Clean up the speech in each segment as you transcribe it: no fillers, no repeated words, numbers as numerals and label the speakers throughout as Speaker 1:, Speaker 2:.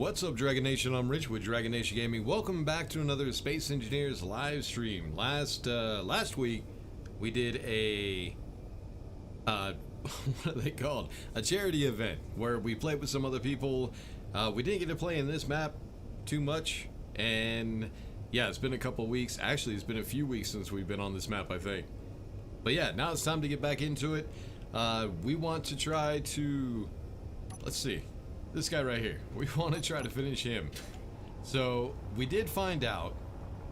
Speaker 1: What's up, Dragon Nation? I'm Rich with Dragon Nation Gaming. Welcome back to another Space Engineers live stream. Last week we did a what are they called? A charity event where we played with some other people. We didn't get to play in this map too much, and yeah, it's been a couple weeks. Actually, it's been a few weeks since we've been on this map, I think. But yeah, now it's time to get back into it. We want to try to, let's see, this guy right here. We want to try to finish him. So we did find out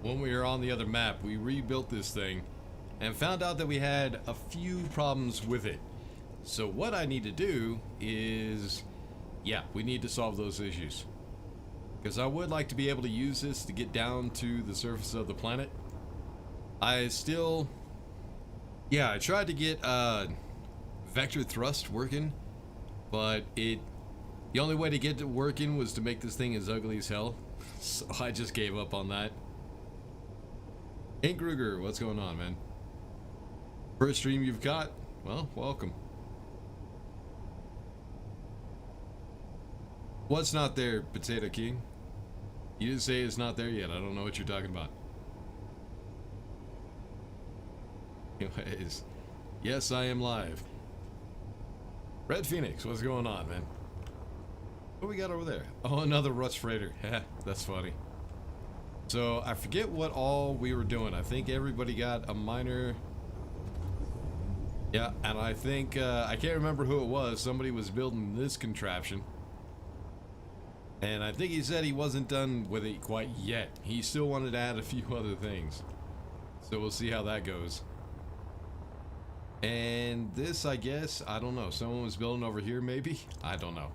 Speaker 1: when we were on the other map, we rebuilt this thing and found out that we had a few problems with it. So what I need to do is, yeah, we need to solve those issues, because I would like to be able to use this to get down to the surface of the planet. I tried to get vector thrust working, but the only way to get it working was to make this thing as ugly as hell. So I just gave up on that. Hank Kruger, what's going on, man? First stream you've got? Well, welcome. What's not there, Potato King? You didn't say it's not there yet. I don't know what you're talking about. Anyways, yes, I am live. Red Phoenix, what's going on, man? What do we got over there? Oh, another Rust Freighter. That's funny. So I forget what all we were doing. I think everybody got a minor. Yeah, and I think I can't remember who it was. Somebody was building this contraption, and I think he said he wasn't done with it quite yet. He still wanted to add a few other things, so we'll see how that goes. And this, I guess, I don't know, someone was building over here, maybe? I don't know.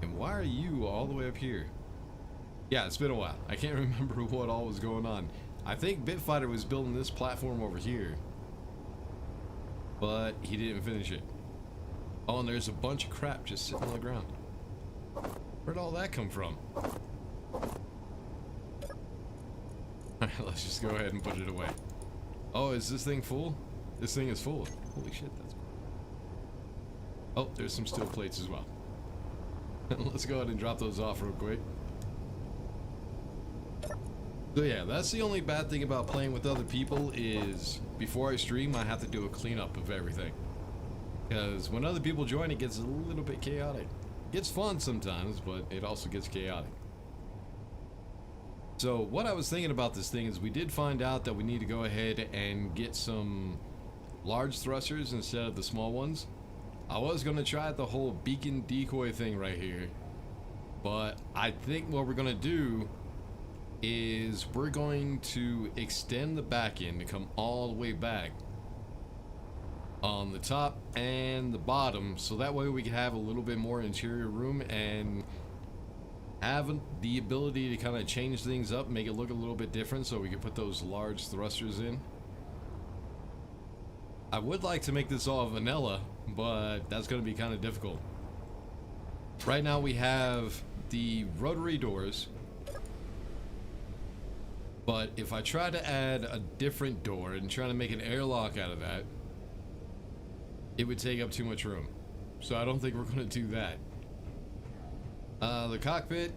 Speaker 1: And why are you all the way up here? Yeah, it's been a while. I can't remember what all was going on. I think Bitfighter was building this platform over here, but he didn't finish it. Oh, and there's a bunch of crap just sitting on the ground. Where'd all that come from? Alright, let's just go ahead and put it away. Oh, is this thing full? This thing is full. Holy shit, that's cool. Oh, there's some steel plates as well. Let's go ahead and drop those off real quick. So yeah, that's the only bad thing about playing with other people is before I stream, I have to do a cleanup of everything. Because when other people join, it gets a little bit chaotic. It gets fun sometimes, but it also gets chaotic. So what I was thinking about this thing is we did find out that we need to go ahead and get some large thrusters instead of the small ones. I was going to try the whole beacon decoy thing right here, but I think what we're going to do is we're going to extend the back end to come all the way back on the top and the bottom, so that way we can have a little bit more interior room and have the ability to kind of change things up, make it look a little bit different, so we can put those large thrusters in. I would like to make this all vanilla, but that's going to be kind of difficult. Right now we have the rotary doors, but if I try to add a different door and try to make an airlock out of that, it would take up too much room. So I don't think we're going to do that. The cockpit,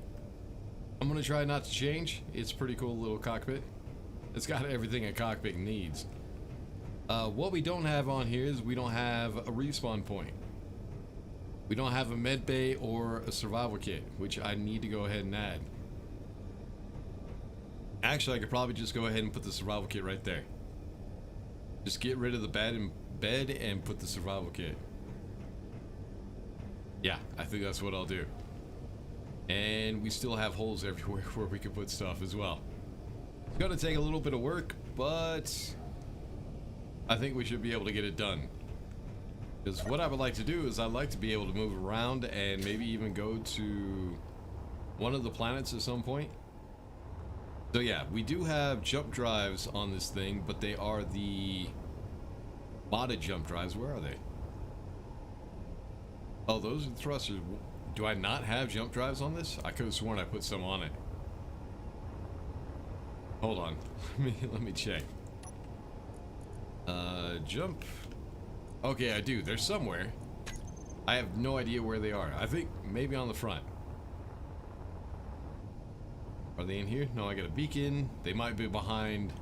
Speaker 1: I'm going to try not to change. It's a pretty cool little cockpit. It's got everything a cockpit needs. What we don't have on here is we don't have a respawn point. We don't have a med bay or a survival kit, which I need to go ahead and add. Actually, I could probably just go ahead and put the survival kit right there. Just get rid of the bed and put the survival kit. Yeah, I think that's what I'll do. And we still have holes everywhere where we could put stuff as well. It's gonna take a little bit of work, but I think we should be able to get it done. Because what I would like to do is I'd like to be able to move around and maybe even go to one of the planets at some point. So yeah, we do have jump drives on this thing, but they are the modded jump drives. Where are they? Oh, those are the thrusters. Do I not have jump drives on this? I could have sworn I put some on it. Hold on. Let me check. Jump. Okay, I do. They're somewhere. I have no idea where they are. I think maybe on the front. Are they in here? No, I got a beacon. They might be behind.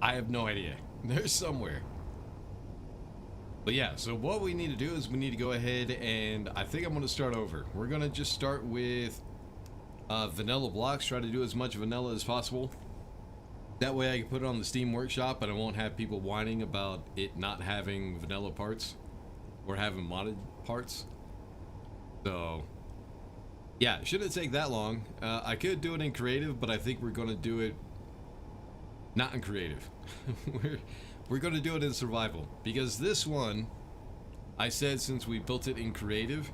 Speaker 1: I have no idea. They're somewhere. But yeah, so what we need to do is we need to go ahead and I think I'm going to start over. We're going to just start with vanilla blocks. Try to do as much vanilla as possible. That way I can put it on the Steam Workshop and I won't have people whining about it not having vanilla parts or having modded parts. So yeah, it shouldn't take that long. I could do it in creative, but I think we're going to do it not in creative. we're going to do it in survival, because this one, I said since we built it in creative,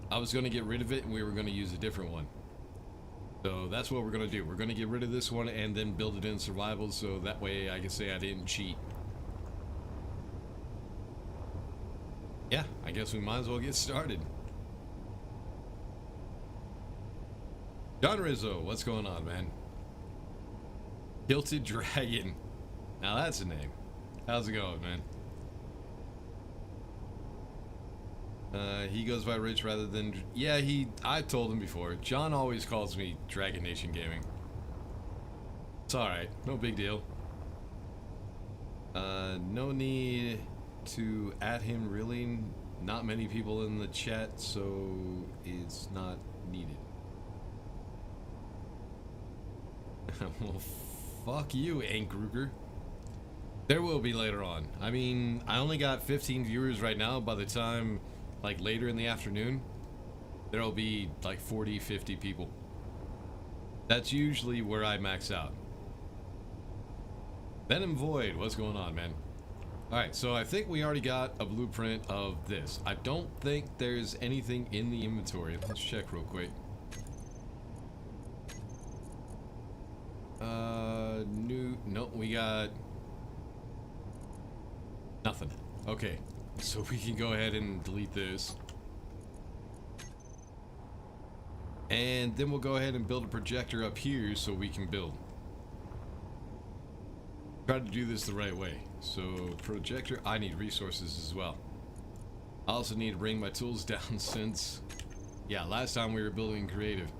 Speaker 1: I was going to get rid of it and we were going to use a different one. So that's what we're going to do. We're going to get rid of this one and then build it in survival, so that way I can say I didn't cheat. Yeah, I guess we might as well get started. John Rizzo, what's going on, man? Hilted Dragon. Now that's a name. How's it going, man? He goes by Rich rather than... Yeah, I told him before. John always calls me Dragon Nation Gaming. It's alright. No big deal. No need to add him, really. Not many people in the chat, so it's not needed. Well, fuck you, Hank Kruger. There will be later on. I mean, I only got 15 viewers right now. By the time, like, later in the afternoon, there'll be, like, 40, 50 people. That's usually where I max out. Venom Void, what's going on, man? Alright, so I think we already got a blueprint of this. I don't think there's anything in the inventory. Let's check real quick. No, we got nothing. Okay, so we can go ahead and delete this. And then we'll go ahead and build a projector up here so we can build. Try to do this the right way. So, projector, I need resources as well. I also need to bring my tools down since, yeah, last time we were building creative.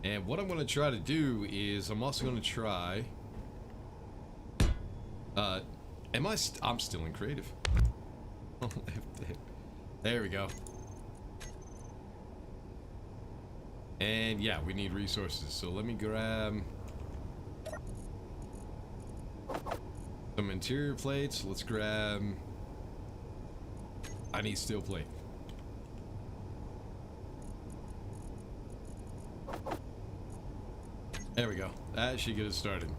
Speaker 1: And what I'm going to try to do is I'm also going to try... I'm still in creative. There we go. And yeah, we need resources. So let me grab some interior plates. Let's grab... I need steel plate. There we go. That should get us started.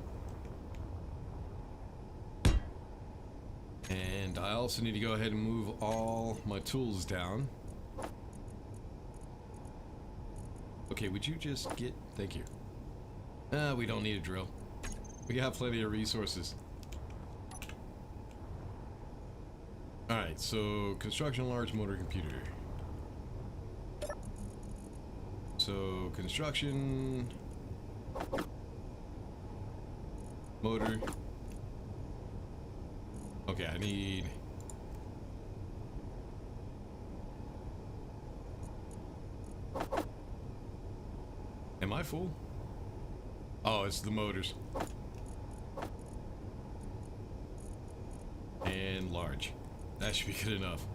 Speaker 1: And I also need to go ahead and move all my tools down. Okay, would you just get... Thank you. We don't need a drill. We got plenty of resources. Alright, so construction large motor computer. So construction... motor. Okay, I need... Am I full? Oh, it's the motors. And large. That should be good enough.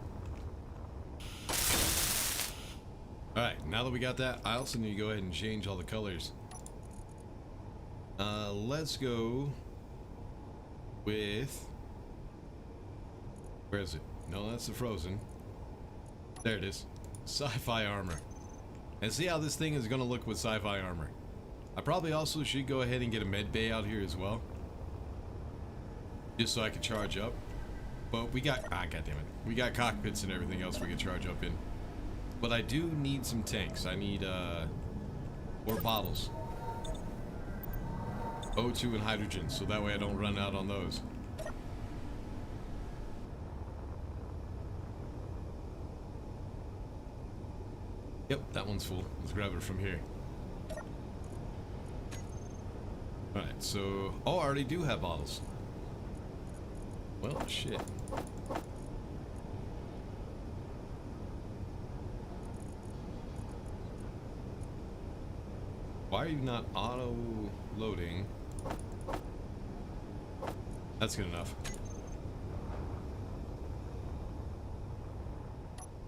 Speaker 1: Alright, now that we got that, I also need to go ahead and change all the colors. Let's go with... Where is it? No, that's the frozen. There it is. Sci-fi armor. And see how this thing is going to look with sci-fi armor. I probably also should go ahead and get a med bay out here as well. Just so I can charge up. But we got... Ah, goddammit. We got cockpits and everything else we can charge up in. But I do need some tanks. I need, more bottles. O2 and hydrogen, so that way I don't run out on those. Yep, that one's full. Let's grab it from here. Alright, so... Oh, I already do have bottles. Well, shit. Why are you not auto-loading? That's good enough.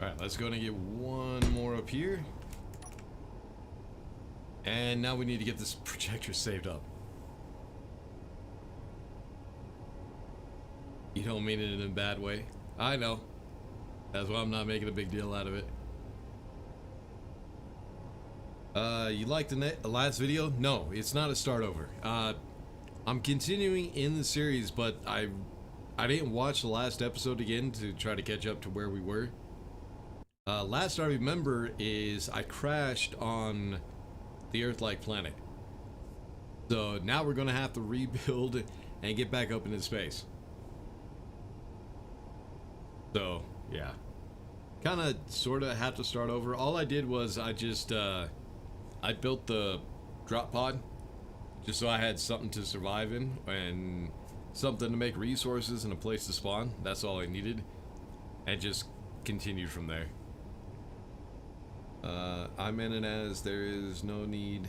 Speaker 1: Alright, let's go and get one more up here. And now we need to get this projector saved up. You don't mean it in a bad way. I know. That's why I'm not making a big deal out of it. You liked the last video? No, it's not a start over. I'm continuing in the series, but I didn't watch the last episode again to try to catch up to where we were. Last I remember is I crashed on the Earth-like planet. So now we're gonna have to rebuild and get back up into space. So yeah, kind of sort of have to start over. All I did was I just I built the drop pod just so I had something to survive in and something to make resources and a place to spawn. That's all I needed, and just continued from there. I'm in it as there is no need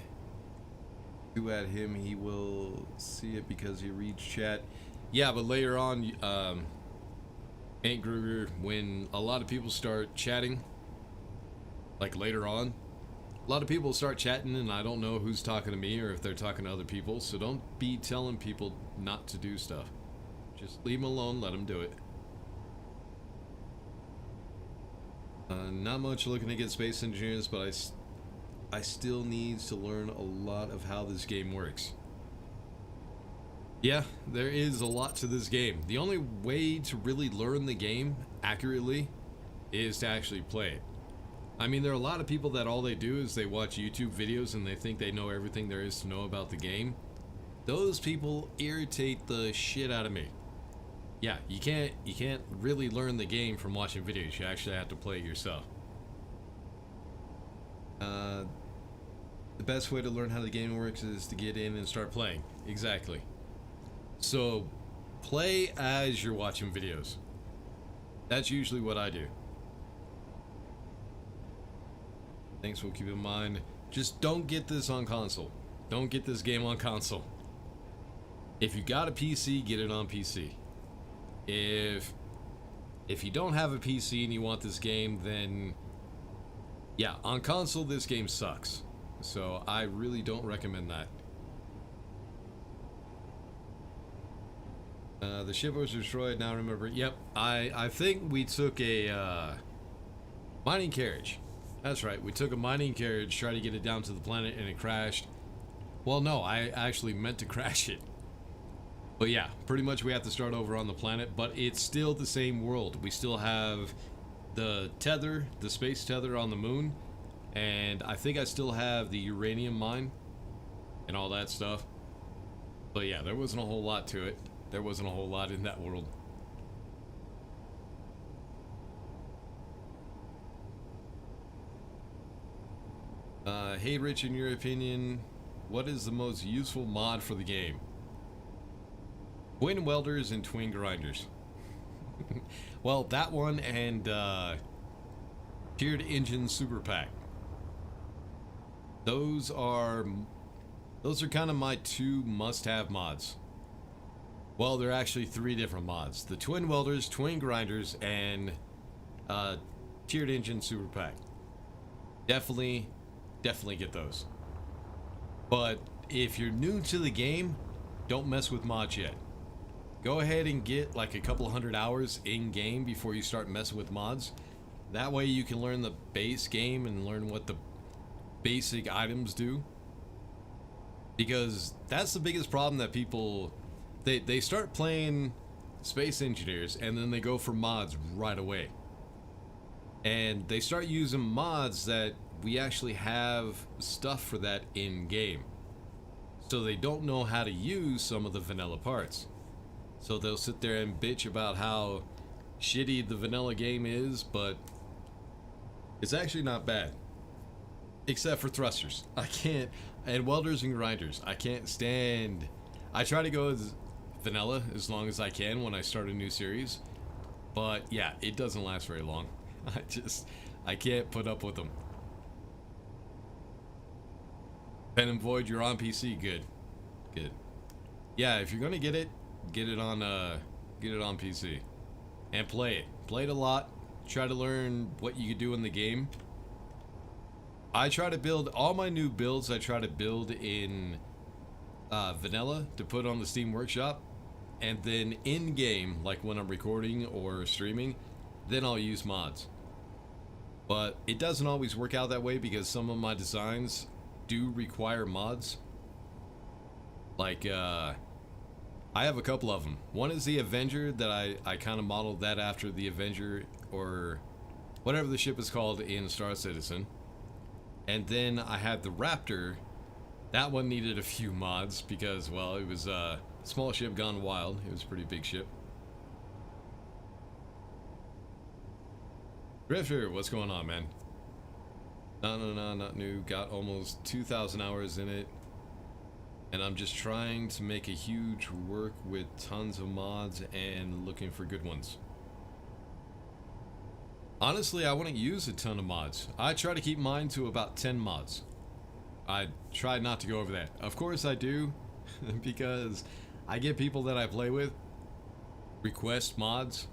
Speaker 1: to add him. He will see it because he reads chat. Yeah, but later on, Aunt Gruger, when a lot of people start chatting, like later on, a lot of people start chatting and I don't know who's talking to me or if they're talking to other people, so don't be telling people not to do stuff. Just leave them alone, let them do it. Not much looking to get space engineers, but I still need to learn a lot of how this game works. Yeah, there is a lot to this game. The only way to really learn the game accurately is to actually play it. I mean, there are a lot of people that all they do is they watch YouTube videos and they think they know everything there is to know about the game. Those people irritate the shit out of me. Yeah, you can't really learn the game from watching videos. You actually have to play it yourself. The best way to learn how the game works is to get in and start playing. Exactly. So, play as you're watching videos. That's usually what I do. Things we'll keep in mind. Just don't get this on console. Don't get this game on console. If you got a PC, get it on PC. If you don't have a PC and you want this game, then yeah, on console this game sucks. So I really don't recommend that. The ship was destroyed, now remember. Yep, I think we took a mining carriage. That's right, we took a mining carriage, tried to get it down to the planet, and it crashed. Well, no, I actually meant to crash it. But yeah, pretty much we have to start over on the planet, but it's still the same world. We still have the tether, the space tether on the moon, and I think I still have the uranium mine and all that stuff. But yeah, there wasn't a whole lot to it. There wasn't a whole lot in that world. Hey Rich, in your opinion, what is the most useful mod for the game? Twin welders and twin grinders. Well, that one and tiered engine super pack. Those are kind of my two must-have mods. Well, they're actually three different mods: the twin welders, twin grinders, and tiered engine super pack. Definitely get those. But if you're new to the game, don't mess with mods yet. Go ahead and get like a couple 100 hours in game before you start messing with mods. That way you can learn the base game and learn what the basic items do. Because that's the biggest problem that people, they start playing Space Engineers and then they go for mods right away. And they start using mods that we actually have stuff for that in game. So they don't know how to use some of the vanilla parts. So they'll sit there and bitch about how shitty the vanilla game is, but it's actually not bad. Except for thrusters. I can't, and welders and grinders. I can't stand. I try to go as vanilla as long as I can when I start a new series. But yeah, it doesn't last very long. I can't put up with them. Pen and Void, you're on PC. Good. Good. Yeah, if you're gonna get it on PC. And play it. Play it a lot. Try to learn what you can do in the game. I try to build all my new builds. I try to build in vanilla to put on the Steam Workshop, and then in game, like when I'm recording or streaming, then I'll use mods. But it doesn't always work out that way because some of my designs do require mods. Like I have a couple of them. One is the Avenger that I kind of modeled that after the Avenger or whatever the ship is called in Star Citizen. And then I had the Raptor. That one needed a few mods because, well, it was a small ship gone wild. It was a pretty big ship. Drifter, what's going on, man? No, not new. Got almost 2,000 hours in it. And I'm just trying to make a huge work with tons of mods and looking for good ones. Honestly, I wouldn't use a ton of mods. I try to keep mine to about 10 mods. I try not to go over that. Of course I do, because I get people that I play with request mods.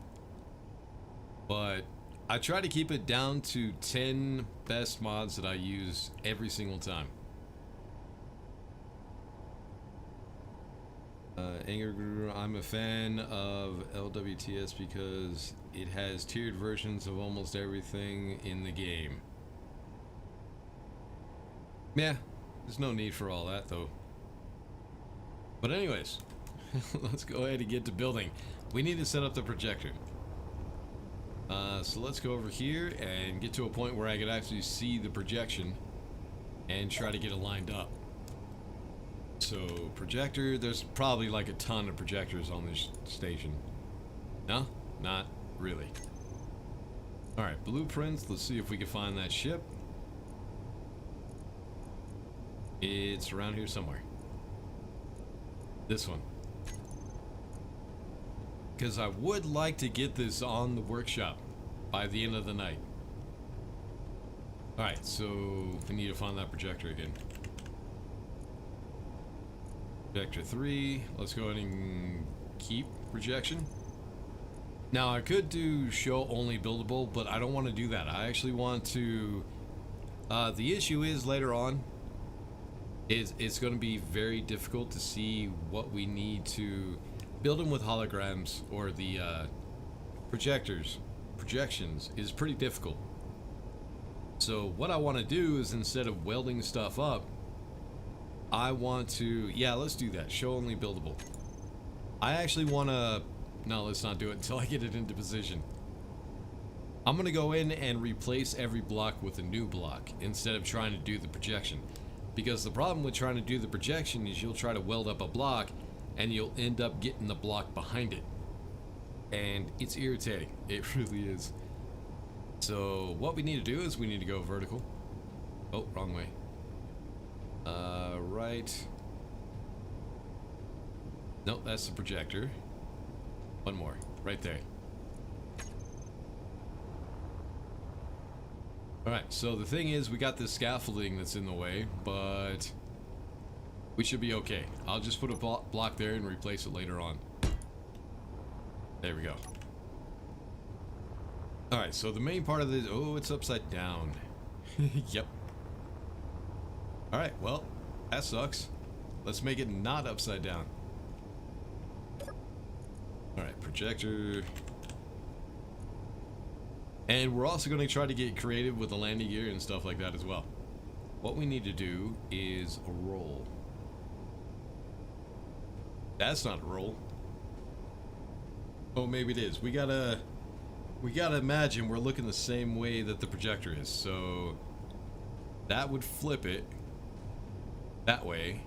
Speaker 1: But I try to keep it down to 10 best mods that I use every single time. Anger Guru, I'm a fan of LWTS because it has tiered versions of almost everything in the game. Yeah, there's no need for all that though. But anyways, let's go ahead and get to building. We need to set up the projector. So let's go over here and get to a point where I could actually see the projection and try to get it lined up. So projector, there's probably like a ton of projectors on this station. No? Not really. Alright, blueprints. Let's see if we can find that ship. It's around here somewhere. This one. Because I would like to get this on the workshop by the end of the night. Alright, so we need to find that projector again. Projector 3. Let's go ahead and keep projection. Now I could do show only buildable, but I don't want to do that. I actually want to the issue is later on it's going to be very difficult to see what we need to build them with holograms or the projections is pretty difficult. So what I want to do is, instead of welding stuff up, I want to, yeah, let's do that. Show only buildable. I actually want to, no, let's not do it until I get it into position. I'm going to go in and replace every block with a new block instead of trying to do the projection. Because the problem with trying to do the projection is you'll try to weld up a block and you'll end up getting the block behind it. And it's irritating. It really is. So what we need to do is we need to go vertical. Oh, wrong way. Right. Nope, that's the projector. One more, right there. Alright, so the thing is, we got this scaffolding that's in the way, but we should be okay. I'll just put a block there and replace it later on. There we go. Alright, so the main part of this, oh, it's upside down. Yep. Alright, well, that sucks. Let's make it not upside down. Alright, projector. And we're also going to try to get creative with the landing gear and stuff like that as well. What we need to do is a roll. That's not a roll. Oh, maybe it is. We gotta imagine we're looking the same way that the projector is. So that would flip it that way.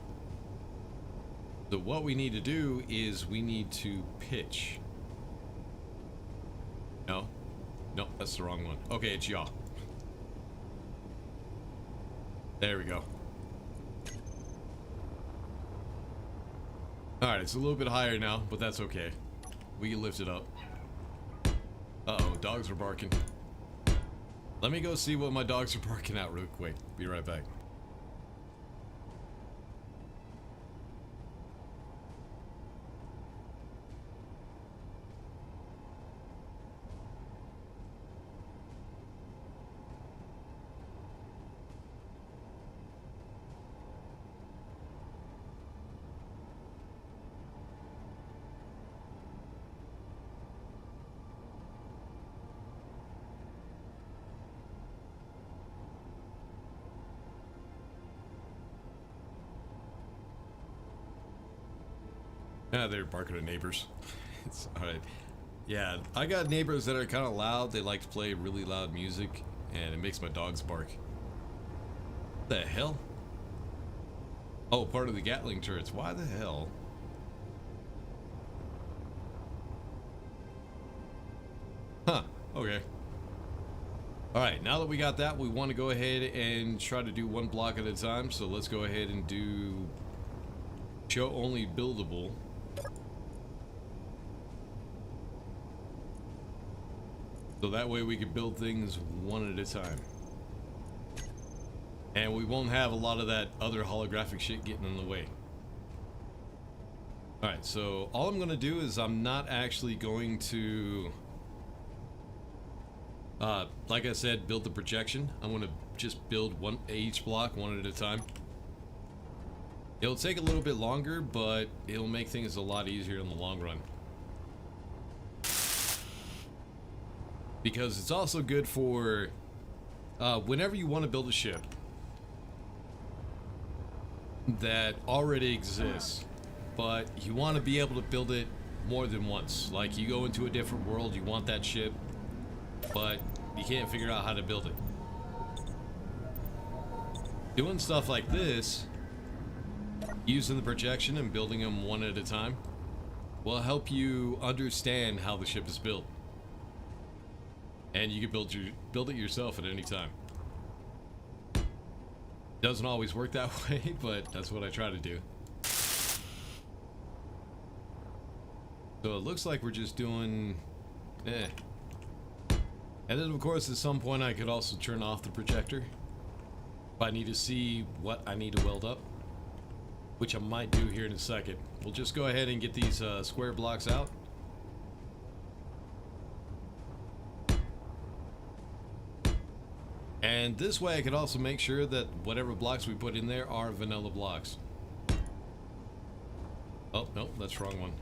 Speaker 1: So what we need to do is we need to pitch. No, that's the wrong one. Okay, it's yaw. There we go. Alright, it's a little bit higher now, but that's okay. We can lift it up. Uh-oh, dogs are barking. Let me go see what my dogs are barking at real quick. Be right back. Ah, they're barking at neighbors. It's alright. Yeah, I got neighbors that are kind of loud. They like to play really loud music, and it makes my dogs bark. The hell? Oh, part of the Gatling turrets. Why the hell? Huh, okay. Alright, now that we got that, we want to go ahead and try to do one block at a time. So let's go ahead and do show only buildable. So that way we can build things one at a time. And we won't have a lot of that other holographic shit getting in the way. Alright, so all I'm going to do is I'm not actually going to, like I said, build the projection. I'm going to just build each block one at a time. It'll take a little bit longer, but it'll make things a lot easier in the long run. Because it's also good for whenever you want to build a ship that already exists, but you want to be able to build it more than once. Like you go into a different world, you want that ship, but you can't figure out how to build it. Doing stuff like this, using the projection and building them one at a time, will help you understand how the ship is built. And you can build it yourself at any time. Doesn't always work that way, but that's what I try to do. So it looks like we're just doing And then of course at some point I could also turn off the projector if I need to see what I need to weld up, which I might do here in a second. We'll just go ahead and get these square blocks out. And this way I could also make sure that whatever blocks we put in there are vanilla blocks. Oh, no, that's the wrong one.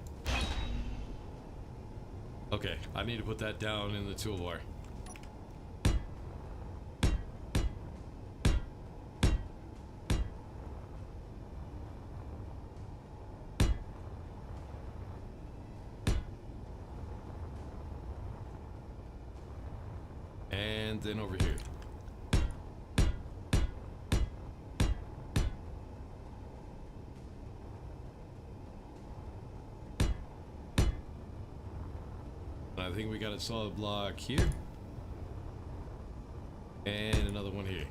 Speaker 1: Okay, I need to put that down in the toolbar. And then over here. I think we got a solid block here. And another one here.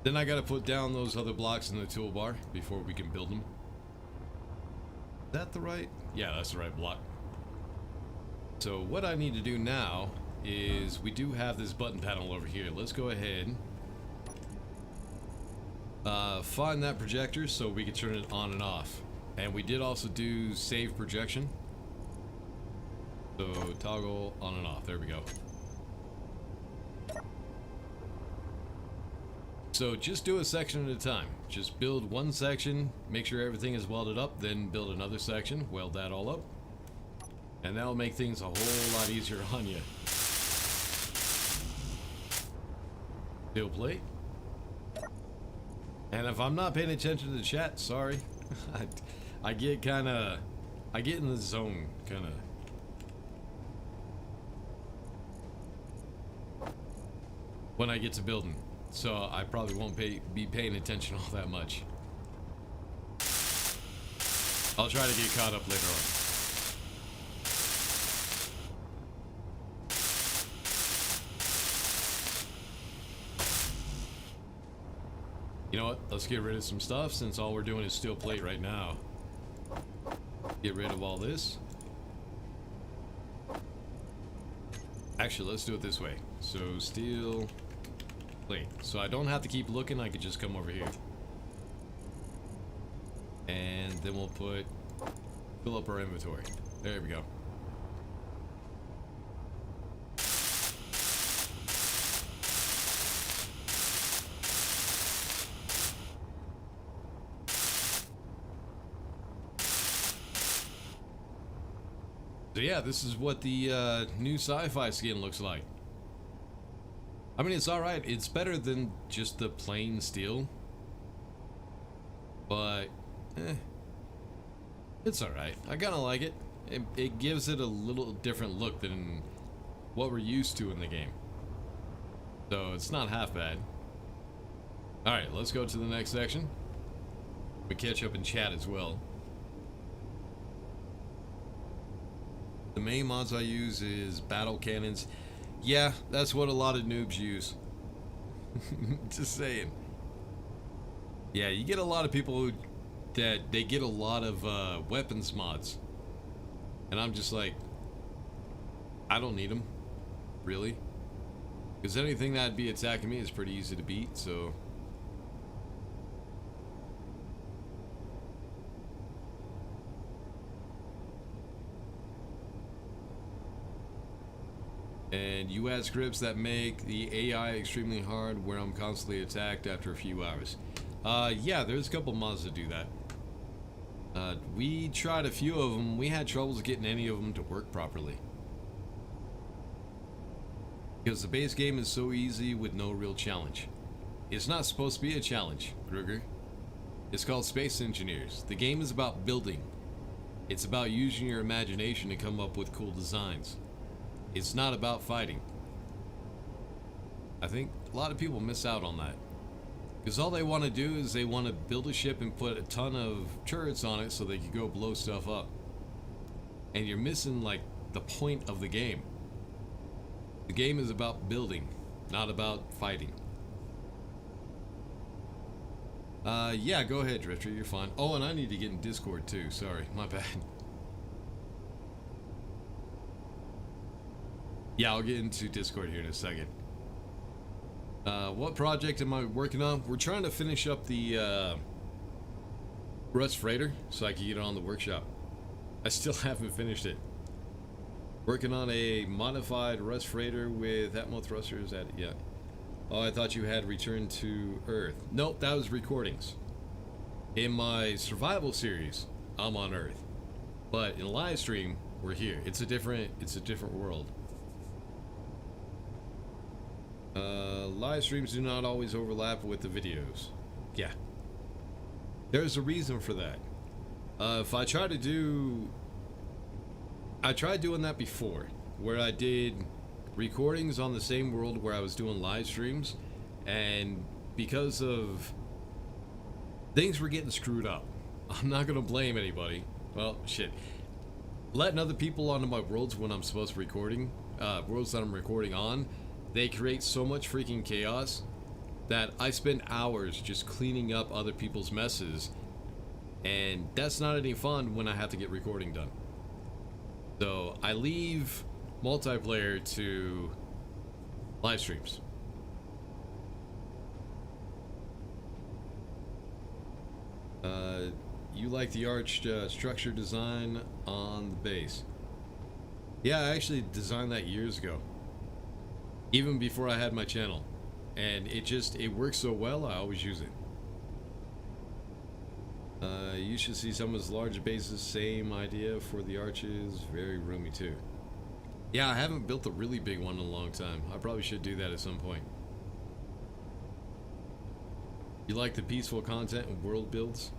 Speaker 1: Then I got to put down those other blocks in the toolbar before we can build them. Is that the right? Yeah, that's the right block. So what I need to do now is we do have this button panel over here. Let's go ahead. Find that projector so we can turn it on and off. And we did also do save projection. So toggle on and off. There we go. So just do a section at a time. Just build one section, make sure everything is welded up, then build another section, weld that all up. And that'll make things a whole lot easier on you. Steel plate. And if I'm not paying attention to the chat, sorry. I get in the zone kind of. When I get to building, so I probably won't be paying attention all that much. I'll try to get caught up later on. You know what? Let's get rid of some stuff since all we're doing is steel plate right now. Get rid of all this. Actually, let's do it this way. So steel plate. So I don't have to keep looking, I could just come over here. And then we'll fill up our inventory. There we go. So yeah, this is what the new sci-fi skin looks like. I mean, it's alright. It's better than just the plain steel. But, It's alright. I kind of like it. It gives it a little different look than what we're used to in the game. So it's not half bad. Alright, let's go to the next section. We catch up in chat as well. The main mods I use is battle cannons. Yeah, that's what a lot of noobs use. Just saying. Yeah, you get a lot of people who that they get a lot of weapons mods, and I'm just like, I don't need them, really, because anything that'd be attacking me is pretty easy to beat. So and you add scripts that make the AI extremely hard, where I'm constantly attacked after a few hours. Yeah, there's a couple mods that do that. We tried a few of them. We had troubles getting any of them to work properly, because the base game is so easy with no real challenge. It's not supposed to be a challenge, Kruger. It's called Space Engineers. The game is about building. It's about using your imagination to come up with cool designs. It's not about fighting. I think a lot of people miss out on that, because all they want to do is they want to build a ship and put a ton of turrets on it so they can go blow stuff up. And you're missing, like, the point of the game. The game is about building, not about fighting. Yeah, go ahead, Drifter, you're fine. Oh, and I need to get in Discord too. Sorry, my bad. Yeah, I'll get into Discord here in a second. What project am I working on? We're trying to finish up the Rust Freighter so I can get it on the workshop. I still haven't finished it. Working on a modified Rust Freighter with Atmo thrusters at it. Yeah. Oh, I thought you had returned to Earth. Nope, that was recordings. In my survival series, I'm on Earth, but in live stream, we're here. It's a different world. Live streams do not always overlap with the videos. Yeah. There's a reason for that. If I try to do... I tried doing that before, where I did recordings on the same world where I was doing live streams, and because of... things were getting screwed up. I'm not gonna blame anybody. Well, shit. Letting other people onto my worlds when I'm supposed to be recording, worlds that I'm recording on, they create so much freaking chaos that I spend hours just cleaning up other people's messes, and that's not any fun when I have to get recording done. So I leave multiplayer to live streams. You like the arched structure design on the base? Yeah, I actually designed that years ago, even before I had my channel, and it works so well. I always use it. You should see some of his larger bases. Same idea for the arches. Very roomy too. Yeah, I haven't built a really big one in a long time. I probably should do that at some point. You like the peaceful content and world builds?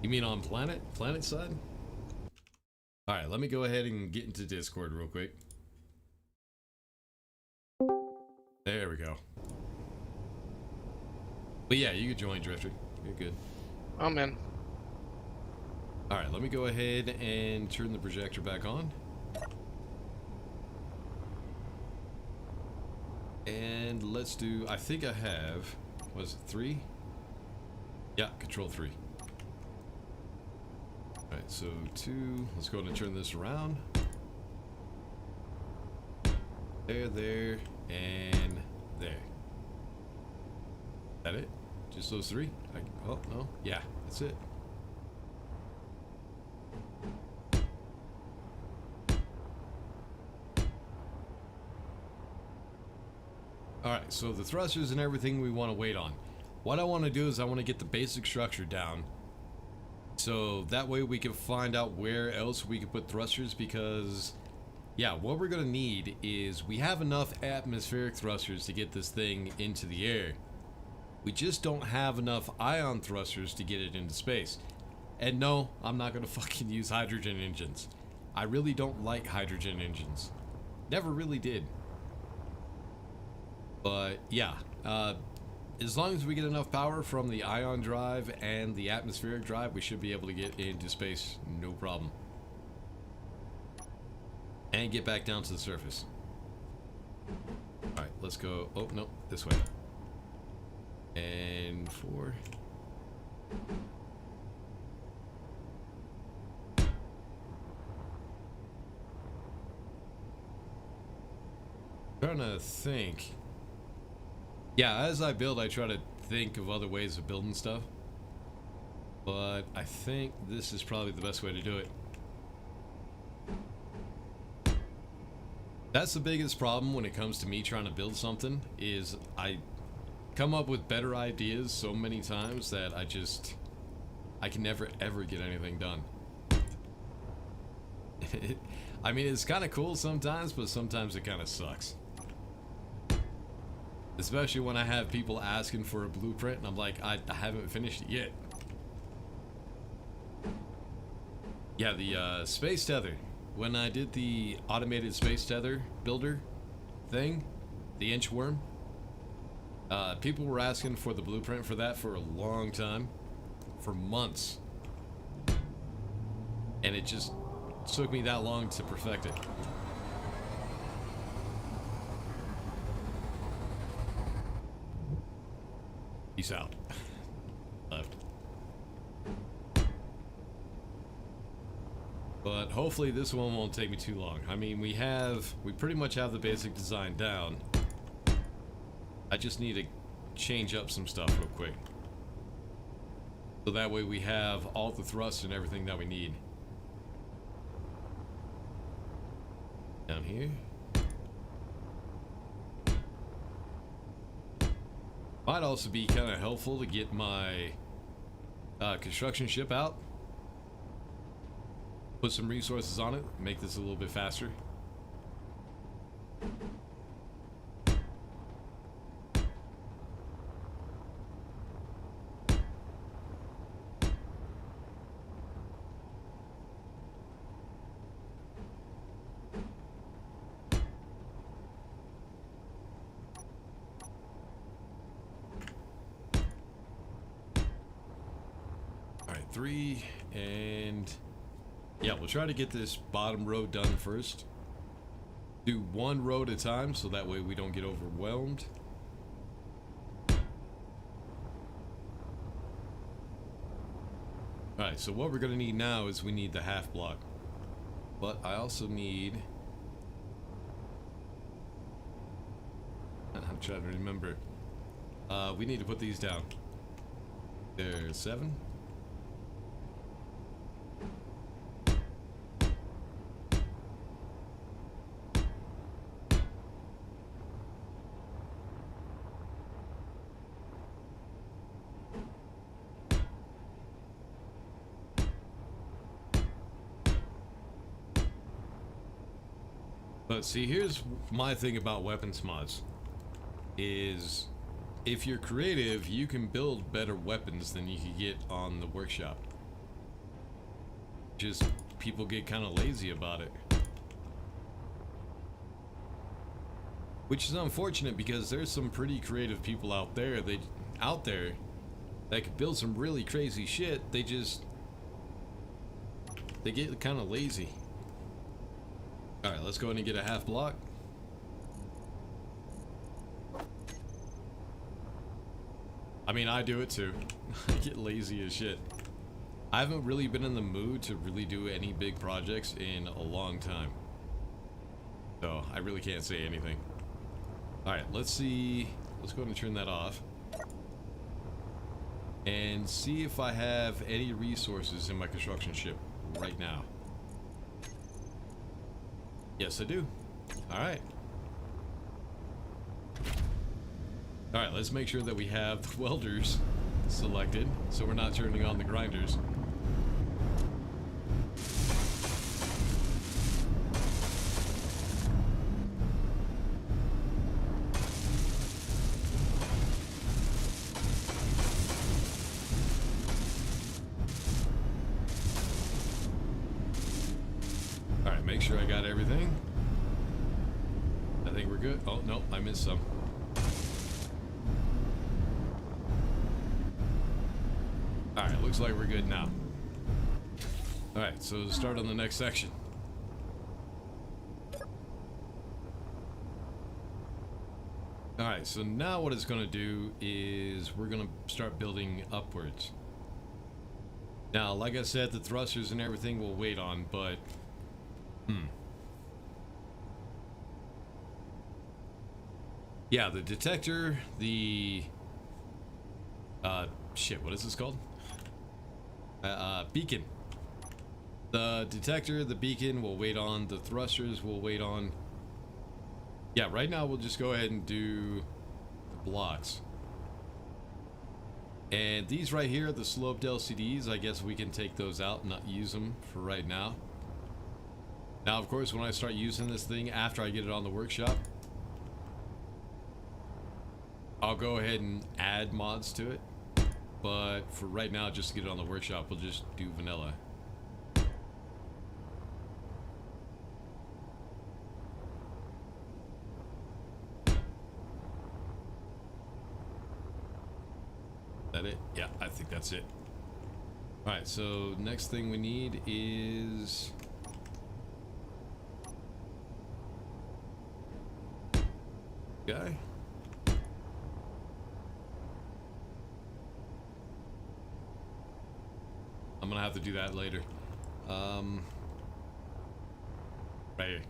Speaker 1: You mean on planet side? Alright, let me go ahead and get into Discord real quick. There we go. But yeah, you can join, Drifter. You're good.
Speaker 2: I'm in.
Speaker 1: Alright, let me go ahead and turn the projector back on. And let's do, I think I have, was it 3? Yeah, control 3. Alright, so 2, let's go ahead and turn this around. There, and there. Is that it? Just those 3? Oh, no. Yeah, that's it. Alright, so the thrusters and everything we want to wait on. What I want to do is I want to get the basic structure down, so that way we can find out where else we can put thrusters, because yeah, what we're going to need is we have enough atmospheric thrusters to get this thing into the air. We just don't have enough ion thrusters to get it into space. And no, I'm not gonna fucking use hydrogen engines. I really don't like hydrogen engines. Never really did. But yeah, as long as we get enough power from the ion drive and the atmospheric drive, we should be able to get into space, no problem. And get back down to the surface. Alright, let's go. Oh, no, this way. And 4. Trying to think. Yeah, as I build, I try to think of other ways of building stuff. But I think this is probably the best way to do it. That's the biggest problem when it comes to me trying to build something, is I come up with better ideas so many times that I can never ever get anything done. I mean, it's kind of cool sometimes, but sometimes it kind of sucks. Especially when I have people asking for a blueprint and I'm like, I haven't finished it yet. Yeah, the space tether. When I did the automated space tether builder thing, the inchworm, people were asking for the blueprint for that for a long time, for months. And it just took me that long to perfect it. Peace out. Left. But hopefully this one won't take me too long. I mean, we pretty much have the basic design down. I just need to change up some stuff real quick. So that way we have all the thrust and everything that we need. Down here. Might also be kind of helpful to get my construction ship out. Put some resources on it, make this a little bit faster. All right, 3 and... yeah, we'll try to get this bottom row done first. Do one row at a time so that way we don't get overwhelmed. Alright, so what we're going to need now is we need the half block. But I also need... I'm trying to remember. We need to put these down. There's 7. But see, here's my thing about weapons mods, is if you're creative, you can build better weapons than you could get on the workshop. Just people get kind of lazy about it. Which is unfortunate because there's some pretty creative people out there that could build some really crazy shit. They get kind of lazy. Alright, let's go ahead and get a half block. I mean, I do it too. I get lazy as shit. I haven't really been in the mood to really do any big projects in a long time. So, I really can't say anything. Alright, let's see. Let's go ahead and turn that off. And see if I have any resources in my construction ship right now. Yes, I do. Alright. Alright, let's make sure that we have the welders selected, so we're not turning on the grinders. make sure I got everything. I think we're good. Oh, no, I missed some. Alright, looks like we're good now. Alright, so start on the next section. Alright, so now what it's going to do is we're going to start building upwards. Now, like I said, the thrusters and everything will wait on, but... Yeah, the detector, the... shit, what is this called? Beacon. The detector, the beacon will wait on, the thrusters will wait on. Yeah, right now we'll just go ahead and do the blocks. And these right here, the sloped LCDs, I guess we can take those out and not use them for right now. Now, of course, when I start using this thing after I get it on the workshop, I'll go ahead and add mods to it. But for right now, just to get it on the workshop, we'll just do vanilla. That it? Yeah, I think that's it. Alright, so next thing we need is... guy? I'm gonna have to do that later. Right here.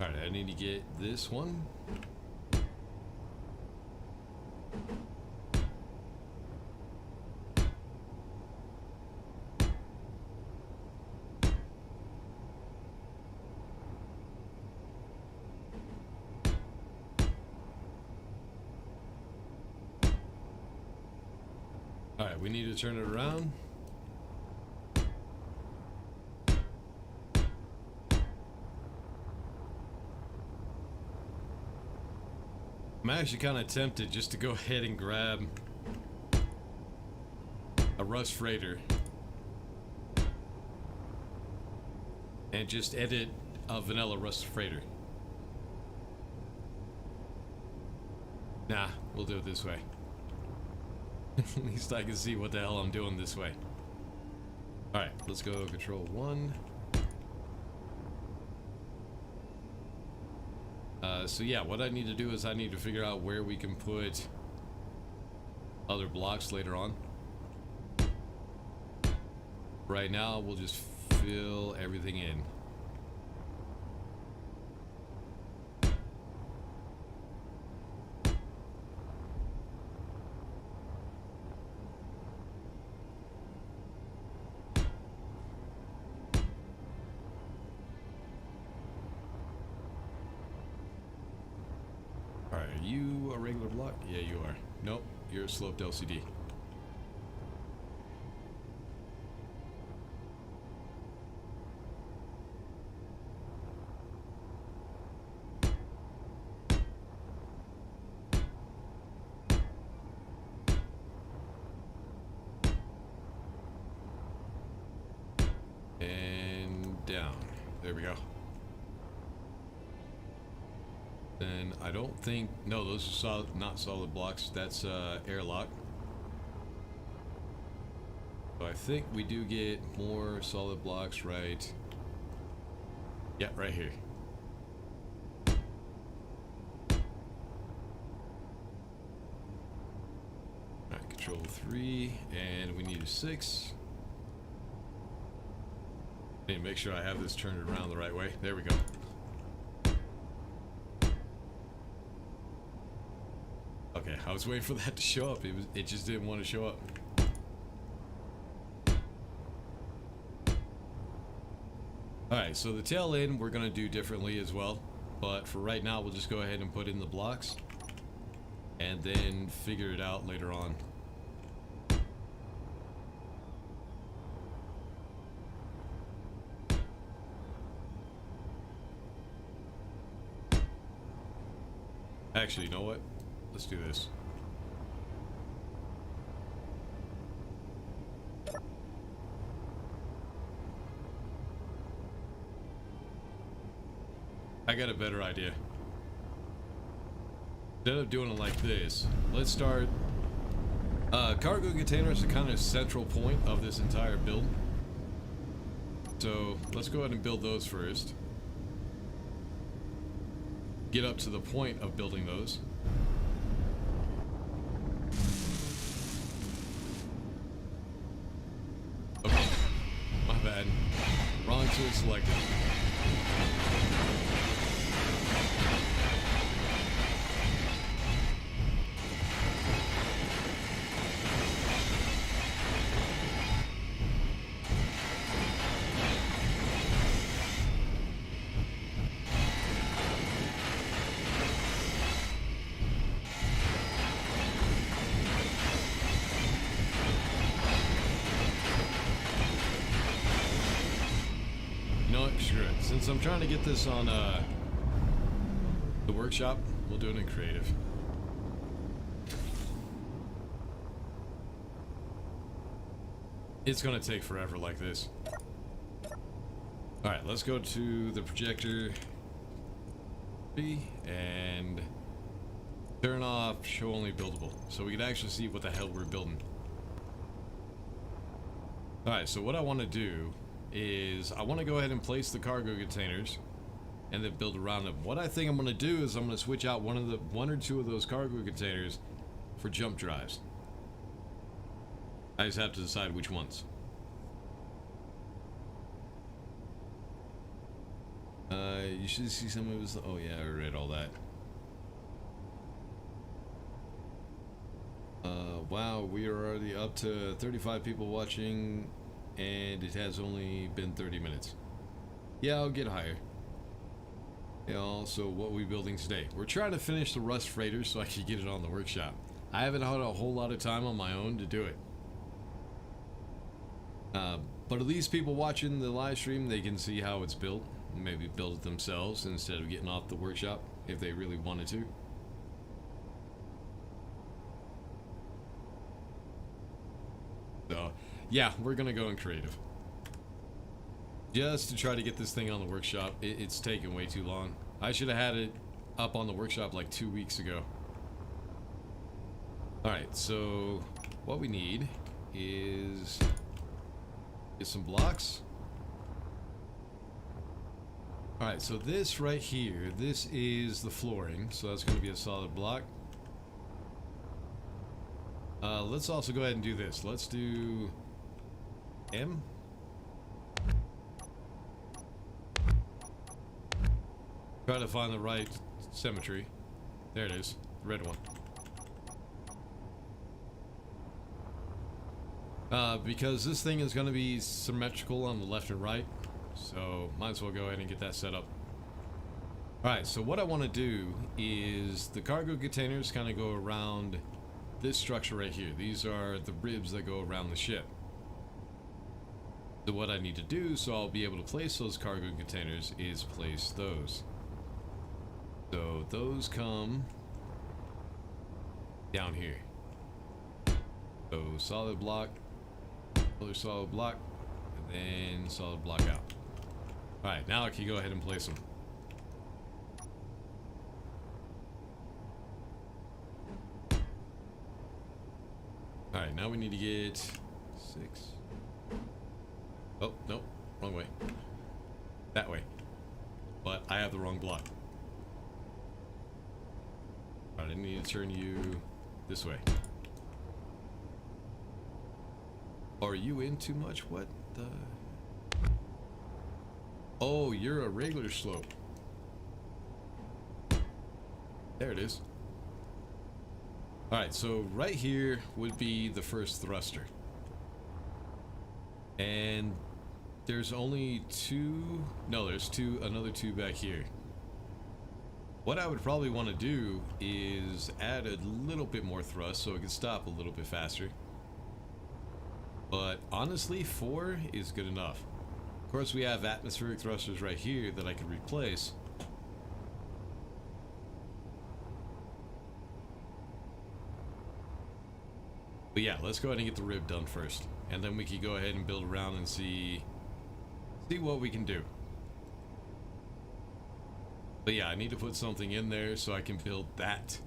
Speaker 1: Alright, I need to get this one. Alright, we need to turn it around. I'm actually kind of tempted just to go ahead and grab a rust freighter and just edit a vanilla rust freighter. Nah, we'll do it this way. At least I can see what the hell I'm doing this way. Alright, let's go control 1. So yeah, what I need to do is I need to figure out where we can put other blocks later on. Right now, we'll just fill everything in. Alright, are you a regular block? Yeah, you are. Nope, you're a sloped LCD. And down. There we go. Then I don't think, no, those are solid, not solid blocks. That's airlock. So I think we do get more solid blocks right. Yeah, right here. Alright, control 3, and we need a 6. Need to make sure I have this turned around the right way. There we go. Okay, I was waiting for that to show up. It just didn't want to show up. Alright, so the tail end we're going to do differently as well. But for right now, we'll just go ahead and put in the blocks. And then figure it out later on. Actually, you know what? Let's do this. I got a better idea. Instead of doing it like this, let's start. Cargo containers are kind of central point of this entire build. So let's go ahead and build those first. Get up to the point of building those. Okay, my bad. Wrong tool selected. Since I'm trying to get this on the workshop, we'll do it in creative. It's gonna take forever like this. Alright, let's go to the projector and turn off show only buildable so we can actually see what the hell we're building. Alright, so what I want to do is I want to go ahead and place the cargo containers and then build around them. What I think I'm going to do is I'm going to switch out one or two of those cargo containers for jump drives. I just have to decide which ones. You should see some of his. Oh yeah, I read all that. Wow, we are already up to 35 people watching, and it has only been 30 minutes. Yeah, I'll get higher. Yeah, also, what are we building today? We're trying to finish the Rust Freighter so I can get it on the workshop. I haven't had a whole lot of time on my own to do it. But at least people watching the live stream, they can see how it's built. Maybe build it themselves instead of getting off the workshop if they really wanted to. So, yeah, we're gonna go in creative. Just to try to get this thing on the workshop. It's taken way too long. I should have had it up on the workshop like 2 weeks ago. Alright, so what we need is get some blocks. Alright, so this right here, this is the flooring, so that's going to be a solid block. Let's also go ahead and do this. Let's do M. Try to find the right symmetry. There it is, the red one. Because this thing is going to be symmetrical on the left and right, so might as well go ahead and get that set up. Alright, so what I want to do is the cargo containers kind of go around this structure right here. These are the ribs that go around the ship. So what I need to do so I'll be able to place those cargo containers is place those. So those come down here. So solid block, another solid block, and then solid block out. Alright, now I can go ahead and place them. Alright, now we need to get 6. Oh, no, wrong way. That way. But I have the wrong block. Alright, I need to turn you this way. Are you in too much? What the? Oh, you're a regular slope. There it is. Alright, so right here would be the first thruster. And there's only two, no, there's another two back here. What I would probably want to do is add a little bit more thrust so it can stop a little bit faster. But honestly, 4 is good enough. Of course, we have atmospheric thrusters right here that I could replace. But yeah, let's go ahead and get the rib done first. And then we can go ahead and build around and see what we can do. But yeah, I need to put something in there so I can build that.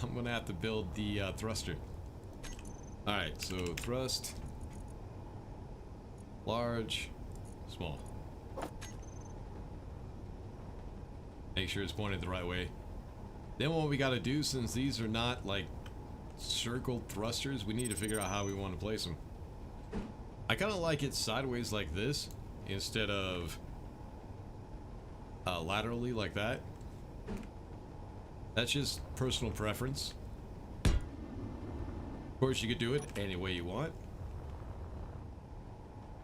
Speaker 1: I'm gonna have to build the thruster. Alright, so thrust, large, small. Make sure it's pointed the right way. Then what we gotta do, since these are not like circled thrusters, we need to figure out how we want to place them. I kind of like it sideways like this instead of laterally like that. That's just personal preference. Of course, you could do it any way you want.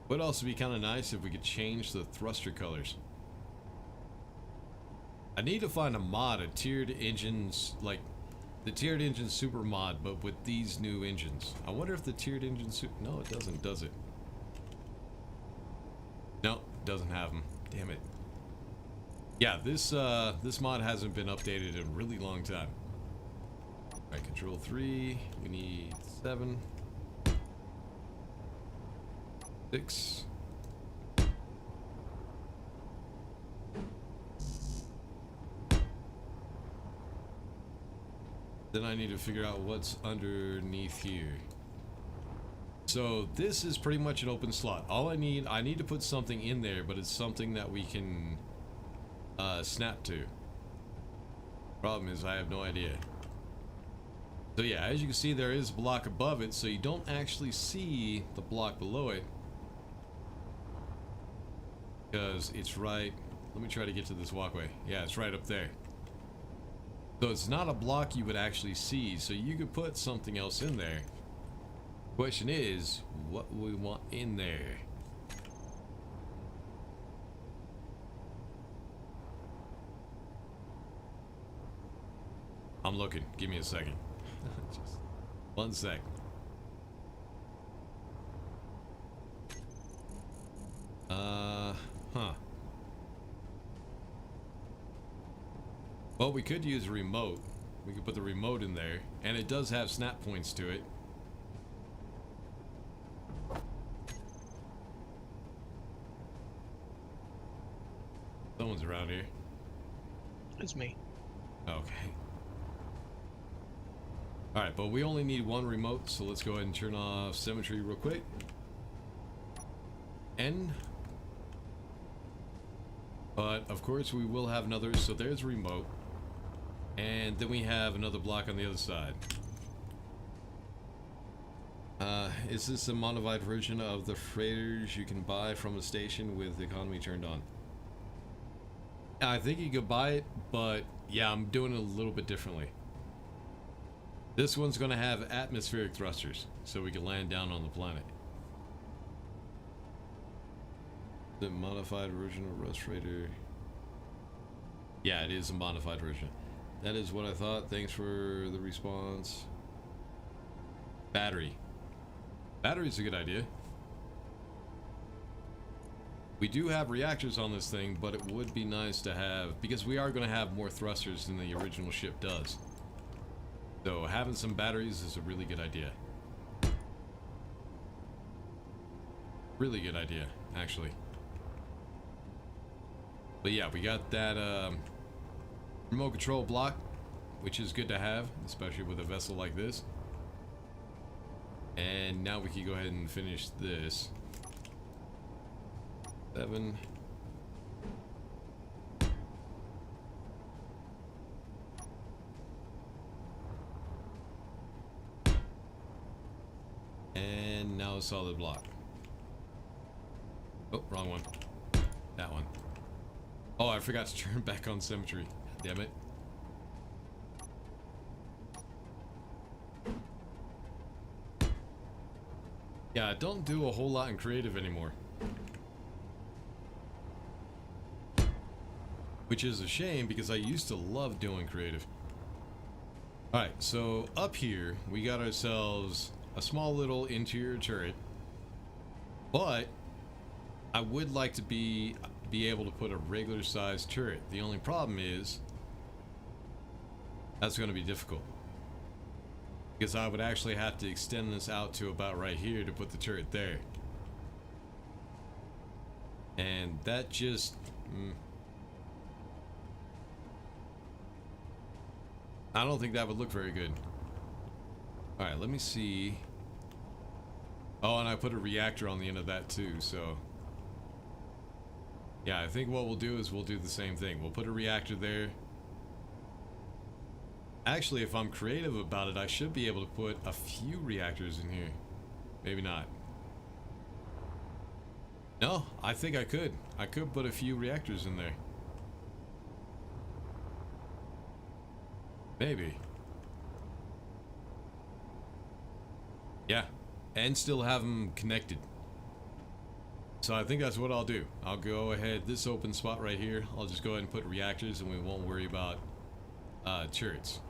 Speaker 1: Would also be kind of nice if we could change the thruster colors. I need to find a mod, a tiered engines, like the tiered engine super mod, but with these new engines. I wonder if the tiered engine no, it doesn't, does it? No, it doesn't have them. Damn it. Yeah, this mod hasn't been updated in a really long time. Alright, control 3. We need 7. 6. Then I need to figure out what's underneath here. So this is pretty much an open slot. All I need to put something in there, but it's something that we can snap to. Problem is I have no idea. So yeah, as you can see, there is a block above it, so you don't actually see the block below it. Because it's right... Let me try to get to this walkway. Yeah, it's right up there. So it's not a block you would actually see, so you could put something else in there. Question is, what we want in there? I'm looking. Give me a second. Just 1 sec. Huh. Well, we could use a remote. We could put the remote in there, and it does have snap points to it. Someone's around here.
Speaker 2: It's me.
Speaker 1: Okay. Alright, but we only need one remote, so let's go ahead and turn off symmetry real quick. N. But, of course, we will have another, so there's remote. And then we have another block on the other side. Is this a modified version of the freighters you can buy from a station with the economy turned on? I think you could buy it, but yeah, I'm doing it a little bit differently. This one's going to have atmospheric thrusters, so we can land down on the planet. The modified version of Rust Freighter. Yeah, it is a modified version. That is what I thought. Thanks for the response. Battery. Battery's a good idea. We do have reactors on this thing, but it would be nice to have, because we are going to have more thrusters than the original ship does. So having some batteries is a really good idea. Really good idea, actually. But yeah, we got that remote control block, which is good to have, especially with a vessel like this. And now we can go ahead and finish this. 7. And now a solid block. Oh, wrong one. That one. Oh, I forgot to turn back on symmetry. Damn it. Yeah, I don't do a whole lot in creative anymore. Which is a shame because I used to love doing creative. Alright, so up here we got ourselves a small little interior turret. But I would like to be able to put a regular sized turret. The only problem is that's going to be difficult. Because I would actually have to extend this out to about right here to put the turret there. And that just... I don't think that would look very good. Alright, let me see. Oh, and I put a reactor on the end of that too, so... Yeah, I think what we'll do is we'll do the same thing. We'll put a reactor there. Actually, if I'm creative about it, I should be able to put a few reactors in here. Maybe not. No, I think I could. I could put a few reactors in there. Maybe. Yeah, and still have them connected. So I think that's what I'll do. I'll go ahead, this open spot right here, I'll just go ahead and put reactors and we won't worry about turrets.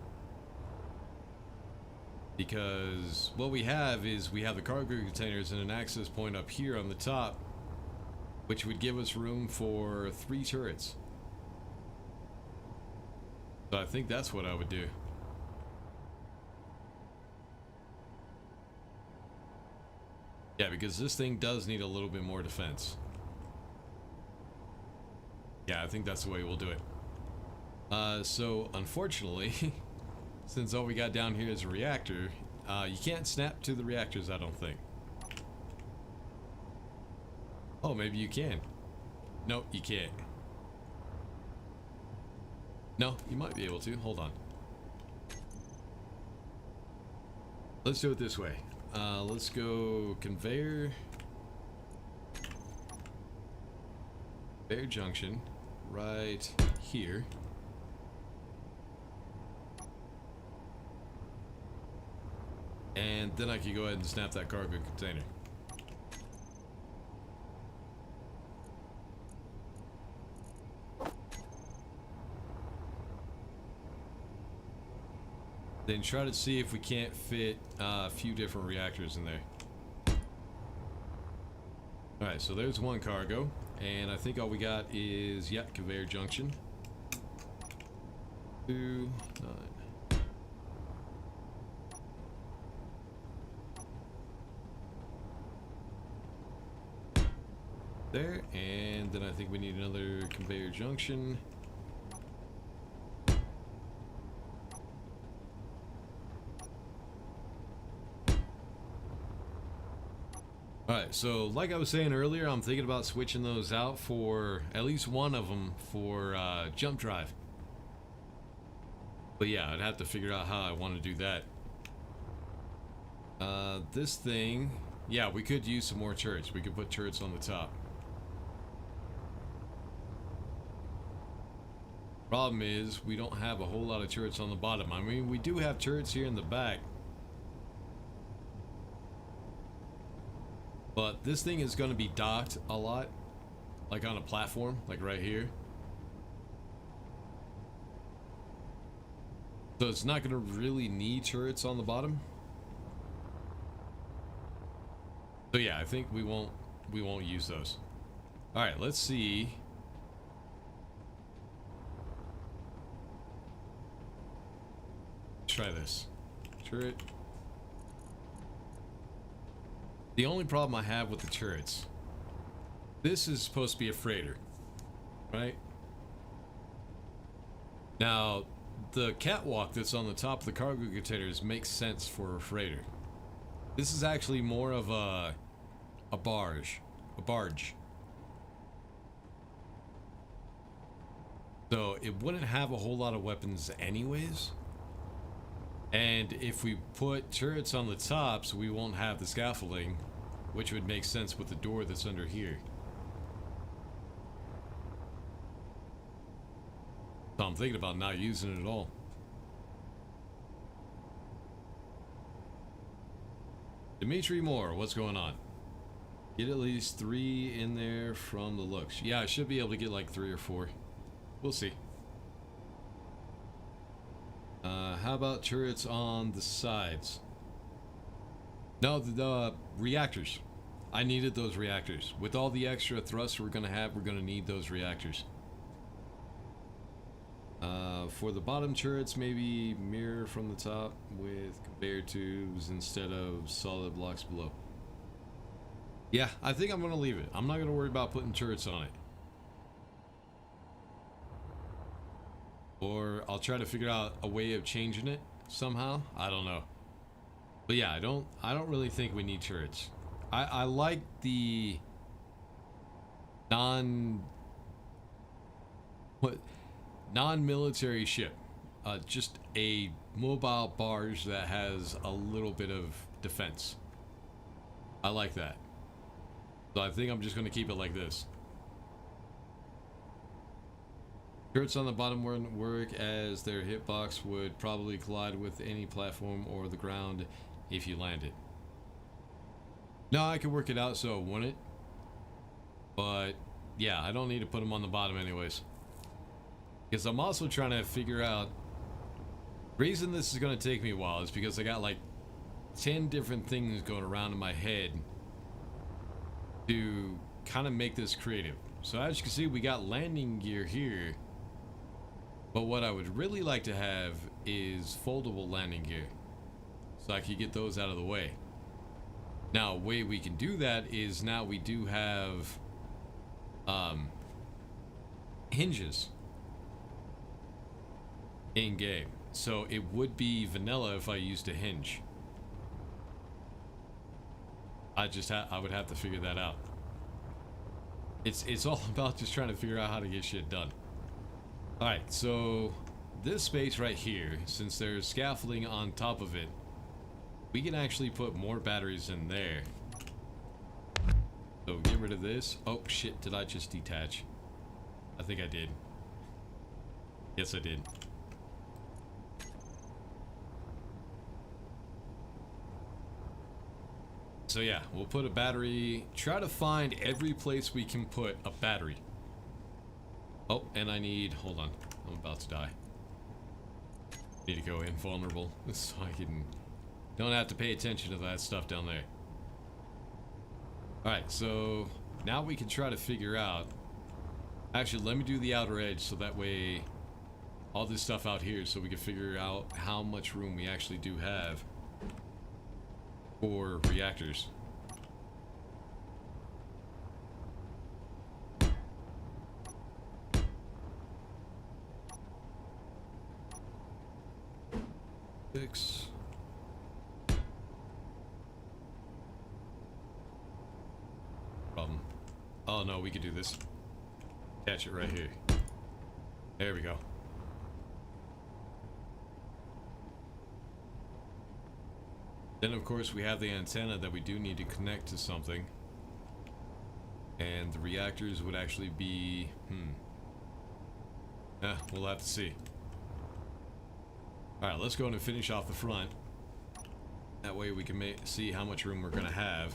Speaker 1: Because what we have is we have the cargo containers and an access point up here on the top, which would give us room for 3 turrets. So I think that's what I would do. Yeah, because this thing does need a little bit more defense. Yeah, I think that's the way we'll do it. So unfortunately, since all we got down here is a reactor, you can't snap to the reactors, I don't think. Oh, maybe you can. Nope, you can't. No, you might be able to. Hold on. Let's do it this way. Let's go conveyor. Conveyor junction right here. And then I can go ahead and snap that cargo container. Then try to see if we can't fit a few different reactors in there. Alright, so there's one cargo. And I think all we got is, yeah, conveyor junction. 2, 9. There, and then I think we need another conveyor junction. Alright, so like I was saying earlier, I'm thinking about switching those out for at least one of them for jump drive. But yeah, I'd have to figure out how I want to do that. This thing, yeah, we could use some more turrets. We could put turrets on the top. Problem is, we don't have a whole lot of turrets on the bottom. I mean, we do have turrets here in the back. But this thing is going to be docked a lot, like on a platform, like right here. So it's not going to really need turrets on the bottom. So yeah, I think we won't use those. All right, let's see. Try this. Turret. The only problem I have with the turrets, this is supposed to be a freighter, right? Now, the catwalk that's on the top of the cargo containers makes sense for a freighter. This is actually more of a barge. So it wouldn't have a whole lot of weapons anyways. And if we put turrets on the tops, we won't have the scaffolding, which would make sense with the door that's under here. So I'm thinking about not using it at all. Dimitri Moore, what's going on? Get at least 3 in there from the looks. Yeah, I should be able to get like 3 or 4. We'll see. How about turrets on the sides? No, the reactors. I needed those reactors. With all the extra thrust we're gonna have, we're gonna need those reactors. For the bottom turrets, maybe mirror from the top with conveyor tubes instead of solid blocks below. Yeah, I think I'm gonna leave it. I'm not gonna worry about putting turrets on it. Or I'll try to figure out a way of changing it somehow. I don't know. But yeah, I don't really think we need turrets. I like the non-military ship. Just a mobile barge that has a little bit of defense. I like that. So I think I'm just going to keep it like this. Turrets on the bottom wouldn't work as their hitbox would probably collide with any platform or the ground if you landed. No, I could work it out so it wouldn't. But yeah, I don't need to put them on the bottom anyways. Because I'm also trying to figure out... The reason this is going to take me a while is because I got like 10 different things going around in my head to kind of make this creative. So as you can see, we got landing gear here. But what I would really like to have is foldable landing gear. So I could get those out of the way. Now, a way we can do that is now we do have hinges in game. So it would be vanilla if I used a hinge. I would have to figure that out. It's all about just trying to figure out how to get shit done. Alright, so this space right here, since there's scaffolding on top of it, we can actually put more batteries in there. So get rid of this. Oh shit, did I just detach? I think I did. Yes, I did. So yeah, we'll put a battery. Try to find every place we can put a battery. Oh, and I need... Hold on. I'm about to die. Need to go invulnerable so I can... Don't have to pay attention to that stuff down there. Alright, so... Now we can try to figure out... Actually, let me do the outer edge so that way... All this stuff out here so we can figure out how much room we actually do have for reactors. Six. Problem. Oh no, we could do this. Catch it right here. There we go. Then of course we have the antenna that we do need to connect to something. And the reactors would actually be... we'll have to see. Alright, let's go and finish off the front. That way we can see how much room we're going to have.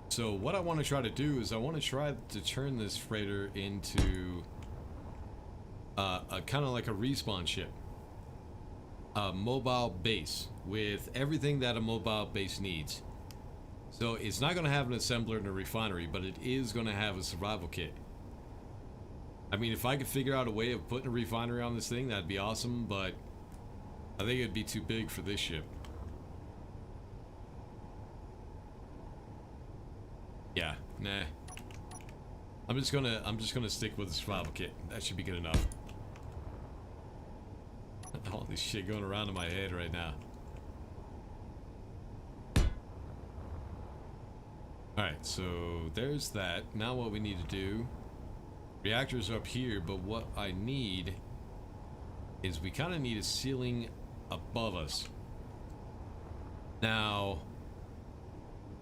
Speaker 1: So what I want to try to do is I want to try to turn this freighter into... a kind of like a respawn ship, a mobile base with everything that a mobile base needs. So it's not going to have an assembler and a refinery, but it is going to have a survival kit. I mean, if I could figure out a way of putting a refinery on this thing, that'd be awesome, but I think it'd be too big for this ship. Yeah, nah. I'm just gonna stick with the survival kit. That should be good enough. All this shit going around in my head right now. Alright, so there's that. Now what we need to do... Reactors are up here, but what I need is we kind of need a ceiling above us. Now,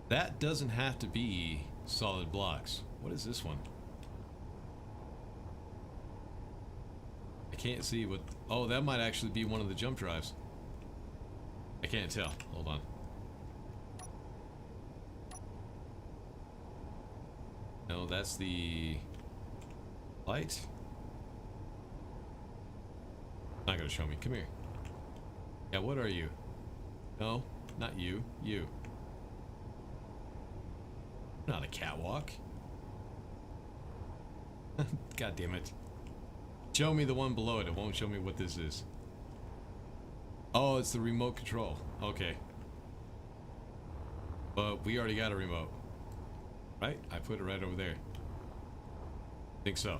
Speaker 1: that doesn't have to be solid blocks. What is this one? I can't see what... Oh, that might actually be one of the jump drives. I can't tell. Hold on. No, that's the... light? Not gonna show me. Come here. Yeah, what are you? No, not you. You. Not a catwalk. God damn it. Show me the one below it. It won't show me what this is. Oh, it's the remote control. Okay. But we already got a remote. Right? I put it right over there. Think so.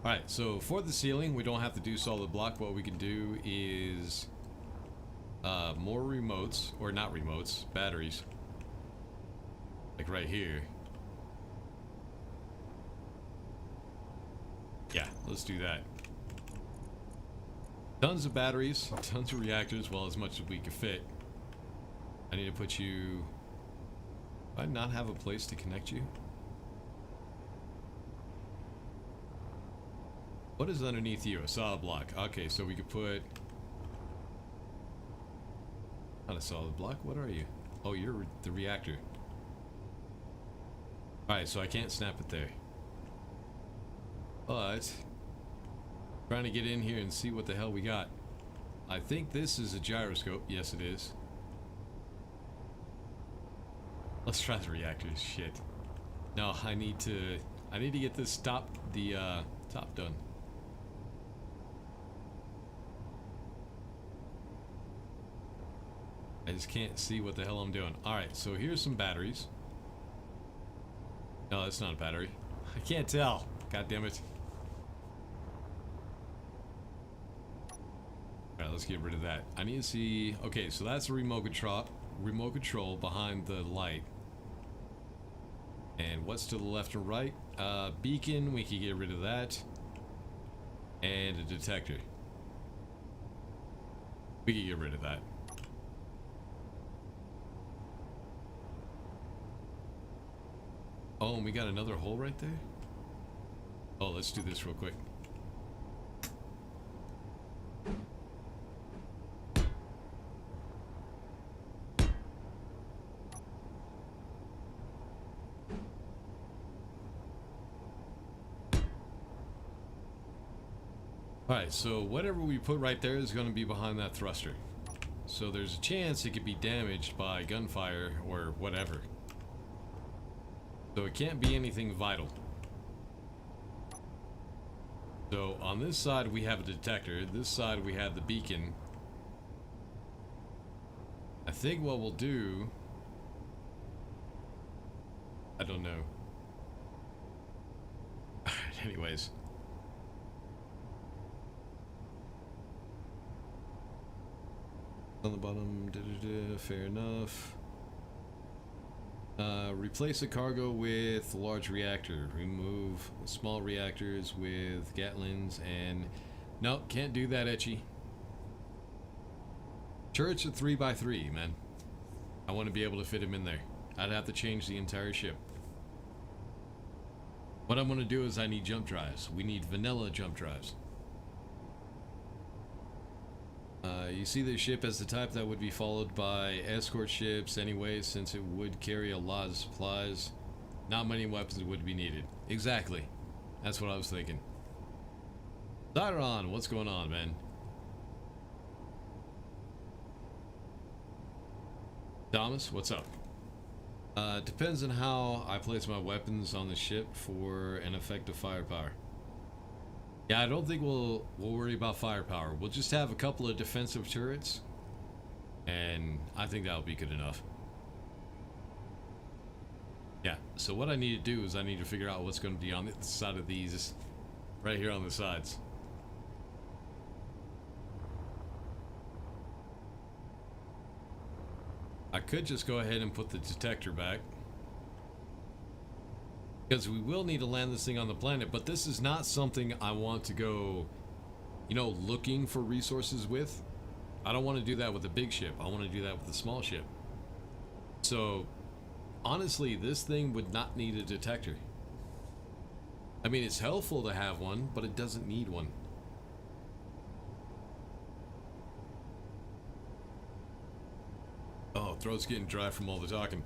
Speaker 1: Alright, so for the ceiling, we don't have to do solid block. What we can do is more remotes, or not remotes, batteries. Like right here. Yeah, let's do that. Tons of batteries, tons of reactors, well, as much as we can fit. I need to put you... Do I not have a place to connect you? What is underneath you? A solid block. Okay, so we could put... Not a solid block, what are you? Oh, you're the reactor. Alright, so I can't snap it there. But... Trying to get in here and see what the hell we got. I think this is a gyroscope. Yes, it is. Let's try the reactors. Shit. No, I need to get this top done. I just can't see what the hell I'm doing. Alright, so here's some batteries. No, that's not a battery. I can't tell. God damn it. Alright, let's get rid of that. I need to see... Okay, so that's a remote control behind the light. And what's to the left and right? Beacon, we can get rid of that. And a detector. We can get rid of that. Oh, and we got another hole right there? Oh, let's do this real quick. Alright, so whatever we put right there is going to be behind that thruster. So there's a chance it could be damaged by gunfire or whatever. So it can't be anything vital. So on this side we have a detector, this side we have the beacon. I think what we'll do... I don't know. Anyways. On the bottom, fair enough. Replace a cargo with large reactor. Remove small reactors with Gatlins and... Nope, can't do that, Etchy. Turrets are 3x3, man. I want to be able to fit him in there. I'd have to change the entire ship. What I'm going to do is I need jump drives. We need vanilla jump drives. You see this ship as the type that would be followed by escort ships anyway, since it would carry a lot of supplies. Not many weapons would be needed. Exactly. That's what I was thinking. Zyron, what's going on, man? Thomas, what's up? Depends on how I place my weapons on the ship for an effective firepower. Yeah, I don't think we'll worry about firepower. We'll just have a couple of defensive turrets, and I think that'll be good enough. Yeah, so what I need to do is I need to figure out what's going to be on the side of these, right here on the sides. I could just go ahead and put the detector back, because we will need to land this thing on the planet, but this is not something I want to go, you know, looking for resources with. I don't want to do that with a big ship. I want to do that with a small ship. So, honestly, this thing would not need a detector. I mean, it's helpful to have one, but it doesn't need one. Oh, throat's getting dry from all the talking.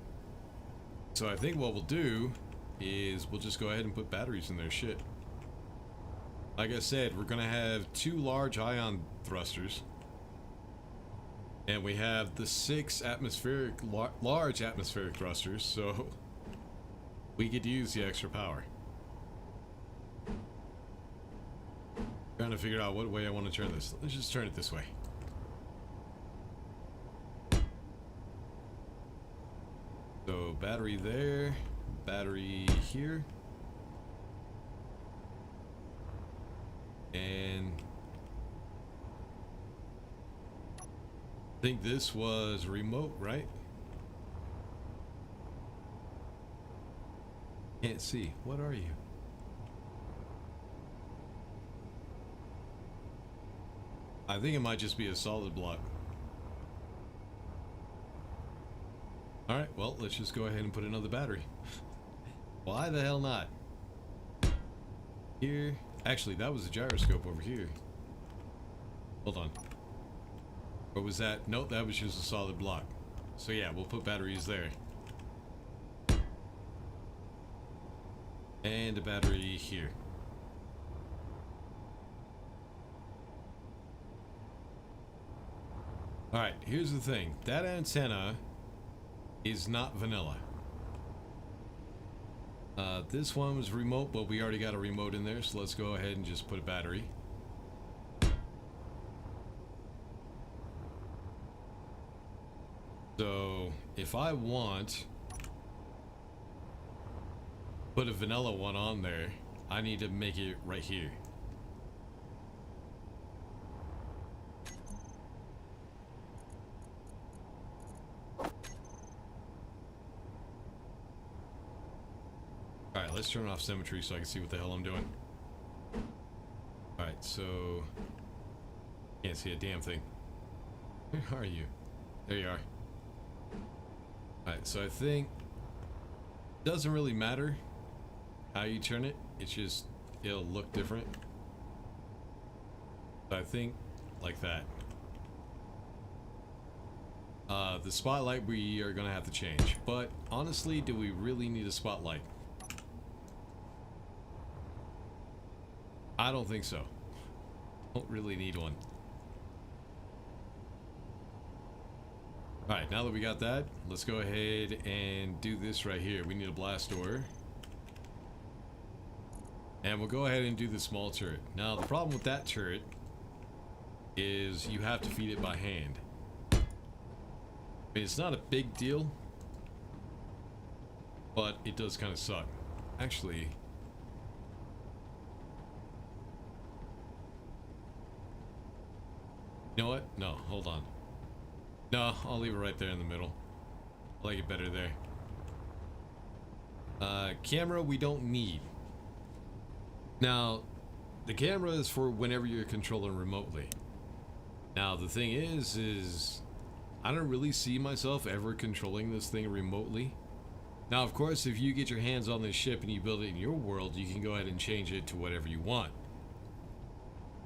Speaker 1: So I think what we'll do is we'll just go ahead and put batteries in there. Shit. Like I said, we're gonna have 2 large ion thrusters, and we have the 6 atmospheric large atmospheric thrusters, so we could use the extra power. Trying to figure out what way I want to turn this. Let's just turn it this way. So battery there. battery here. And I think this was remote, right? Can't see. What are you? I think it might just be a solid block. Alright, well, let's just go ahead and put another battery. Why the hell not? Here. Actually, that was a gyroscope over here. Hold on. Or was that? Nope, that was just a solid block. So yeah, we'll put batteries there. And a battery here. Alright, here's the thing. That antenna is not vanilla. This one was remote, but we already got a remote in there, so let's go ahead and just put a battery. So, if I want put a vanilla one on there, I need to make it right here. Alright, let's turn off symmetry so I can see what the hell I'm doing. Alright, so can't see a damn thing. Where are you? There you are. Alright, so I think it doesn't really matter how you turn it, it's just it'll look different. So I think like that. The spotlight we are gonna have to change, but honestly, do we really need a spotlight? I don't think so. Don't really need one. Alright, now that we got that, let's go ahead and do this right here. We need a blast door. And we'll go ahead and do the small turret. Now, the problem with that turret is you have to feed it by hand. I mean, it's not a big deal, but it does kind of suck. Actually, you know what? No, hold on. No, I'll leave it right there in the middle. I like it better there. Camera we don't need. Now, the camera is for whenever you're controlling remotely. Now, the thing is I don't really see myself ever controlling this thing remotely. Now, of course, if you get your hands on this ship and you build it in your world, you can go ahead and change it to whatever you want.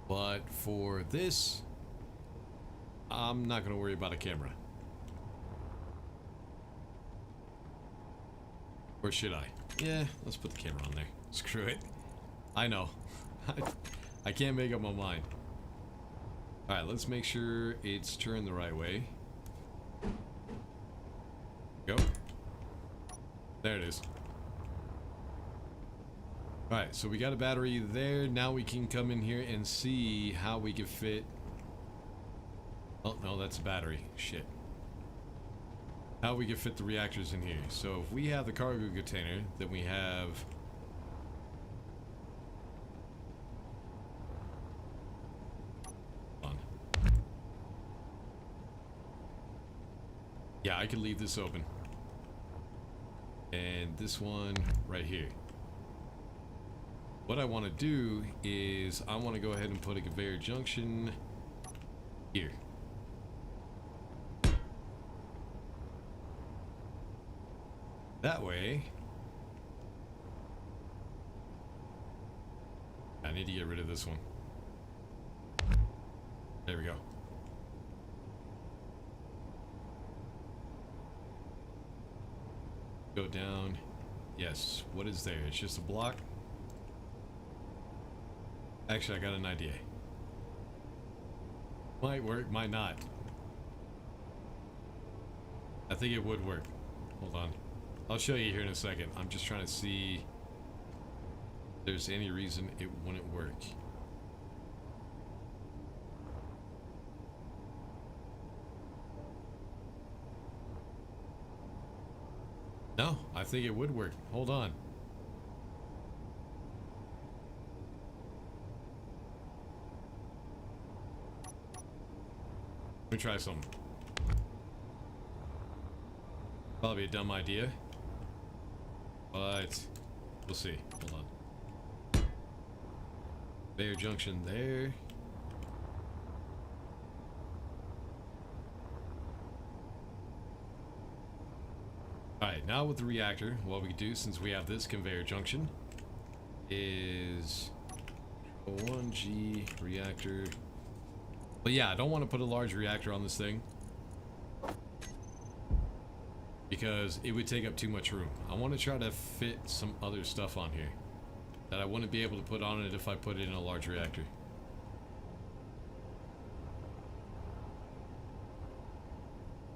Speaker 1: But for this, I'm not going to worry about a camera. Or should I? Yeah, let's put the camera on there. Screw it. I know. I can't make up my mind. Alright, let's make sure it's turned the right way. Go. There it is. Alright, so we got a battery there. Now we can come in here and see how we can fit. Oh, no, that's a battery. Shit. How we can fit the reactors in here. So if we have the cargo container, then we have... on. Yeah, I can leave this open. And this one right here. What I want to do is I want to go ahead and put a conveyor junction here. That way, I need to get rid of this one. There we go. Go down. Yes, what is there? It's just a block. Actually, I got an idea. Might work, might not. I think it would work. Hold on. I'll show you here in a second. I'm just trying to see if there's any reason it wouldn't work. No, I think it would work. Hold on. Let me try something. Probably a dumb idea, but we'll see. Hold on. Conveyor junction there. Alright, now with the reactor, what we can do, since we have this conveyor junction, is 1G reactor. But yeah, I don't want to put a large reactor on this thing, because it would take up too much room. I want to try to fit some other stuff on here that I wouldn't be able to put on it if I put it in a large reactor.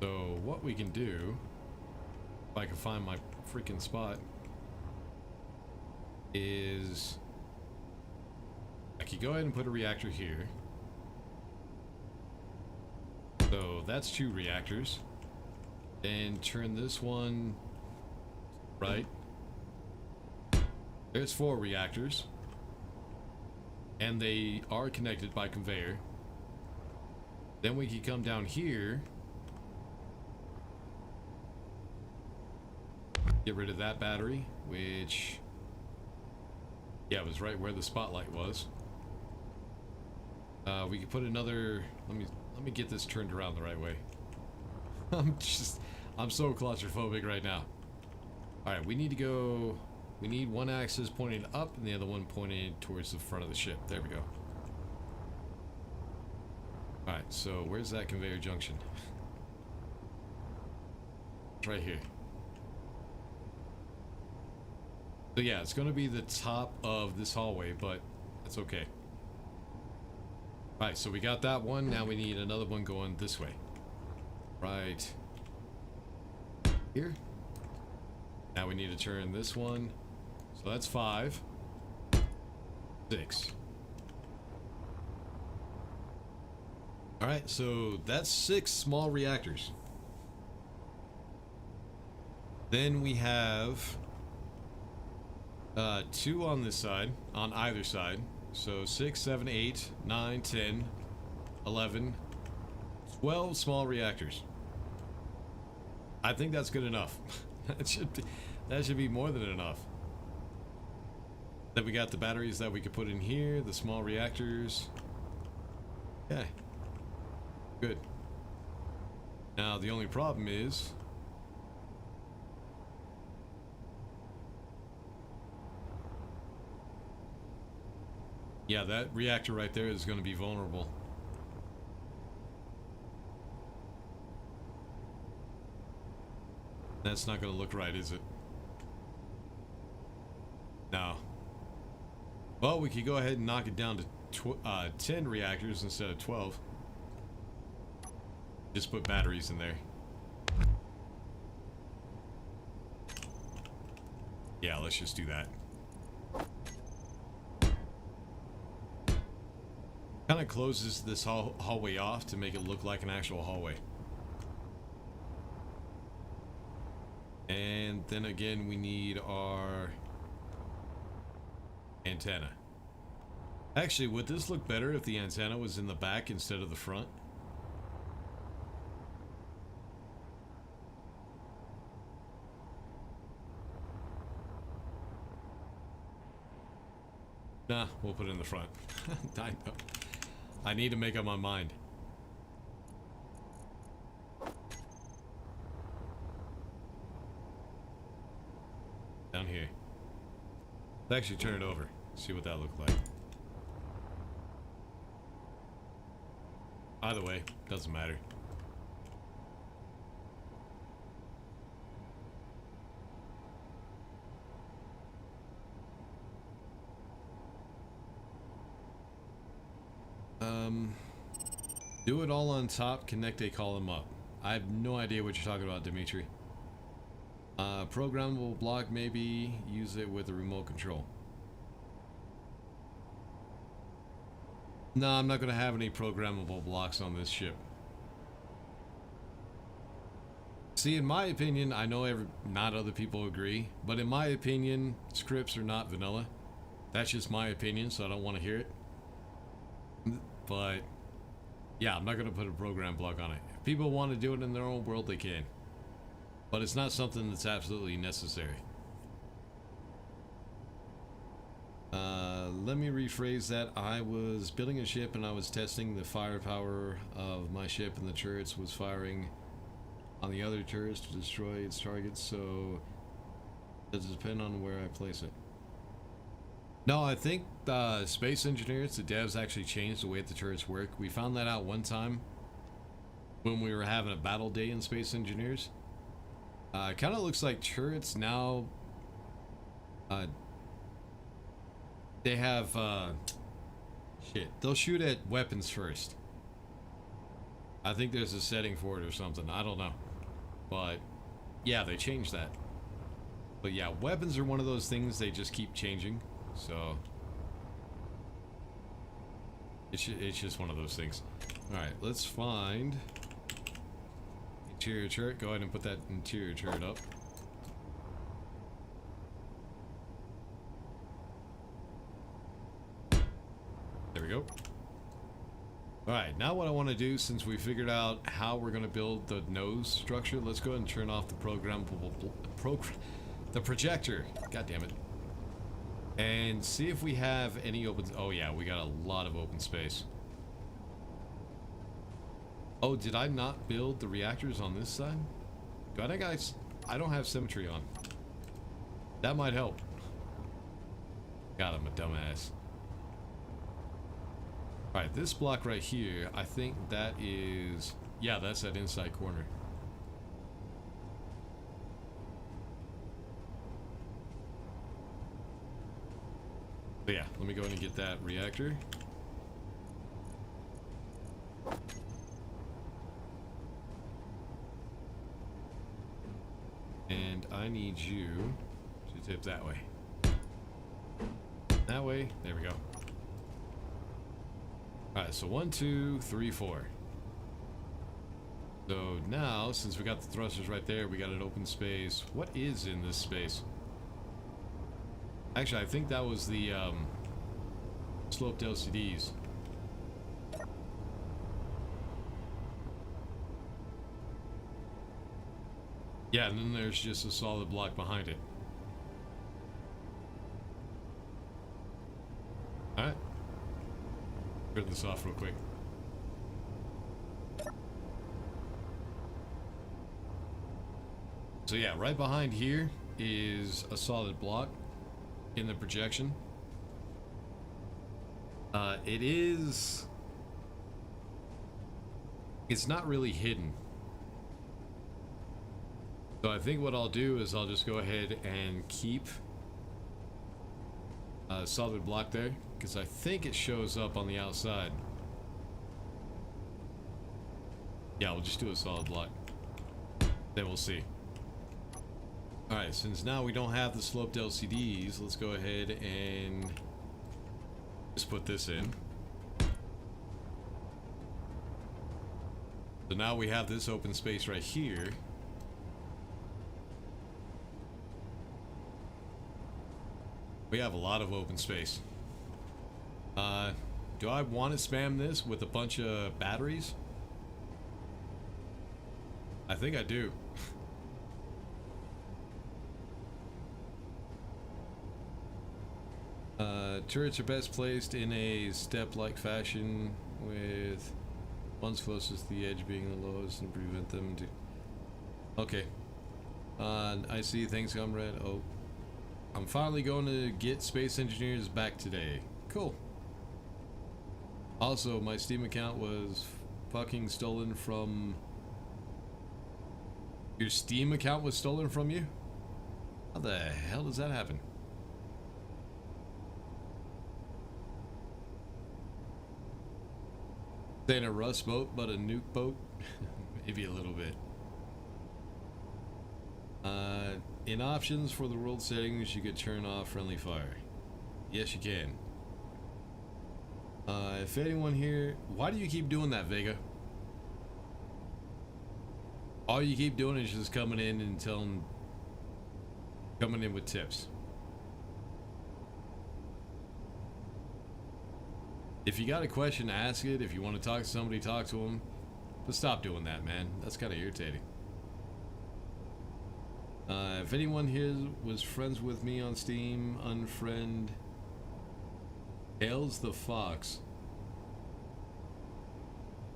Speaker 1: So what we can do, if I can find my freaking spot, is I could go ahead and put a reactor here. So that's 2 reactors. And turn this one right. There's 4 reactors. And they are connected by conveyor. Then we can come down here. Get rid of that battery, which, yeah, it was right where the spotlight was. We could put another, let me get this turned around the right way. I'm so claustrophobic right now. Alright, we need to go, we need one axis pointing up and the other one pointing towards the front of the ship. There we go. Alright, so where's that conveyor junction? It's right here. So yeah, it's going to be the top of this hallway, but that's okay. Alright, so we got that one. Now we need another one going this way. Right here. Now we need to turn this one. So that's 5. 6. Alright, so that's 6 small reactors. Then we have 2 on this side, on either side. So 6, 7, 8, 9, 10, 11, 12 small reactors. I think that's good enough. That should be more than enough. Then we got the batteries that we could put in here, the small reactors. Okay. Good. Now the only problem is yeah, that reactor right there is going to be vulnerable. That's not going to look right, is it? No. Well, we could go ahead and knock it down to 10 reactors instead of 12. Just put batteries in there. Yeah, let's just do that. Kind of closes this hallway off to make it look like an actual hallway. And then again, we need our antenna. Actually, would this look better if the antenna was in the back instead of the front? Nah, we'll put it in the front. I need to make up my mind. Down here. Let's actually turn it over. See what that looked like. Either way, doesn't matter. Do it all on top, connect a column up. I have no idea what you're talking about, Dimitri. Programmable block, maybe use it with a remote control. No, I'm not going to have any programmable blocks on this ship. See, in my opinion, I know not other people agree, but in my opinion, scripts are not vanilla. That's just my opinion, so I don't want to hear it. But yeah, I'm not going to put a program block on it. If people want to do it in their own world, they can. But it's not something that's absolutely necessary. Let me rephrase that. I was building a ship and I was testing the firepower of my ship, and the turrets was firing on the other turrets to destroy its targets, so it does depend on where I place it. No, I think Space Engineers, the devs actually changed the way the turrets work. We found that out one time when we were having a battle day in Space Engineers. It kind of looks like turrets now, they have, shit, they'll shoot at weapons first. I think there's a setting for it or something, I don't know. But, yeah, they changed that. But yeah, weapons are one of those things they just keep changing, so... It's just one of those things. Alright, let's find... interior turret. Go ahead and put that interior turret up. There we go. Alright, now what I want to do, since we figured out how we're going to build the nose structure, let's go ahead and turn off the the projector. God damn it. And see if we have any open... Oh yeah, we got a lot of open space. Oh, did I not build the reactors on this side? God, I don't have symmetry on. That might help. God, I'm a dumbass. Alright, this block right here, I think that is... Yeah, that's that inside corner. So yeah, let me go ahead and get that reactor. And I need you to tip that way. That way, there we go. Alright, so 1, 2, 3, 4. So now, since we got the thrusters right there, we got an open space. What is in this space? Actually, I think that was the sloped LCDs. Yeah, and then there's just a solid block behind it. Alright. Turn this off real quick. So yeah, right behind here is a solid block in the projection. It's not really hidden. So I think what I'll do is I'll just go ahead and keep a solid block there, because I think it shows up on the outside. Yeah, we'll just do a solid block. Then we'll see. Alright, since now we don't have the sloped LCDs, let's go ahead and just put this in. So now we have this open space right here. We have a lot of open space. Do I want to spam this with a bunch of batteries? I think I do. Turrets are best placed in a step-like fashion, with ones closest to the edge being the lowest, and prevent them to... Okay. I see things comrade. Oh. I'm finally going to get Space Engineers back today. Cool. Also, my Steam account was fucking stolen from... Your Steam account was stolen from you? How the hell does that happen? Saying a rust boat, but a nuke boat? Maybe a little bit. In options for the world settings, you could turn off friendly fire. Yes, you can. If anyone here... Why do you keep doing that, Vega? All you keep doing is just coming in and coming in with tips. If you got a question, ask it. If you want to talk to somebody, talk to them. But stop doing that, man. That's kind of irritating. If anyone here was friends with me on Steam, unfriend Hails the Fox.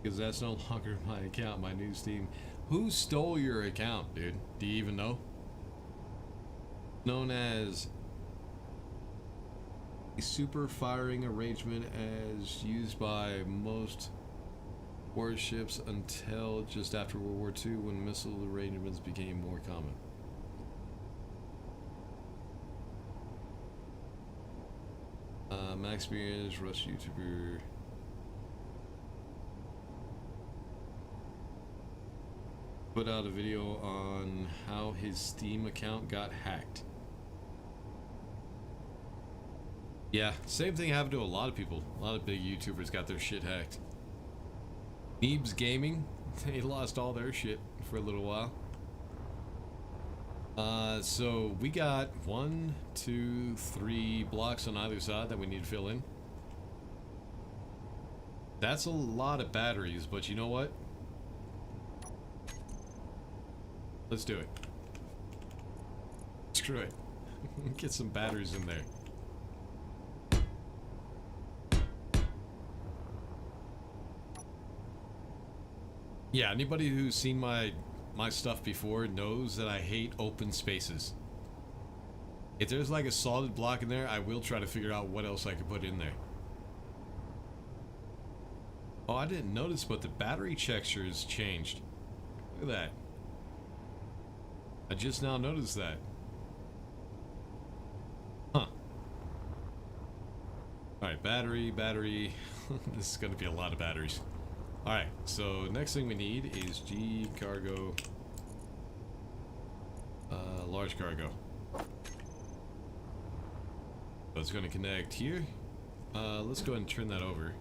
Speaker 1: Because that's no longer my account, my new Steam. Who stole your account, dude? Do you even know? Known as a super firing arrangement as used by most warships until just after World War II when missile arrangements became more common. Max Spears, Rush YouTuber. Put out a video on how his Steam account got hacked. Yeah, same thing happened to a lot of people. A lot of big YouTubers got their shit hacked. Neebs Gaming, they lost all their shit for a little while. So we got 1, 2, 3 blocks on either side that we need to fill in. That's a lot of batteries, but you know what? Let's do it. Screw it. Get some batteries in there. Yeah, anybody who's seen my stuff before knows that I hate open spaces. If there's like a solid block in there, I will try to figure out what else I could put in there. Oh, I didn't notice, but the battery textures changed. Look at that. I just now noticed that. Huh. Alright, battery. This is going to be a lot of batteries. Alright, so next thing we need is G cargo. Large cargo. So it's going to connect here. Let's go ahead and turn that over.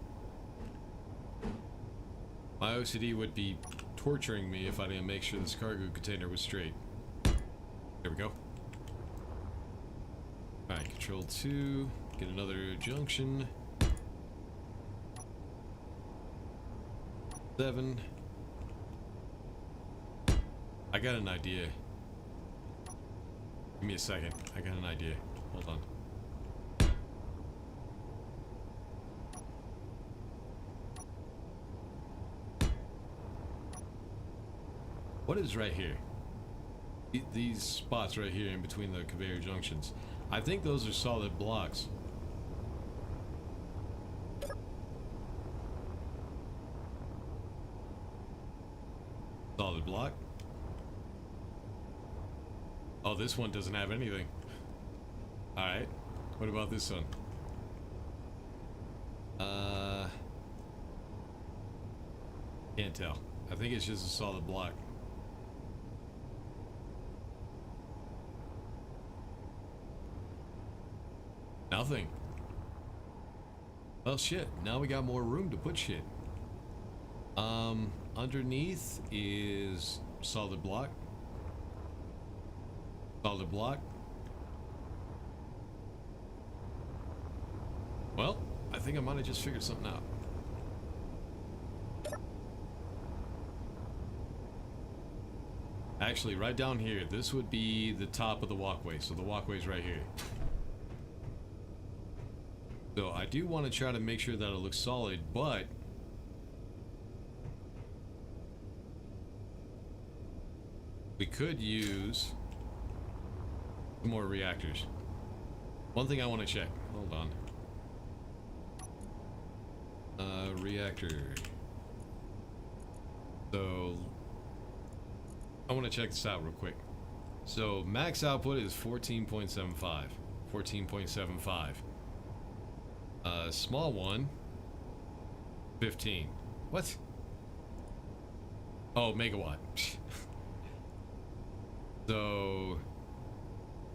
Speaker 1: My OCD would be torturing me if I didn't make sure this cargo container was straight. There we go. Alright, control 2. Get another junction. 7. I got an idea. Give me a second. I got an idea. Hold on. What is right here? These spots right here in between the conveyor junctions. I think those are solid blocks. Solid block. Oh, this one doesn't have anything. Alright. What about this one? Can't tell. I think it's just a solid block. Nothing. Well, shit. Now we got more room to put shit. Underneath is solid block. Solid block. Well, I think I might have just figured something out. Actually, right down here, this would be the top of the walkway. So the walkway's right here. So I do want to try to make sure that it looks solid, but we could use more reactors. One thing I want to check. Hold on. Reactor. So I want to check this out real quick. So max output is 14.75. 14.75. Small one, 15. What? Oh, megawatt. So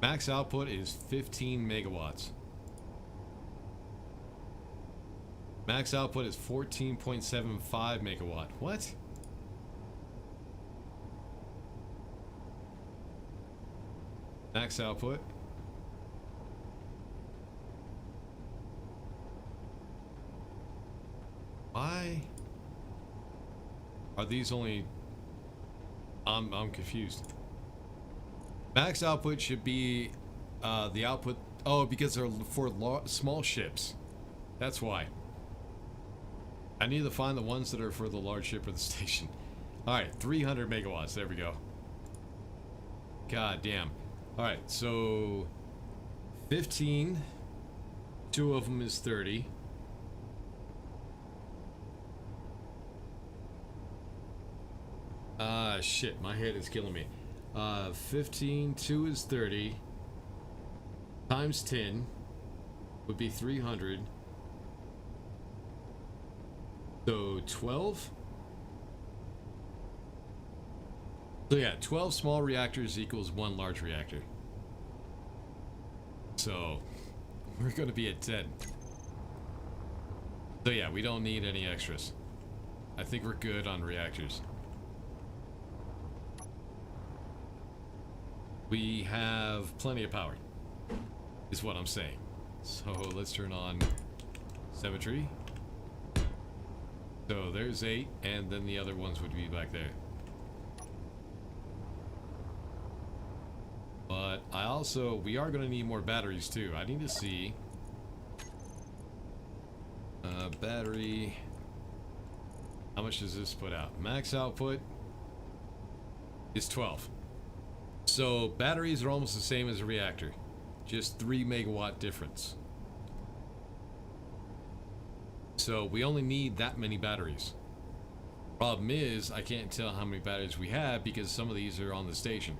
Speaker 1: max output is 15 megawatts. Max output is 14.75 megawatt. What? Max output. Why are these only... I'm confused. Max output should be the output... Oh, because they're for small ships. That's why. I need to find the ones that are for the large ship or the station. Alright, 300 megawatts. There we go. God damn. Alright, so... 15. 2 of them is 30. Shit, my head is killing me. 15, 2 is 30. Times 10 would be 300. So 12? So yeah, 12 small reactors equals 1 large reactor. So we're going to be at 10. So yeah, we don't need any extras. I think we're good on reactors. We have plenty of power, is what I'm saying. So let's turn on symmetry. So there's 8, and then the other ones would be back there. But we are going to need more batteries too. I need to see battery. How much does this put out? Max output is 12. So batteries are almost the same as a reactor, just 3 megawatt difference. So we only need that many batteries. Problem is, I can't tell how many batteries we have because some of these are on the station.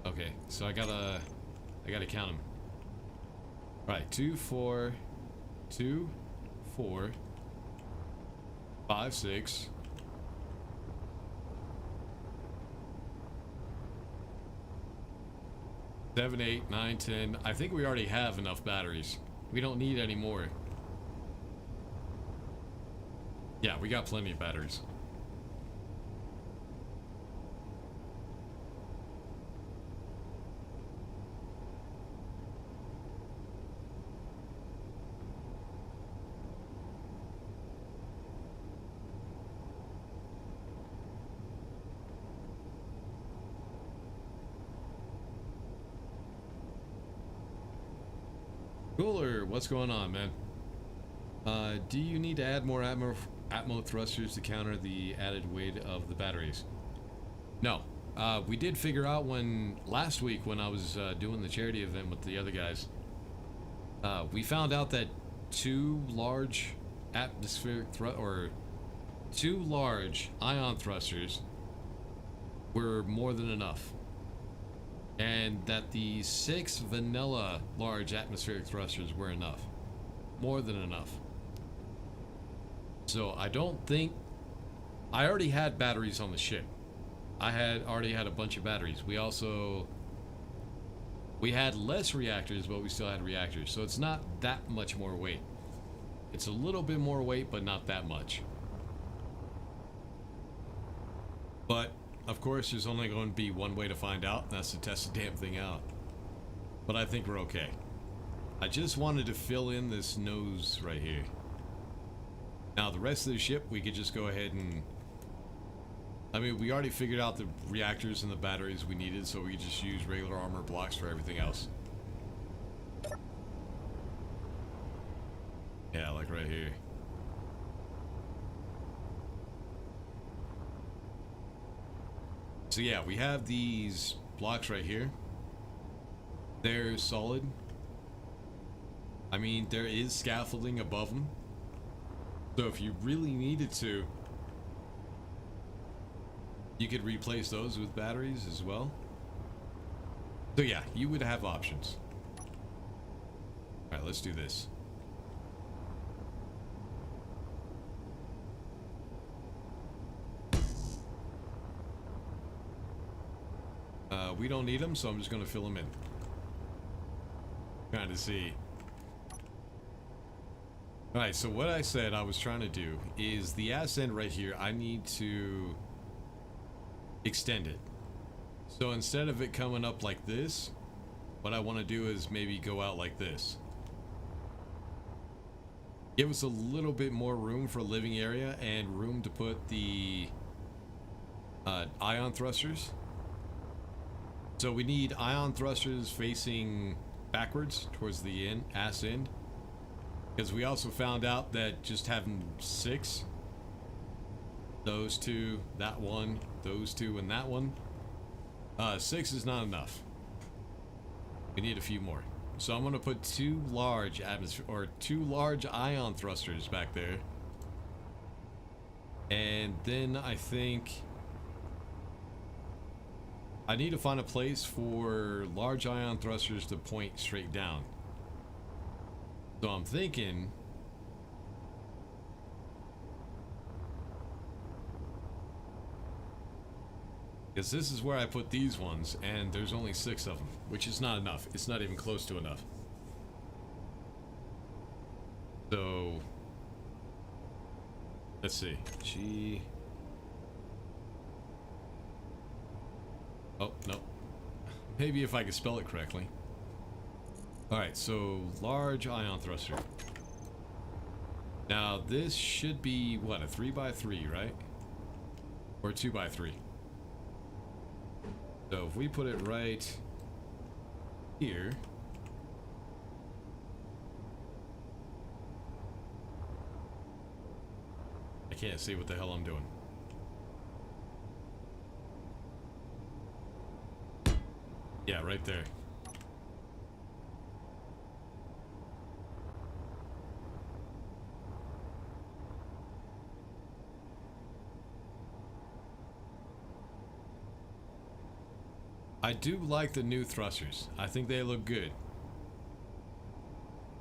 Speaker 1: Okay, so I gotta count them. Right, 2, 4, 2, 4, 5, 6. 7, 8, 9, 10. I think we already have enough batteries. We don't need any more. Yeah, we got plenty of batteries. Cooler, what's going on, man? Do you need to add more Atmo thrusters to counter the added weight of the batteries? No. We did figure out last week when I was doing the charity event with the other guys, we found out that 2 large two large ion thrusters were more than enough. And that the 6 vanilla large atmospheric thrusters were enough. More than enough. So I don't think... I already had batteries on the ship. I already had a bunch of batteries. We had less reactors, but we still had reactors. So it's not that much more weight. It's a little bit more weight, but not that much. But... of course, there's only going to be one way to find out, and that's to test the damn thing out. But I think we're okay. I just wanted to fill in this nose right here. Now, the rest of the ship, we could just go ahead and... I mean, we already figured out the reactors and the batteries we needed, so we could just use regular armor blocks for everything else. Yeah, like right here. So yeah, we have these blocks right here. They're solid. I mean, there is scaffolding above them. So if you really needed to, you could replace those with batteries as well. So yeah, you would have options. Alright, let's do this. We don't need them, so I'm just going to fill them in. Trying to see. Alright, so what I said I was trying to do is the ass end right here, I need to extend it. So instead of it coming up like this, what I want to do is maybe go out like this. Give us a little bit more room for living area and room to put the ion thrusters. So we need ion thrusters facing backwards towards the ass end. Because we also found out that just having 6, those 2, that one, those 2, and that one, 6 is not enough. We need a few more. So I'm gonna put 2 large ion thrusters back there. And then I think I need to find a place for large ion thrusters to point straight down. So I'm thinking because this is where I put these ones, and there's only 6 of them, which is not enough. It's not even close to enough. So let's see. G. Oh, no. Maybe if I could spell it correctly. Alright, so large ion thruster. Now this should be, what, a 3x3, right? Or 2x3. So if we put it right here. I can't see what the hell I'm doing. Yeah, right there. I do like the new thrusters. I think they look good.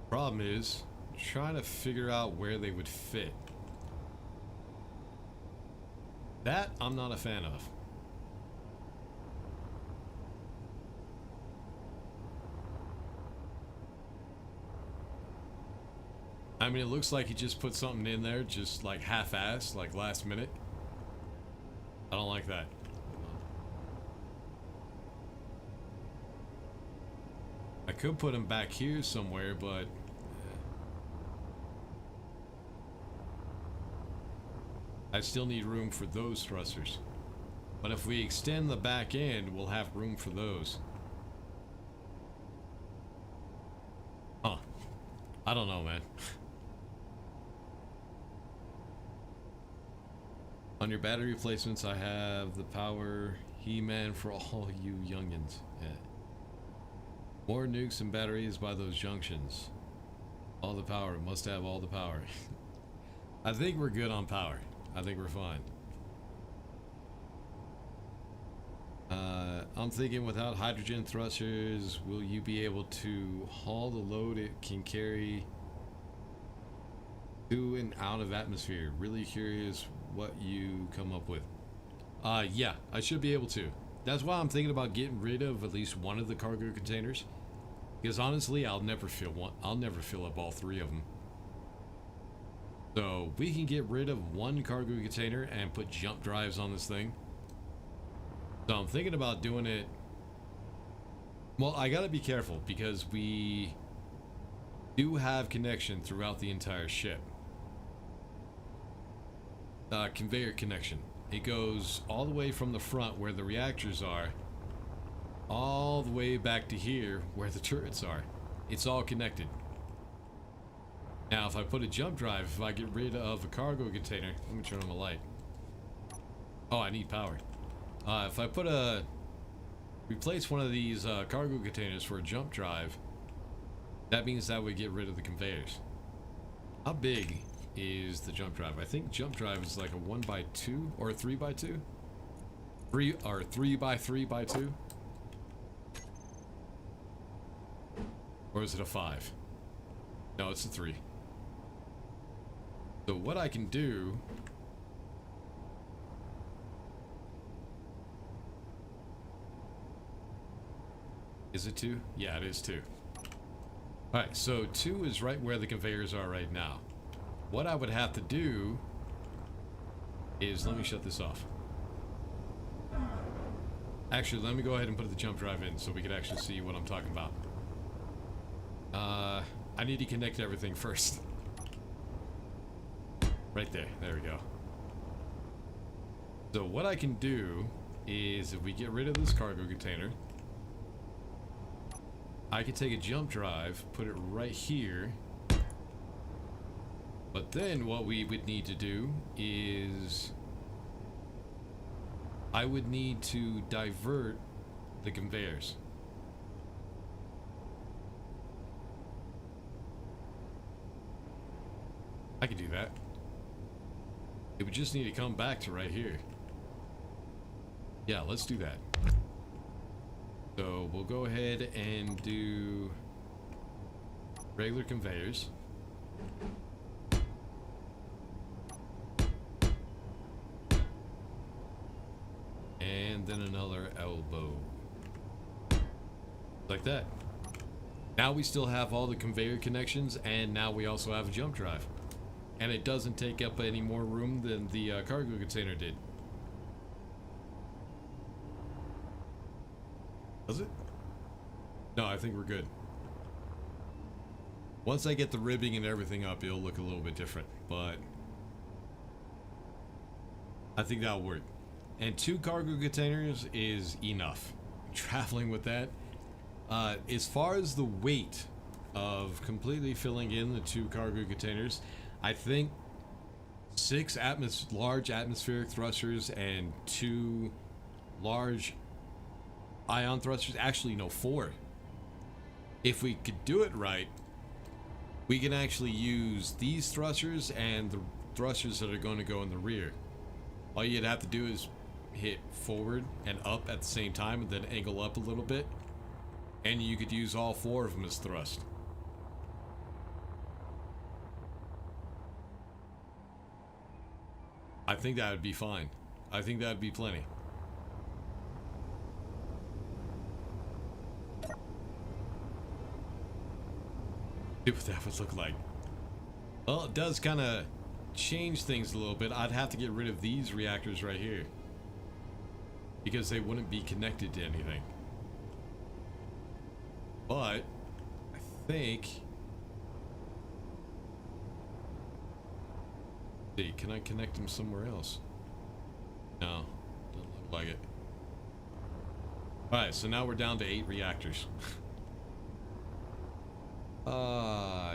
Speaker 1: Problem is trying to figure out where they would fit. That I'm not a fan of. I mean, it looks like he just put something in there, just like half-assed, like last minute. I don't like that. I could put him back here somewhere, but I still need room for those thrusters. But if we extend the back end, we'll have room for those. Huh. I don't know, man. On your battery replacements, I have the power He-Man for all you youngins. Yeah. More nukes and batteries by those junctions. All the power. Must have all the power. I think we're good on power. I think we're fine. I'm thinking without hydrogen thrusters, will you be able to haul the load it can carry to and out of atmosphere? Really curious what you come up with. Yeah, I should be able to. That's why I'm thinking about getting rid of at least one of the cargo containers. Because honestly, I'll never fill up all 3 of them. So we can get rid of one cargo container and put jump drives on this thing. So I'm thinking about doing it. Well, I gotta be careful because we do have connection throughout the entire ship. Conveyor connection. It goes all the way from the front where the reactors are, all the way back to here where the turrets are. It's all connected. Now, if I put a jump drive, if I get rid of a cargo container, let me turn on the light. Oh, I need power. If I put replace one of these cargo containers for a jump drive, that means that would get rid of the conveyors. How big is the jump drive? I think jump drive is like a 1x2 or a 3x2? 3x3x2? Or is it a 5? No, it's a 3. So what I can do is it 2? Yeah, it is 2. Alright, so 2 is right where the conveyors are right now. what I would have to do is, let me shut this off. Actually, let me go ahead and put the jump drive in so we can actually see what I'm talking about. I need to connect everything first. Right there. There we go. So what I can do is, if we get rid of this cargo container, I can take a jump drive, put it right here. But then what we would need to do is, I would need to divert the conveyors. I could do that. It would just need to come back to right here. Yeah, let's do that. So we'll go ahead and do regular conveyors. And then another elbow. Like that. Now we still have all the conveyor connections, and now we also have a jump drive. And it doesn't take up any more room than the cargo container did. Does it? No, I think we're good. Once I get the ribbing and everything up, it'll look a little bit different, but I think that'll work. And 2 cargo containers is enough. Traveling with that. As far as the weight of completely filling in the 2 cargo containers, I think 6 large atmospheric thrusters and 2 large ion thrusters. Actually, no, 4. If we could do it right, we can actually use these thrusters and the thrusters that are going to go in the rear. All you'd have to do is hit forward and up at the same time, and then angle up a little bit, and you could use all 4 of them as thrust. I think that would be fine. I think that would be plenty. See what that would look like. Well, it does kind of change things a little bit. I'd have to get rid of these reactors right here, because they wouldn't be connected to anything. But I think, see, can I connect them somewhere else? No, doesn't look like it. Alright, so now we're down to 8 reactors.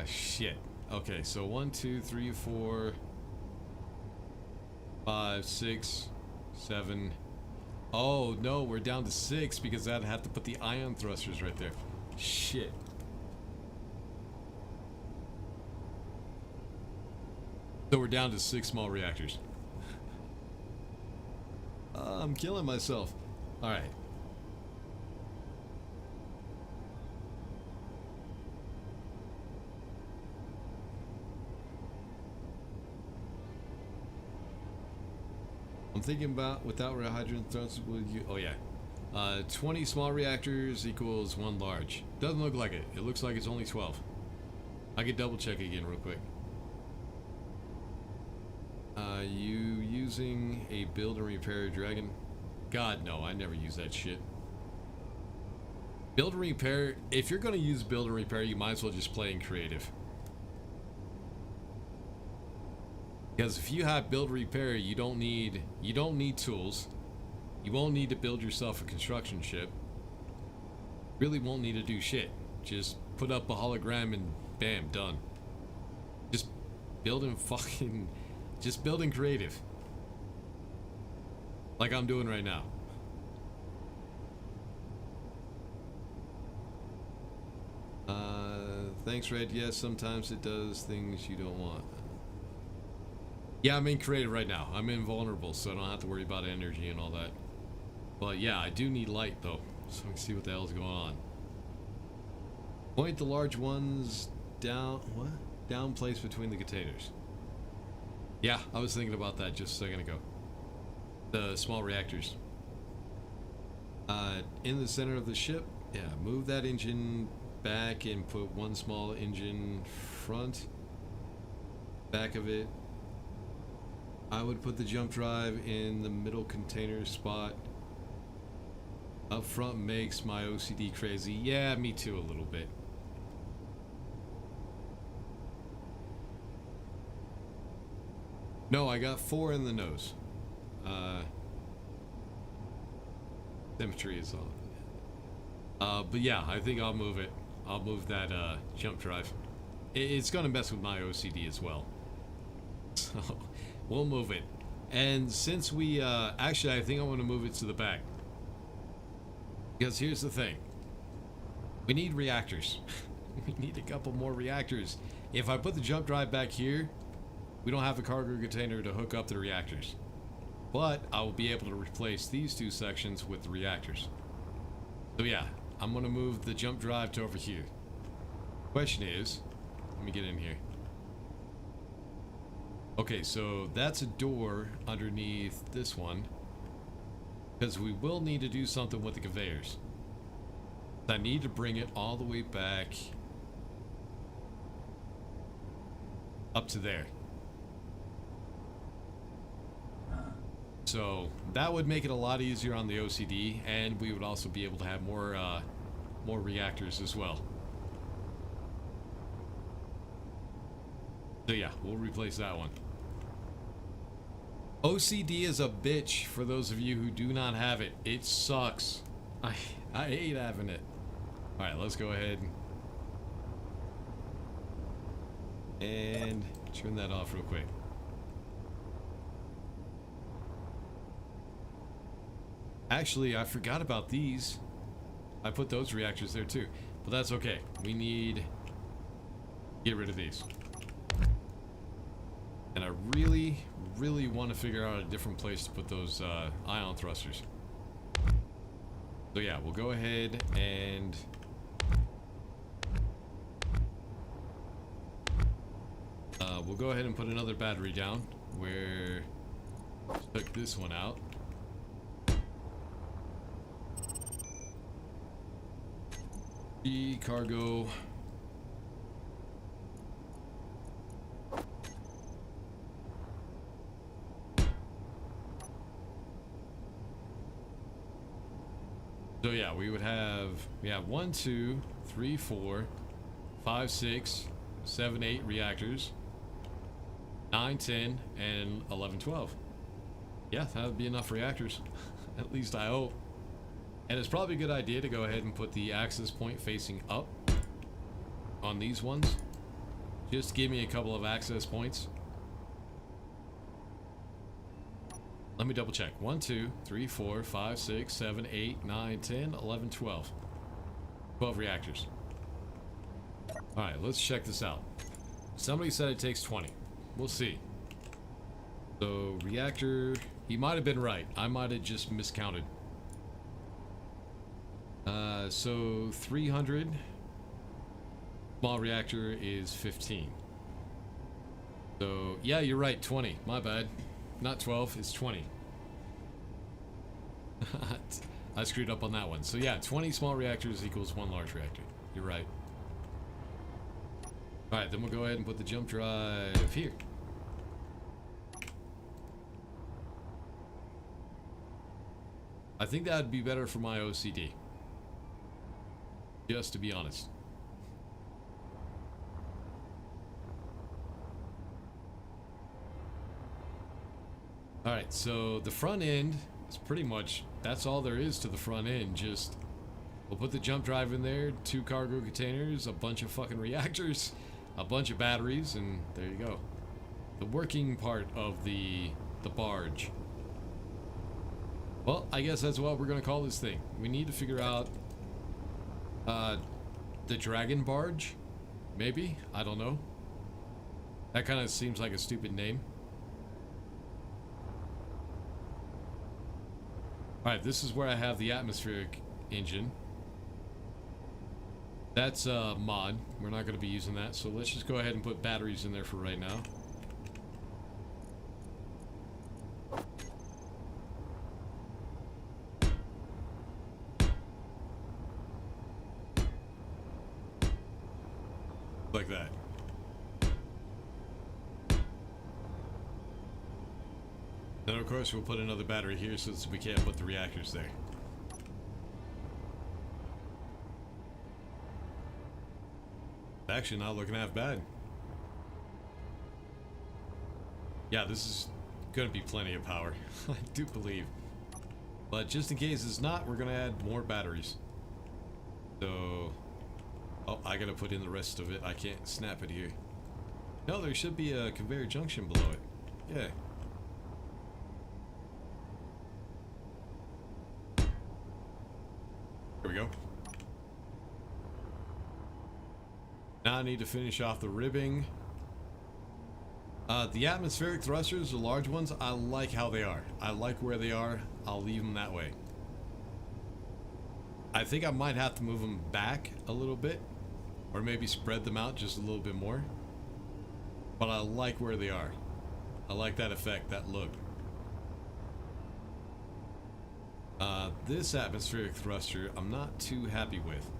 Speaker 1: Shit. Okay, so 1, 2, 3, 4, 5, 6, 7. Oh no, we're down to 6 because I'd have to put the ion thrusters right there. Shit. So we're down to 6 small reactors. I'm killing myself. Alright. I'm thinking about without hydrogen thrusters, would you? Oh yeah. 20 small reactors equals 1 large. Doesn't look like it. It looks like it's only 12. I could double check again real quick. You using a build and repair dragon? God, no, I never use that shit. Build and repair, if you're gonna use build and repair, you might as well just play in creative. Because if you have build and repair, you don't need tools. You won't need to build yourself a construction ship. Really won't need to do shit. Just put up a hologram and bam, done. Just building fucking... Just building creative. Like I'm doing right now. Thanks, Red. Yes, sometimes it does things you don't want. Yeah, I'm in creative right now. I'm invulnerable, so I don't have to worry about energy and all that. But yeah, I do need light though, so I can see what the hell's going on. Point the large ones down. What? Down place between the containers. Yeah, I was thinking about that just a second ago. The small reactors. In the center of the ship. Yeah, move that engine back and put 1 small engine front. back of it. I would put the jump drive in the middle container spot. Up front makes my OCD crazy. Yeah, me too a little bit. No, I got 4 in the nose. Symmetry is on. But yeah, I think I'll move it. I'll move that jump drive. It's gonna mess with my OCD as well. So we'll move it. And since we actually, I think I want to move it to the back. Because here's the thing. We need reactors. We need a couple more reactors. If I put the jump drive back here, we don't have a cargo container to hook up the reactors. But I will be able to replace these 2 sections with the reactors. So yeah, I'm going to move the jump drive to over here. Question is, let me get in here. Okay, so that's a door underneath this one. Because we will need to do something with the conveyors. I need to bring it all the way back up to there. So that would make it a lot easier on the OCD, and we would also be able to have more reactors as well. So yeah, we'll replace that one. OCD is a bitch for those of you who do not have it. It sucks. I hate having it. Alright, let's go ahead and turn that off real quick. Actually, I forgot about these. I put those reactors there too. But that's okay. We need to get rid of these. And I really, really want to figure out a different place to put those ion thrusters. So yeah, we'll go ahead and we'll go ahead and put another battery down where took this one out. The cargo. So yeah, we would have 1, 2, 3, 4, 5, 6, 7, 8 reactors, 9, 10, and 11, 12. Yeah, that would be enough reactors. At least I hope. And it's probably a good idea to go ahead and put the access point facing up on these ones. Just give me a couple of access points. Let me double check. 1, 2, 3, 4, 5, 6, 7, 8, 9, 10, 11, 12. 12 reactors. Alright, let's check this out. Somebody said it takes 20. We'll see. So, reactor... He might have been right. I might have just miscounted. So 300. Small reactor is 15. So, yeah, you're right, 20. My bad. Not 12, it's 20. I screwed up on that one. So yeah, 20 small reactors equals 1 large reactor. You're right. Alright, then we'll go ahead and put the jump drive here. I think that would be better for my OCD. Just to be honest. Alright, so the front end is pretty much, that's all there is to the front end. Just, we'll put the jump drive in there, 2 cargo containers, a bunch of fucking reactors, a bunch of batteries, and there you go. The working part of the barge. Well, I guess that's what we're gonna call this thing. We need to figure out the dragon barge, maybe? I don't know. That kind of seems like a stupid name. Alright, this is where I have the atmospheric engine. That's a mod. We're not going to be using that, so let's just go ahead and put batteries in there for right now. Like that. And of course we'll put another battery here since we can't put the reactors there. Actually not looking half bad. Yeah, this is gonna be plenty of power. I do believe. But just in case it's not, we're gonna add more batteries. So... oh, I gotta put in the rest of it. I can't snap it here. No, there should be a conveyor junction below it. Yeah. There we go. Now I need to finish off the ribbing. The atmospheric thrusters, the large ones, I like how they are. I like where they are. I'll leave them that way. I think I might have to move them back a little bit. Or maybe spread them out just a little bit more. But I like where they are. I like that effect, that look. This atmospheric thruster, I'm not too happy with.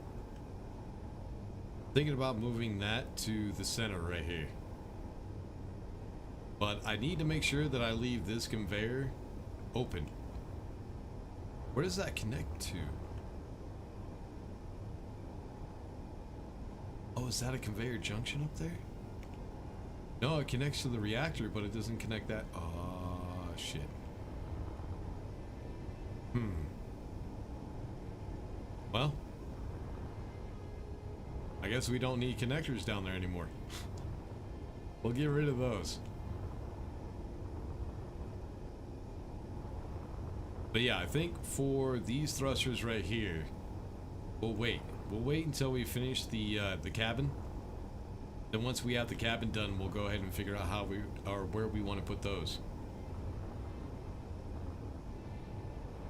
Speaker 1: Thinking about moving that to the center right here. But I need to make sure that I leave this conveyor open. Where does that connect to? Oh, is that a conveyor junction up there? No, it connects to the reactor, but it doesn't connect that. Oh, shit. Well, I guess we don't need connectors down there anymore. We'll get rid of those. But yeah, I think for these thrusters right here, we'll wait. We'll wait until we finish the cabin. Then once we have the cabin done, we'll go ahead and figure out how we or where we want to put those.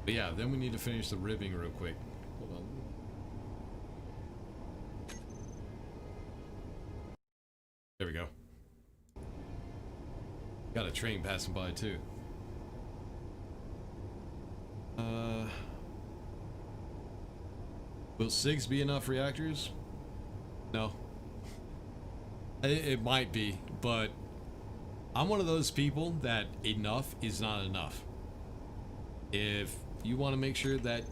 Speaker 1: But yeah, then we need to finish the ribbing real quick. Hold on. There we go. Got a train passing by too. Will 6 be enough reactors? No. It might be, but I'm one of those people that enough is not enough. If you want to make sure that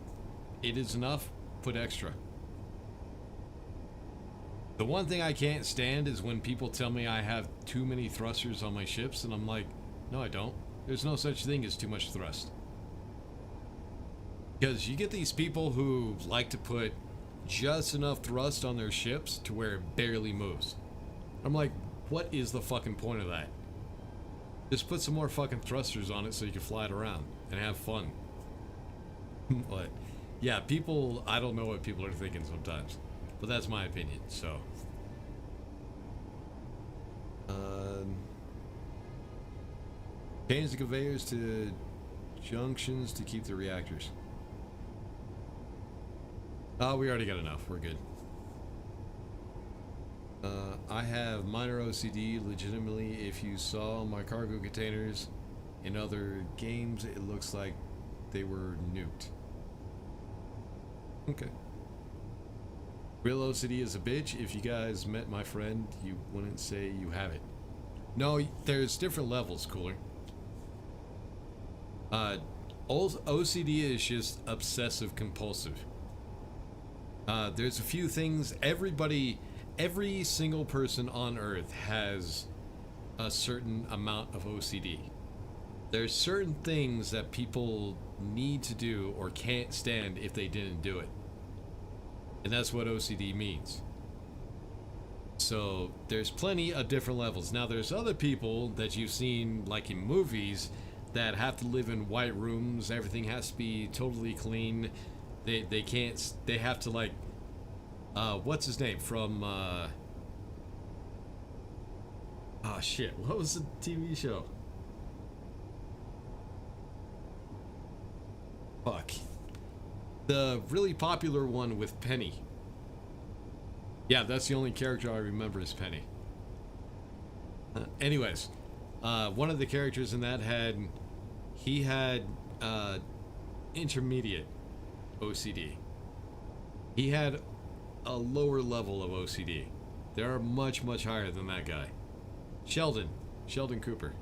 Speaker 1: it is enough, put extra. The one thing I can't stand is when people tell me I have too many thrusters on my ships, and I'm like, no, I don't. There's no such thing as too much thrust. Because you get these people who like to put just enough thrust on their ships to where it barely moves. I'm like, what is the fucking point of that? Just put some more fucking thrusters on it so you can fly it around and have fun. But yeah, people, I don't know what people are thinking sometimes, but that's my opinion. So change the conveyors to junctions to keep the reactors. Oh, we already got enough. We're good. I have minor OCD. Legitimately, if you saw my cargo containers in other games, it looks like they were nuked. Okay. Real OCD is a bitch. If you guys met my friend, you wouldn't say you have it. No, there's different levels, Cooler. OCD is just obsessive compulsive. There's a few things. Every single person on Earth has a certain amount of OCD. There's certain things that people need to do or can't stand if they didn't do it. And that's what OCD means. So there's plenty of different levels. Now there's other people that you've seen like in movies that have to live in white rooms. Everything has to be totally clean. They can't, they have to like, what's his name from, oh shit, what was the TV show? Fuck. The really popular one with Penny. Yeah, that's the only character I remember is Penny. Anyways, one of the characters in that had intermediate OCD. He had a lower level of OCD. There are much higher than that guy. Sheldon Cooper.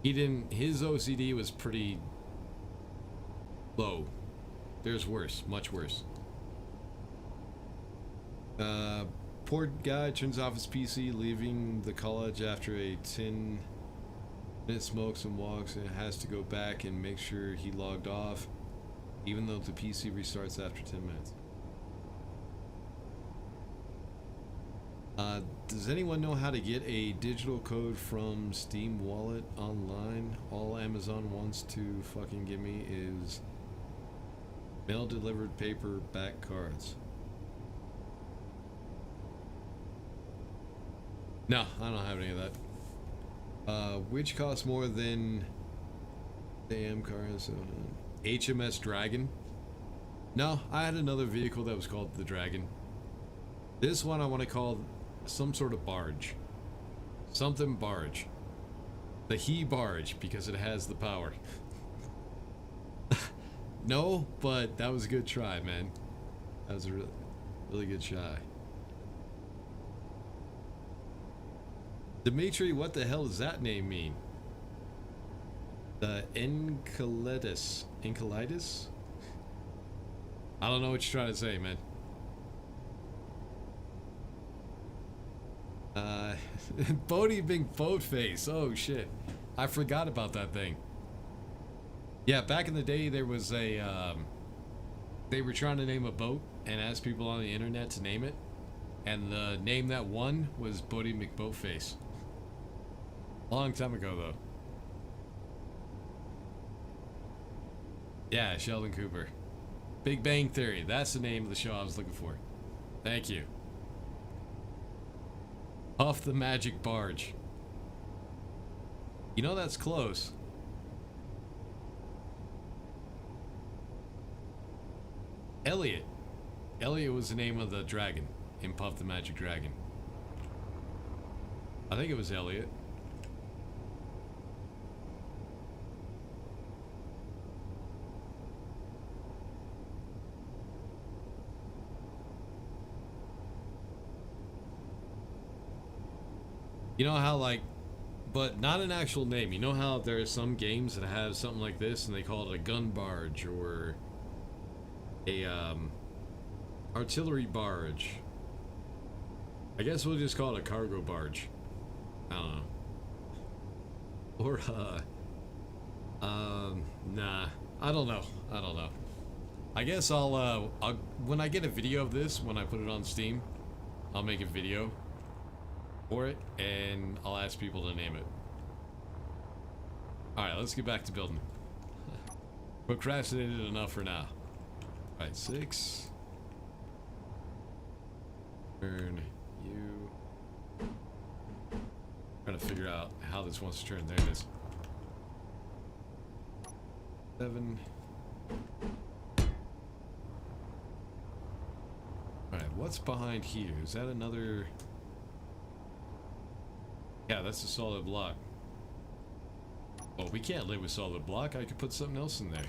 Speaker 1: He didn't. His OCD was pretty low. There's worse, much worse. Poor guy turns off his PC, leaving the college after a 10-minute smokes and walks, and has to go back and make sure he logged off, even though the PC restarts after 10 minutes. Does anyone know how to get a digital code from Steam Wallet online? All Amazon wants to fucking give me is mail delivered paperback cards. No, I don't have any of that. Which costs more than AM cars? HMS Dragon? No, I had another vehicle that was called the Dragon. This one I want to call some sort of barge. Something barge. The He Barge, because it has the power. No, but that was a good try, man. That was a really good try. Dimitri, what the hell does that name mean? The Enceladus. Enceladus? I don't know what you're trying to say, man. Bodie Big Boat Face. Oh shit. I forgot about that thing. Yeah, back in the day there was a they were trying to name a boat and ask people on the internet to name it. And the name that won was Bodie McBoatface. Long time ago though. Yeah, Sheldon Cooper. Big Bang Theory. That's the name of the show I was looking for. Thank you. Off the Magic Barge. You know that's close. Elliot. Elliot was the name of the dragon in Puff the Magic Dragon. I think it was Elliot. You know how, like, but not an actual name. You know how there are some games that have something like this and they call it a gun barge or a artillery barge. I guess we'll just call it a cargo barge. I don't know. Or nah, I don't know. I guess I'll when I get a video of this, when I put it on Steam, I'll make a video for it and I'll ask people to name it. Alright, let's get back to building. Procrastinated enough for now. Alright, 6. Turn you. Trying to figure out how this wants to turn. There it is. 7. Alright, what's behind here? Is that another... Yeah, that's a solid block. Oh, we can't live with solid block. I could put something else in there.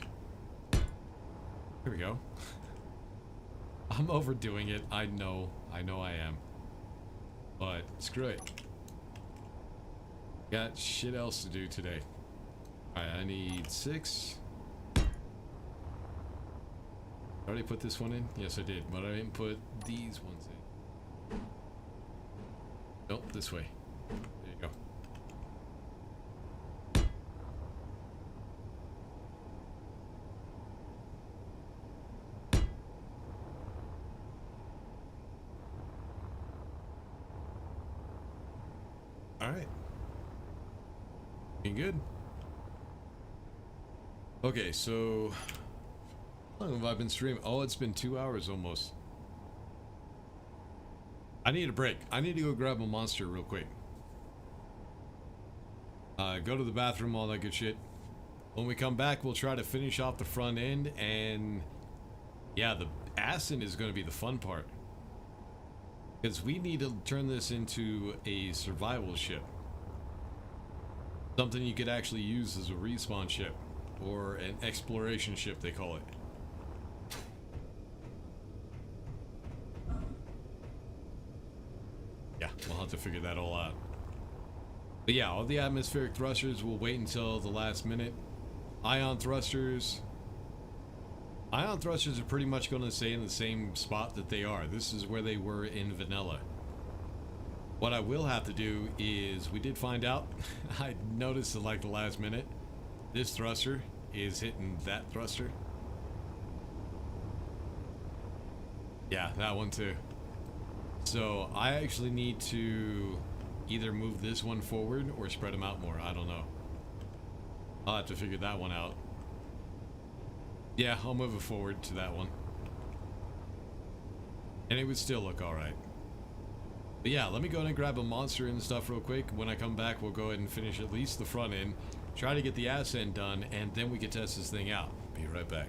Speaker 1: Here we go. I'm overdoing it. I know I am. But screw it. Got shit else to do today. Alright, I need 6. Already put this one in? Yes, I did. But I didn't put these ones in. Nope, this way. There you go. Alright. Looking good. Okay, so how long have I been streaming? Oh, it's been 2 hours almost. I need a break. I need to go grab a monster real quick. Go to the bathroom, all that good shit. When we come back, we'll try to finish off the front end, and yeah, the Ascent is going to be the fun part. Because we need to turn this into a survival ship. Something you could actually use as a respawn ship. Or an exploration ship, they call it. Yeah, we'll have to figure that all out. But yeah, all the atmospheric thrusters will wait until the last minute. Ion thrusters. Ion thrusters are pretty much going to stay in the same spot that they are. This is where they were in vanilla. What I will have to do is, we did find out, I noticed at like the last minute, this thruster is hitting that thruster. Yeah, that one too. So I actually need to either move this one forward or spread them out more. I don't know. I'll have to figure that one out. Yeah, I'll move it forward to that one. And it would still look alright. But yeah, let me go ahead and grab a monster and stuff real quick. When I come back, we'll go ahead and finish at least the front end. Try to get the ass end done, and then we can test this thing out. Be right back.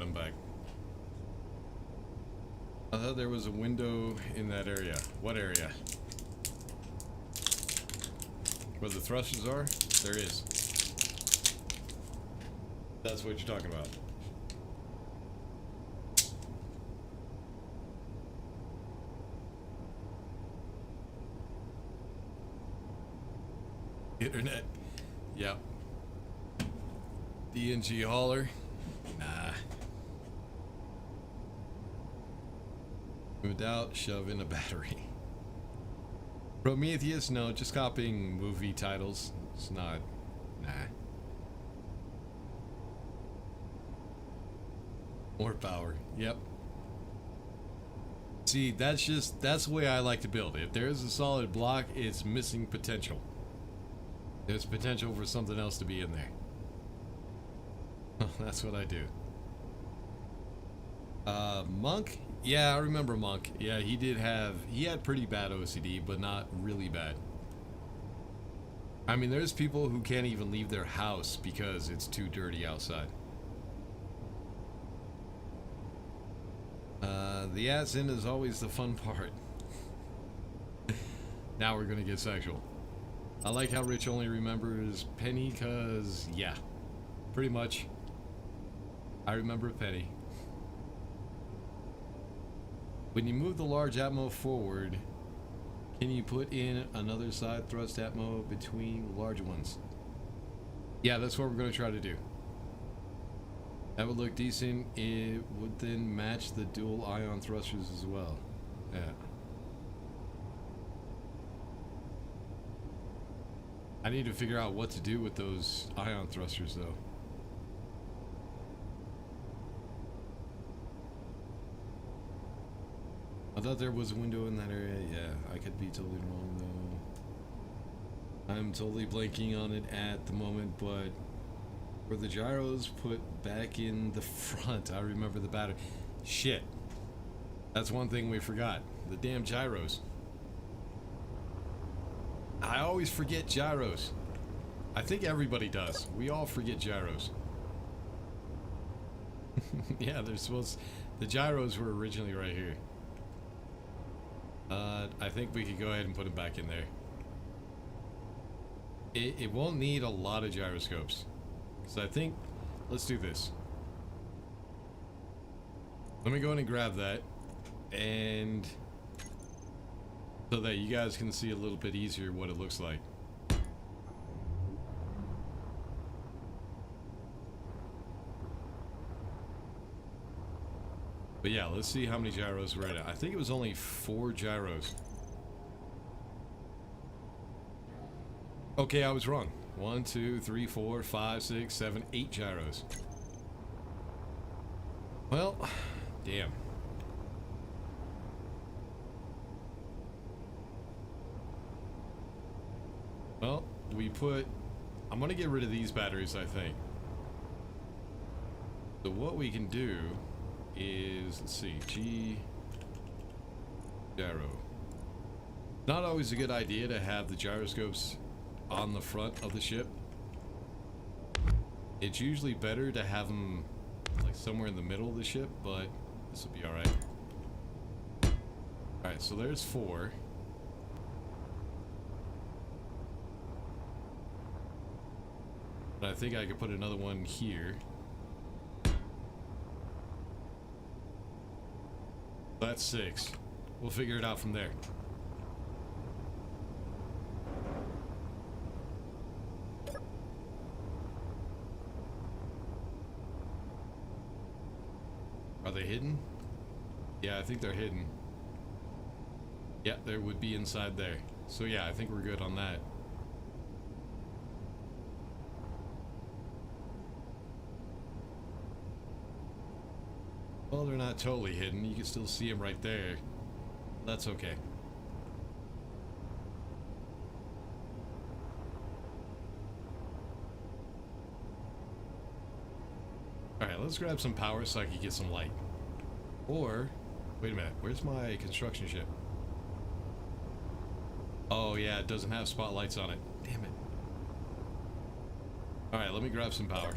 Speaker 1: come back. I thought there was a window in that area. What area? Where the thrusters are? There is. That's what you're talking about. Internet. Yep. DNG hauler. Nah. Moved out, shove in a battery. Prometheus, no, just copying movie titles. It's not. Nah. More power. Yep. See, that's the way I like to build it. If there's a solid block, it's missing potential. There's potential for something else to be in there. That's what I do. Monk? Yeah, I remember Monk. Yeah, he had pretty bad OCD, but not really bad. I mean, there's people who can't even leave their house because it's too dirty outside. The ass in is always the fun part. Now we're gonna get sexual. I like how Rich only remembers Penny, cause, yeah, pretty much. I remember Penny. When you move the large atmo forward, can you put in another side thrust atmo between the large ones? Yeah, that's what we're going to try to do. That would look decent. It would then match the dual ion thrusters as well. Yeah. I need to figure out what to do with those ion thrusters though. I thought there was a window in that area. Yeah, I could be totally wrong though. I'm totally blanking on it at the moment, but were the gyros put back in the front? I remember the battery. Shit. That's one thing we forgot. The damn gyros. I always forget gyros. I think everybody does. We all forget gyros. Yeah, they're supposed... The gyros were originally right here. I think we could go ahead and put them back in there. It won't need a lot of gyroscopes. So I think... Let's do this. Let me go in and grab that. And... so that you guys can see a little bit easier what it looks like. But yeah, let's see how many gyros we're at. I think it was only 4 gyros. Okay, I was wrong. 1, 2, 3, 4, 5, 6, 7, 8 gyros. Well, damn. Well, we put... I'm gonna get rid of these batteries, I think. So what we can do is, let's see, gyro. Not always a good idea to have the gyroscopes on the front of the ship. It's usually better to have them like somewhere in the middle of the ship, but this will be alright. Alright, so there's 4. But I think I could put another one here. That's 6. We'll figure it out from there. Are they hidden? Yeah, I think they're hidden. Yeah, they would be inside there. So yeah, I think we're good on that. Well, they're not totally hidden. You can still see them right there. That's okay. Alright, let's grab some power so I can get some light. Or, wait a minute, where's my construction ship? Oh yeah, it doesn't have spotlights on it. Damn it. Alright, let me grab some power.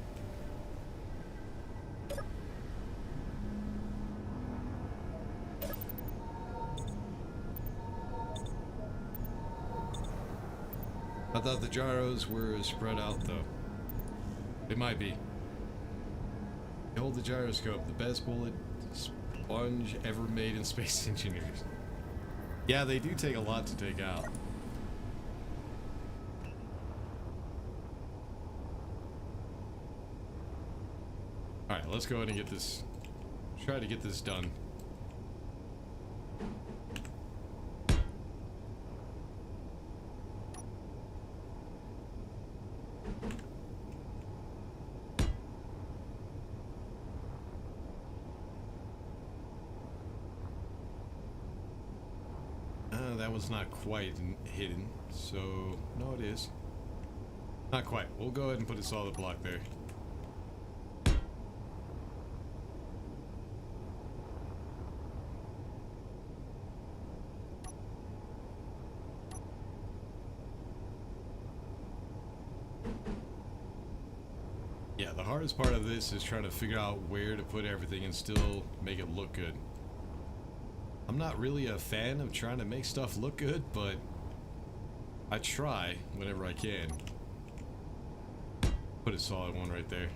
Speaker 1: I thought the gyros were spread out though. They might be. Hold the gyroscope, the best bullet sponge ever made in Space Engineers. Yeah, they do take a lot to take out. Alright, let's go ahead and get this. Try to get this done. That was not quite hidden, so no, it is. Not quite. We'll go ahead and put a solid block there. Yeah, the hardest part of this is trying to figure out where to put everything and still make it look good. I'm not really a fan of trying to make stuff look good, but I try whenever I can. Put a solid one right there.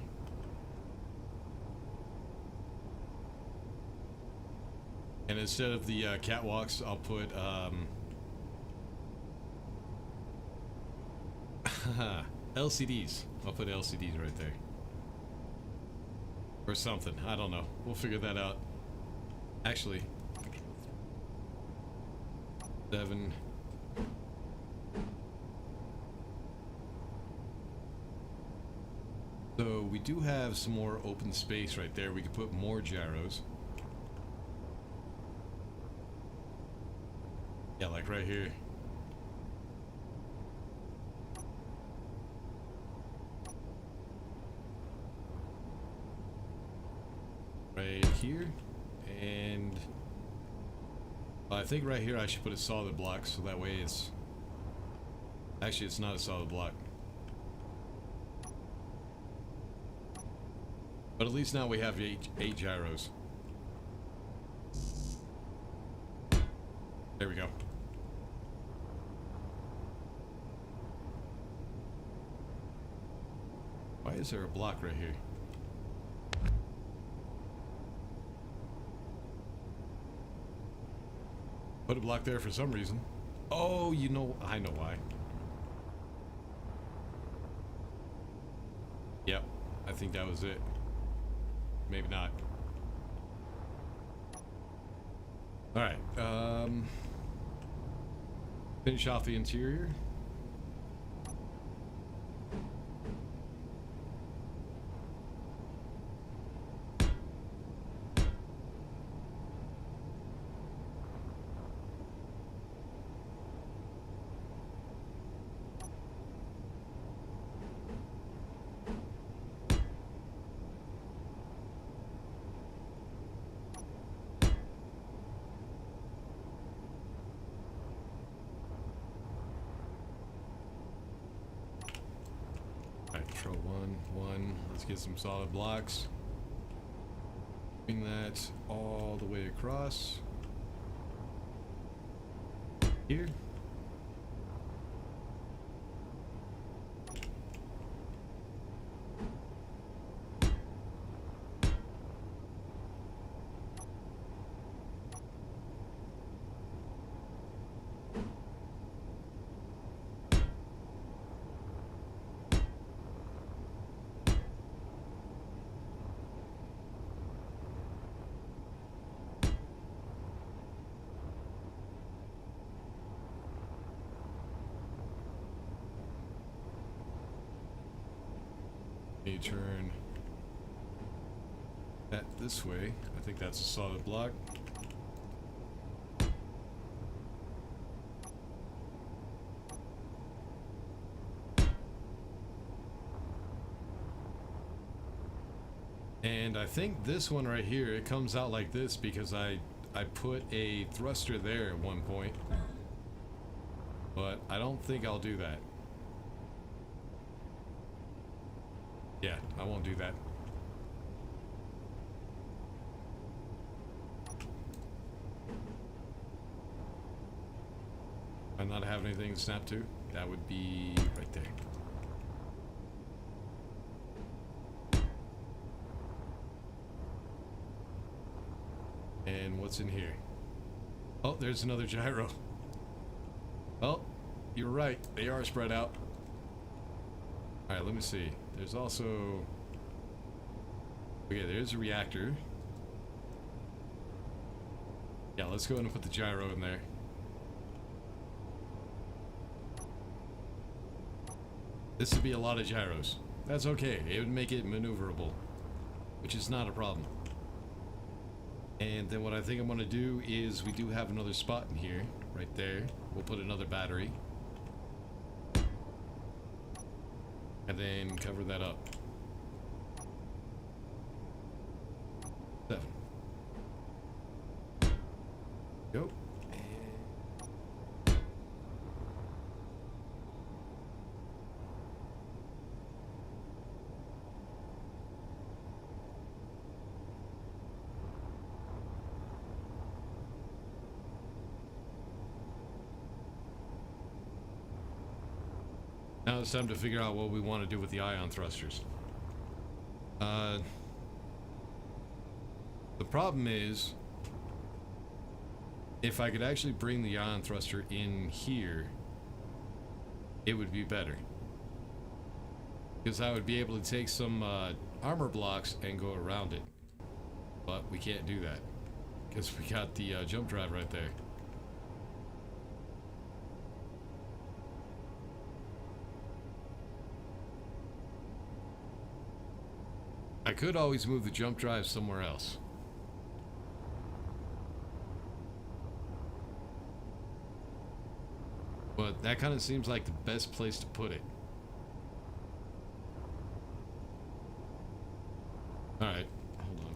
Speaker 1: And instead of the catwalks, I'll put LCDs. I'll put LCDs right there. Or something. I don't know. We'll figure that out. Actually, 7. So we do have some more open space right there. We could put more gyros. Yeah, like right here. Right here. And I think right here I should put a solid block so that way it's... Actually, it's not a solid block. But at least now we have 8 gyros. There we go. Why is there a block right here? Put a block there for some reason. Oh, you know, I know why. Yep, I think that was it. Maybe not. Alright, finish off the interior. Control 1. Let's get some solid blocks. Bring that all the way across. Here. You turn that this way. I think that's a solid block. And I think this one right here, it comes out like this because I put a thruster there at one point. But I don't think I'll do that. Yeah, I won't do that. I not have anything to snap to? That would be right there. And what's in here? Oh, there's another gyro. Oh, you're right. They are spread out. Alright, let me see. There's also... Okay, there's a reactor. Yeah, let's go ahead and put the gyro in there. This would be a lot of gyros. That's okay. It would make it maneuverable, which is not a problem. And then what I think I'm going to do is we do have another spot in here, right there. We'll put another battery. And then cover that up. 7. Go. Now it's time to figure out what we want to do with the ion thrusters. The problem is, if I could actually bring the ion thruster in here, it would be better. Because I would be able to take some armor blocks and go around it. But we can't do that, because we got the jump drive right there. I could always move the jump drive somewhere else. But that kind of seems like the best place to put it. Alright, hold on.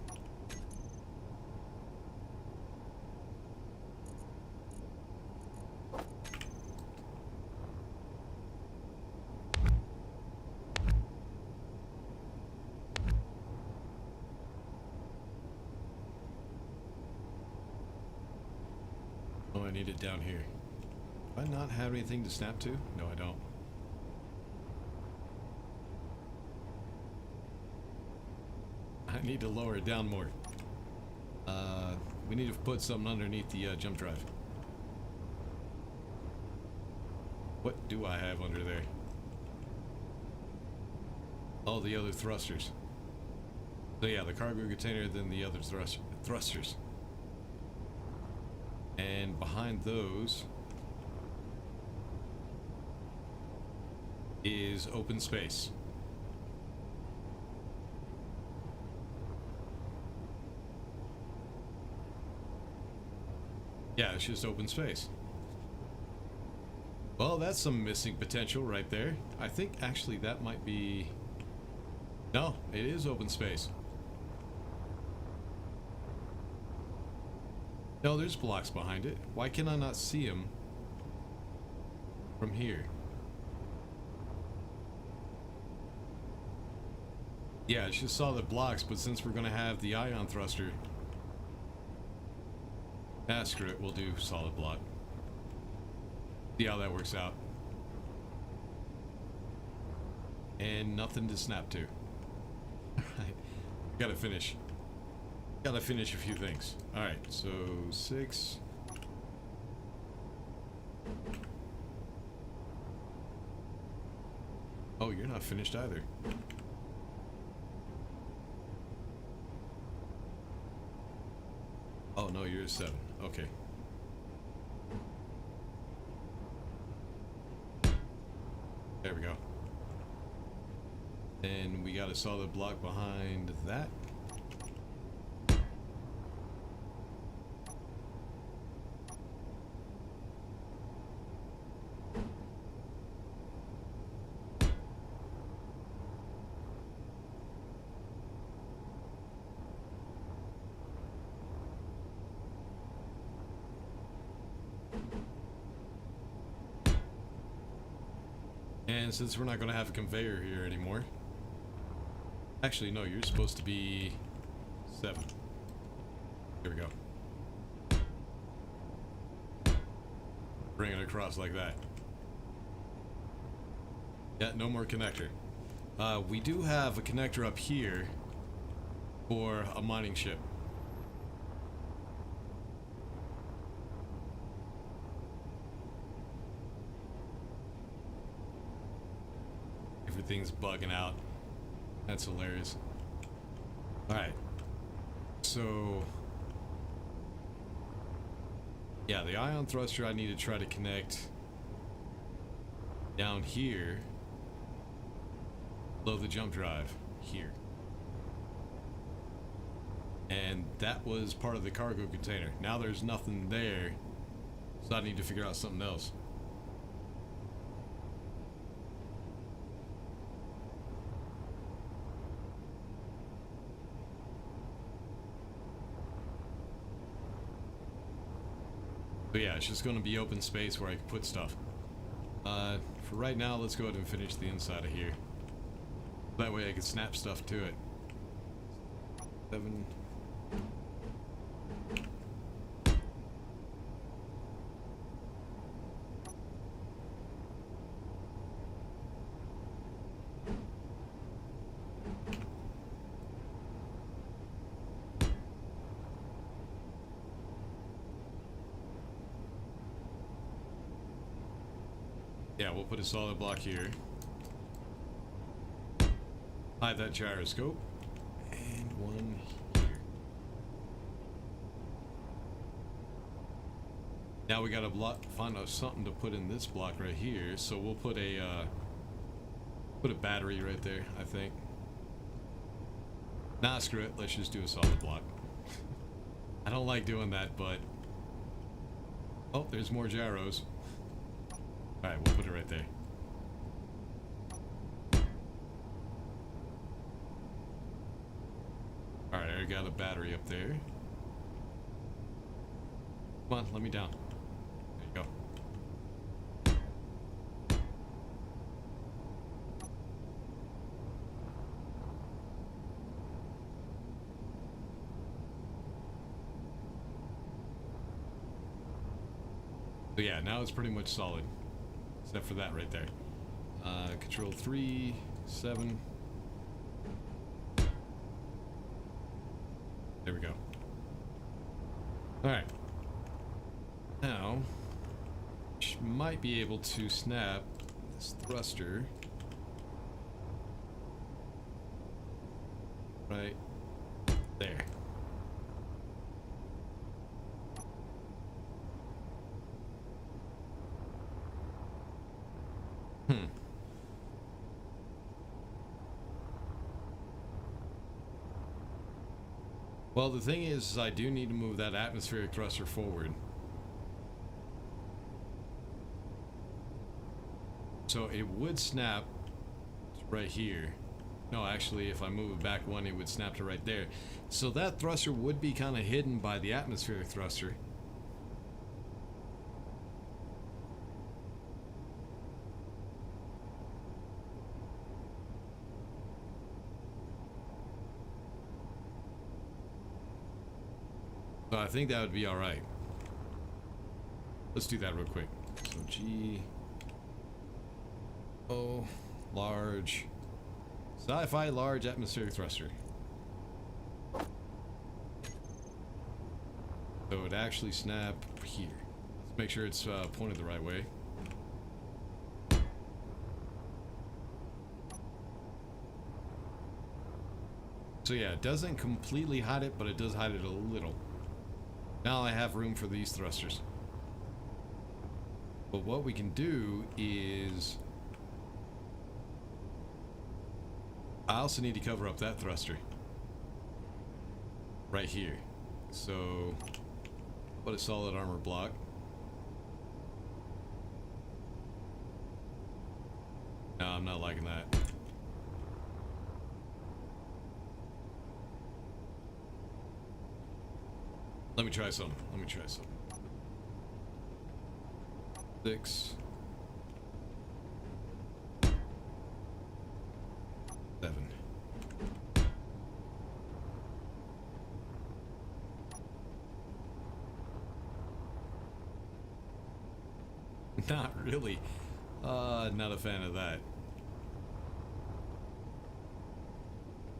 Speaker 1: Oh, I need it down here. Do I not have anything to snap to? No, I don't. I need to lower it down more. We need to put something underneath the jump drive. What do I have under there? Oh, the other thrusters. So yeah, the cargo container, then the other thrusters. And behind those is open space. Yeah, it's just open space. Well, that's some missing potential right there. I think actually that might be... No, it is open space. No, there's blocks behind it. Why can I not see them from here? Yeah, I just saw the blocks, but since we're going to have the ion thruster... Ah, screw it, we'll do solid block. See how that works out. And nothing to snap to. Alright, gotta finish. Gotta finish a few things. Alright, so 6. Oh, you're not finished either. Oh no, you're a 7. Okay. There we go. And we got a solid block behind that. And since we're not going to have a conveyor here anymore... Actually, no, you're supposed to be 7. Here we go. Bring it across like that. Yeah, no more connector. We do have a connector up here for a mining ship. Everything's bugging out. That's hilarious. Alright. So... yeah, the ion thruster I need to try to connect down here below the jump drive here. And that was part of the cargo container. Now there's nothing there, so I need to figure out something else. But yeah, it's just going to be open space where I can put stuff. For right now, let's go ahead and finish the inside of here. That way I can snap stuff to it. 7. Yeah, we'll put a solid block here. Hide that gyroscope. And one here. Now we gotta find out something to put in this block right here. So we'll put a battery right there, I think. Nah, screw it. Let's just do a solid block. I don't like doing that, but... oh, there's more gyros. Alright, we'll put it right there. Alright, I got a battery up there. Come on, let me down. There you go. So yeah, now it's pretty much solid. Except for that right there. Control 3, 7. There we go. Alright. Now, might be able to snap this thruster right there. Well, the thing is, I do need to move that atmospheric thruster forward. So it would snap right here. No, actually, if I move it back one, it would snap to right there. So that thruster would be kind of hidden by the atmospheric thruster. So I think that would be alright. Let's do that real quick. So G... O... large... sci-fi large atmospheric thruster. So it would actually snap here. Let's make sure it's pointed the right way. So yeah, it doesn't completely hide it, but it does hide it a little. Now I have room for these thrusters. But what we can do is... I also need to cover up that thruster. Right here. So... put a solid armor block. No, I'm not liking that. Let me try some. 6. 7. Not really. Not a fan of that.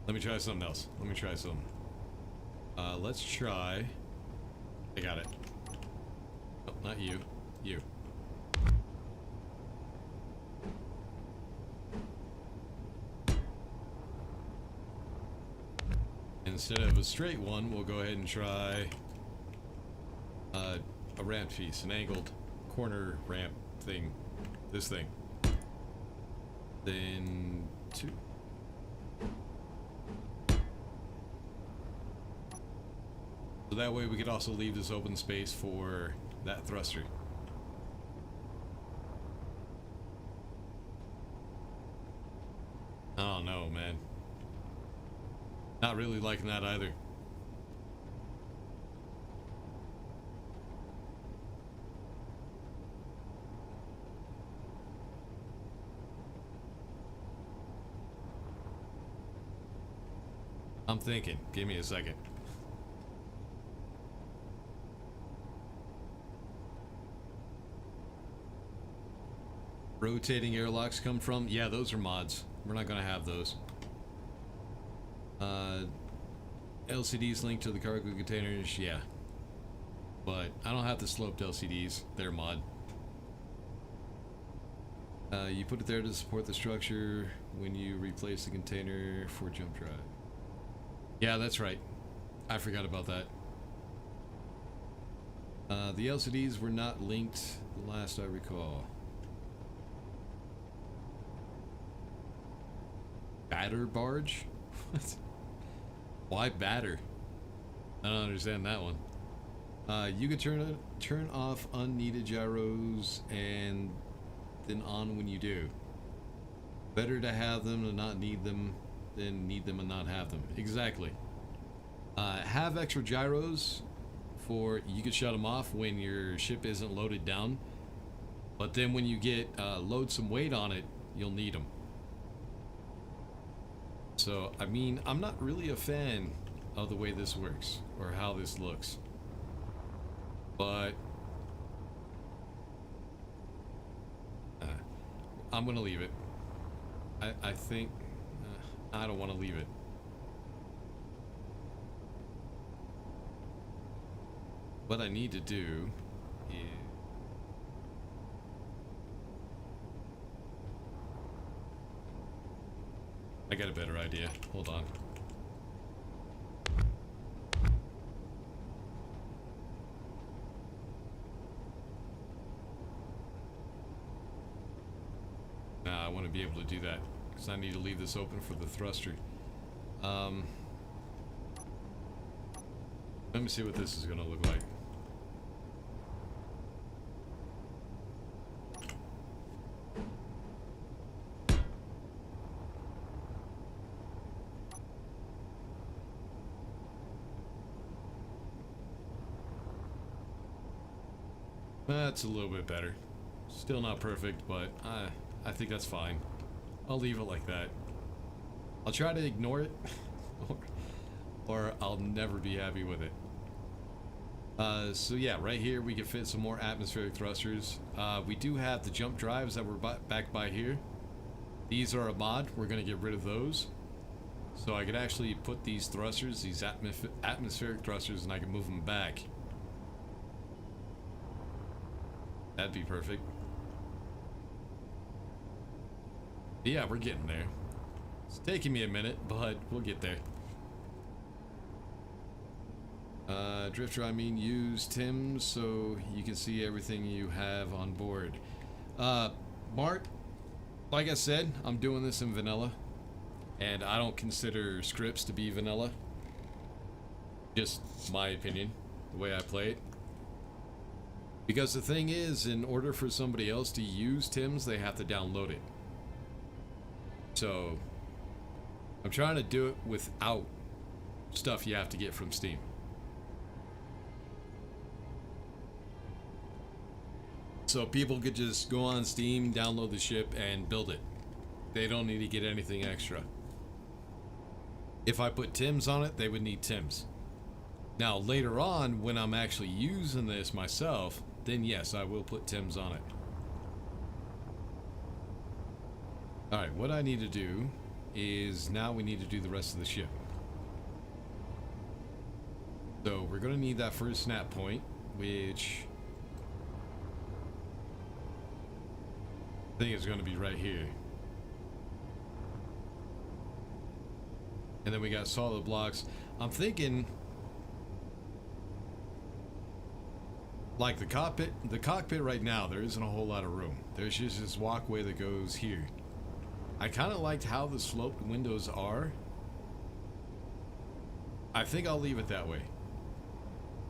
Speaker 1: Let me try something else. Let me try something. Let's try... I got it. Oh, not you. You. Instead of a straight one, we'll go ahead and try a ramp piece, an angled corner ramp thing. This thing. Then 2. So that way we could also leave this open space for that thruster. Oh no, man. Not really liking that either. I'm thinking. Give me a second. Rotating airlocks come from? Yeah, those are mods. We're not gonna have those. LCDs linked to the cargo containers, yeah. But I don't have the sloped LCDs. They're mod. You put it there to support the structure when you replace the container for jump drive. Yeah, that's right. I forgot about that. The LCDs were not linked the last I recall. Batter barge? What? Why batter? I don't understand that one. You can turn off unneeded gyros and then on when you do. Better to have them and not need them than need them and not have them. Exactly. Have extra gyros for you can shut them off when your ship isn't loaded down. But then when you get load some weight on it, you'll need them. So, I mean, I'm not really a fan of the way this works or how this looks. But I'm gonna leave it. I think I don't want to leave it. What I need to do is I got a better idea. Hold on. Nah, I want to be able to do that because I need to leave this open for the thruster. Let me see what this is going to look like. That's a little bit better. Still not perfect, but I think that's fine. I'll leave it like that. I'll try to ignore it, or I'll never be happy with it. So yeah, right here we can fit some more atmospheric thrusters. We do have the jump drives that were back by here. These are a mod. We're going to get rid of those. So I could actually put these thrusters, these atmospheric thrusters, and I can move them back. That'd be perfect. Yeah, we're getting there. It's taking me a minute, but we'll get there. Drifter, I mean, use Tim's so you can see everything you have on board. Mark, like I said, I'm doing this in vanilla, and I don't consider scripts to be vanilla. Just my opinion, the way I play it. Because the thing is, in order for somebody else to use Tim's, they have to download it. So, I'm trying to do it without stuff you have to get from Steam. So people could just go on Steam, download the ship, and build it. They don't need to get anything extra. If I put Tim's on it, they would need Tim's. Now, later on, when I'm actually using this myself, then yes, I will put Tim's on it. Alright, what I need to do is now we need to do the rest of the ship. So we're going to need that first snap point, which I think is going to be right here. And then we got solid blocks. I'm thinking like the cockpit right now, there isn't a whole lot of room. There's just this walkway that goes here. I kind of liked how the sloped windows are. I think I'll leave it that way.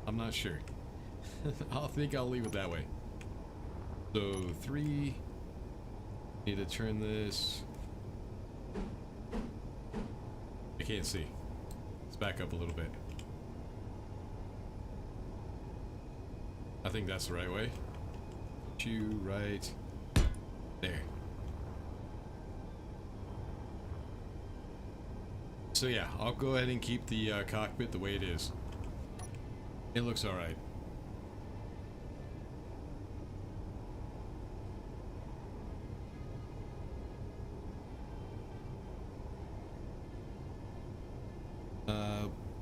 Speaker 1: I'm not sure. I'll leave it that way. So 3. Need to turn this. I can't see. Let's back up a little bit. I think that's the right way. 2 right there. So yeah, I'll go ahead and keep the cockpit the way it is. It looks alright.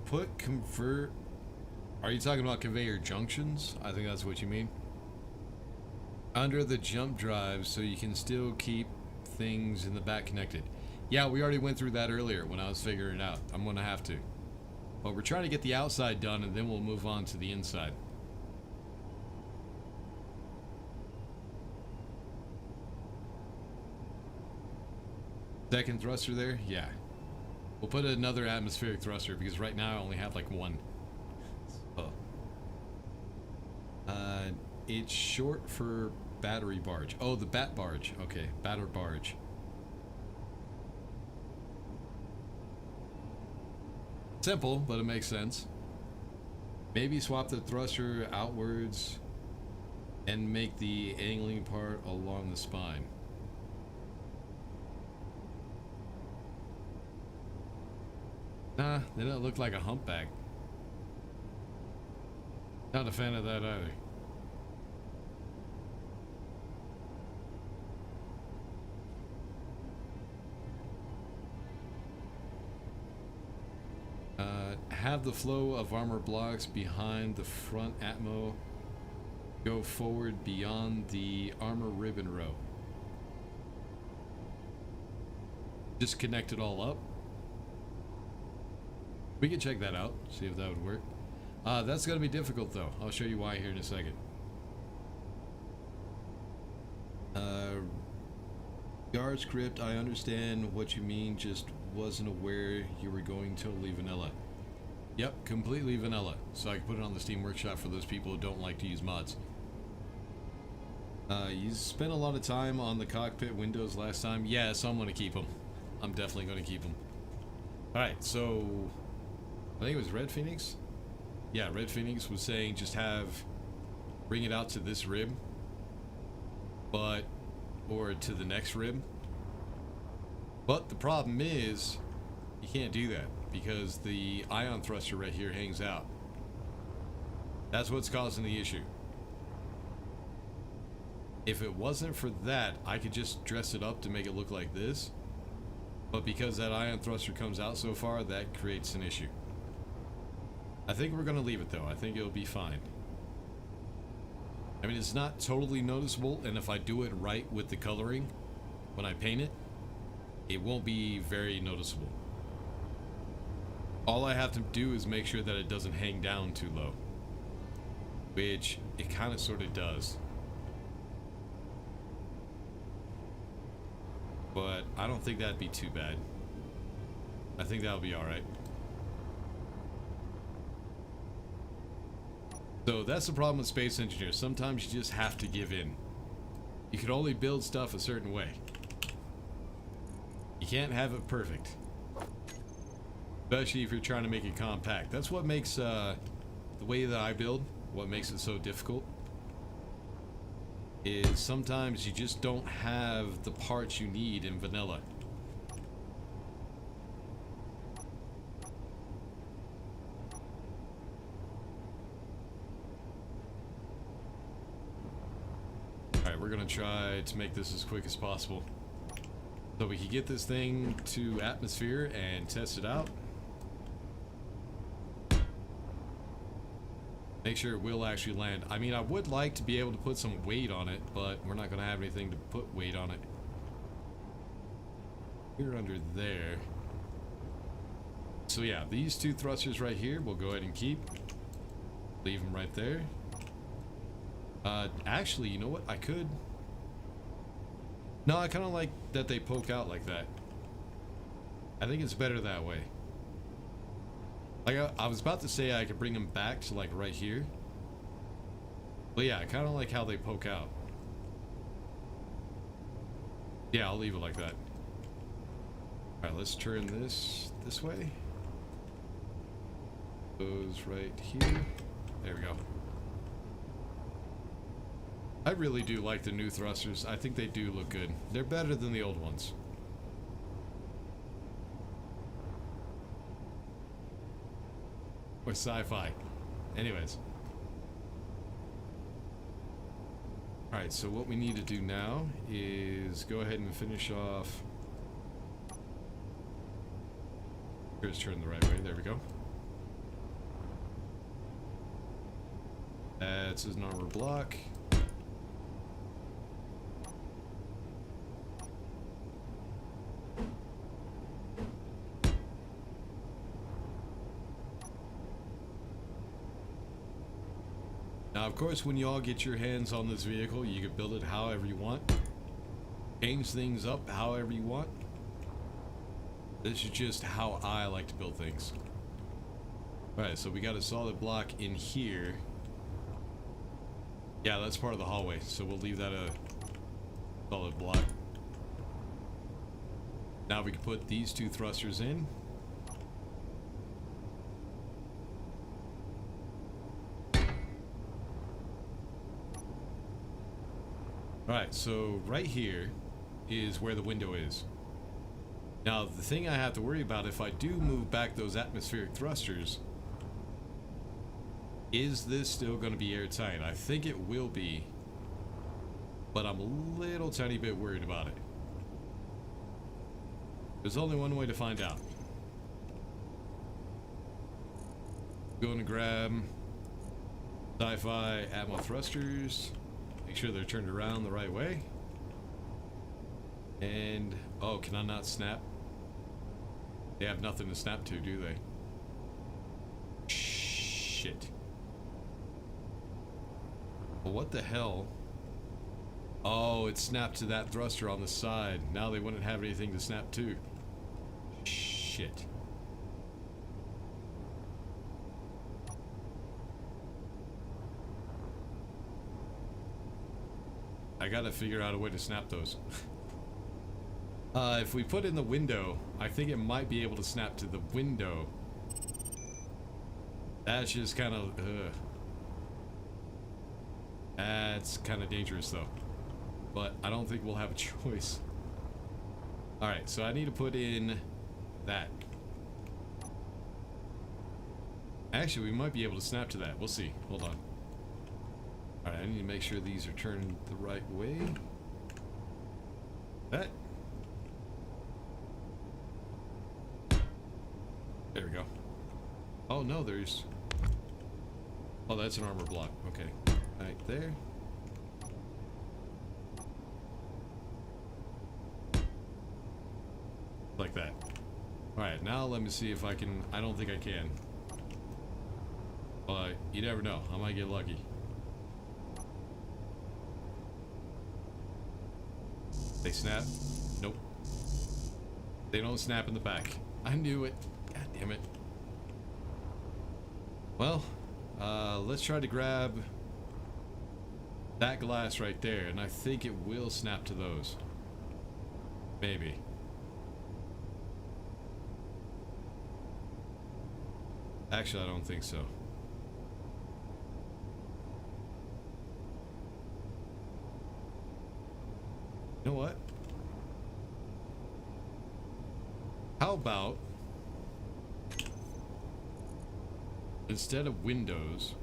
Speaker 1: Put convert. Are you talking about conveyor junctions? I think that's what you mean. Under the jump drive so you can still keep things in the back connected. Yeah, we already went through that earlier when I was figuring it out. I'm gonna have to. But we're trying to get the outside done and then we'll move on to the inside. Second thruster there? Yeah. We'll put another atmospheric thruster because right now I only have like one. Oh. It's short for battery barge. Oh, the bat barge. Okay, batter barge. Simple, but it makes sense. Maybe swap the thruster outwards and make the angling part along the spine. Nah, they don't look like a humpback. Not a fan of that either. Have the flow of armor blocks behind the front atmo go forward beyond the armor ribbon row. Just connect it all up. We can check that out, see if that would work. That's going to be difficult though. I'll show you why here in a second. Guard script, I understand what you mean, just wasn't aware you were going totally vanilla. Yep, completely vanilla. So I can put it on the Steam Workshop for those people who don't like to use mods. You spent a lot of time on the cockpit windows last time. Yeah, so I'm going to keep them. I'm definitely going to keep them. Alright, so I think it was Red Phoenix? Yeah, Red Phoenix was saying just bring it out to this rib, or to the next rib. But the problem is, you can't do that because the ion thruster right here hangs out. That's what's causing the issue. If it wasn't for that, I could just dress it up to make it look like this. But because that ion thruster comes out so far, that creates an issue. I think we're gonna leave it though. I think it'll be fine. I mean, it's not totally noticeable, and if I do it right with the coloring, when I paint it, it won't be very noticeable. All I have to do is make sure that it doesn't hang down too low, which it kind of sort of does. But I don't think that'd be too bad. I think that'll be alright. So that's the problem with space engineers. Sometimes you just have to give in. You can only build stuff a certain way. You can't have it perfect. Especially if you're trying to make it compact. That's what makes the way that I build, what makes it so difficult, is sometimes you just don't have the parts you need in vanilla. Alright, we're gonna try to make this as quick as possible. So we can get this thing to atmosphere and test it out. Make sure it will actually land. I mean, I would like to be able to put some weight on it, but we're not going to have anything to put weight on it. Here under there. So yeah, these two thrusters right here, we'll go ahead and keep. Leave them right there. Actually, you know what? I could. No, I kind of like that they poke out like that. I think it's better that way. Like, I was about to say I could bring them back to like right here. But yeah, I kind of like how they poke out. Yeah, I'll leave it like that. Alright, let's turn this way. Goes right here. There we go. I really do like the new thrusters. I think they do look good. They're better than the old ones. Or sci-fi. Anyways. Alright, so what we need to do now is go ahead and finish off. Here's turn the right way. There we go. That's an armor block. Now, of course, when you all get your hands on this vehicle, you can build it however you want. Change things up however you want. This is just how I like to build things. Alright, so we got a solid block in here. Yeah, that's part of the hallway, so we'll leave that a solid block. Now we can put these two thrusters in. Alright, so right here is where the window is. Now, the thing I have to worry about if I do move back those atmospheric thrusters, is this still going to be airtight? I think it will be, but I'm a little tiny bit worried about it. There's only one way to find out. Going to grab sci-fi atmo thrusters. Make sure they're turned around the right way. And, oh, can I not snap? They have nothing to snap to, do they? Shit. Well, what the hell? Oh, it snapped to that thruster on the side. Now they wouldn't have anything to snap to. Shit. I gotta figure out a way to snap those. If we put in the window, I think it might be able to snap to the window. That's just kind of, that's kind of dangerous though. But I don't think we'll have a choice. Alright, so I need to put in that. Actually, we might be able to snap to that. We'll see. Hold on. Alright, I need to make sure these are turned the right way. That. There we go. Oh no, there's... Oh, that's an armor block. Okay. Right there. Like that. Alright, now let me see if I can... I don't think I can. But you never know. I might get lucky. They snap? Nope. They don't snap in the back. I knew it. God damn it. Well, let's try to grab that glass right there, and I think it will snap to those. Maybe. Actually, I don't think so. You know what? How about instead of windows,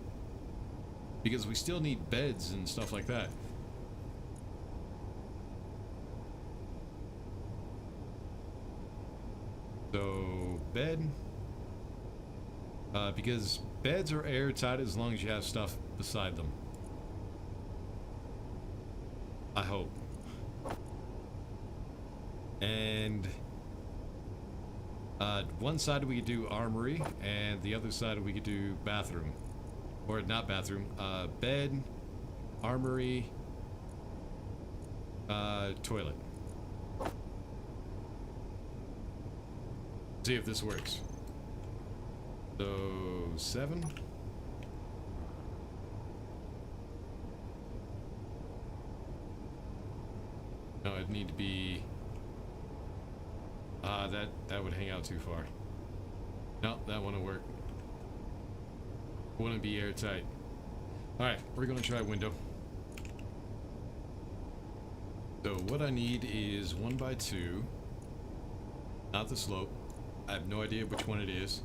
Speaker 1: because we still need beds and stuff like that. bed. Because beds are airtight as long as you have stuff beside them. I hope. And one side we could do armory, and the other side we could do bathroom. Or not bathroom, bed, armory, toilet. See if this works. So 7. No, it'd need to be that would hang out too far. No, that wouldn't work. Wouldn't be airtight. Alright, we're gonna try window. So what I need is 1x2. Not the slope. I have no idea which one it is.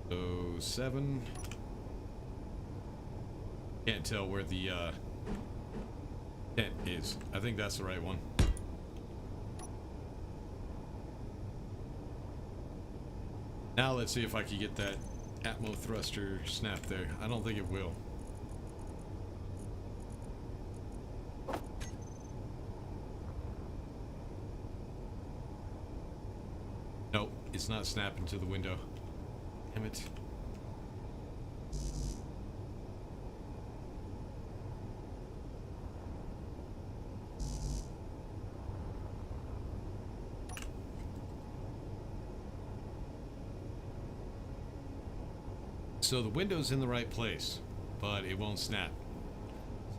Speaker 1: So 7. Can't tell where the tent is. I think that's the right one. Now let's see if I can get that Atmo thruster snap there. I don't think it will. Nope, it's not snapping to the window. Damn it. So the window's in the right place, but it won't snap.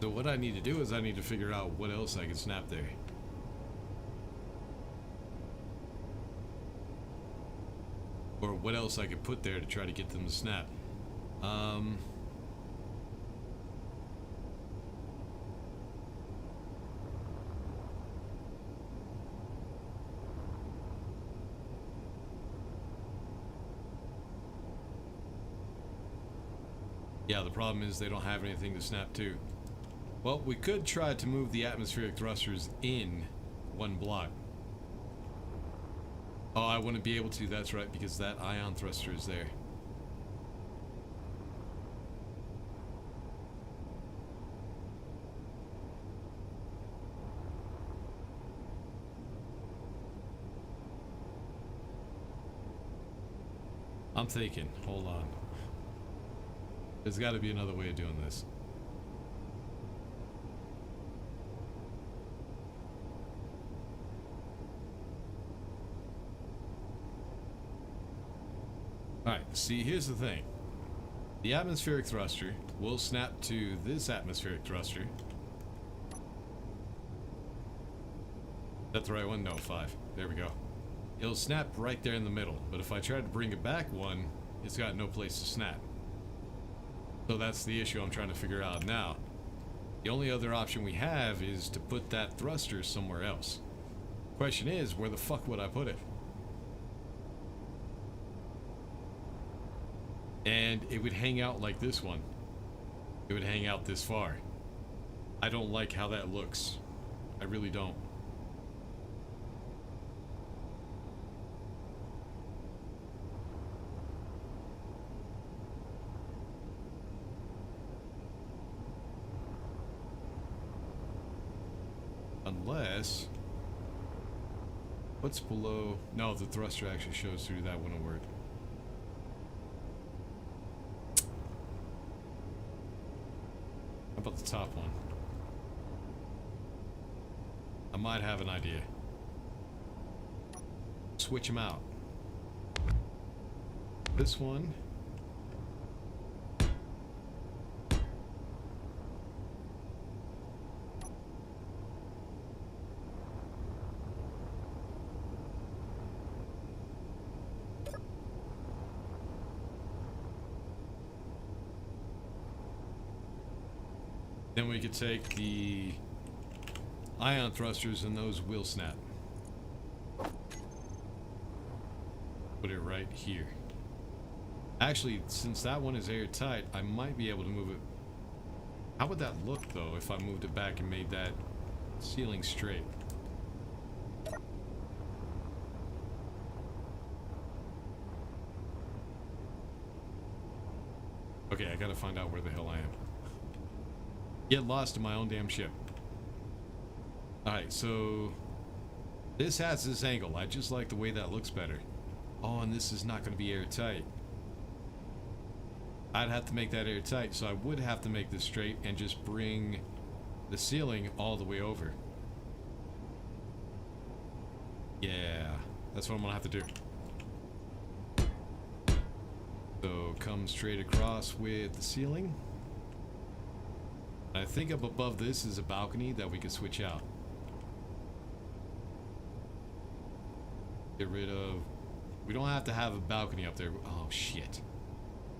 Speaker 1: So what I need to do is I need to figure out what else I can snap there. Or what else I could put there to try to get them to snap. Yeah, the problem is they don't have anything to snap to. Well, we could try to move the atmospheric thrusters in one block. Oh, I wouldn't be able to, that's right, because that ion thruster is there. I'm thinking, hold on. There's got to be another way of doing this. Alright, see, here's the thing. The atmospheric thruster will snap to this atmospheric thruster. Is that the right one? No, 5. There we go. It'll snap right there in the middle, but if I try to bring it back one, it's got no place to snap. So that's the issue I'm trying to figure out now. The only other option we have is to put that thruster somewhere else. Question is, where the fuck would I put it? And it would hang out like this one. It would hang out this far. I don't like how that looks. I really don't. Unless... what's below? No, the thruster actually shows through. That wouldn't work. How about the top one? I might have an idea. Switch them out. This one. Then we could take the ion thrusters and those will snap. Put it right here. Actually, since that one is airtight, I might be able to move it. How would that look though if I moved it back and made that ceiling straight? Okay, I gotta find out where the hell I am. Get lost in my own damn ship. Alright, so this has this angle. I just like the way that looks better. Oh, and this is not going to be airtight. I'd have to make that airtight, so I would have to make this straight and just bring the ceiling all the way over. Yeah, that's what I'm going to have to do. So come straight across with the ceiling. I think up above this is a balcony that we can switch out. Get rid of... We don't have to have a balcony up there. Oh, shit.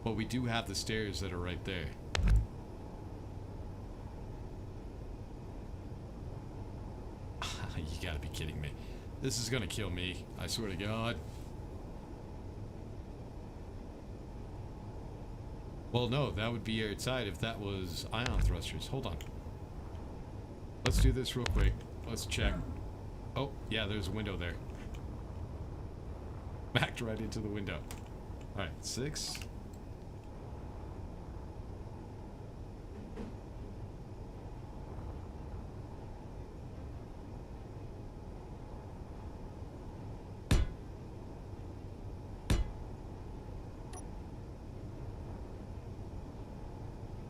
Speaker 1: But we do have the stairs that are right there. You gotta be kidding me. This is gonna kill me. I swear to God. Well, no, that would be airtight if that was ion thrusters. Hold on. Let's do this real quick. Let's check. Oh, yeah, there's a window there. Backed right into the window. Alright, 6.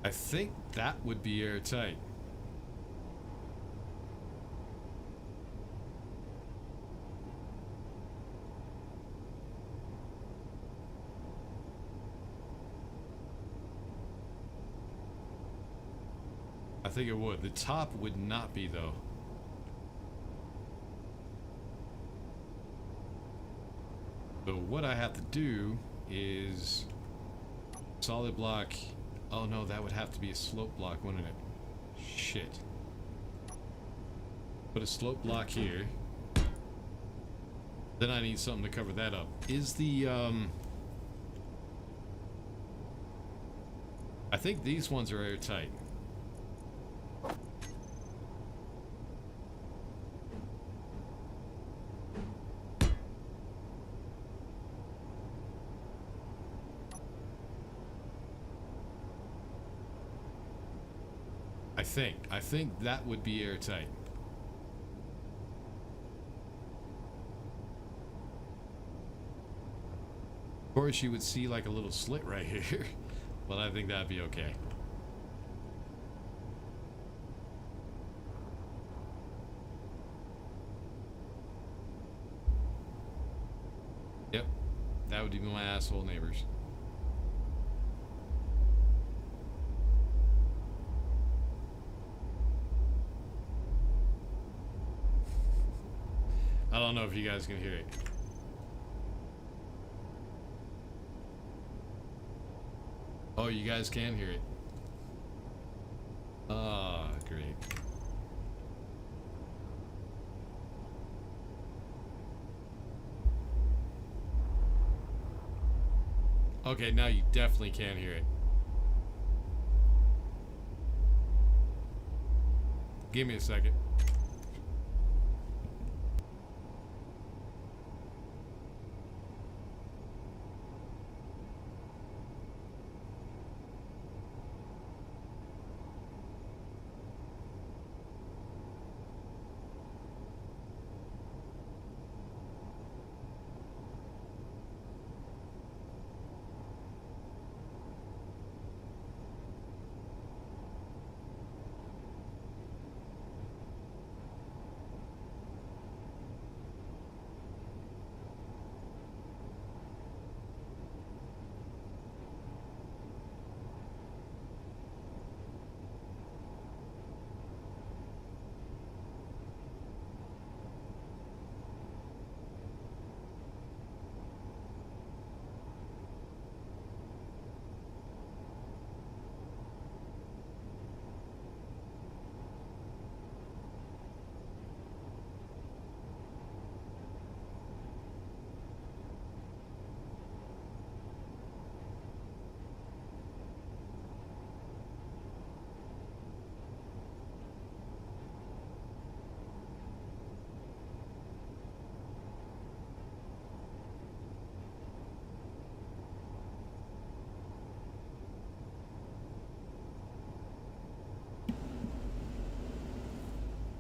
Speaker 1: I think that would be airtight. I think it would. The top would not be, though. So what I have to do is solid block. Oh no, that would have to be a slope block, wouldn't it? Shit. Put a slope block here. Then I need something to cover that up. Is the I think these ones are airtight. I think that would be airtight. Of course, you would see like a little slit right here, but I think that'd be okay. Yep, that would be my asshole neighbors. I don't know if you guys can hear it. Oh, you guys can hear it. Ah, great. Okay, now you definitely can hear it. Give me a second.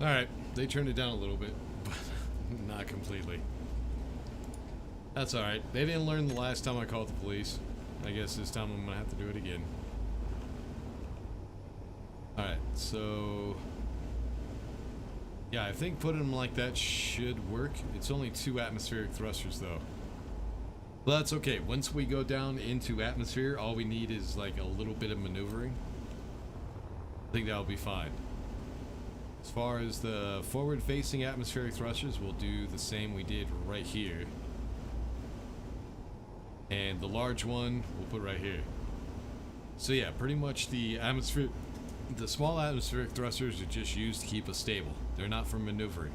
Speaker 1: Alright, they turned it down a little bit, but not completely. That's alright. They didn't learn the last time I called the police. I guess this time I'm gonna have to do it again. Alright, so... yeah, I think putting them like that should work. It's only 2 atmospheric thrusters, though. But that's okay. Once we go down into atmosphere, all we need is like a little bit of maneuvering. I think that'll be fine. As far as the forward-facing atmospheric thrusters, we'll do the same we did right here. And the large one, we'll put right here. So yeah, pretty much the small atmospheric thrusters are just used to keep us stable. They're not for maneuvering.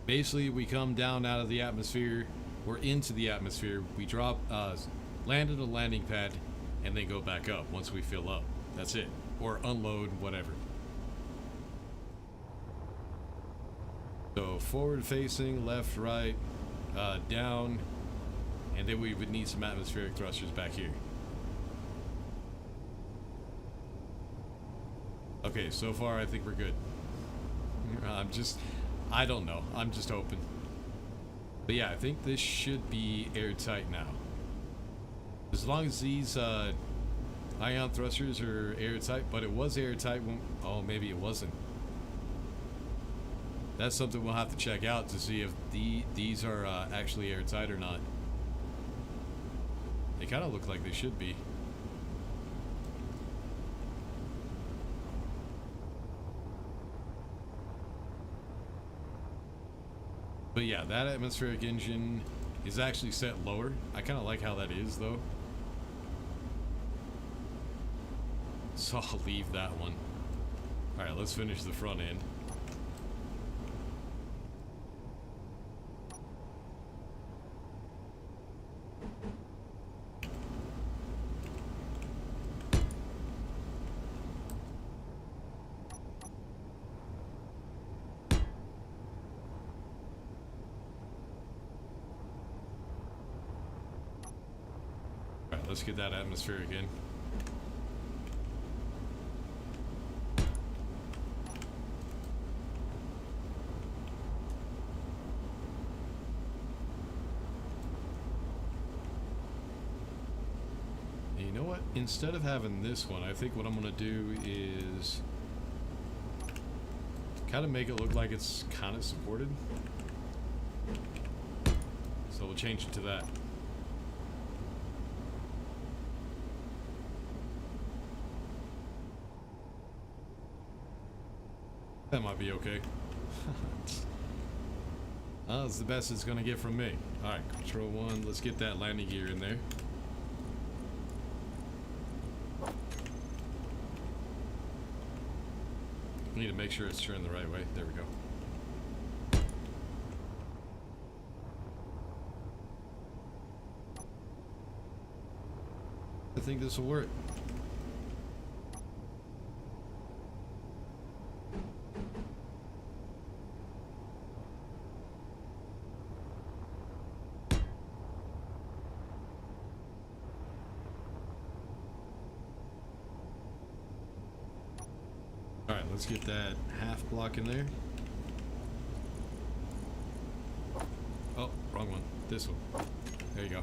Speaker 1: Basically, we come down out of the atmosphere, or into the atmosphere, we drop, land at a landing pad, and then go back up once we fill up. That's it. Or unload, whatever. So forward facing, left, right, down, and then we would need some atmospheric thrusters back here. Okay, so far I think we're good. I don't know. I'm just hoping. But yeah, I think this should be airtight now. As long as these ion thrusters are airtight, but it was airtight when, oh, maybe it wasn't. That's something we'll have to check out to see if these are actually airtight or not. They kind of look like they should be. But yeah, that atmospheric engine is actually set lower. I kind of like how that is, though. So I'll leave that one. Alright, let's finish the front end. Alright, let's get that atmospheric in. You know what? Instead of having this one, I think what I'm gonna do is kind of make it look like it's kind of supported. So we'll change it to that. That might be okay. That's the best it's gonna get from me. Alright, control 1, let's get that landing gear in there. Need to make sure it's turned the right way. There we go. I think this will work. Alright, let's get that half block in there. Oh, wrong one. This one. There you go.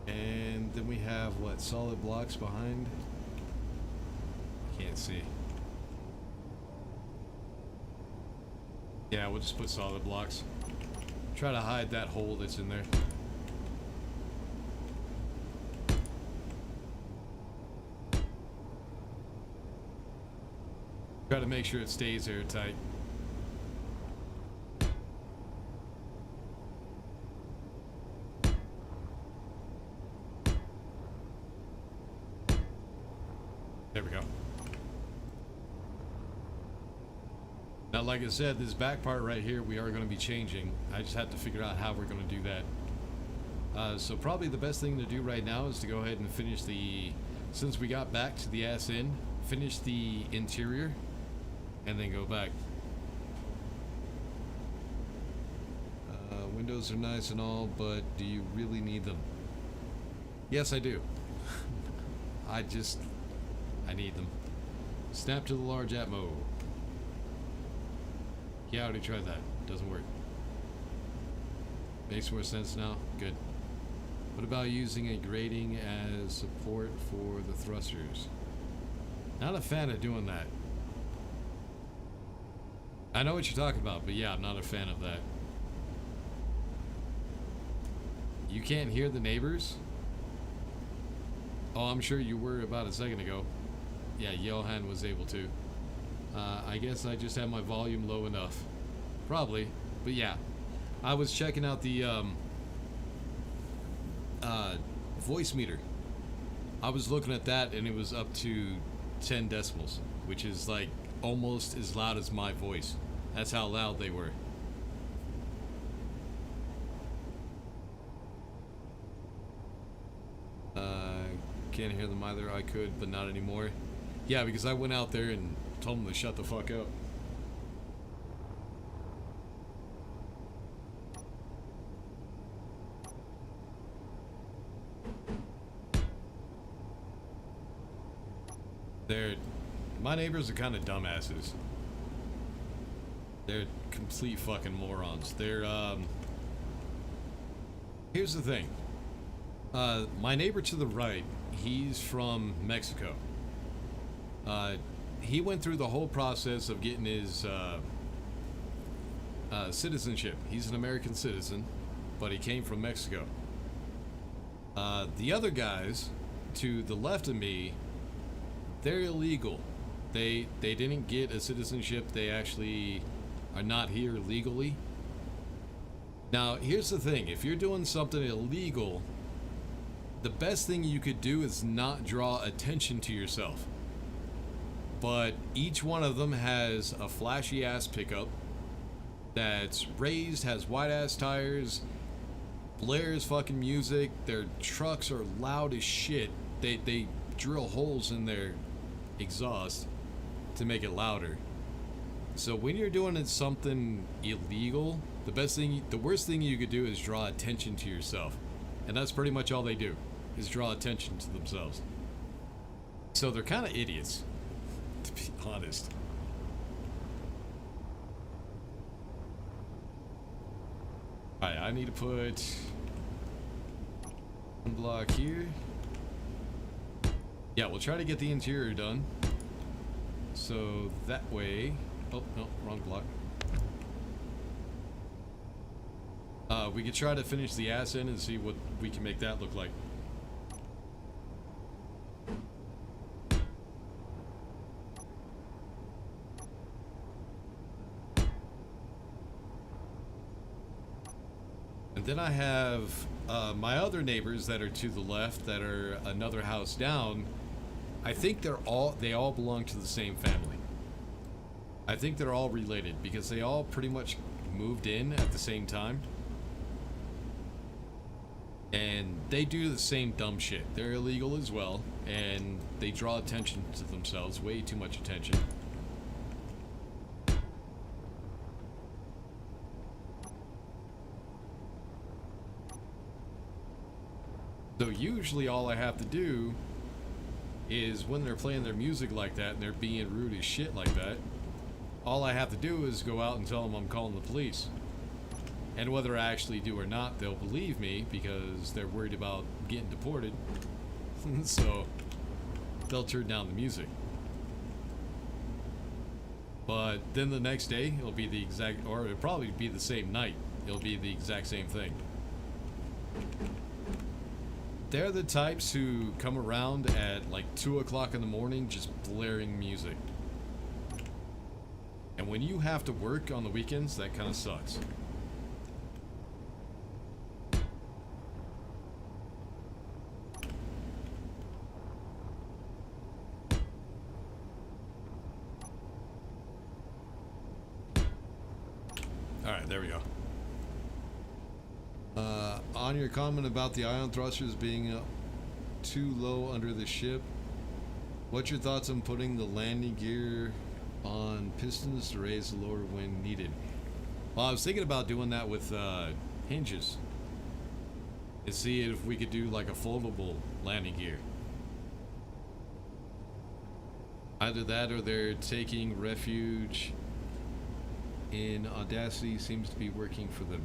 Speaker 1: And then we have, what, solid blocks behind? Can't see. Yeah, we'll just put solid blocks. Try to hide that hole that's in there. Try to make sure it stays airtight. There we go. Now, like I said, this back part right here, we are going to be changing. I just have to figure out how we're going to do that. So probably the best thing to do right now is to go ahead and finish the, since we got back to the ass end, finish the interior, and then go back. Windows are nice and all, but do you really need them? Yes, I do. I need them. Snap to the large atmo. Yeah, I already tried that. Doesn't work. Makes more sense now? Good. What about using a grating as support for the thrusters? Not a fan of doing that. I know what you're talking about, but yeah, I'm not a fan of that. You can't hear the neighbors? Oh, I'm sure you were about a second ago. Yeah, Johan was able to. I guess I just have my volume low enough. Probably. But yeah. I was checking out the voice meter. I was looking at that and it was up to 10 decibels, which is like almost as loud as my voice. That's how loud they were. Can't hear them either. I could, but not anymore. Yeah, because I went out there and told them to shut the fuck up. My neighbors are kind of dumbasses. They're complete fucking morons. Here's the thing. My neighbor to the right, he's from Mexico. He went through the whole process of getting his citizenship. He's an American citizen, but he came from Mexico. The other guys to the left of me, they're illegal. They didn't get a citizenship. They actually are not here legally. Now, here's the thing. If you're doing something illegal, the best thing you could do is not draw attention to yourself. But each one of them has a flashy ass pickup that's raised, has white ass tires, blares fucking music. Their trucks are loud as shit. They drill holes in their exhaust to make it louder. So when you're doing something illegal, the worst thing you could do is draw attention to yourself. And that's pretty much all they do, is draw attention to themselves. So they're kind of idiots, to be honest. Alright, I need to put one block here. Yeah, we'll try to get the interior done. So that way... Oh, no, wrong block. We could try to finish the ass in and see what we can make that look like. And then I have my other neighbors that are to the left, that are another house down. I think they all belong to the same family. I think they're all related because they all pretty much moved in at the same time. And they do the same dumb shit. They're illegal as well, and they draw attention to themselves, way too much attention. So usually all I have to do is when they're playing their music like that and they're being rude as shit like that, all I have to do is go out and tell them I'm calling the police. And whether I actually do or not, they'll believe me because they're worried about getting deported. So they'll turn down the music. But then the next day, it'll be the exact, or it'll probably be the same night. It'll be the exact same thing. They're the types who come around at like 2 o'clock in the morning just blaring music. And when you have to work on the weekends, that kind of sucks. Alright, there we go. On your comment about the ion thrusters being too low under the ship, what's your thoughts on putting the landing gear on pistons to raise the lower when needed? Well, I was thinking about doing that with hinges and see if we could do like a foldable landing gear. Either that or they're taking refuge in Audacity seems to be working for them.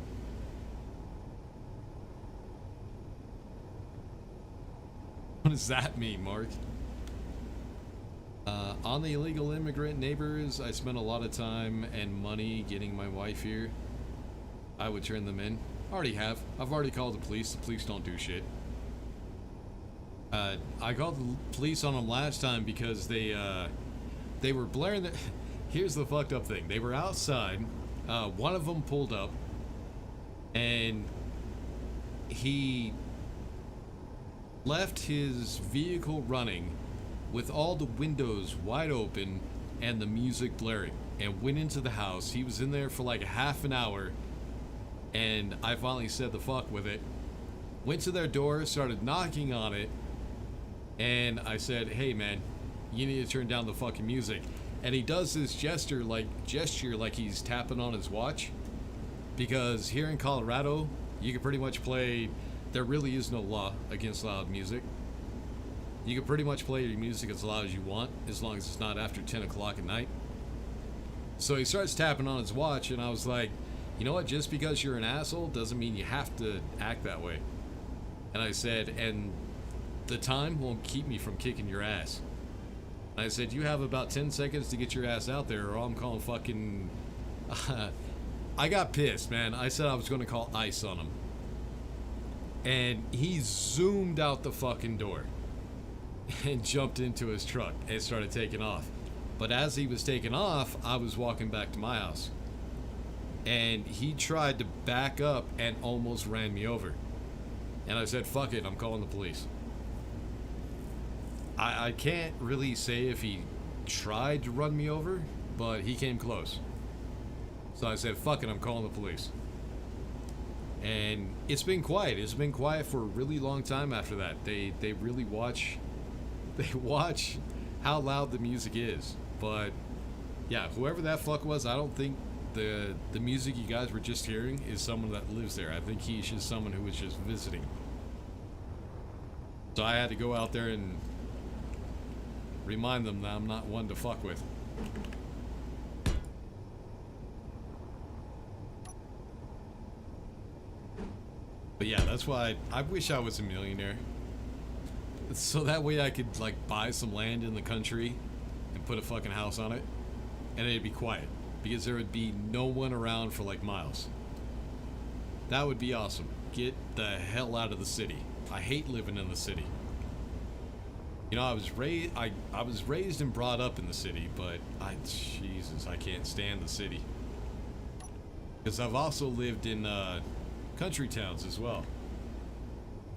Speaker 1: What does that mean, Mark? On the illegal immigrant neighbors, I spent a lot of time and money getting my wife here. I would turn them in. Already have. I've already called the police. The police don't do shit. I called the police on them last time because they were blaring the... Here's the fucked up thing. They were outside. One of them pulled up. And he left his vehicle running with all the windows wide open and the music blaring, and went into the house. He was in there for like a half an hour, and I finally said the fuck with it. Went to their door, started knocking on it, and I said, hey man, you need to turn down the fucking music. And he does this gesture like he's tapping on his watch, because here in Colorado you can pretty much play, there really is no law against loud music. You can pretty much play your music as loud as you want, as long as it's not after 10 o'clock at night. So he starts tapping on his watch, and I was like, you know what, just because you're an asshole doesn't mean you have to act that way. And I said, and the time won't keep me from kicking your ass. And I said, you have about 10 seconds to get your ass out there, or I'm calling fucking... I got pissed, man. I said I was going to call ICE on him. And he zoomed out the fucking door and jumped into his truck and started taking off. But as he was taking off, I was walking back to my house, and he tried to back up and almost ran me over. And I said, fuck it, I'm calling the police. I can't really say if he tried to run me over, but he came close. So I said, fuck it, I'm calling the police. And it's been quiet. It's been quiet for a really long time after that. They really watch how loud the music is. But yeah, whoever that fuck was, I don't think the music you guys were just hearing is someone that lives there. I think he's just someone who was just visiting. So I had to go out there and remind them that I'm not one to fuck with. But yeah, that's why I wish I was a millionaire. So that way I could like buy some land in the country and put a fucking house on it, and it'd be quiet because there would be no one around for like miles. That would be awesome. Get the hell out of the city. I hate living in the city. You know, I was raised and brought up in the city, but Jesus, I can't stand the city. Because I've also lived in country towns as well.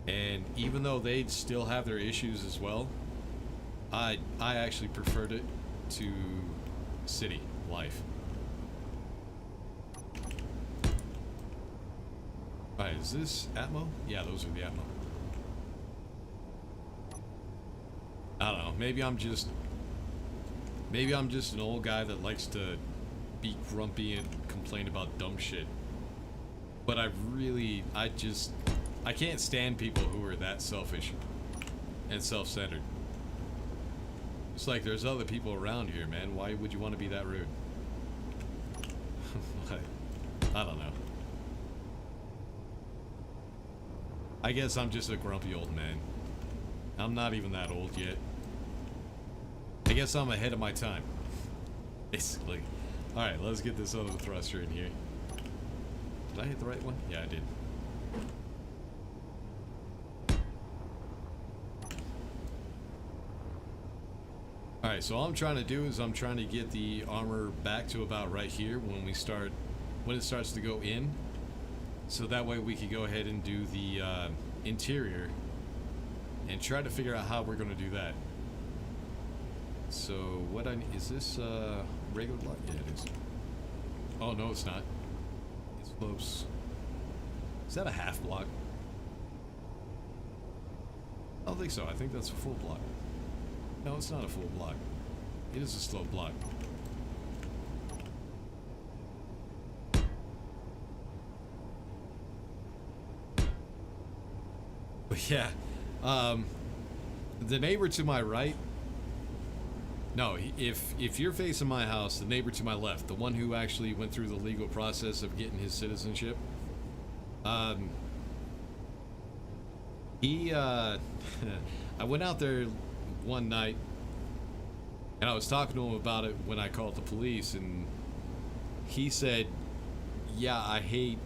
Speaker 1: And even though they still have their issues as well, I actually preferred it to city life. Alright, is this Atmo? Yeah, those are the Atmo. I don't know, maybe I'm just an old guy that likes to be grumpy and complain about dumb shit. But I can't stand people who are that selfish and self-centered. It's like there's other people around here, man. Why would you want to be that rude? I don't know. I guess I'm just a grumpy old man. I'm not even that old yet. I guess I'm ahead of my time. Basically. Alright, let's get this other thruster in here. Did I hit the right one? Yeah, I did. Alright, so all I'm trying to do is I'm trying to get the armor back to about right here when it starts to go in. So that way we can go ahead and do the interior and try to figure out how we're going to do that. So is this regular light? Yeah, it is. Oh no, it's not. Slopes. Is that a half block? I don't think so. I think that's a full block. No, it's not a full block. It is a slope block. But yeah, the neighbor to my right. No, if you're facing my house, the neighbor to my left, the one who actually went through the legal process of getting his citizenship, he, I went out there one night, and I was talking to him about it when I called the police, and he said, yeah, he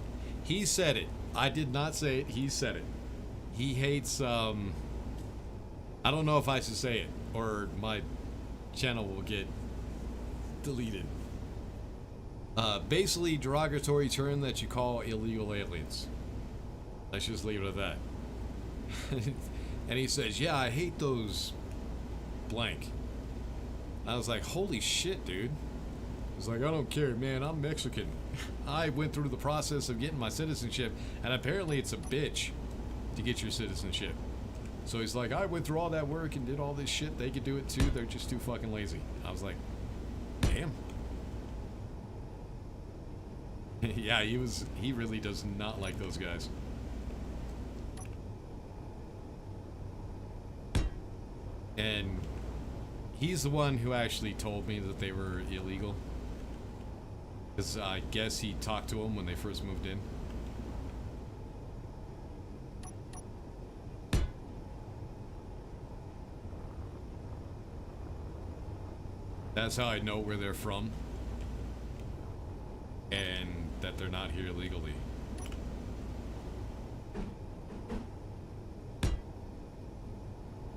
Speaker 1: said it. I did not say it, he said it. He hates, I don't know if I should say it, or my channel will get deleted. Basically, derogatory term that you call illegal aliens. Let's just leave it at that. And he says, yeah, I hate those blank. I was like, holy shit, dude. He's like, I don't care, man, I'm Mexican. I went through the process of getting my citizenship, and apparently it's a bitch to get your citizenship. So he's like, I went through all that work and did all this shit. They could do it too. They're just too fucking lazy. I was like, damn. Yeah, he really does not like those guys. And he's the one who actually told me that they were illegal. Because I guess he talked to them when they first moved in. That's how I know where they're from. And that they're not here legally.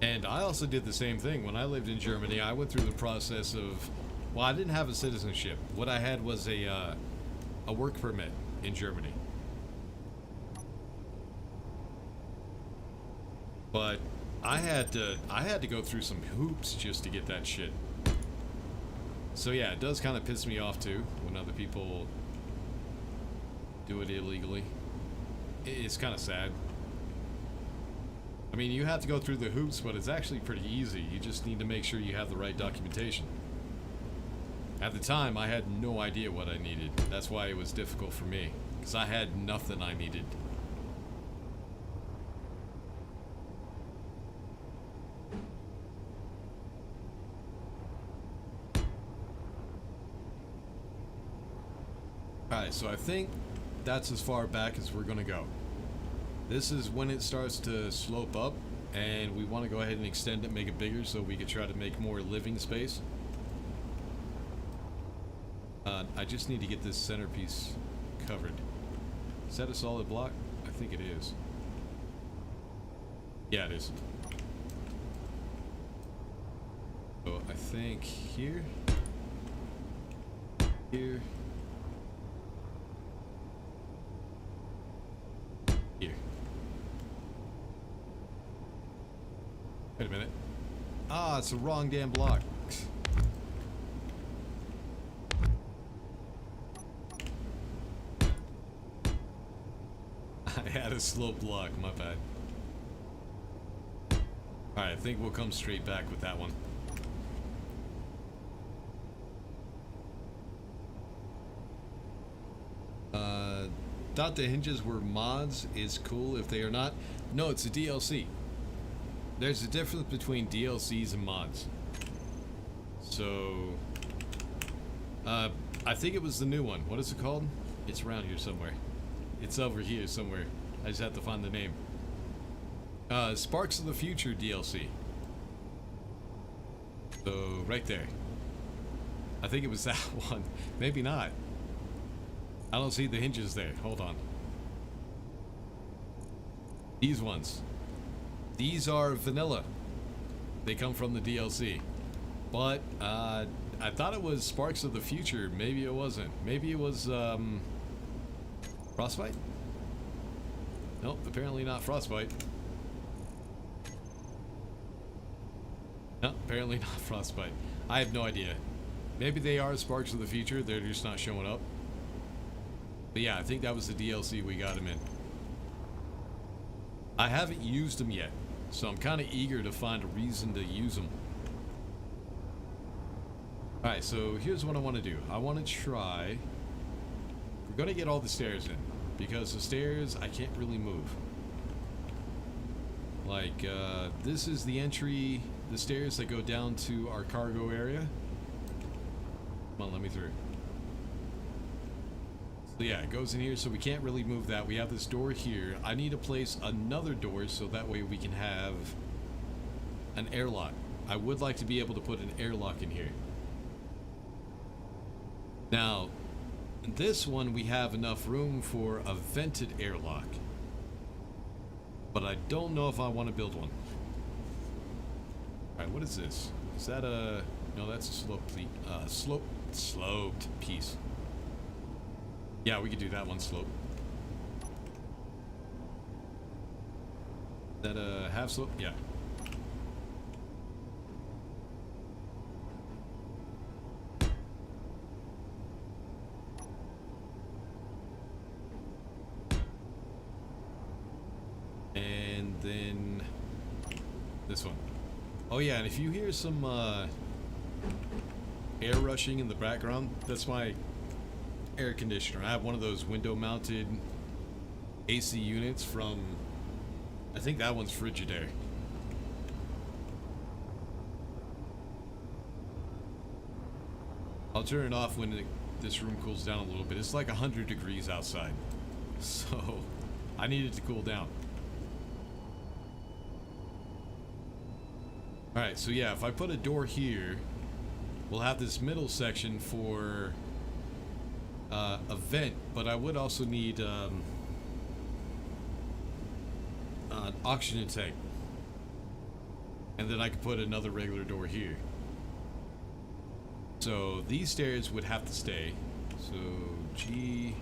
Speaker 1: And I also did the same thing. When I lived in Germany, I went through the process of... Well, I didn't have a citizenship. What I had was a work permit in Germany. But I had to go through some hoops just to get that shit. So yeah, it does kind of piss me off too when other people do it illegally. It's kind of sad. I mean, you have to go through the hoops, but it's actually pretty easy. You just need to make sure you have the right documentation. At the time, I had no idea what I needed. That's why it was difficult for me, because I had nothing I needed. Alright, so I think that's as far back as we're gonna go. This is when it starts to slope up, and we want to go ahead and extend it, make it bigger, so we could try to make more living space. I just need to get this centerpiece covered. Is that a solid block? I think it is. Yeah, it is. So I think here, here, here. Wait a minute. Ah, it's the wrong damn block. I had a slope block, my bad. Alright, I think we'll come straight back with that one. Thought the hinges were mods is cool if they are not. No, it's a DLC. There's a difference between DLCs and mods. So, I think it was the new one. What is it called? It's around here somewhere. It's over here somewhere. I just have to find the name. Sparks of the Future DLC. So, right there. I think it was that one. Maybe not. I don't see the hinges there. Hold on. These ones. These are vanilla. They come from the DLC. But, I thought it was Sparks of the Future. Maybe it wasn't. Maybe it was, Frostbite? Nope, apparently not Frostbite. No, apparently not Frostbite. I have no idea. Maybe they are Sparks of the Future. They're just not showing up. But yeah, I think that was the DLC we got him in. I haven't used him yet, so I'm kind of eager to find a reason to use him. Alright, so here's what I want to do. I want to try... We're going to get all the stairs in, because the stairs I can't really move. Like, this is the entry, the stairs that go down to our cargo area. Come on, let me through. So yeah, it goes in here, so we can't really move that. We have this door here. I need to place another door so that way we can have an airlock. I would like to be able to put an airlock in here. Now, this one we have enough room for a vented airlock. But I don't know if I want to build one. Alright, what is this? Is that a... No, that's a sloped piece. Yeah, we could do that one slope. Is that a half slope? Yeah. And then this one. Oh yeah, and if you hear some air rushing in the background, that's my air conditioner. I have one of those window mounted AC units from, I think that one's Frigidaire. I'll turn it off when this room cools down a little bit. It's like 100 degrees outside, so I need it to cool down. Alright, so yeah, if I put a door here, we'll have this middle section for a vent, but I would also need an oxygen tank. And then I could put another regular door here. So these stairs would have to stay. So G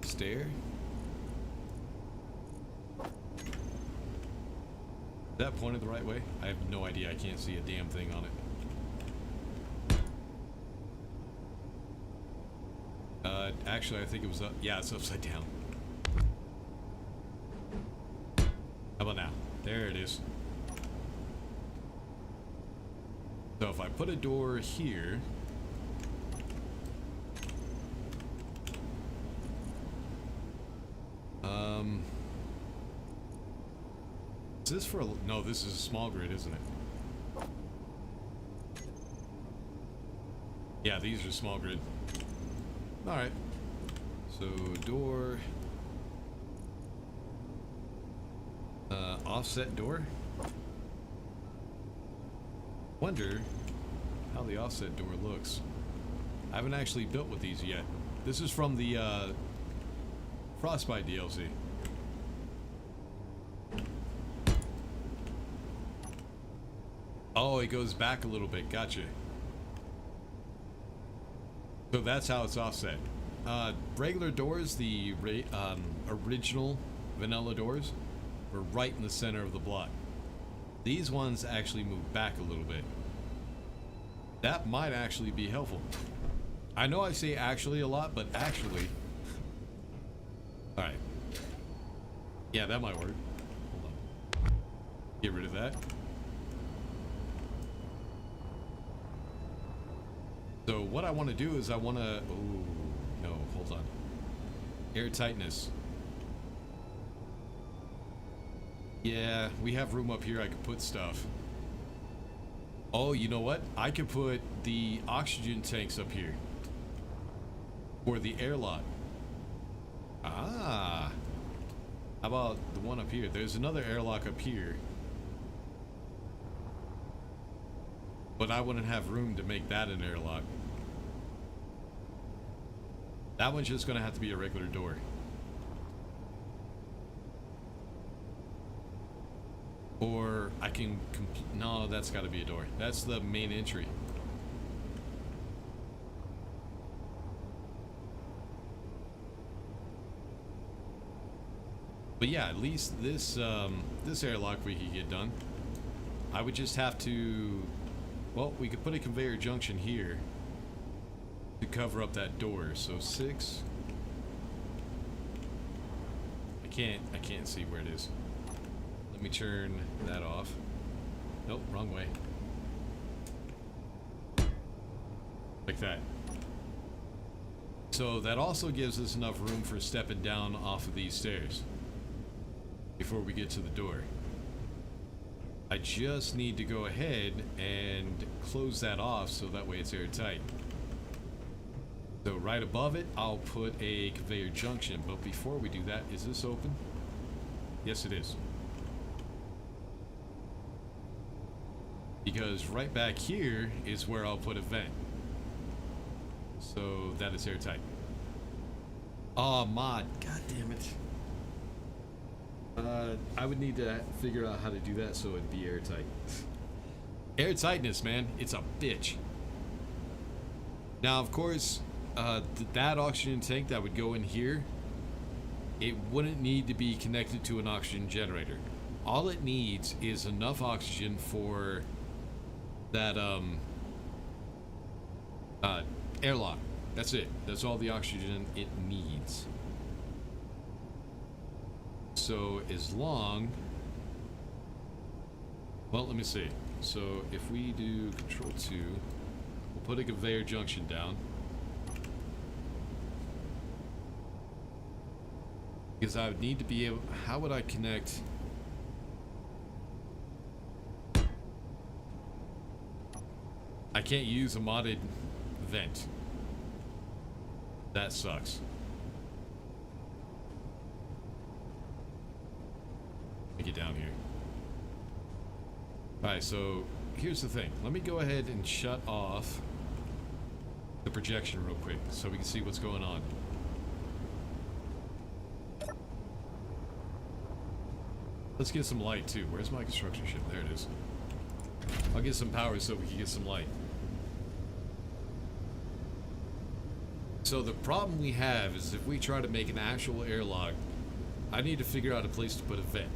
Speaker 1: stair. Is that pointed the right way? I have no idea. I can't see a damn thing on it. Actually, I think it was up. Yeah, it's upside down. How about now? There it is. So if I put a door here... Is this for a... No, this is a small grid, isn't it? Yeah, these are small grid. Alright. So, door... offset door? Wonder how the offset door looks. I haven't actually built with these yet. This is from the, Frostbite DLC. Oh, it goes back a little bit. Gotcha. So that's how it's offset. Regular doors, the original vanilla doors, were right in the center of the block. These ones actually move back a little bit. That might actually be helpful. I know I say actually a lot, but actually... Alright. Yeah, that might work. Hold on. Get rid of that. So what I want to do is I want to... Oh, no, hold on. Air tightness. Yeah, we have room up here I could put stuff. Oh, you know what? I could put the oxygen tanks up here. For the airlock. Ah. How about the one up here? There's another airlock up here. But I wouldn't have room to make that an airlock. That one's just gonna have to be a regular door. Or I can... No, that's gotta be a door. That's the main entry. But yeah, at least this this airlock we could get done. I would just have to... Well, we could put a conveyor junction here. to cover up that door. So 6. I can't see where it is. Let me turn that off. Nope, wrong way. Like that. So that also gives us enough room for stepping down off of these stairs before we get to the door. I just need to go ahead and close that off so that way it's airtight. So right above it, I'll put a conveyor junction, but before we do that, is this open? Yes, it is. Because right back here is where I'll put a vent. So that is airtight. Oh, mod. God damn it. I would need to figure out how to do that so it'd be airtight. Airtightness, man. It's a bitch. Now, of course, that oxygen tank that would go in here, it wouldn't need to be connected to an oxygen generator. All it needs is enough oxygen for that airlock. That's it. That's all the oxygen it needs. So as long, well, let me see. So if we do Control 2, we'll put a conveyor junction down. Because I would need to be able, how would I connect? I can't use a modded vent. That sucks. Let me get down here. Alright, so here's the thing. Let me go ahead and shut off the projection real quick so we can see what's going on. Let's get some light too. Where's my construction ship? There it is. I'll get some power so we can get some light. So the problem we have is if we try to make an actual airlock, I need to figure out a place to put a vent.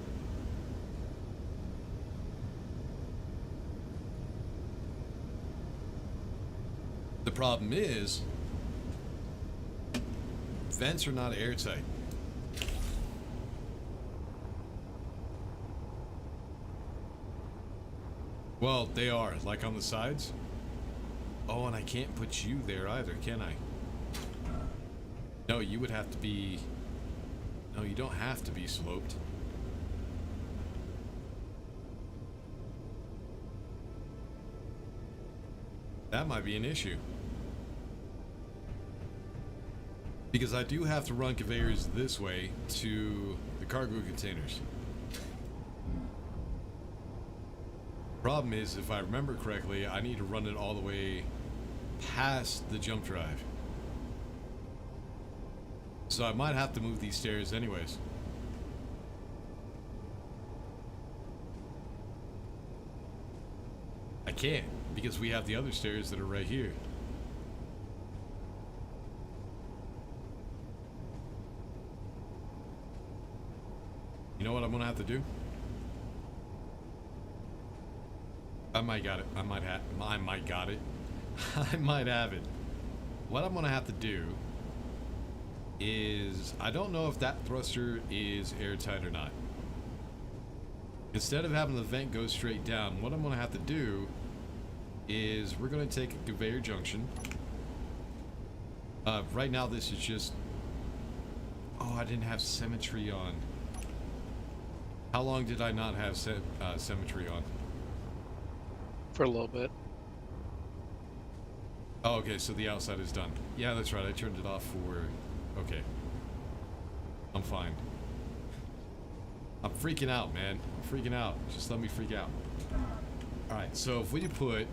Speaker 1: The problem is, vents are not airtight. Well, they are, like on the sides. Oh, and I can't put you there either, can I? No, you would have to be... No, you don't have to be sloped. That might be an issue. Because I do have to run conveyors this way to the cargo containers. Problem is, if I remember correctly, I need to run it all the way past the jump drive. So I might have to move these stairs anyways. I can't, because we have the other stairs that are right here. You know what I'm gonna have to do? I might got it. I might got it. I might have it. What I'm gonna have to do is, I don't know if that thruster is airtight or not. Instead of having the vent go straight down, what I'm gonna have to do is we're gonna take a conveyor junction. Right now this is just, oh, I didn't have symmetry on. How long did I not have symmetry on?
Speaker 2: For a little bit.
Speaker 1: Oh, okay, so the outside is done. Yeah, that's right, I turned it off for... Okay. I'm fine. I'm freaking out, man. I'm freaking out. Just let me freak out. Alright, so if we put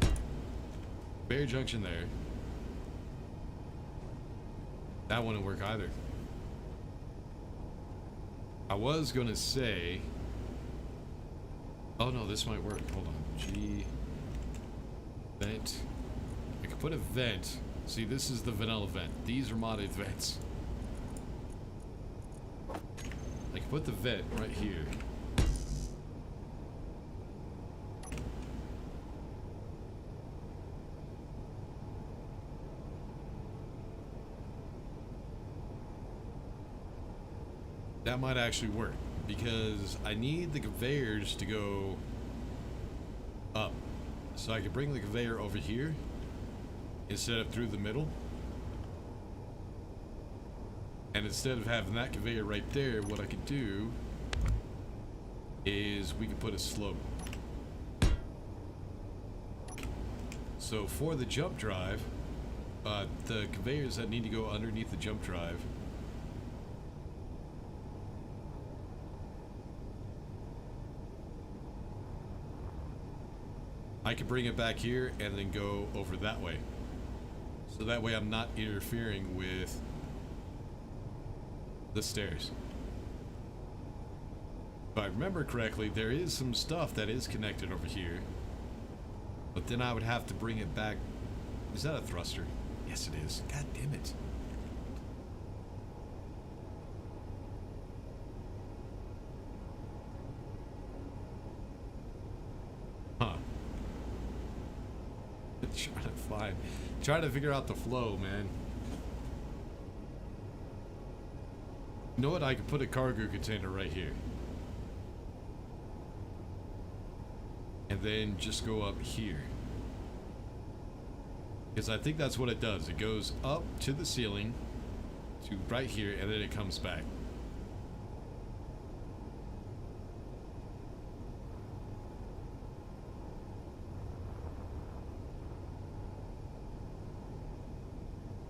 Speaker 1: conveyor junction there, that wouldn't work either. I was gonna say... Oh no, this might work. Hold on. G... Vent. I could put a vent. See, this is the vanilla vent. These are modded vents. I could put the vent right here. That might actually work because I need the conveyors to go up. So I could bring the conveyor over here instead of through the middle. And instead of having that conveyor right there, what I could do is we could put a slope. So for the jump drive, the conveyors that need to go underneath the jump drive, I could bring it back here and then go over that way. So that way I'm not interfering with the stairs. If I remember correctly, there is some stuff that is connected over here. But then I would have to bring it back. Is that a thruster? Yes, it is. God damn it. Huh. Trying to figure out the flow, man. You know what? I could put a cargo container right here. And then just go up here. Because I think that's what it does. It goes up to the ceiling, to right here, and then it comes back.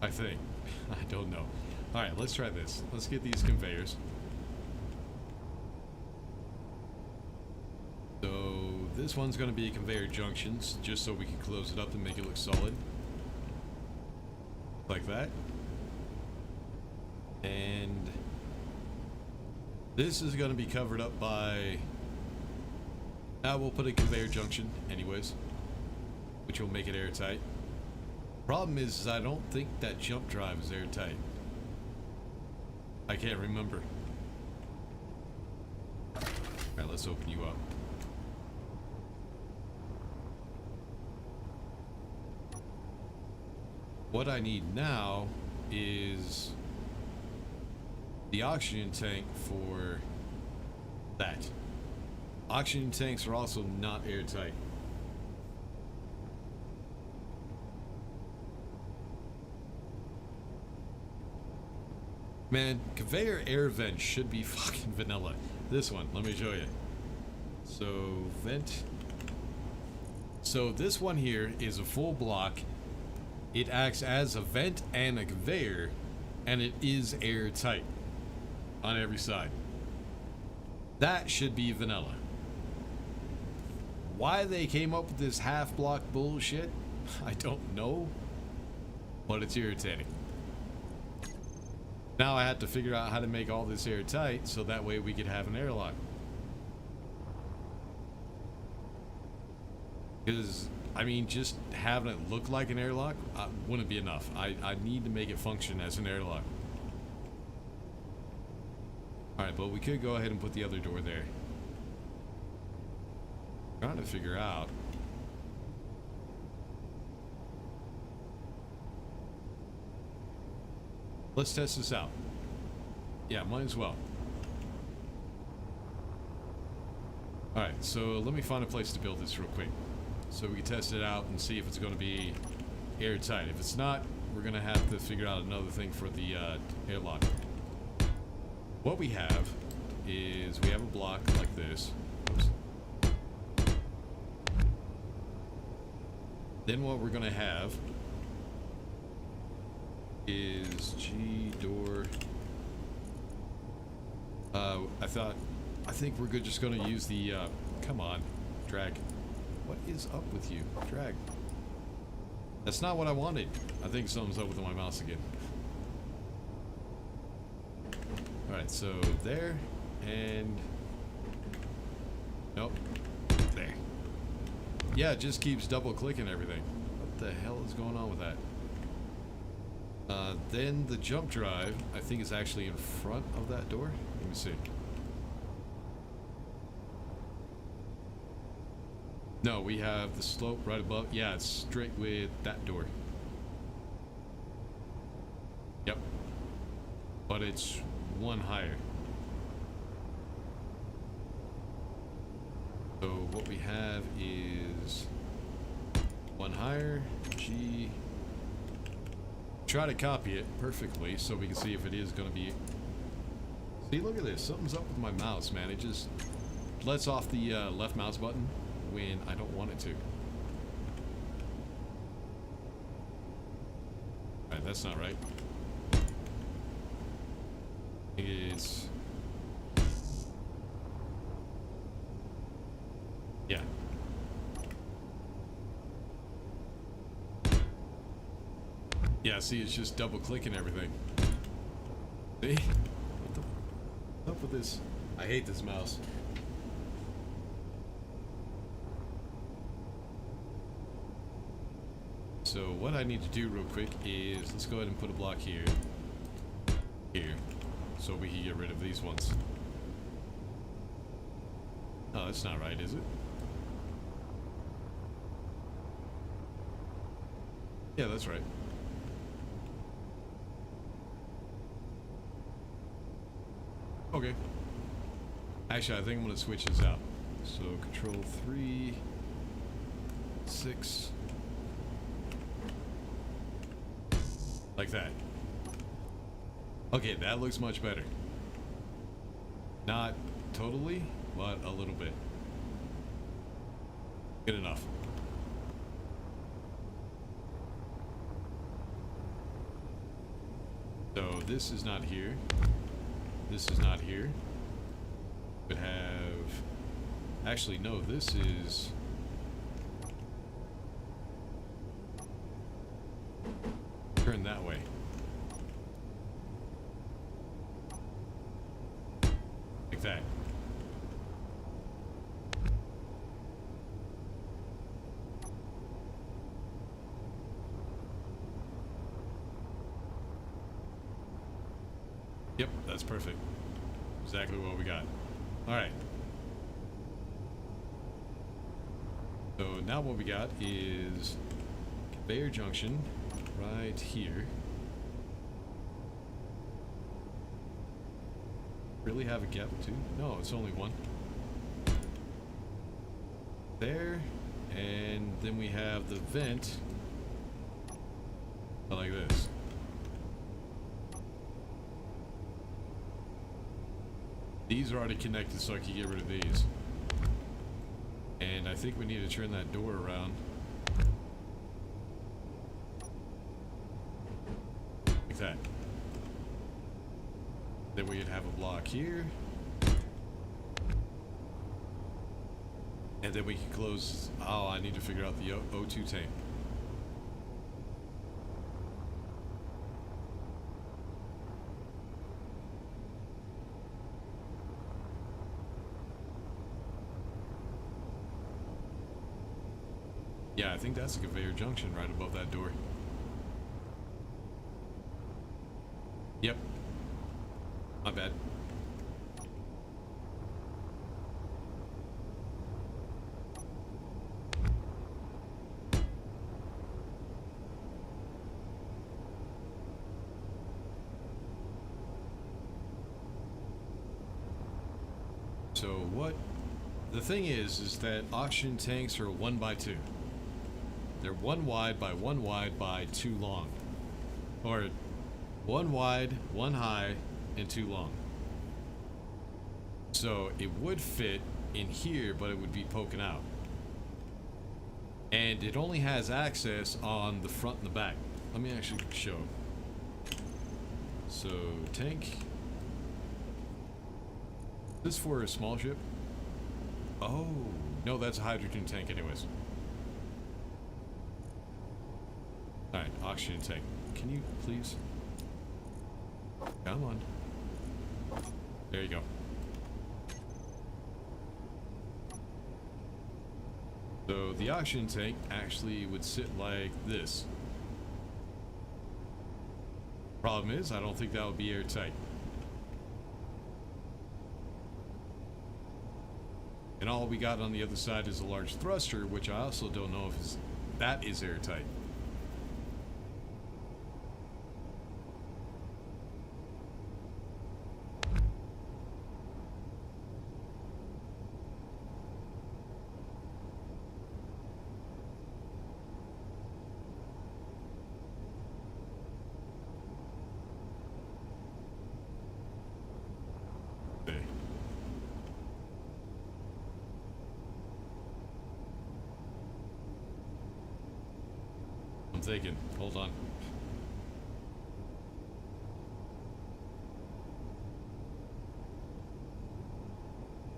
Speaker 1: I think. I don't know. Alright, let's try this. Let's get these conveyors. So this one's going to be conveyor junctions, just so we can close it up and make it look solid. Like that. And this is going to be covered up by... we'll put a conveyor junction anyways, which will make it airtight. Problem is I don't think that jump drive is airtight. I can't remember. Alright, let's open you up. What I need now is the oxygen tank for that. Oxygen tanks are also not airtight. Man, conveyor air vent should be fucking vanilla. This one, let me show you. So, vent. So this one here is a full block. It acts as a vent and a conveyor, and it is airtight on every side. That should be vanilla. Why they came up with this half block bullshit, I don't know, but it's irritating. Now I have to figure out how to make all this airtight so that way we could have an airlock. Because, I mean, just having it look like an airlock wouldn't be enough. I need to make it function as an airlock. Alright, but we could go ahead and put the other door there. Trying to figure out. Let's test this out. Yeah, might as well. Alright, so let me find a place to build this real quick, so we can test it out and see if it's going to be airtight. If it's not, we're going to have to figure out another thing for the airlock. What we have is we have a block like this. Oops. Then what we're going to have is G door. I think we're good. Just going to use the. Come on, drag. What is up with you, drag? That's not what I wanted. I think something's up with my mouse again. All right, so there and nope, there. Yeah, it just keeps double clicking everything. What the hell is going on with that? Then the jump drive, I think, is actually in front of that door. Let me see. No, we have the slope right above. Yeah, it's straight with that door. Yep. But it's one higher. what we have is one higher, G. Try to copy it perfectly so we can see if it is going to be. See, look at this. Something's up with my mouse, man. It just lets off the left mouse button when I don't want it to. Alright, that's not right. It's... yeah. Yeah, see, it's just double clicking everything. See? What the up with this? I hate this mouse. So what I need to do real quick is let's go ahead and put a block here, so we can get rid of these ones. Oh, that's not right, is it? Yeah, that's right. Okay. Actually, I think I'm going to switch this out. So, control 3, 6. Like that. Okay, that looks much better. Not totally, but a little bit. Good enough. So, this is not here. This is not here. Could have... actually, no, this is... turn that way. Like that. Yep, that's perfect. Exactly what we got. Alright. So now what we got is conveyor junction right here. Really have a gap too? No, it's only one. There, and then we have the vent like this. These are already connected, so I can get rid of these. And I think we need to turn that door around. Like that. Then we'd have a block here. And then we can close... oh, I need to figure out the O2 tank. Yeah, I think that's a conveyor junction right above that door. Yep. My bad. So what the thing is that oxygen tanks are 1x2. They're 1 wide by 1 wide by 2 long. Or 1 wide, 1 high, and 2 long. So it would fit in here, but it would be poking out. And it only has access on the front and the back. Let me actually show. So tank. This for a small ship? Oh, no, that's a hydrogen tank anyways. Alright, oxygen tank. Can you please? Come on. There you go. So the oxygen tank actually would sit like this. Problem is, I don't think that would be airtight. And all we got on the other side is a large thruster, which I also don't know if that is airtight. I'm thinking. Hold on.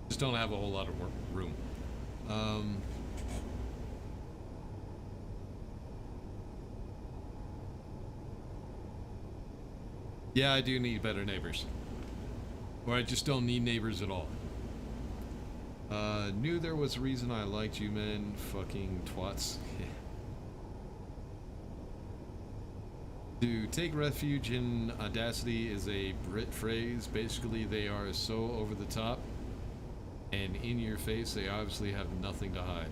Speaker 1: Just don't have a whole lot of room. Yeah, I do need better neighbors. Or I just don't need neighbors at all. Knew there was a reason I liked you men. Fucking twats. To take refuge in audacity is a Brit phrase. Basically, they are so over the top and in your face, they obviously have nothing to hide.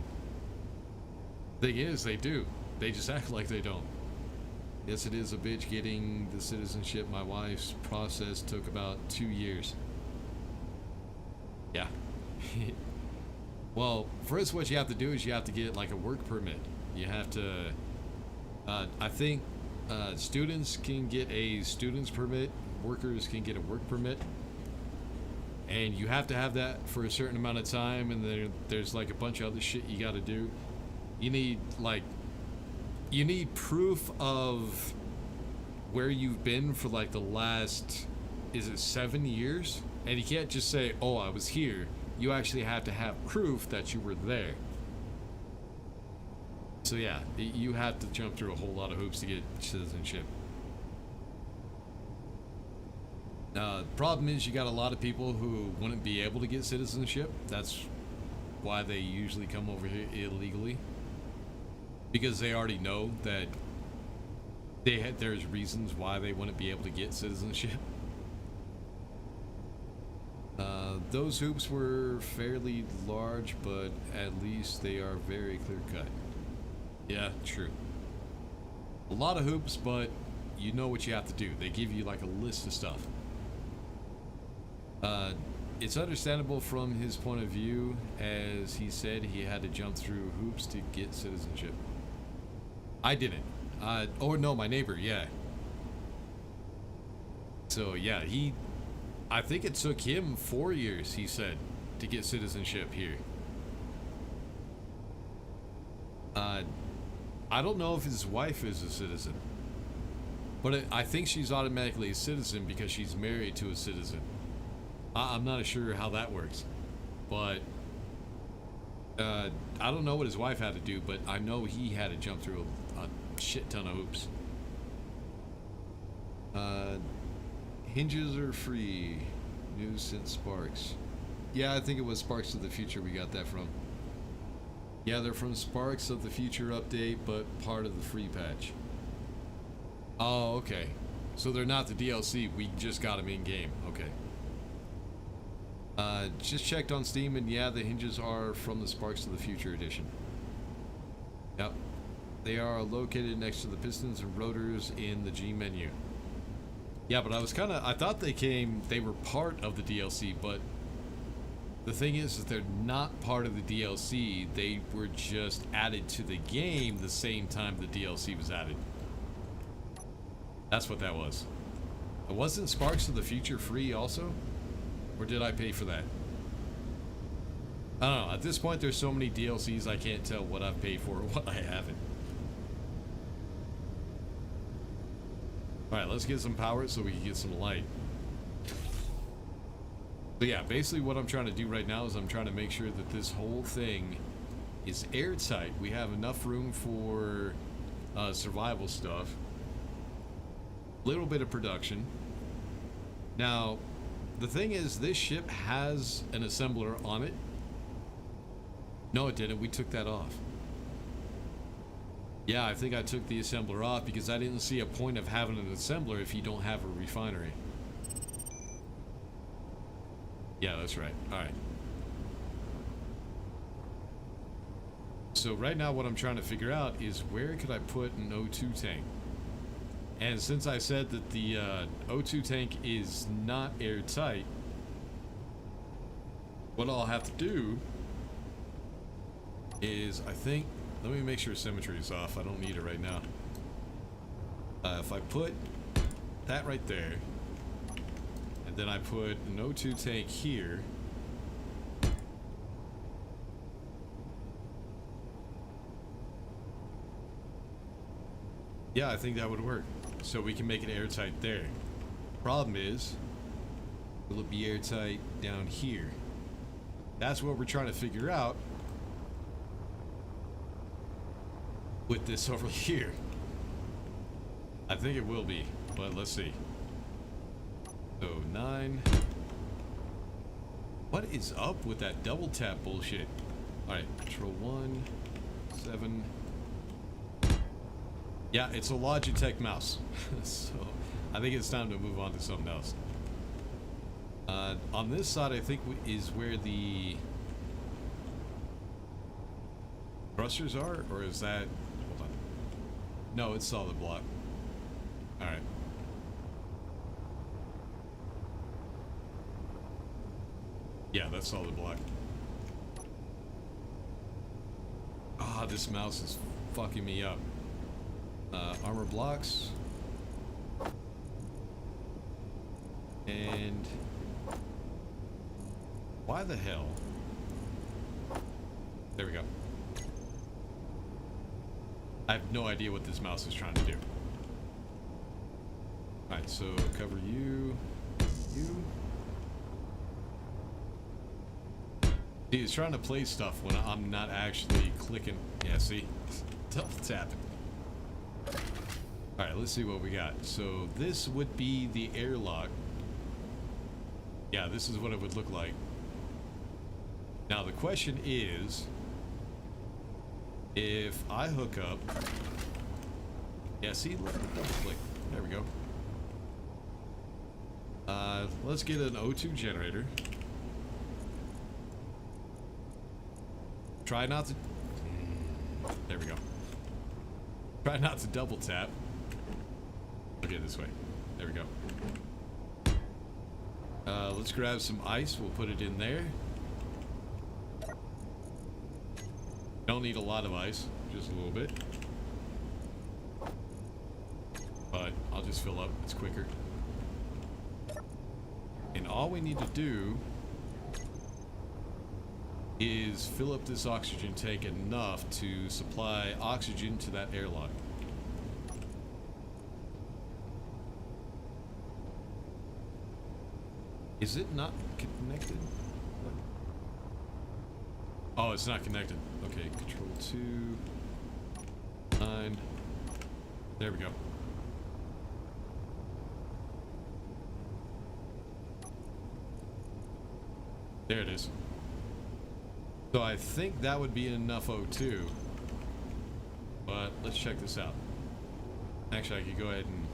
Speaker 1: Thing is, they do. They just act like they don't. Yes, it is a bitch getting the citizenship. My wife's process took about 2 years. Yeah. Well, first what you have to do is you have to get like a work permit. You have to, I think students can get a student's permit, workers can get a work permit. And you have to have that for a certain amount of time, and there's like a bunch of other shit you gotta do. You need proof of where you've been for like the last, is it 7 years? And you can't just say, oh, I was here. You actually have to have proof that you were there. So yeah, you have to jump through a whole lot of hoops to get citizenship. Problem is you got a lot of people who wouldn't be able to get citizenship. That's why they usually come over here illegally. Because they already know that there's reasons why they wouldn't be able to get citizenship. Those hoops were fairly large, but at least they are very clear cut. Yeah, true. A lot of hoops, but you know what you have to do. They give you like a list of stuff. It's understandable from his point of view, as he said he had to jump through hoops to get citizenship. I didn't. Or no, my neighbor, yeah. So yeah, I think it took him 4 years, he said, to get citizenship here. I don't know if his wife is a citizen, but I think she's automatically a citizen because she's married to a citizen. I'm not sure how that works, but I don't know what his wife had to do, but I know he had to jump through a shit ton of hoops. Hinges are free. News since Sparks. Yeah, I think it was Sparks of the Future we got that from. Yeah, they're from Sparks of the Future update, but part of the free patch. Oh, okay. So they're not the DLC, we just got them in game. Okay. Just checked on Steam, and yeah, the hinges are from the Sparks of the Future edition. Yep. They are located next to the pistons and rotors in the G menu. Yeah, but I thought they were part of the DLC, but the thing is that they're not part of the DLC. They were just added to the game the same time the DLC was added. That's what that was. Wasn't Sparks of the Future free also? Or did I pay for that? I don't know. At this point, there's so many DLCs, I can't tell what I've paid for or what I haven't. Alright, let's get some power so we can get some light. So yeah, basically what I'm trying to do right now is I'm trying to make sure that this whole thing is airtight. We have enough room for survival stuff. Little bit of production. Now, the thing is, this ship has an assembler on it. No, it didn't. We took that off. Yeah, I think I took the assembler off because I didn't see a point of having an assembler if you don't have a refinery. Yeah, that's right. Alright. So right now what I'm trying to figure out is where could I put an O2 tank? And since I said that the O2 tank is not airtight, what I'll have to do is, I think, let me make sure symmetry is off. I don't need it right now. If I put that right there, and then I put an O2 tank here, Yeah, I think that would work. So we can make it airtight there. Problem is, will it be airtight down here? That's what we're trying to figure out with this over here. I think it will be, but let's see. So 9. What is up with that double tap bullshit? Alright, control 1, 7. Yeah, it's a Logitech mouse. So I think it's time to move on to something else. On this side, I think is where the thrusters are, or is that? Hold on. No, it's solid block. All right. Yeah, that's solid block. Ah, this mouse is fucking me up. Armor blocks. And why the hell? There we go. I have no idea what this mouse is trying to do. Alright, so cover you. You. See, it's trying to play stuff when I'm not actually clicking. Yeah, see? Double tapping. Alright, let's see what we got. So this would be the airlock. Yeah, this is what it would look like. Now the question is, if I hook up, yeah, see, let me double click. There we go. Let's get an O2 generator. Try not to. There we go. Try not to double tap. Okay, this way. There we go. Let's grab some ice. We'll put it in there. Don't need a lot of ice, just a little bit. But I'll just fill up. It's quicker. And all we need to do is fill up this oxygen tank enough to supply oxygen to that airlock. Is it not connected? Oh, it's not connected. Okay, control 2. 9. There we go. There it is. So I think that would be enough O2. But let's check this out. Actually, I could go ahead and...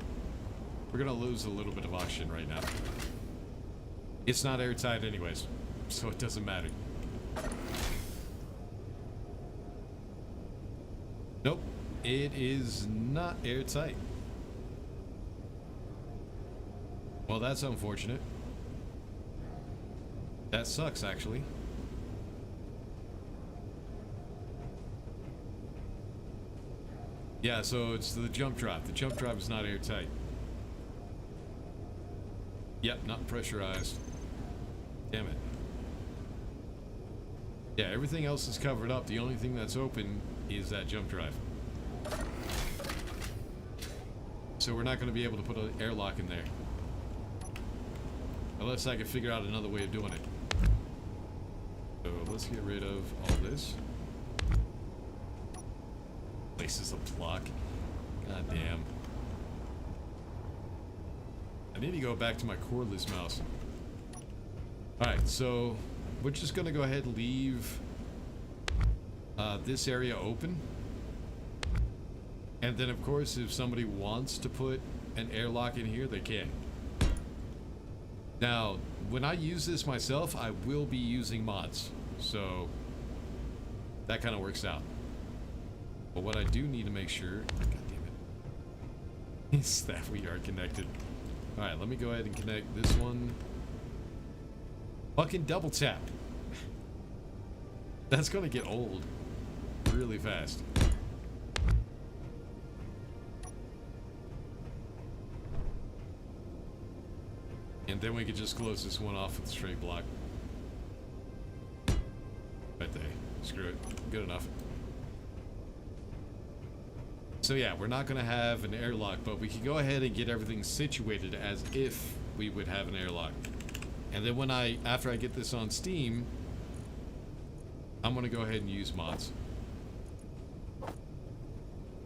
Speaker 1: We're going to lose a little bit of oxygen right now. It's not airtight anyways, so it doesn't matter. Nope, it is not airtight. Well, that's unfortunate. That sucks, actually. Yeah, so it's the jump drive. The jump drive is not airtight. Yep, not pressurized. Damn it. Yeah, everything else is covered up. The only thing that's open is that jump drive. So we're not going to be able to put an airlock in there. Unless I can figure out another way of doing it. So let's get rid of all this. Places a block. God damn. I need to go back to my cordless mouse. Alright, so we're just going to go ahead and leave this area open. And then, of course, if somebody wants to put an airlock in here, they can. Now, when I use this myself, I will be using mods. So that kind of works out. But what I do need to make sure... God damn it. Is that we are connected. Alright, let me go ahead and connect this one. Fucking double tap. That's gonna get old really fast. And then we could just close this one off with a straight block. Right there. Screw it. Good enough. So yeah, we're not going to have an airlock, but we can go ahead and get everything situated as if we would have an airlock. And then after I get this on Steam, I'm going to go ahead and use mods.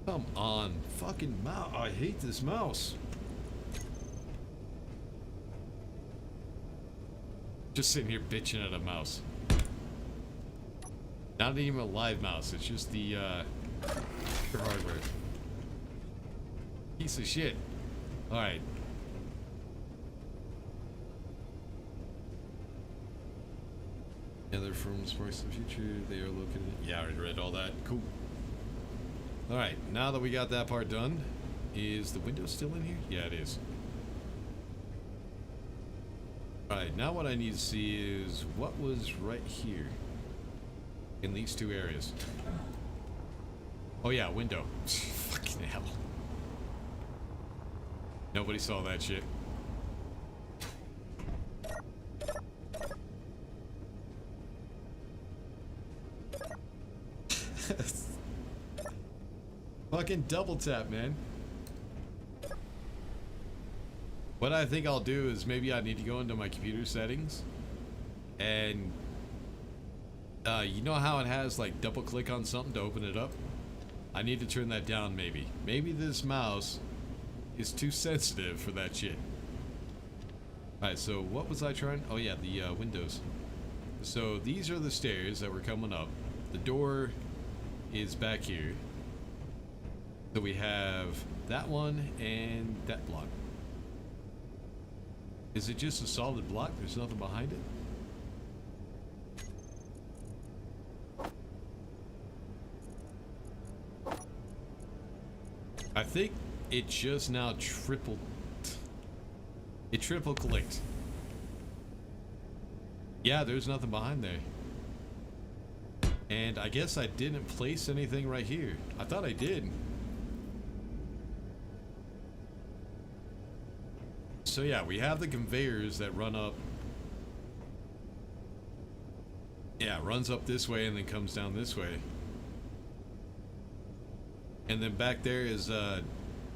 Speaker 1: Come on, fucking mouse. I hate this mouse. Just sitting here bitching at a mouse. Not even a live mouse, it's just the hardware. Piece of shit. Alright. They're from Sparks of the Future. They are located. Yeah, I already read all that. Cool. Alright, now that we got that part done, is the window still in here? Yeah, it is. Alright, now what I need to see is what was right here in these two areas. Oh yeah, window. Fucking hell. Nobody saw that shit. Fucking double tap, man. What I think I'll do is maybe I need to go into my computer settings and you know how it has like double click on something to open it up? I need to turn that down maybe. Maybe this mouse is too sensitive for that shit. Alright, so what was I trying? Oh yeah, the windows. So these are the stairs that were coming up. The door is back here. So we have that one and that block. Is it just a solid block? There's nothing behind it? I think it just now triple clicked. Yeah, there's nothing behind there. And I guess I didn't place anything right here. I thought I did. So yeah, we have the conveyors that run up. Yeah, it runs up this way and then comes down this way. And then back there is a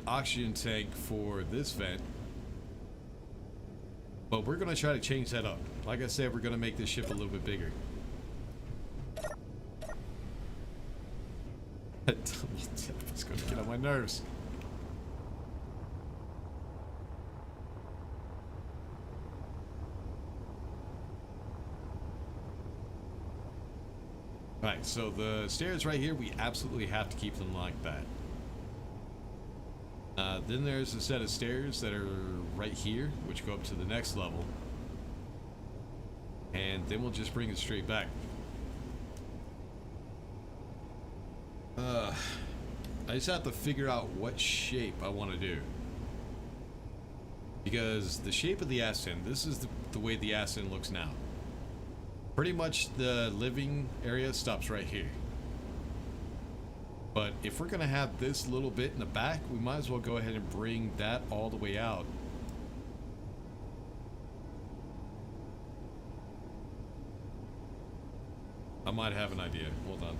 Speaker 1: oxygen tank for this vent. But we're gonna try to change that up. Like I said, we're gonna make this ship a little bit bigger. It's gonna get on my nerves. Right, so the stairs right here, we absolutely have to keep them like that. Then there's a set of stairs that are right here, which go up to the next level. And then we'll just bring it straight back. I just have to figure out what shape I want to do. Because the shape of the ass end, this is the way the ass end looks now. Pretty much the living area stops right here. But if we're gonna have this little bit in the back, we might as well go ahead and bring that all the way out. I might have an idea. Hold on.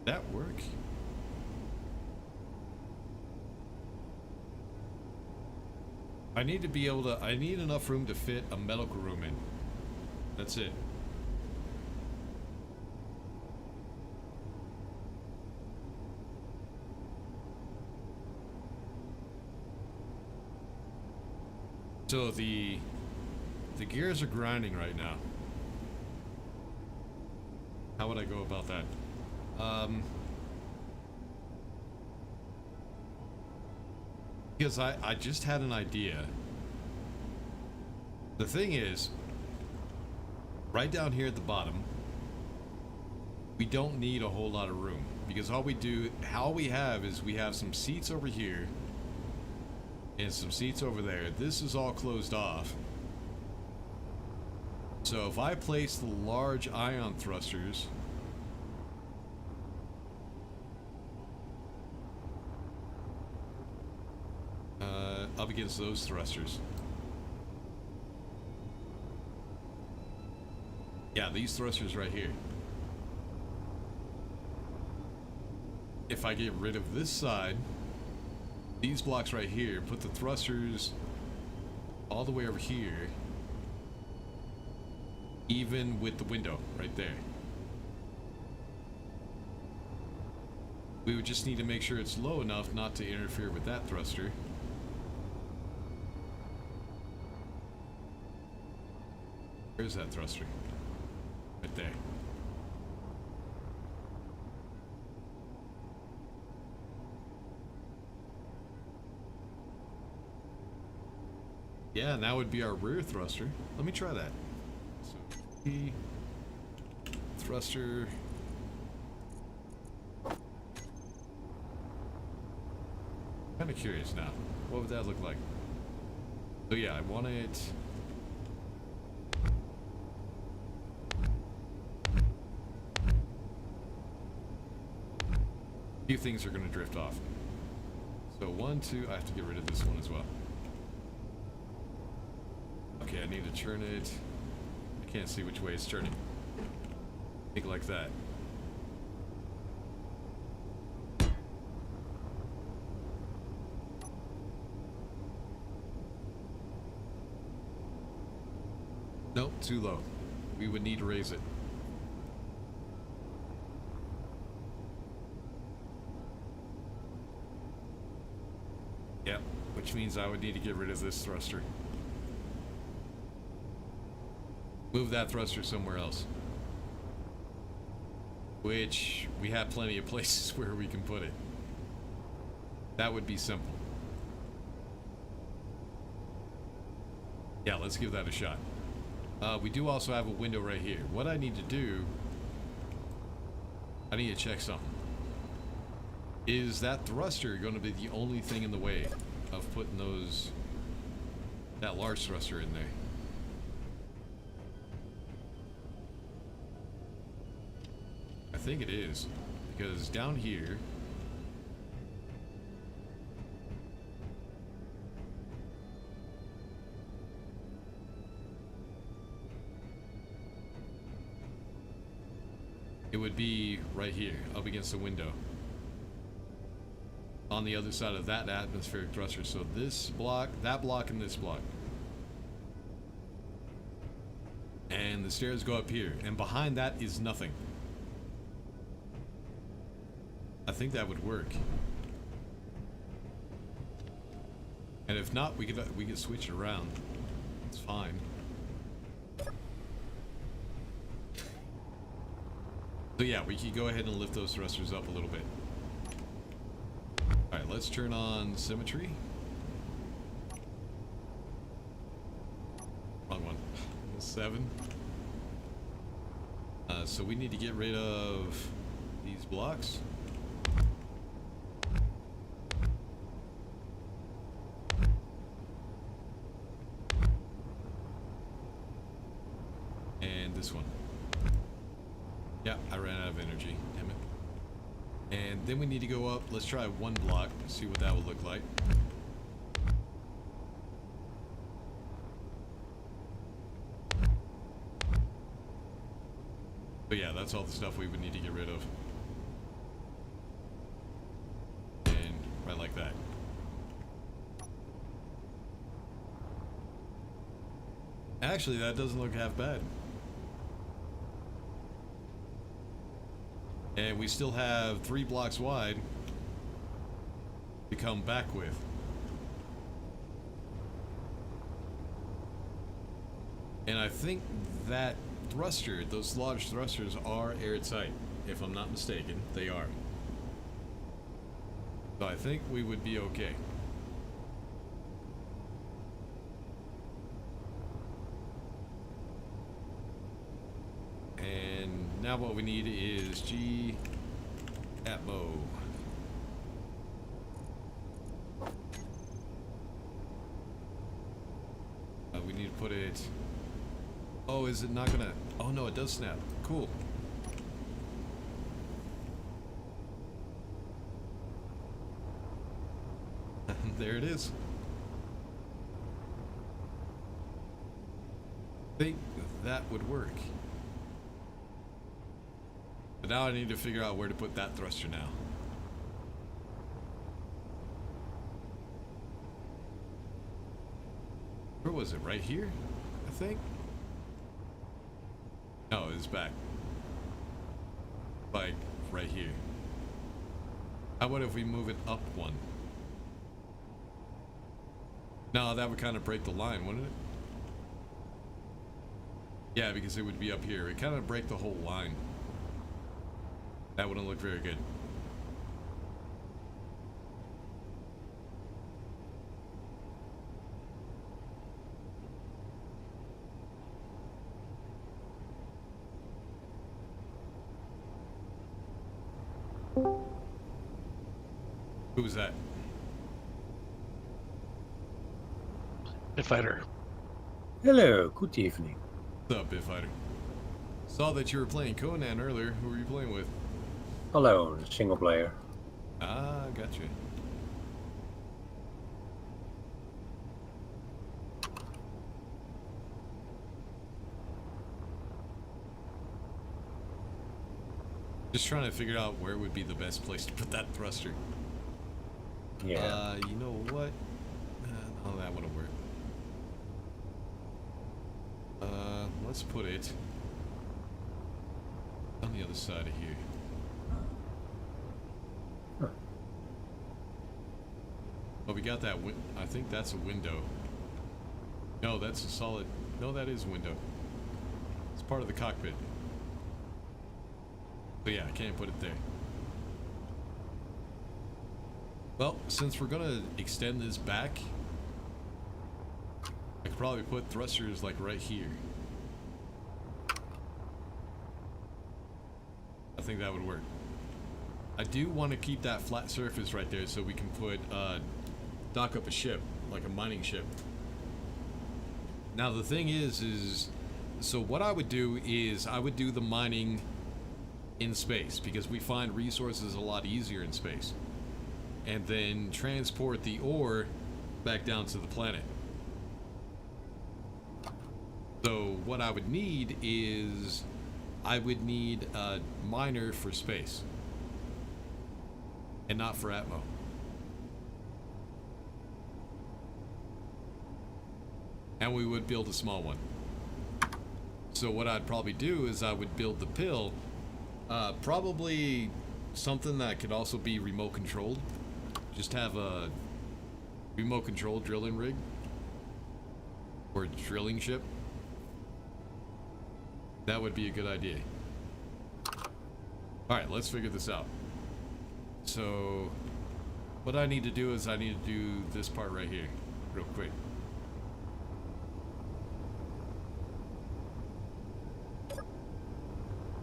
Speaker 1: That work? I need to be able to, I need enough room to fit a medical room in. That's it. So the gears are grinding right now. How would I go about that? Because I just had an idea. The thing is, right down here at the bottom, we don't need a whole lot of room. Because all we have is we have some seats over here and some seats over there. This is all closed off. So if I place the large ion thrusters up against those thrusters. Yeah, these thrusters right here. if I get rid of this side, these blocks right here, put the thrusters all the way over here, even with the window right there. We would just need to make sure it's low enough not to interfere with that thruster. Where's that thruster? Right there. Yeah, and that would be our rear thruster. Let me try that. So, the thruster. Kind of curious now. What would that look like? So yeah, I want it. A few things are going to drift off. So 1, 2. I have to get rid of this one as well. Okay, I need to turn it. I can't see which way it's turning. I think like that. Nope, too low. We would need to raise it. Yep, which means I would need to get rid of this thruster. Move that thruster somewhere else. Which, we have plenty of places where we can put it. That would be simple. Yeah, let's give that a shot. We do also have a window right here. What I need to do, I need to check something. Is that thruster going to be the only thing in the way of putting that large thruster in there? I think it is, because down here, it would be right here, up against the window. On the other side of that atmospheric thruster. So this block, that block, and this block. And the stairs go up here. And behind that is nothing. I think that would work. And if not, we could switch it around. It's fine. So yeah, we could go ahead and lift those thrusters up a little bit. Alright, let's turn on symmetry. Wrong one. 7. So we need to get rid of these blocks. And this one. Yeah, I ran out of energy. Damn it. And then we need to go up. Let's try one block. See what that will look like. But yeah, that's all the stuff we would need to get rid of. And right like that. Actually, that doesn't look half bad. And we still have 3 blocks wide to come back with. And I think that thruster, those large thrusters, are airtight. If I'm not mistaken, they are. So I think we would be okay. And now what we need is G Atmo. We need to put it. Oh, is it not gonna? Oh no, it does snap. Cool. There it is. I think that would work. But now I need to figure out where to put that thruster now. Where was it? Right here, I think. No, it's back. Like right here. How about if we move it up one? No, that would kind of break the line, wouldn't it? Yeah, because it would be up here. It kind of break the whole line. That wouldn't look very good. Who was that?
Speaker 2: Pit fighter.
Speaker 3: Hello, good evening.
Speaker 1: What's up, Bit Fighter? Saw that you were playing Conan earlier. Who were you playing with?
Speaker 3: Hello, single player.
Speaker 1: Ah, gotcha. Just trying to figure out where would be the best place to put that thruster.
Speaker 3: Yeah.
Speaker 1: You know what? No, that wouldn't work. Let's put it on the other side of here.
Speaker 3: Huh.
Speaker 1: Oh, we got that I think that's a window. No, that's a solid... No, that is a window. It's part of the cockpit. But yeah, I can't put it there. Well, since we're gonna extend this back, I could probably put thrusters like right here. I think that would work. I do want to keep that flat surface right there so we can put, dock up a ship, like a mining ship. Now the thing is, so what I would do is I would do the mining in space because we find resources a lot easier in space. And then transport the ore back down to the planet. So what I would need is I would need a miner for space and not for Atmo. And we would build a small one. So what I'd probably do is I would build the pill, probably something that could also be remote controlled. Just have a remote controlled drilling rig or drilling ship. That would be a good idea. Alright, let's figure this out. So what I need to do is I need to do this part right here real quick.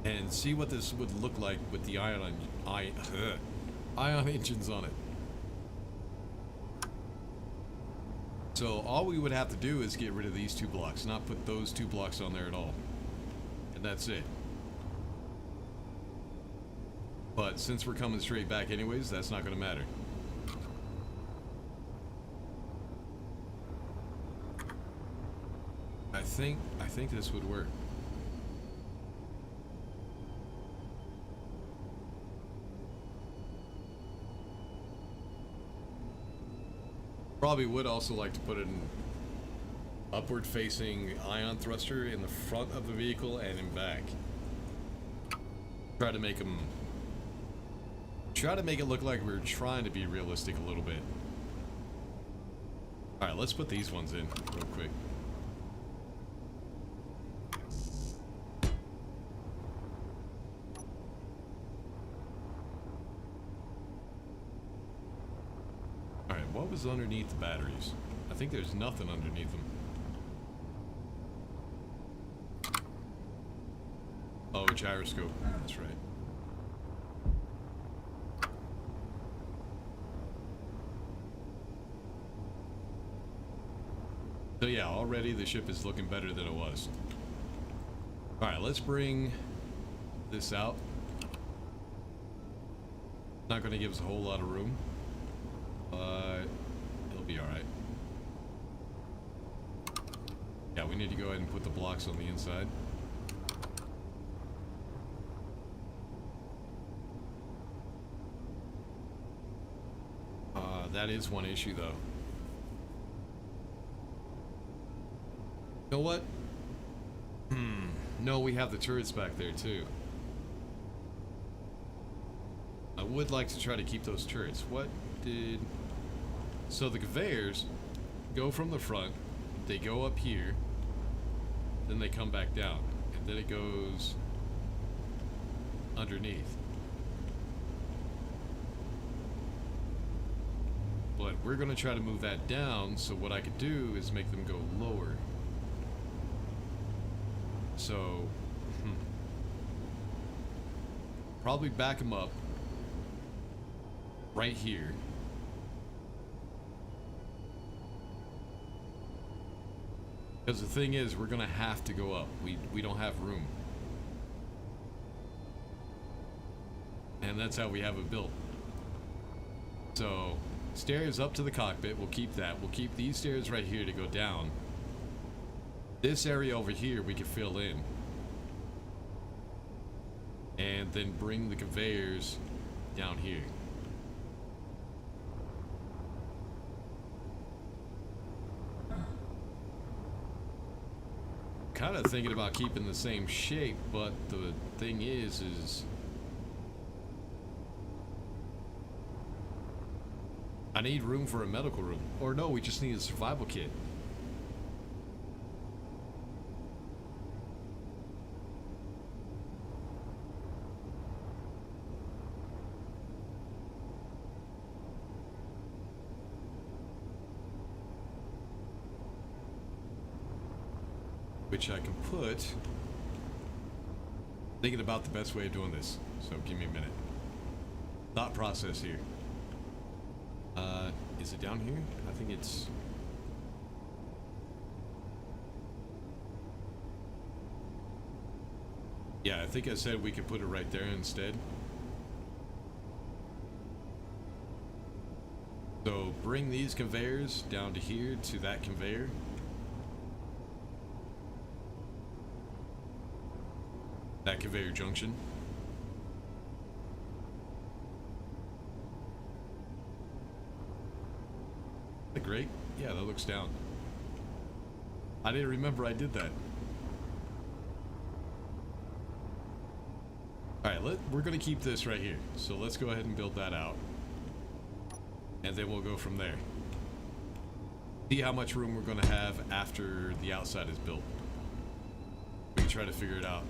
Speaker 1: And see what this would look like with the ion engines on it. So all we would have to do is get rid of these two blocks, not put those two blocks on there at all. And that's it. But since we're coming straight back anyways, that's not going to matter. I think this would work. Probably would also like to put an upward facing ion thruster in the front of the vehicle and in back. Try to make it look like we're trying to be realistic a little bit. Alright, let's put these ones in real quick. Alright, what was underneath the batteries? I think there's nothing underneath them. Oh, a gyroscope. That's right. So yeah, already the ship is looking better than it was. Alright, let's bring this out. Not going to give us a whole lot of room, but it'll be alright. Yeah, we need to go ahead and put the blocks on the inside. That is one issue though. You know what? No, we have the turrets back there too. I would like to try to keep those turrets. What did... So the conveyors go from the front, they go up here, then they come back down, and then it goes underneath. But we're going to try to move that down, so what I could do is make them go lower. So, probably back them up right here. Because the thing is, we're going to have to go up. We don't have room. And that's how we have it built. So, stairs up to the cockpit, we'll keep that. We'll keep these stairs right here to go down. This area over here we can fill in. And then bring the conveyors down here. Kind of thinking about keeping the same shape, but the thing is I need room for a medical room. Or no, we just need a survival kit. Which I can put... Thinking about the best way of doing this. So give me a minute. Thought process here. Is it down here? I think it's... Yeah, I think I said we could put it right there instead. So bring these conveyors down to here to that conveyor. That conveyor junction. Great. Yeah, that looks down. I didn't remember I did that. Alright, we're going to keep this right here. So let's go ahead and build that out. And then we'll go from there. See how much room we're going to have after the outside is built. We can try to figure it out.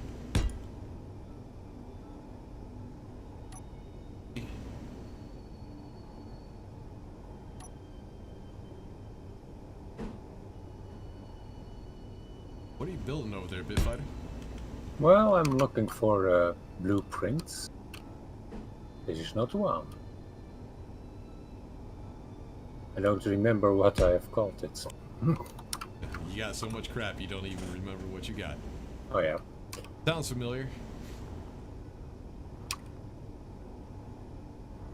Speaker 1: What are you building over there, Bitfighter?
Speaker 3: Well, I'm looking for blueprints. This is not one. I don't remember what I have called it.
Speaker 1: You got so much crap you don't even remember what you got.
Speaker 3: Oh yeah.
Speaker 1: Sounds familiar.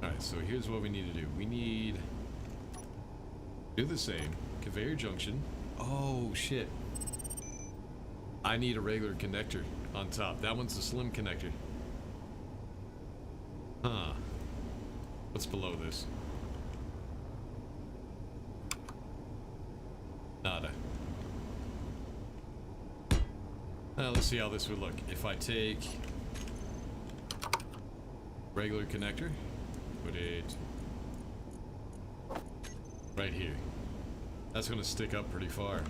Speaker 1: Alright, so here's what we need to do. We need... Do the same. Conveyor junction. Oh, shit. I need a regular connector on top. That one's the slim connector. Huh. What's below this? Nada. Now let's see how this would look. If I take regular connector, put it right here. That's gonna stick up pretty far.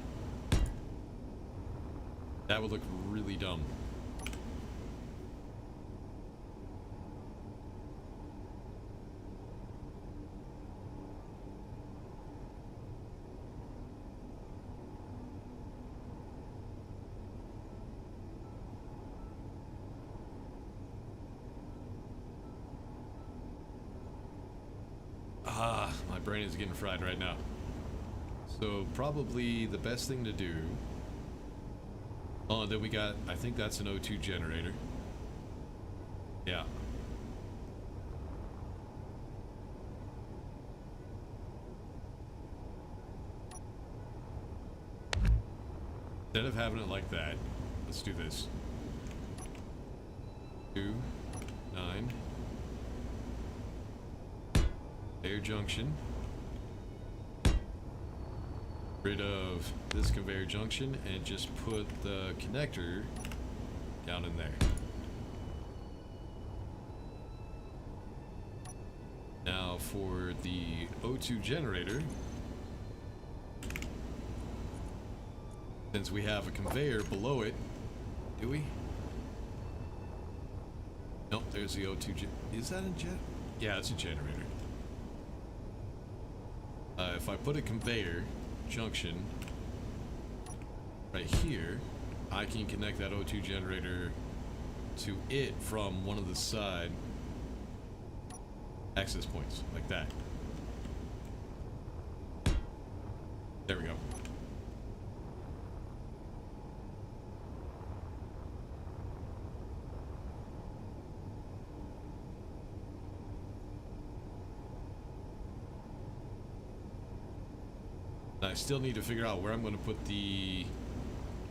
Speaker 1: That would look really dumb. My brain is getting fried right now. So probably the best thing to do... Oh, and then we got, I think that's an O2 generator. Yeah. Instead of having it like that, let's do this. 2, 9. Air junction. rid of this conveyor junction and just put the connector down in there. Now for the O2 generator, since we have a conveyor below it, do we? Nope, there's the O2 is that a jet? Yeah, it's a generator. If I put a conveyor junction right here, I can connect that O2 generator to it from one of the side access points, like that. There we go. I still need to figure out where I'm going to put the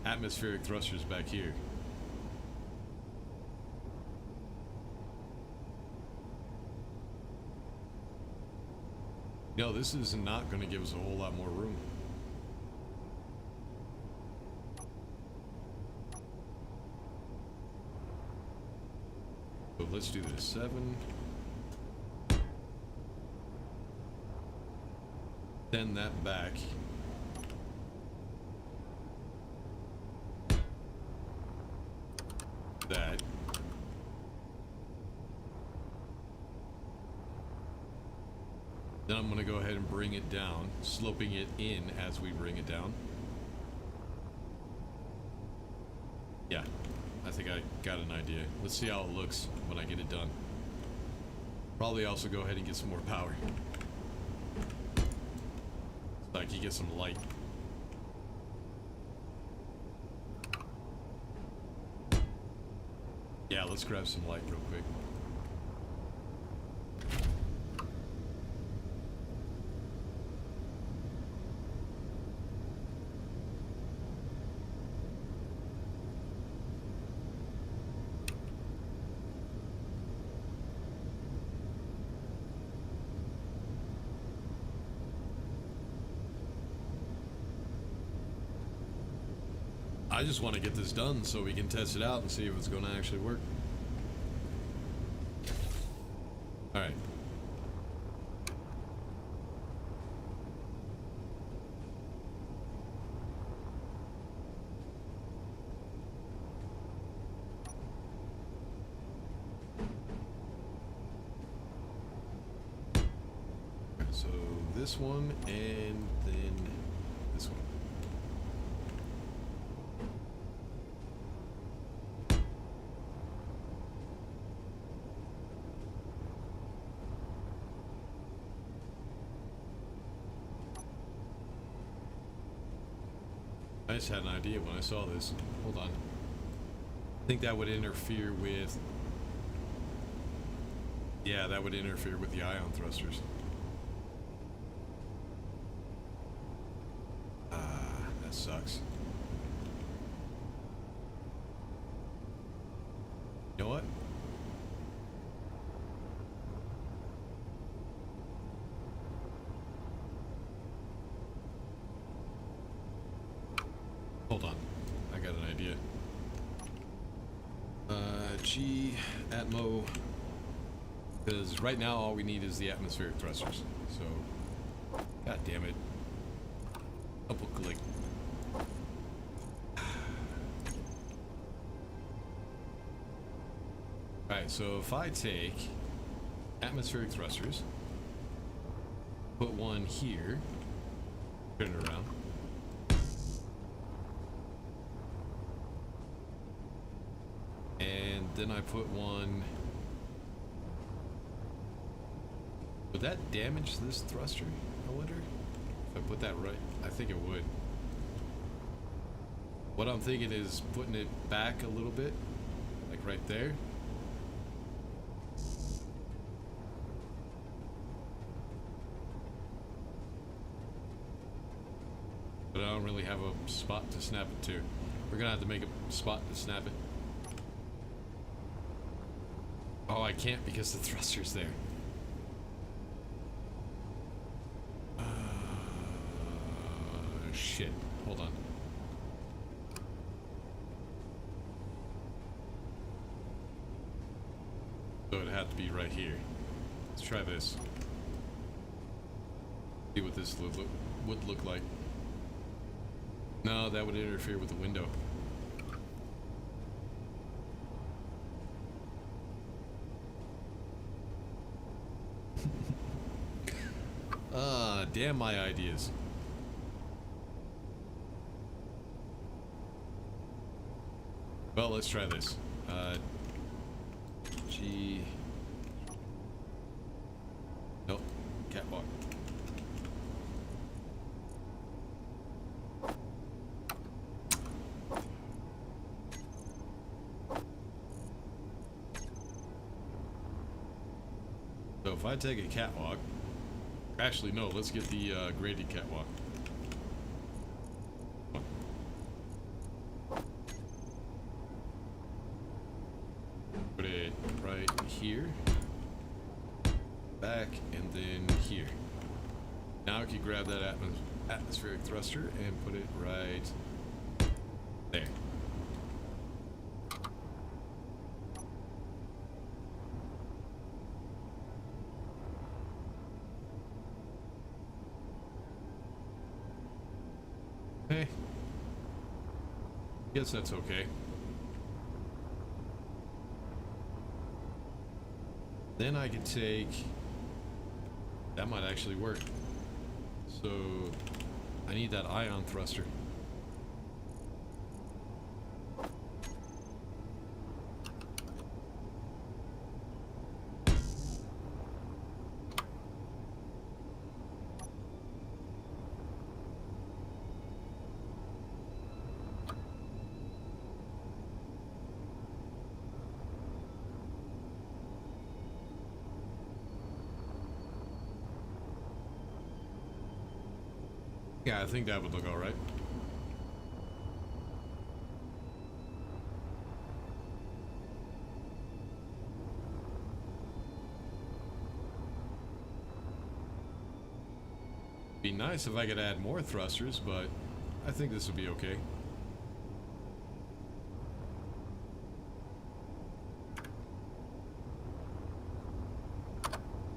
Speaker 1: atmospheric thrusters back here. No, this is not going to give us a whole lot more room. So let's do this. 7. Send that back. That. Then I'm going to go ahead and bring it down, sloping it in as we bring it down. Yeah, I think I got an idea. Let's see how it looks when I get it done. Probably also go ahead and get some more power, so I can get some light. Yeah, let's grab some light real quick. I just want to get this done so we can test it out and see if it's going to actually work. All right. So this one and then this one. I just had an idea when I saw this. Hold on. I think that would interfere with... Yeah, that would interfere with the ion thrusters. That sucks. You know what? Hold on, I got an idea. G Atmo, because right now all we need is the atmospheric thrusters. So, god damn it, double click. Alright, so if I take atmospheric thrusters, put one here, turn it around. And then I put one. Would that damage this thruster? I wonder if I put that right. I think it would. What I'm thinking is putting it back a little bit, like right there. But I don't really have a spot to snap it to. We're gonna have to make a spot to snap it. Oh, I can't because the thruster's there. shit. Hold on. So it'd have to be right here. Let's try this. See what this would look like. No, that would interfere with the window. Damn my ideas. Well, let's try this. G. Nope. Catwalk. So if I take a catwalk, actually no, let's get the graded catwalk. Put it right here, back, and then here. Now I can grab that atmospheric thruster and put it right there. Okay. Guess that's okay. Then I could take... That might actually work. So I need that ion thruster. Yeah, I think that would look all right. Be nice if I could add more thrusters, but I think this would be okay.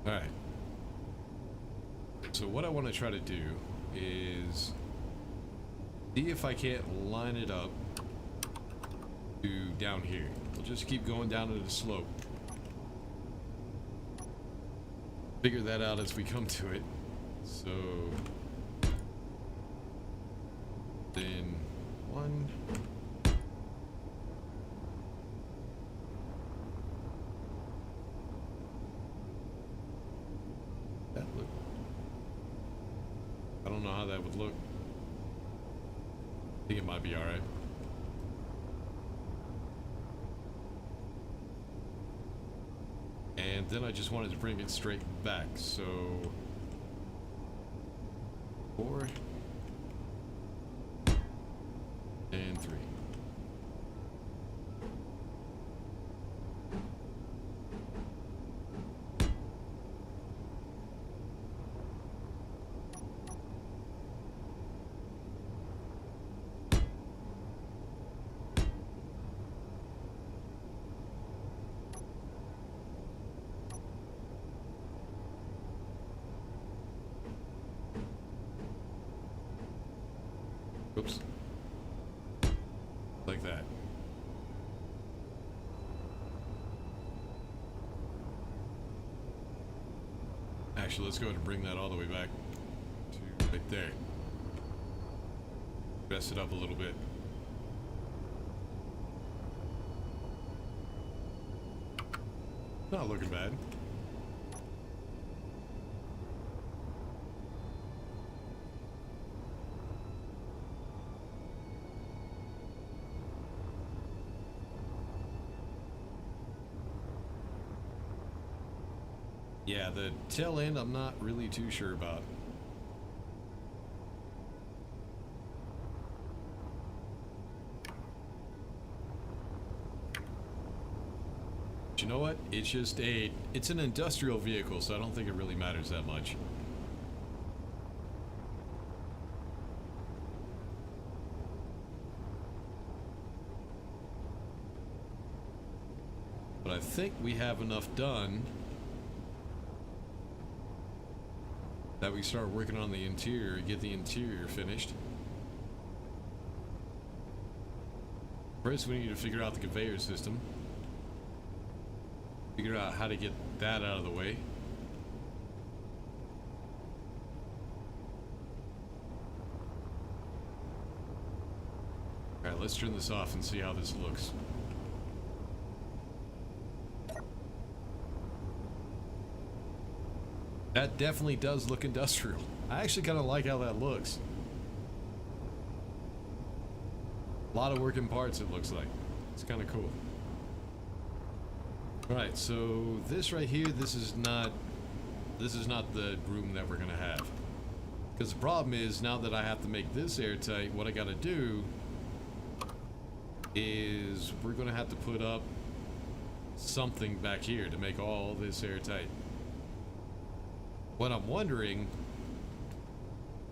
Speaker 1: All right. So what I want to try to do is see if I can't line it up to down here. We'll just keep going down to the slope. Figure that out as we come to it. So then one. That look. I don't know how that would look. I think it might be all right. And then I just wanted to bring it straight back, so 4 and 3. Oops. Like that. Actually, let's go ahead and bring that all the way back to right there. Mess it up a little bit. Not looking bad. Yeah, the tail end I'm not really too sure about. But you know what? It's just it's an industrial vehicle, so I don't think it really matters that much. But I think we have enough done that we start working on the interior, get the interior finished. First, we need to figure out the conveyor system. Figure out how to get that out of the way. Alright, let's turn this off and see how this looks. That definitely does look industrial. I actually kind of like how that looks. A lot of working parts, it looks like. It's kind of cool. Alright, so this right here, this is not the room that we're gonna have. Because the problem is, now that I have to make this airtight, what I gotta do is we're gonna have to put up something back here to make all this airtight. What I'm wondering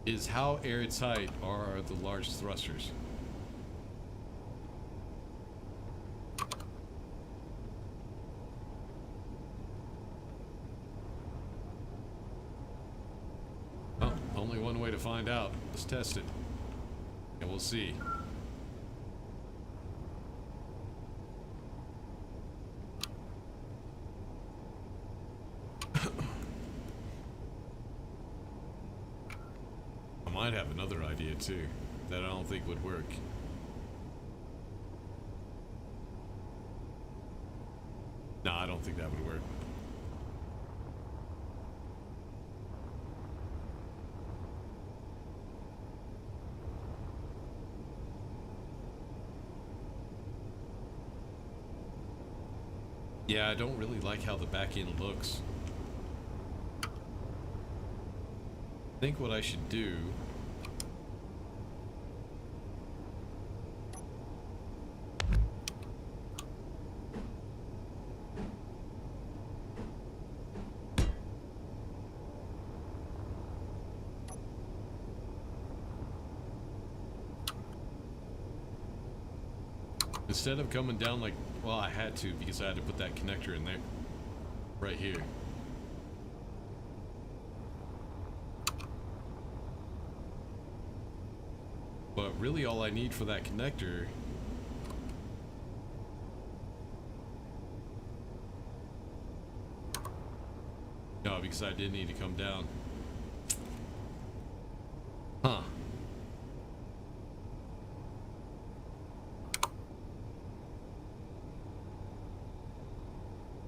Speaker 1: is how airtight are the large thrusters? Well, only one way to find out. Let's test it. And we'll see. I might have another idea too that I don't think would work. No, I don't think that would work. Yeah, I don't really like how the back end looks. I think what I should do instead of coming down like, well, I had to because I had to put that connector in there right here. But really all I need for that connector no, because I did need to come down. Huh.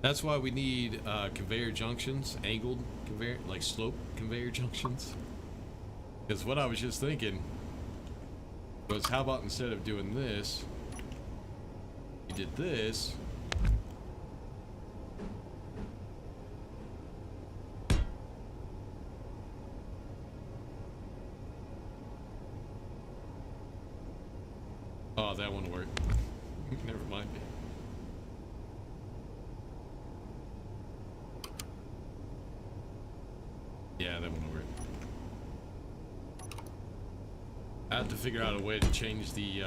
Speaker 1: That's why we need conveyor junctions, angled conveyor, like slope conveyor junctions. Because what I was just thinking was, how about instead of doing this, you did this. Oh, that won't work. Never mind. Yeah, that won't work. I have to figure out a way to change the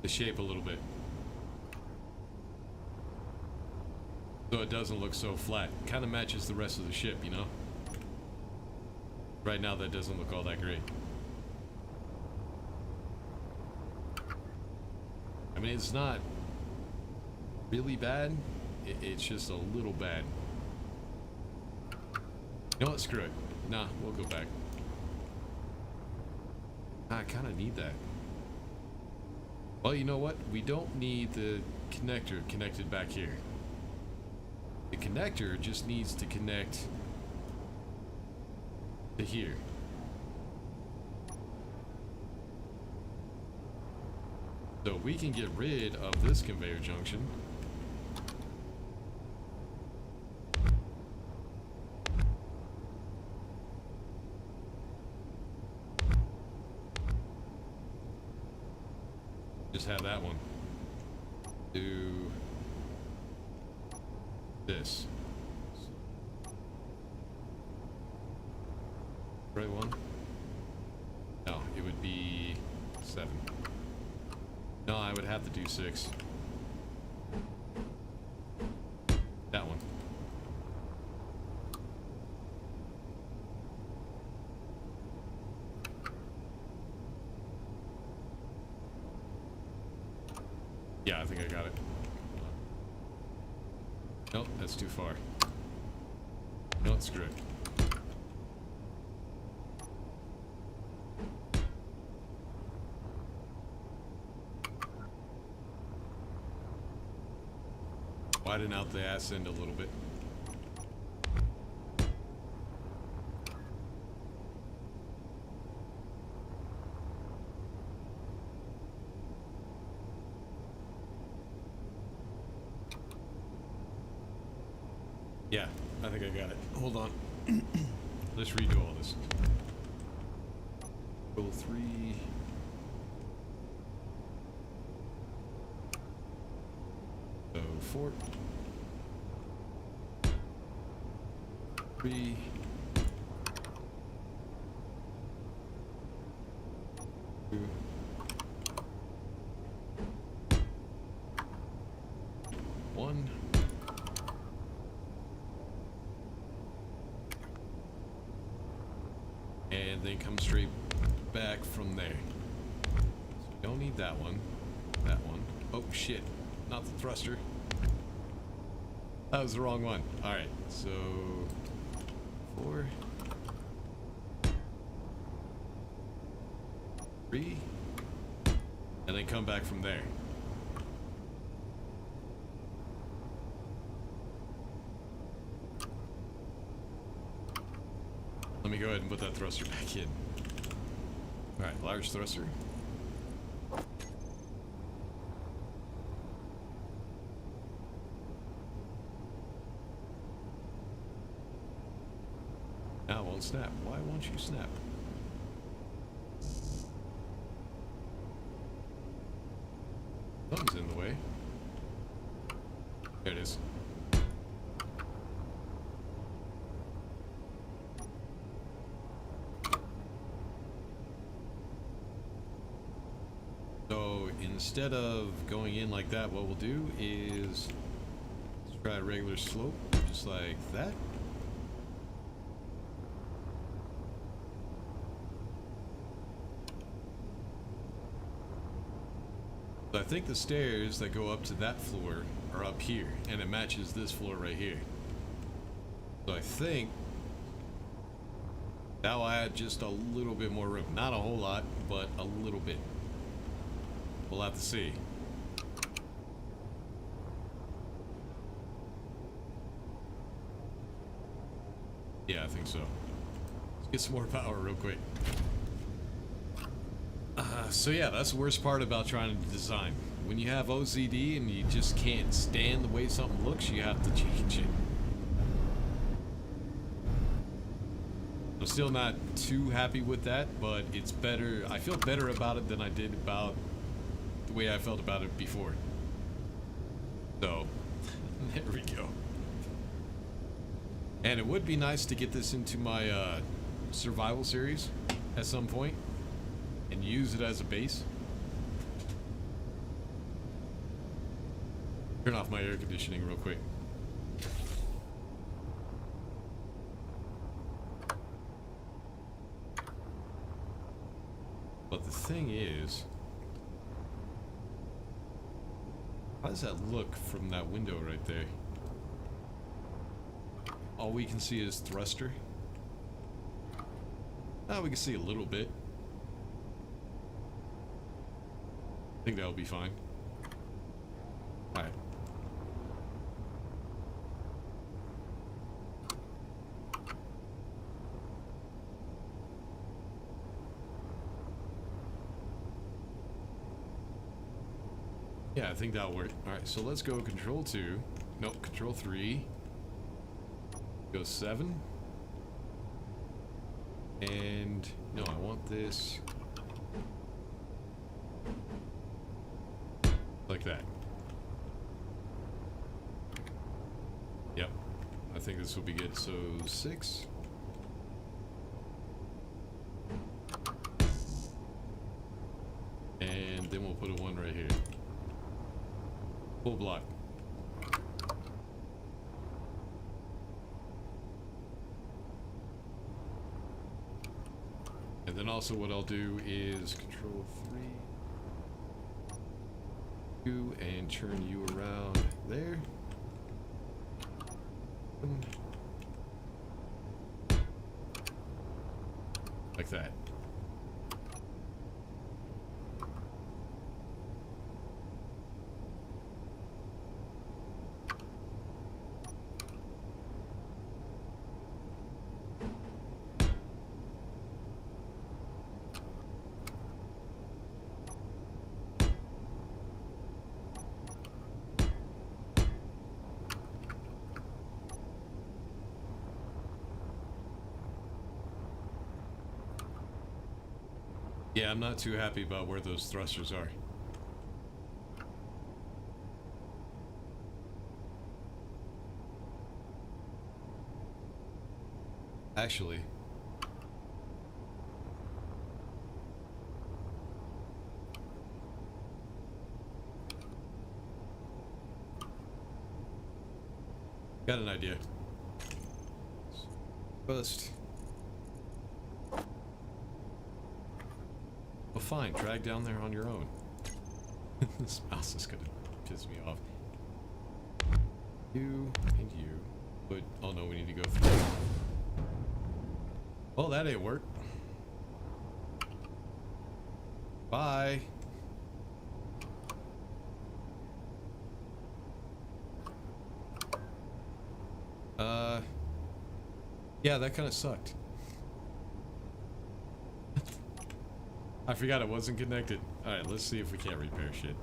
Speaker 1: shape a little bit, so it doesn't look so flat. Kind of matches the rest of the ship, you know? Right now that doesn't look all that great. I mean, it's not really bad, it's just a little bad. You know what, screw it. Nah, we'll go back. I kind of need that. Well, you know what? We don't need the connector connected back here. The connector just needs to connect to here. So we can get rid of this conveyor junction. Just have that one do this. Right one? No, it would be 7. No, I would have to do 6. Yeah, I think I got it. Nope, that's too far. No, screw it. Widen out the ass end a little bit. Yeah, I think I got it. Hold on. Let's redo all this. Roll 3. So 4. 3. 2. 1. And then come straight back from there. So we don't need that one. That one. Oh shit. Not the thruster. That was the wrong one. Alright, so 4. 3. And then come back from there. Let me go ahead and put that thruster back in. Alright, large thruster. Now it won't snap. Why won't you snap? Something's in the way. There it is. So instead of going in like that, what we'll do is let's try a regular slope, just like that. So I think the stairs that go up to that floor are up here, and it matches this floor right here. So I think that'll add just a little bit more room. Not a whole lot, but a little bit. We'll have to see. Yeah, I think so. Let's get some more power real quick. So yeah, that's the worst part about trying to design. When you have OCD and you just can't stand the way something looks, you have to change it. I'm still not too happy with that, but it's better. I feel better about it than I did about the way I felt about it before. So, there we go. And it would be nice to get this into my survival series at some point and use it as a base. Turn off my air conditioning real quick. But the thing is, how does that look from that window right there? All we can see is thruster. Ah, we can see a little bit. I think that'll be fine. Alright. Yeah, I think that'll work. Alright, so let's go control 2. Nope, control 3. Go 7. And no, I want this like that. Yep, I think this will be good. So 6. And then we'll put a 1 right here. Full block. And then also what I'll do is control 3. You and turn you around there. Like that. Yeah, I'm not too happy about where those thrusters are. Actually, got an idea. First. Well, fine, drag down there on your own. This mouse is gonna piss me off. You and you. But, oh no, we need to go through. Well, that ain't work. Bye. Yeah, that kind of sucked. I forgot it wasn't connected. Alright, let's see if we can't repair shit.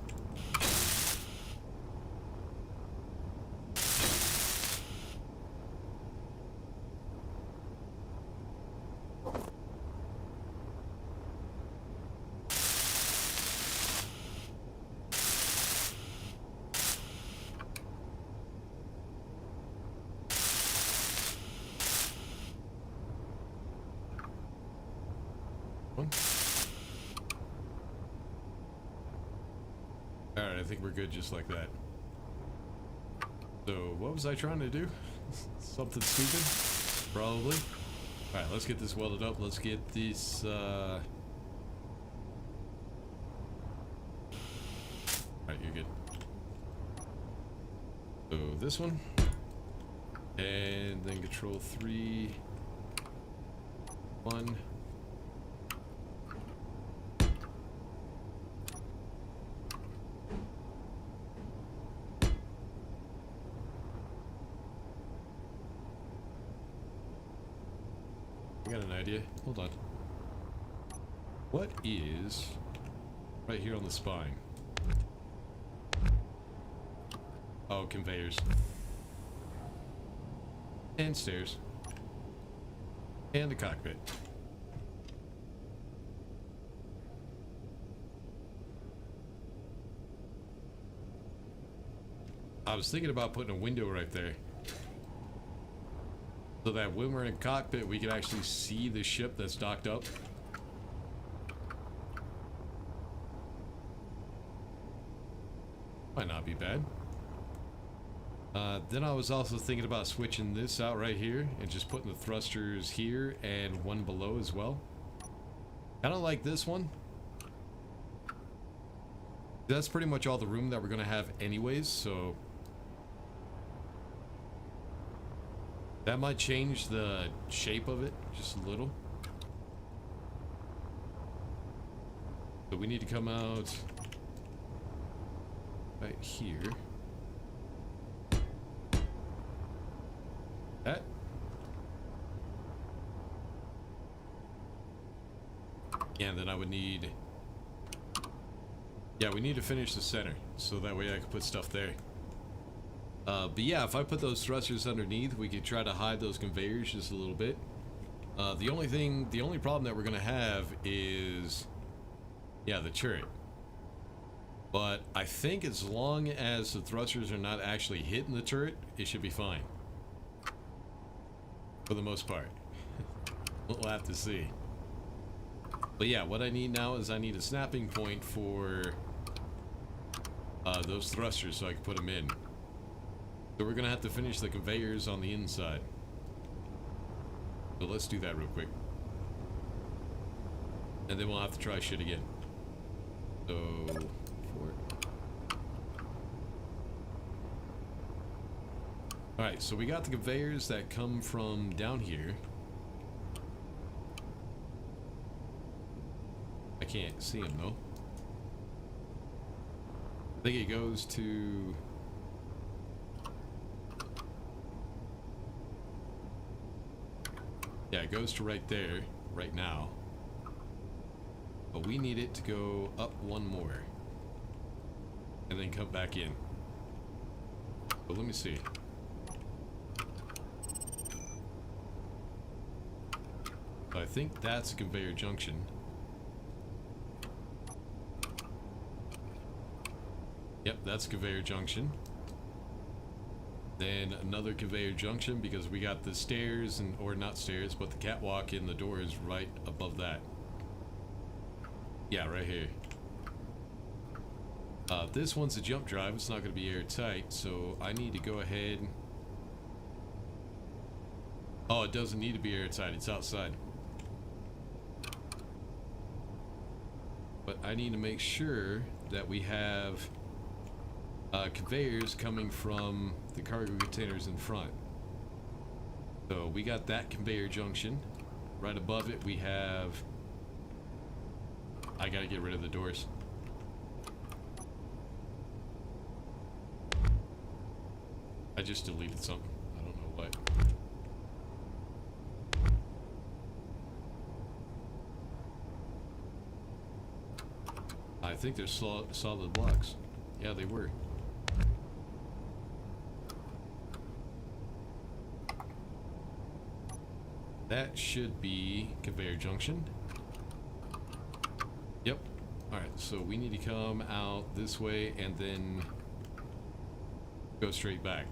Speaker 1: Alright, I think we're good just like that. So, what was I trying to do? Something stupid? Probably. Alright, let's get this welded up. Let's get this, Alright, you're good. So, this one. And then control 3. 1. I got an idea. Hold on. What is right here on the spine? Oh, conveyors. And stairs. And the cockpit. I was thinking about putting a window right there. So that when we're in a cockpit, we can actually see the ship that's docked up. Might not be bad. Then I was also thinking about switching this out right here and just putting the thrusters here and one below as well. Kind of like this one. That's pretty much all the room that we're going to have anyways, so that might change the shape of it just a little. But we need to come out right here. That. Yeah, and then I would need... Yeah, we need to finish the center, so that way I can put stuff there. But yeah, if I put those thrusters underneath, we could try to hide those conveyors just a little bit. The only problem that we're gonna have is, yeah, the turret. But I think as long as the thrusters are not actually hitting the turret, it should be fine. For the most part. We'll have to see. But yeah, what I need now is I need a snapping point for those thrusters so I can put them in. So we're gonna have to finish the conveyors on the inside. So let's do that real quick. And then we'll have to try shit again. So, 4. Alright, so we got the conveyors that come from down here. I can't see them though. I think it goes to... Yeah, it goes to right there, right now. But we need it to go up one more. And then come back in. But let me see. I think that's a conveyor junction. Yep, that's a conveyor junction. Then another conveyor junction because we got the stairs, and or not stairs, but the catwalk in the door is right above that. Yeah, right here. This one's a jump drive. It's not going to be airtight, so I need to go ahead. Oh, it doesn't need to be airtight. It's outside. But I need to make sure that we have conveyors coming from the cargo containers in front. So we got that conveyor junction. Right above it we have... I gotta get rid of the doors. I just deleted something. I don't know what. I think they're solid blocks. Yeah, they were. That should be conveyor junction. Yep. Alright, so we need to come out this way and then go straight back.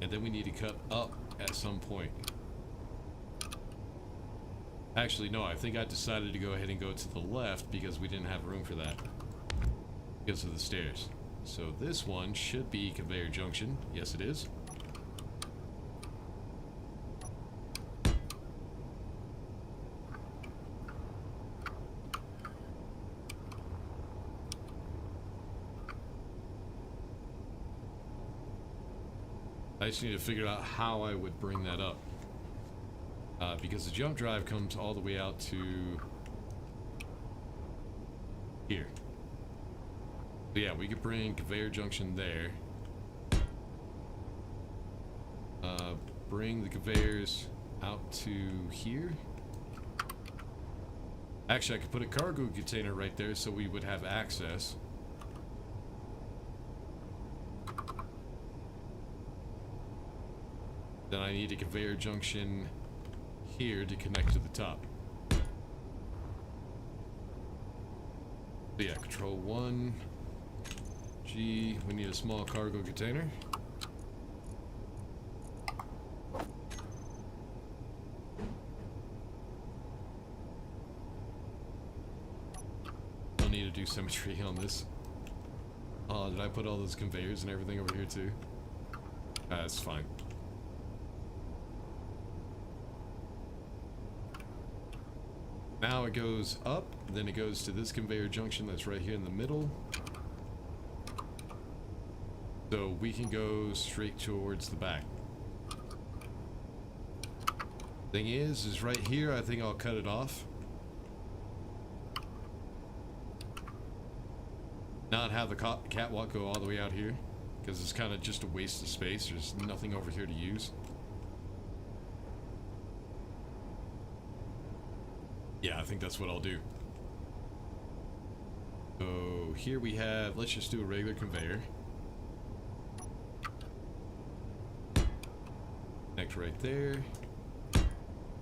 Speaker 1: And then we need to cut up at some point. Actually, no, I think I decided to go ahead and go to the left because we didn't have room for that. Because of the stairs. So this one should be conveyor junction. Yes, it is. I just need to figure out how I would bring that up. Because the jump drive comes all the way out to here. So yeah, we could bring conveyor junction there. Bring the conveyors out to here. Actually, I could put a cargo container right there so we would have access. Then I need a conveyor junction here to connect to the top. So yeah, control 1. G, we need a small cargo container. I'll need to do symmetry on this. Oh, did I put all those conveyors and everything over here too? That's fine. Now it goes up, then it goes to this conveyor junction that's right here in the middle. So we can go straight towards the back. Thing is right here, I think I'll cut it off. Not have the catwalk go all the way out here, because it's kind of just a waste of space. There's nothing over here to use. Yeah, I think that's what I'll do. So here we have, let's just do a regular conveyor. Connect right there,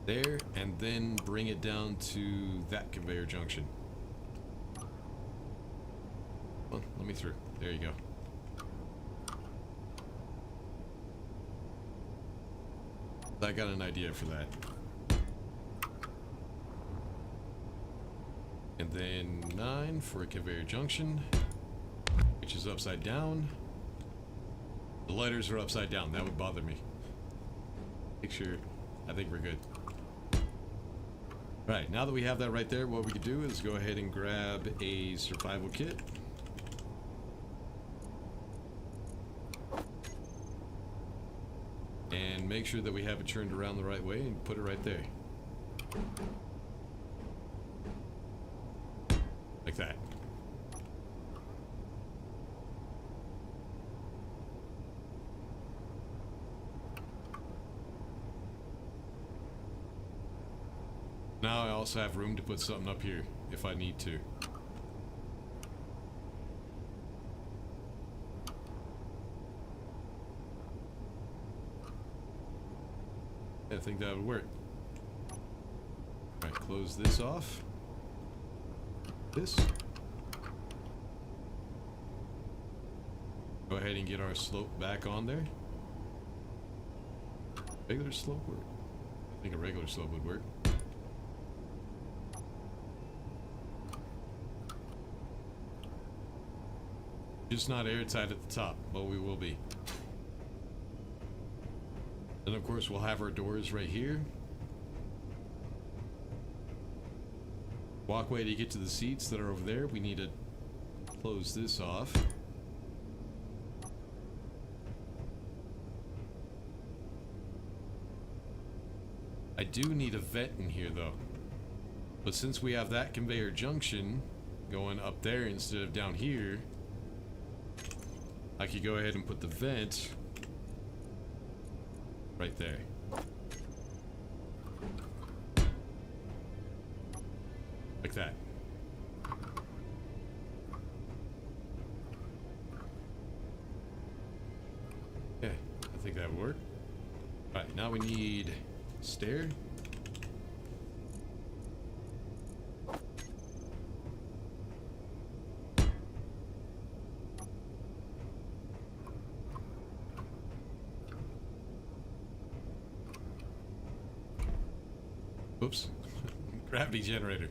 Speaker 1: there, and then bring it down to that conveyor junction. Well, let me through. There you go. I got an idea for that. And then 9 for a conveyor junction, which is upside down. The letters are upside down. That would bother me. Make sure. I think we're good. Right, now that we have that right there, what we could do is go ahead and grab a survival kit. And make sure that we have it turned around the right way and put it right there. Like that. Now I also have room to put something up here if I need to. I think that would work. Alright, close this off. This. Go ahead and get our slope back on there. Regular slope work? I think a regular slope would work. Just not airtight at the top, but we will be. And of course we'll have our doors right here. Walkway to get to the seats that are over there. We need to close this off. I do need a vent in here though. But since we have that conveyor junction going up there instead of down here, I could go ahead and put the vent right there. Like that. Yeah, I think that would work. Alright, now we need stair. Oops. Gravity generator.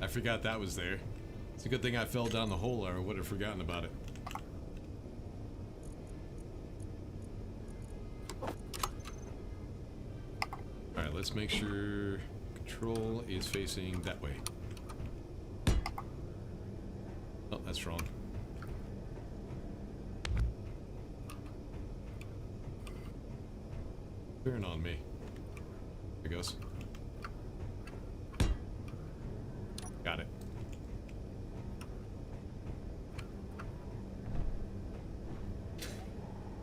Speaker 1: I forgot that was there. It's a good thing I fell down the hole or I would have forgotten about it. Alright, let's make sure control is facing that way. Oh, that's wrong. Turn on me. There it goes. Got it.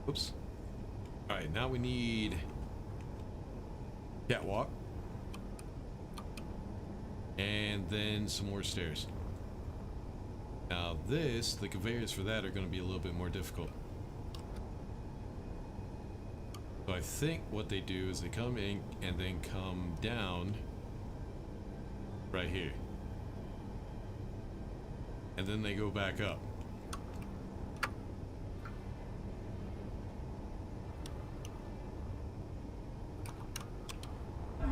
Speaker 1: Oops. Alright, now we need catwalk. And then some more stairs. Now this, the conveyors for that are going to be a little bit more difficult. So I think what they do is they come in and then come down right here. And then they go back up.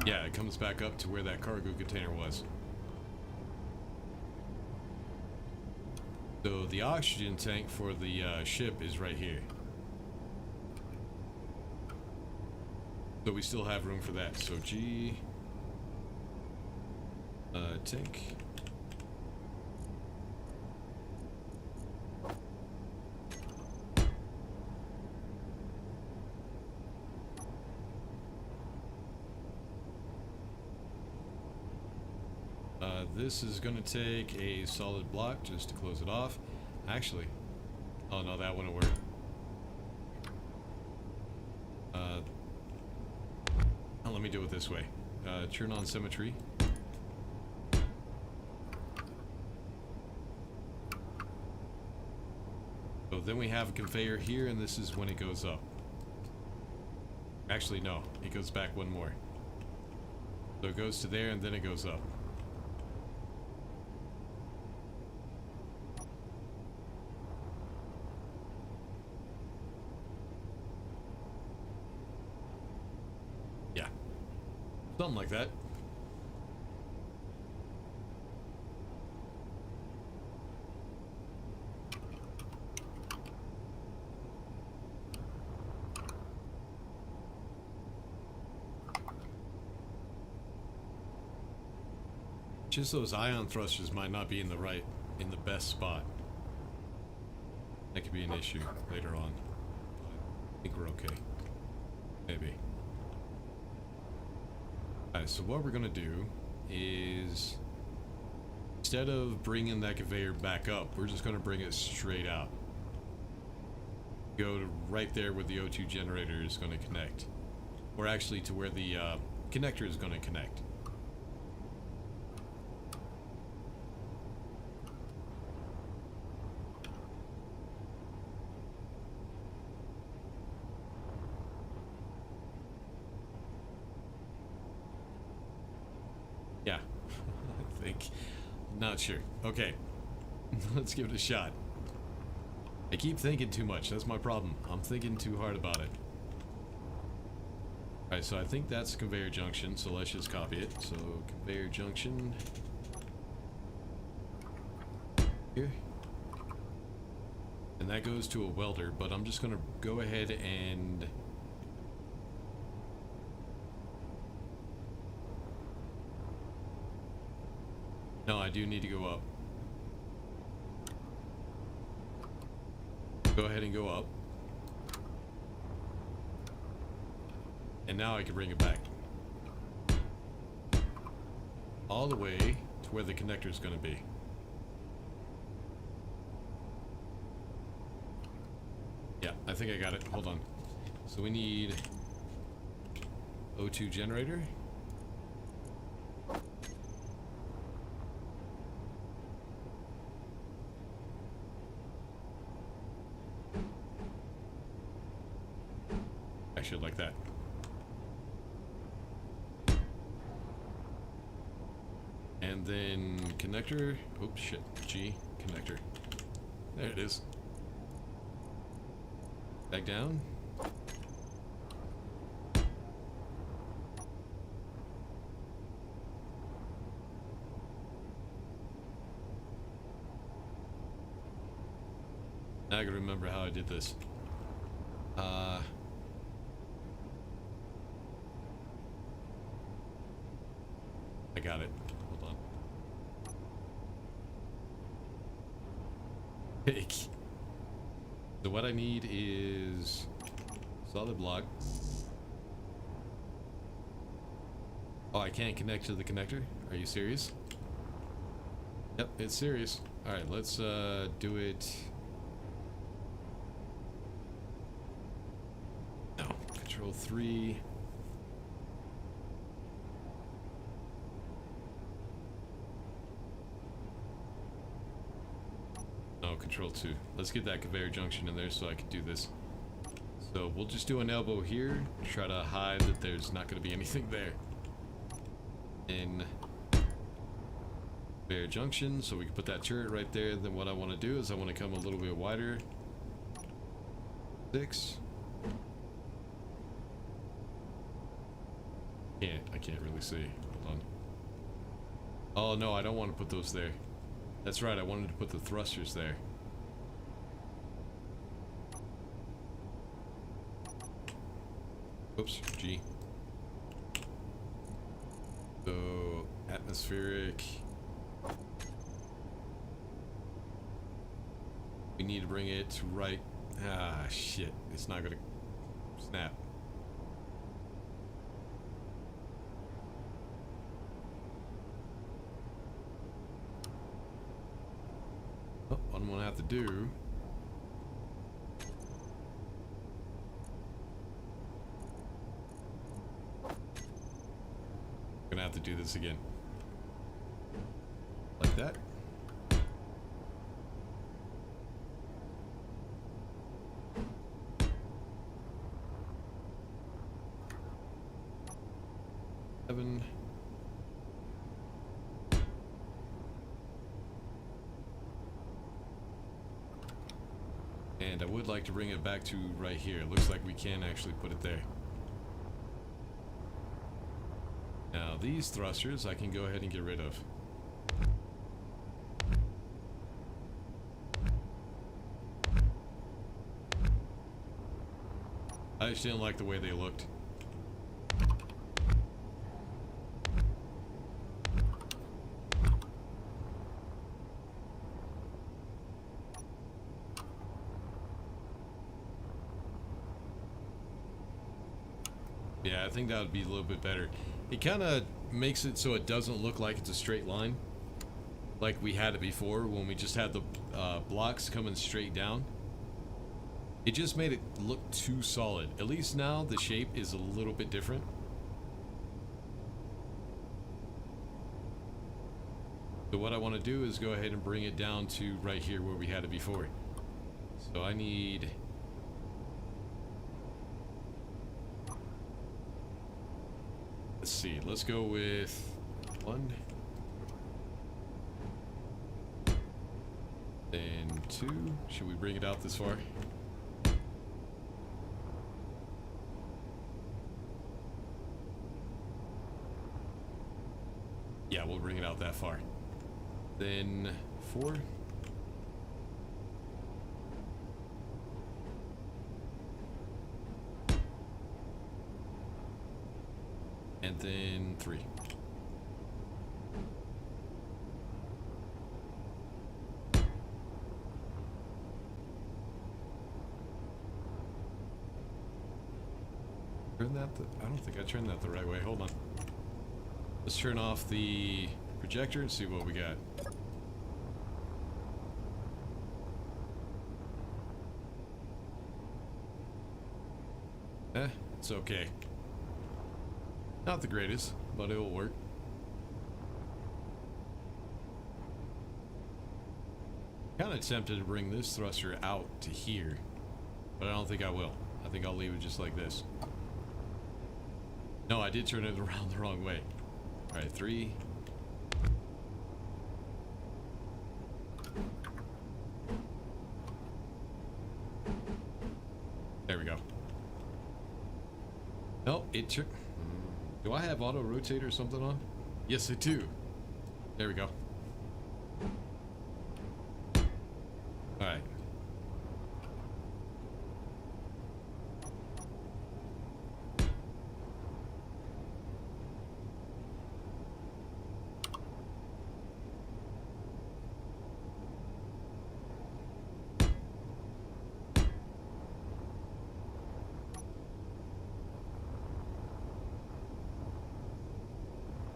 Speaker 1: Yeah, it comes back up to where that cargo container was. So the oxygen tank for the ship is right here. So we still have room for that. So G... tank... this is going to take a solid block just to close it off. Actually, oh no, that wouldn't work. Let me do it this way. Turn on symmetry. So then we have a conveyor here, and this is when it goes up. Actually, no, it goes back one more. So it goes to there, and then it goes up. Something like that. Just those ion thrusters might not be in the best spot. That could be an issue later on. I think we're okay. Maybe. Alright, so what we're gonna do is, instead of bringing that conveyor back up, we're just gonna bring it straight out. Go to right there where the O2 generator is gonna connect. Or actually to where the connector is gonna connect. Yeah, I think. Not sure. Okay, let's give it a shot. I keep thinking too much. That's my problem. I'm thinking too hard about it. Alright, so I think that's conveyor junction, so let's just copy it. So, conveyor junction. Here. And that goes to a welder, but I'm just gonna go ahead and... No, I do need to go up. Go ahead and go up. And now I can bring it back. All the way to where the connector is going to be. Yeah, I think I got it. Hold on. So we need O2 generator. I should like that. And then connector. Oops, shit. G, connector. There it is. Back down. Now I gotta remember how I did this. I got it. Hold on. Pick. So what I need is solid block. Oh, I can't connect to the connector? Are you serious? Yep, it's serious. Alright, let's do it. No. Control 3. No, Control 2. Let's get that conveyor junction in there so I can do this. So we'll just do an elbow here, try to hide that there's not going to be anything there. In conveyor junction, so we can put that turret right there. Then what I want to do is I want to come a little bit wider. 6. I can't really see. Hold on. Oh no, I don't want to put those there. That's right, I wanted to put the thrusters there. Oops, G. So, atmospheric. We need to bring it right. Ah, shit. It's not gonna snap. Oh, what I'm gonna have to do. Gonna have to do this again. Like that. Seven. And I would like to bring it back to right here. It looks like we can actually put it there. Now these thrusters I can go ahead and get rid of. I just didn't like the way they looked. Yeah, I think that would be a little bit better. It kind of makes it so it doesn't look like it's a straight line, like we had it before when we just had the blocks coming straight down. It just made it look too solid. At least now the shape is a little bit different. So what I want to do is go ahead and bring it down to right here where we had it before. So I need... Let's see, let's go with 1. Then 2. Should we bring it out this far? Yeah, we'll bring it out that far. Then 4. And then 3. Turn that I don't think I turned that the right way. Hold on. Let's turn off the projector and see what we got. It's okay. Not the greatest, but it will work. Kind of tempted to bring this thruster out to here, but I don't think I will. I think I'll leave it just like this. No, I did turn it around the wrong way. Alright, 3. There we go. No, it took... Do I have auto rotate or something on? Yes, I do. There we go. Alright.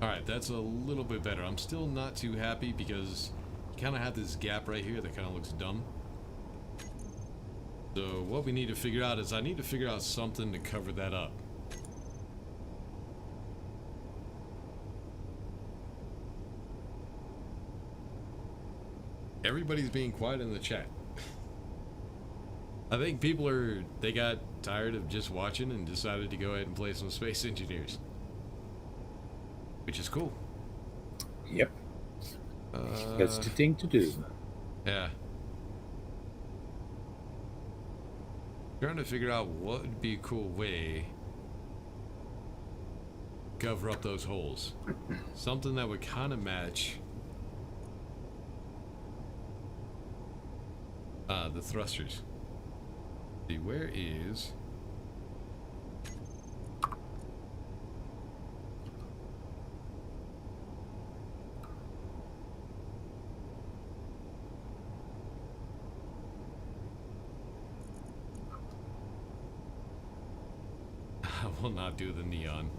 Speaker 1: Alright, that's a little bit better. I'm still not too happy because you kind of have this gap right here that kind of looks dumb. So what we need to figure out is I need to figure out something to cover that up. Everybody's being quiet in the chat. I think people they got tired of just watching and decided to go ahead and play some Space Engineers. Which is cool.
Speaker 3: Yep. That's the thing to do.
Speaker 1: Yeah. Trying to figure out what would be a cool way to cover up those holes. Something that would kind of match the thrusters. See, where is... I will not do the neon.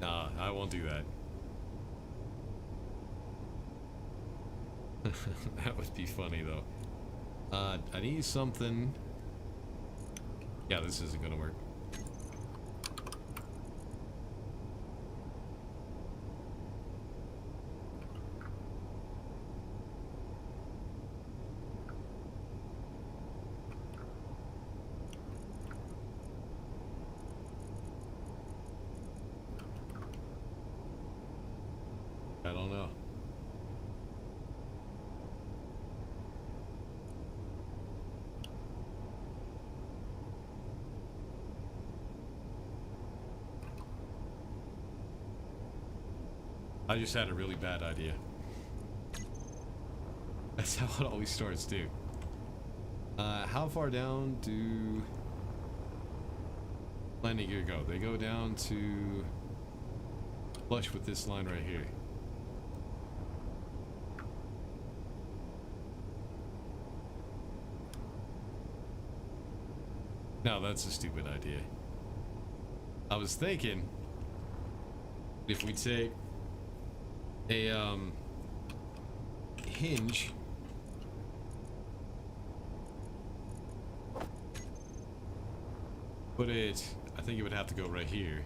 Speaker 1: Nah, I won't do that. That would be funny though. I need something. Yeah, this isn't gonna work. I don't know. I just had a really bad idea. That's how it always starts too. How far down do landing gear go? They go down to flush with this line right here. No, that's a stupid idea. I was thinking if we take a hinge, put it, I think it would have to go right here.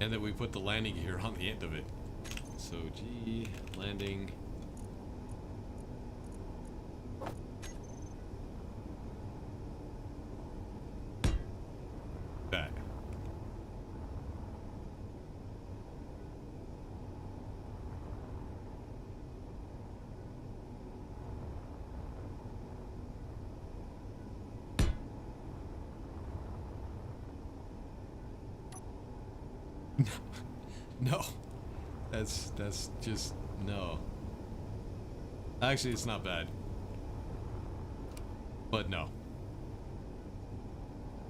Speaker 1: And then we put the landing gear on the end of it. So G, landing. That. No, that's just no. Actually, it's not bad, but no,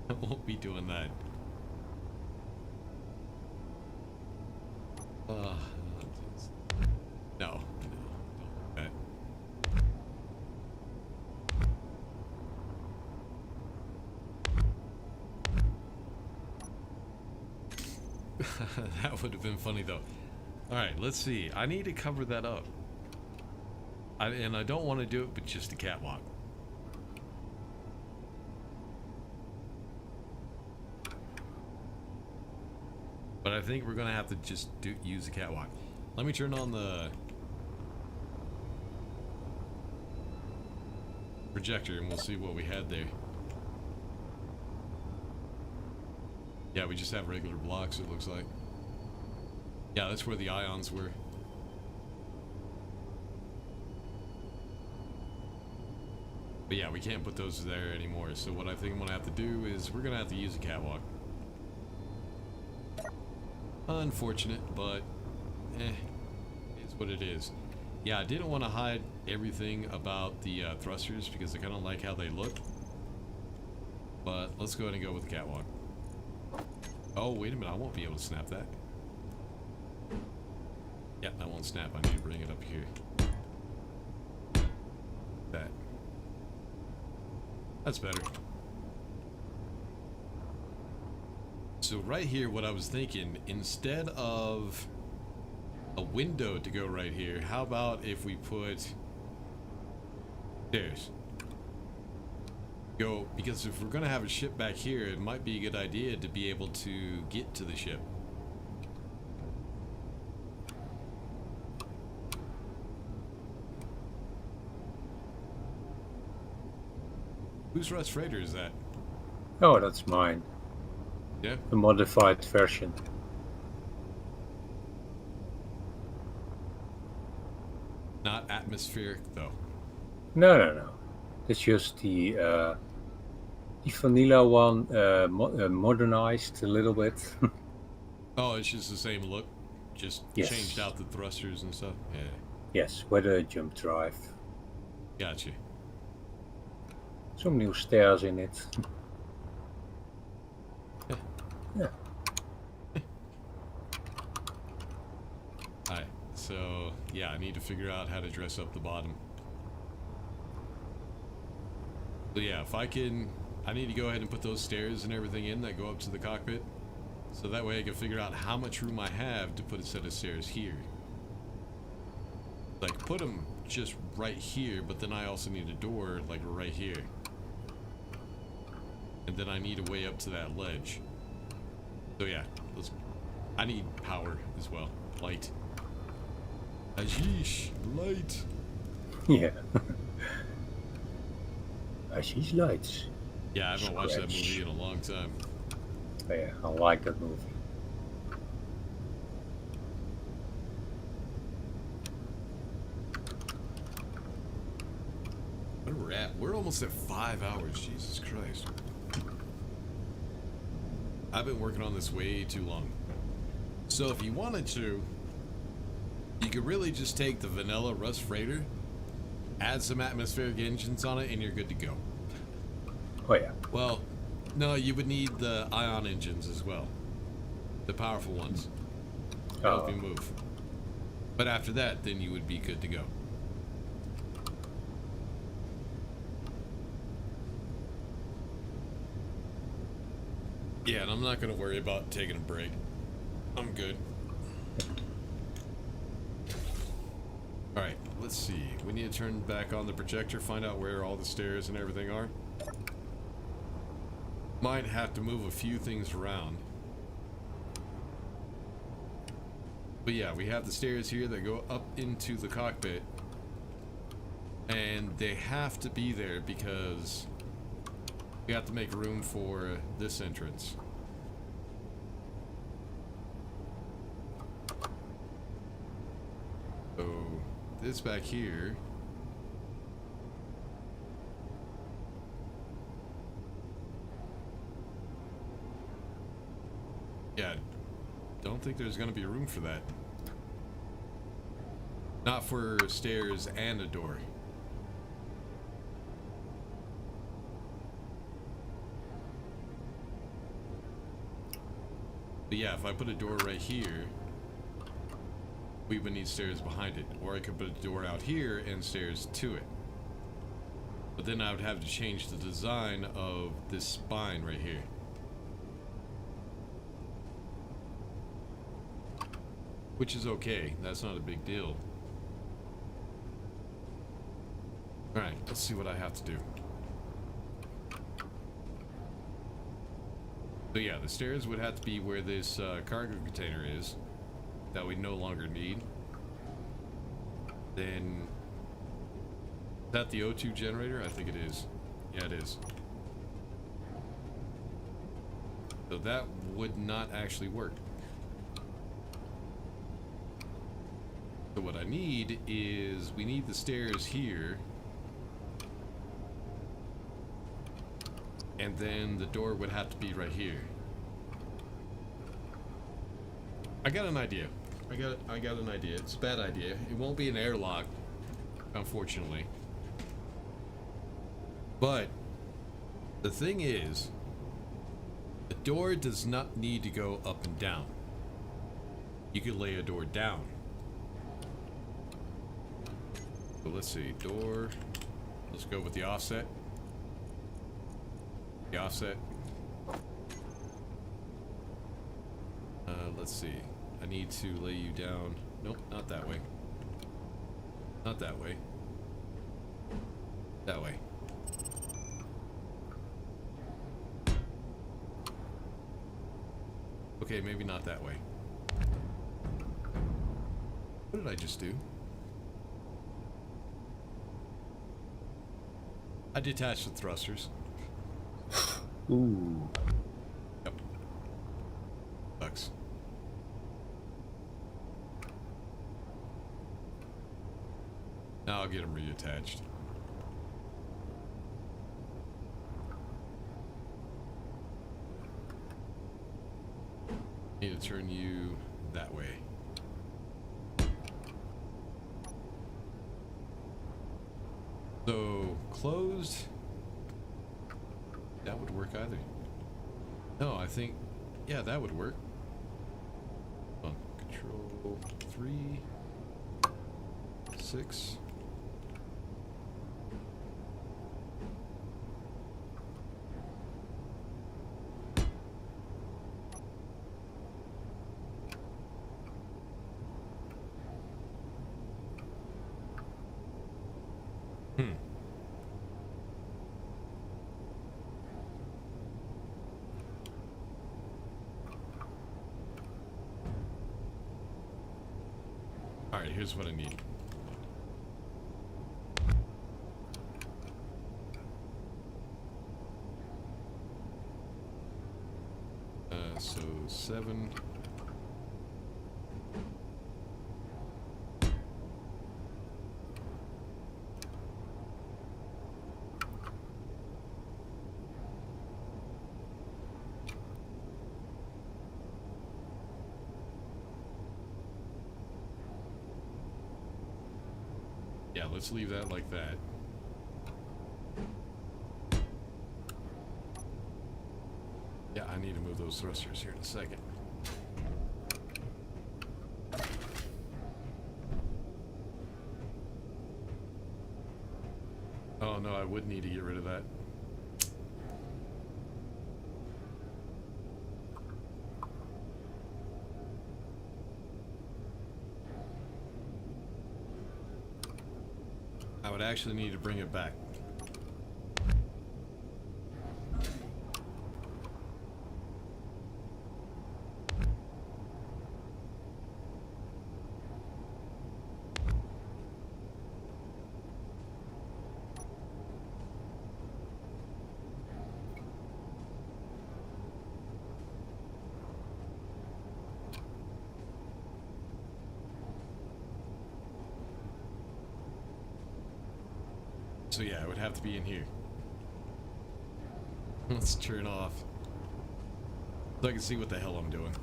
Speaker 1: I won't be doing that. No, no, don't that would have been funny though. Alright, let's see. I need to cover that up. And I don't want to do it with just a catwalk. But I think we're going to have to just use a catwalk. Let me turn on the projector and we'll see what we had there. Yeah, we just have regular blocks, it looks like. Yeah, that's where the ions were. But yeah, we can't put those there anymore. So what I think I'm gonna have to do is we're gonna have to use a catwalk. Unfortunate, but it's what it is. Yeah, I didn't want to hide everything about the thrusters because I kind of like how they look. But let's go ahead and go with the catwalk. Oh, wait a minute, I won't be able to snap that. Yeah, that won't snap. I need to bring it up here. That. That's better. So right here, what I was thinking, instead of a window to go right here, how about if we put stairs? Go, because if we're gonna have a ship back here, it might be a good idea to be able to get to the ship. Whose Russ freighter is that?
Speaker 3: Oh, that's mine.
Speaker 1: Yeah?
Speaker 3: The modified version.
Speaker 1: Not atmospheric, though.
Speaker 3: No. It's just the vanilla one, modernized a little bit.
Speaker 1: Oh, it's just the same look? Just
Speaker 3: Yes.
Speaker 1: changed out the thrusters and stuff? Yeah.
Speaker 3: Yes, with a jump drive.
Speaker 1: Gotcha.
Speaker 3: Some new stairs in it. Yeah.
Speaker 1: Alright, so yeah, I need to figure out how to dress up the bottom. But yeah, if I can, I need to go ahead and put those stairs and everything in that go up to the cockpit. So that way I can figure out how much room I have to put a set of stairs here. Like, put them just right here, but then I also need a door, like, right here. And then I need a way up to that ledge. So yeah, I need power as well. Light. Ajish, light.
Speaker 3: Yeah. She's lights.
Speaker 1: Yeah, I haven't watched that
Speaker 3: Scratch.
Speaker 1: movie in a long time.
Speaker 3: Oh, yeah, I like that movie.
Speaker 1: Where we're at? We're almost at 5 hours, Jesus Christ. I've been working on this way too long. So if you wanted to, you could really just take the vanilla Rust freighter, add some atmospheric engines on it, and you're good to go.
Speaker 3: Oh yeah.
Speaker 1: Well, no, you would need the ion engines as well. The powerful ones. To help you move. But after that, then you would be good to go. Yeah, and I'm not going to worry about taking a break. I'm good. Alright, let's see. We need to turn back on the projector, find out where all the stairs and everything are. Might have to move a few things around. But yeah, we have the stairs here that go up into the cockpit. And they have to be there because we have to make room for this entrance. So this back here. Yeah, don't think there's gonna be room for that. Not for stairs and a door. But yeah, if I put a door right here, we would need stairs behind it. Or I could put a door out here and stairs to it. But then I would have to change the design of this spine right here. Which is okay, that's not a big deal. Alright, let's see what I have to do. So yeah, the stairs would have to be where this cargo container is, that we no longer need. Then, is that the O2 generator? I think it is. Yeah, it is. So that would not actually work. So what I need is, we need the stairs here. And then the door would have to be right here. I got an idea. I got an idea. It's a bad idea. It won't be an airlock, unfortunately. But the thing is, the door does not need to go up and down. You could lay a door down. So let's see, door. Let's go with the offset. The offset. Let's see. I need to lay you down. Nope, not that way. Not that way. That way. Okay, maybe not that way. What did I just do? I detached the thrusters.
Speaker 3: Ooh.
Speaker 1: Yep. Sucks. Now I'll get them reattached. Need to turn you that way. So, closed. That would work either. No, I think, yeah, that would work. Control 3, 6. Alright, here's what I need. So 7. Yeah, let's leave that like that. Yeah, I need to move those thrusters here in a second. Oh no, I would need to get rid of that. would actually need to bring it back. So yeah, it would have to be in here. Let's turn off so I can see what the hell I'm doing.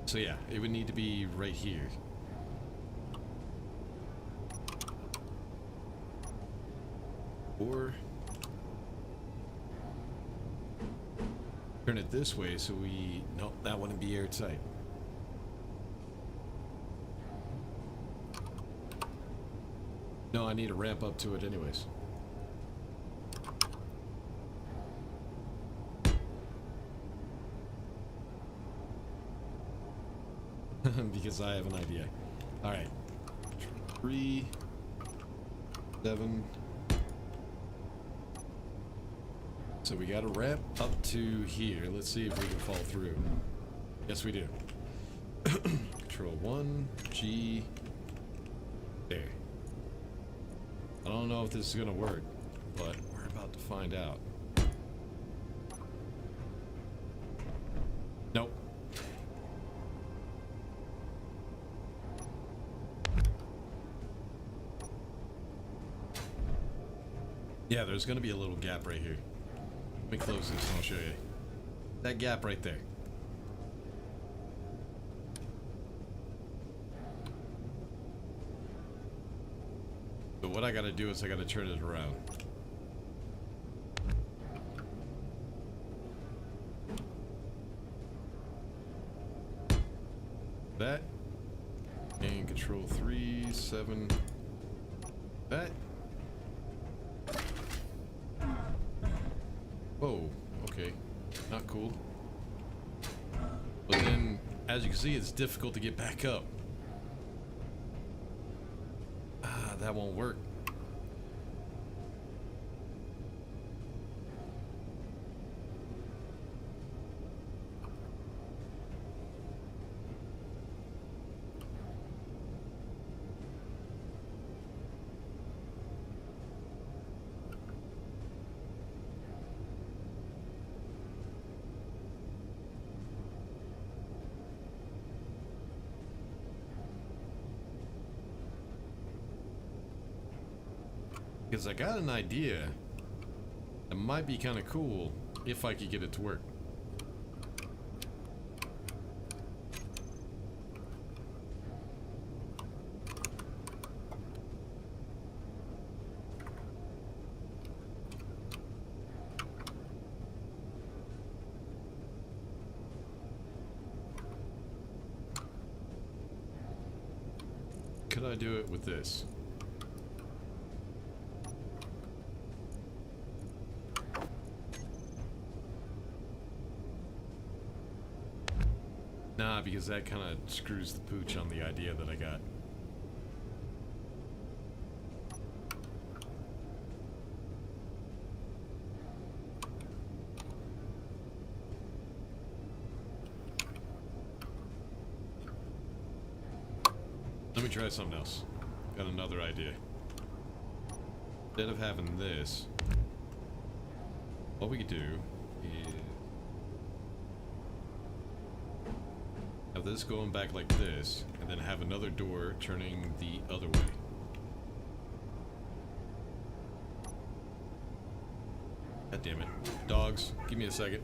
Speaker 1: So yeah, it would need to be right here. Or turn it this way so we... Nope, that wouldn't be airtight. No, I need to ramp up to it anyways. Because I have an idea. Alright. 3, 7... So we got to ramp up to here. Let's see if we can fall through. Yes, we do. Control 1, G. There. I don't know if this is going to work, but we're about to find out. Nope. Yeah, there's going to be a little gap right here. Let me close this and I'll show you. That gap right there. So what I gotta do is I gotta turn it around. That. And control 3, 7. That. Whoa, okay. Not cool. But then, as you can see, it's difficult to get back up. Ah, that won't work. Because I got an idea that might be kind of cool if I could get it to work. Could I do it with this? Nah, because that kind of screws the pooch on the idea that I got. Let me try something else. Got another idea. Instead of having this, what we could do is have this going back like this, and then have another door turning the other way. God damn it. Dogs, give me a second.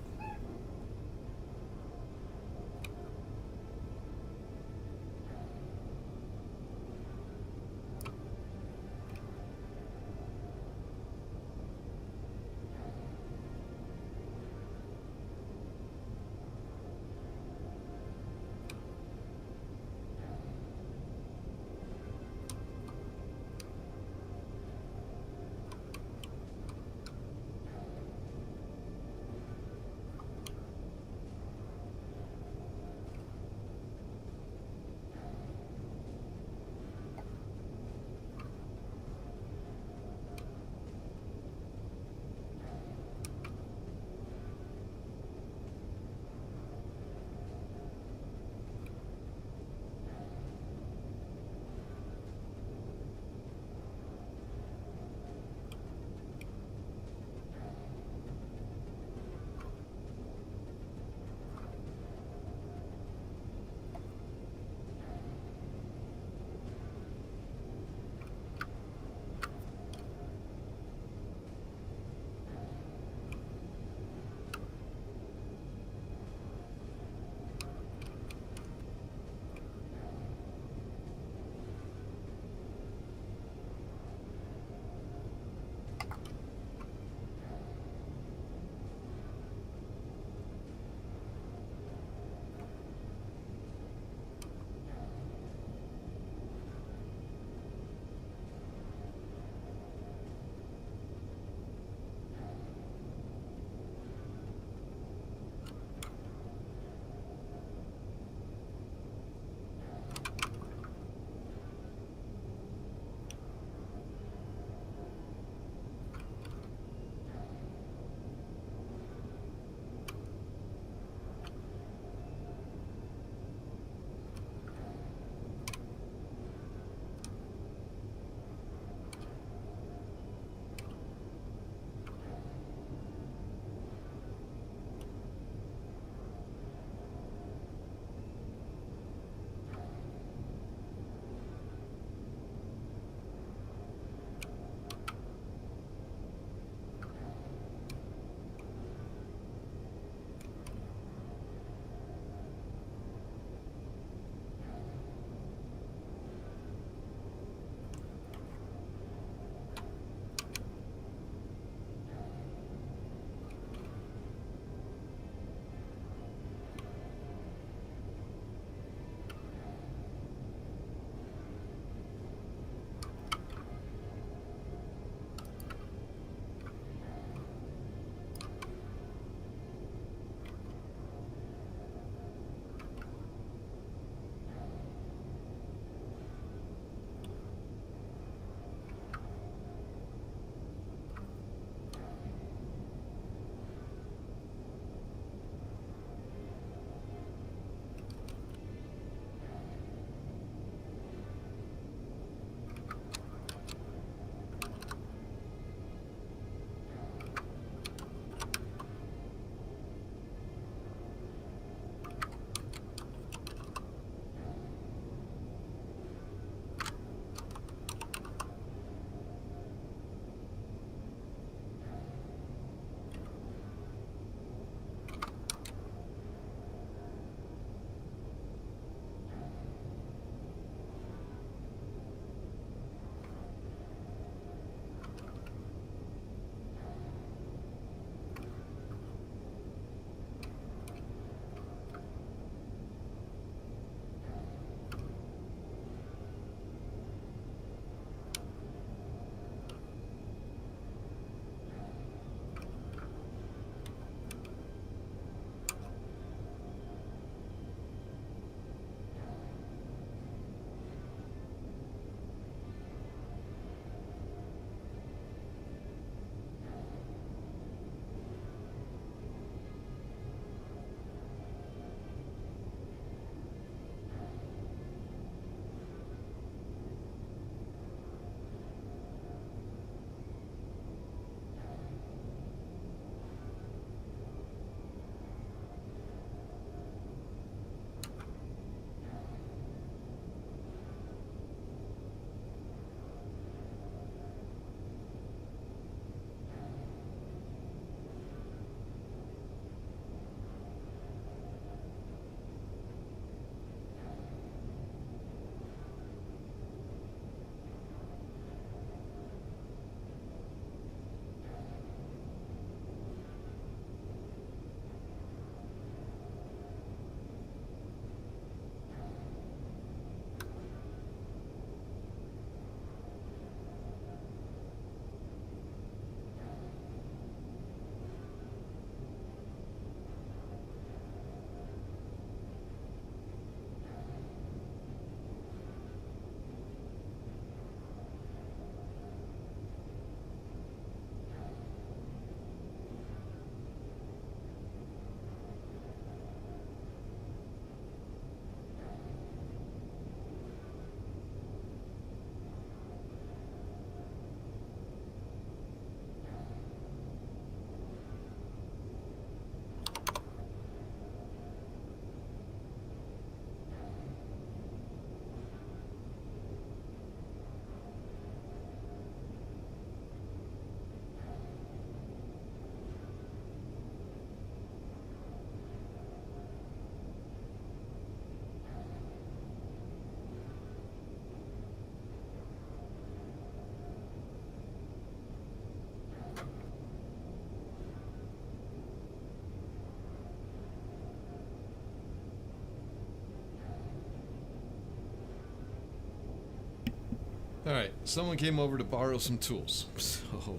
Speaker 1: Alright, someone came over to borrow some tools, so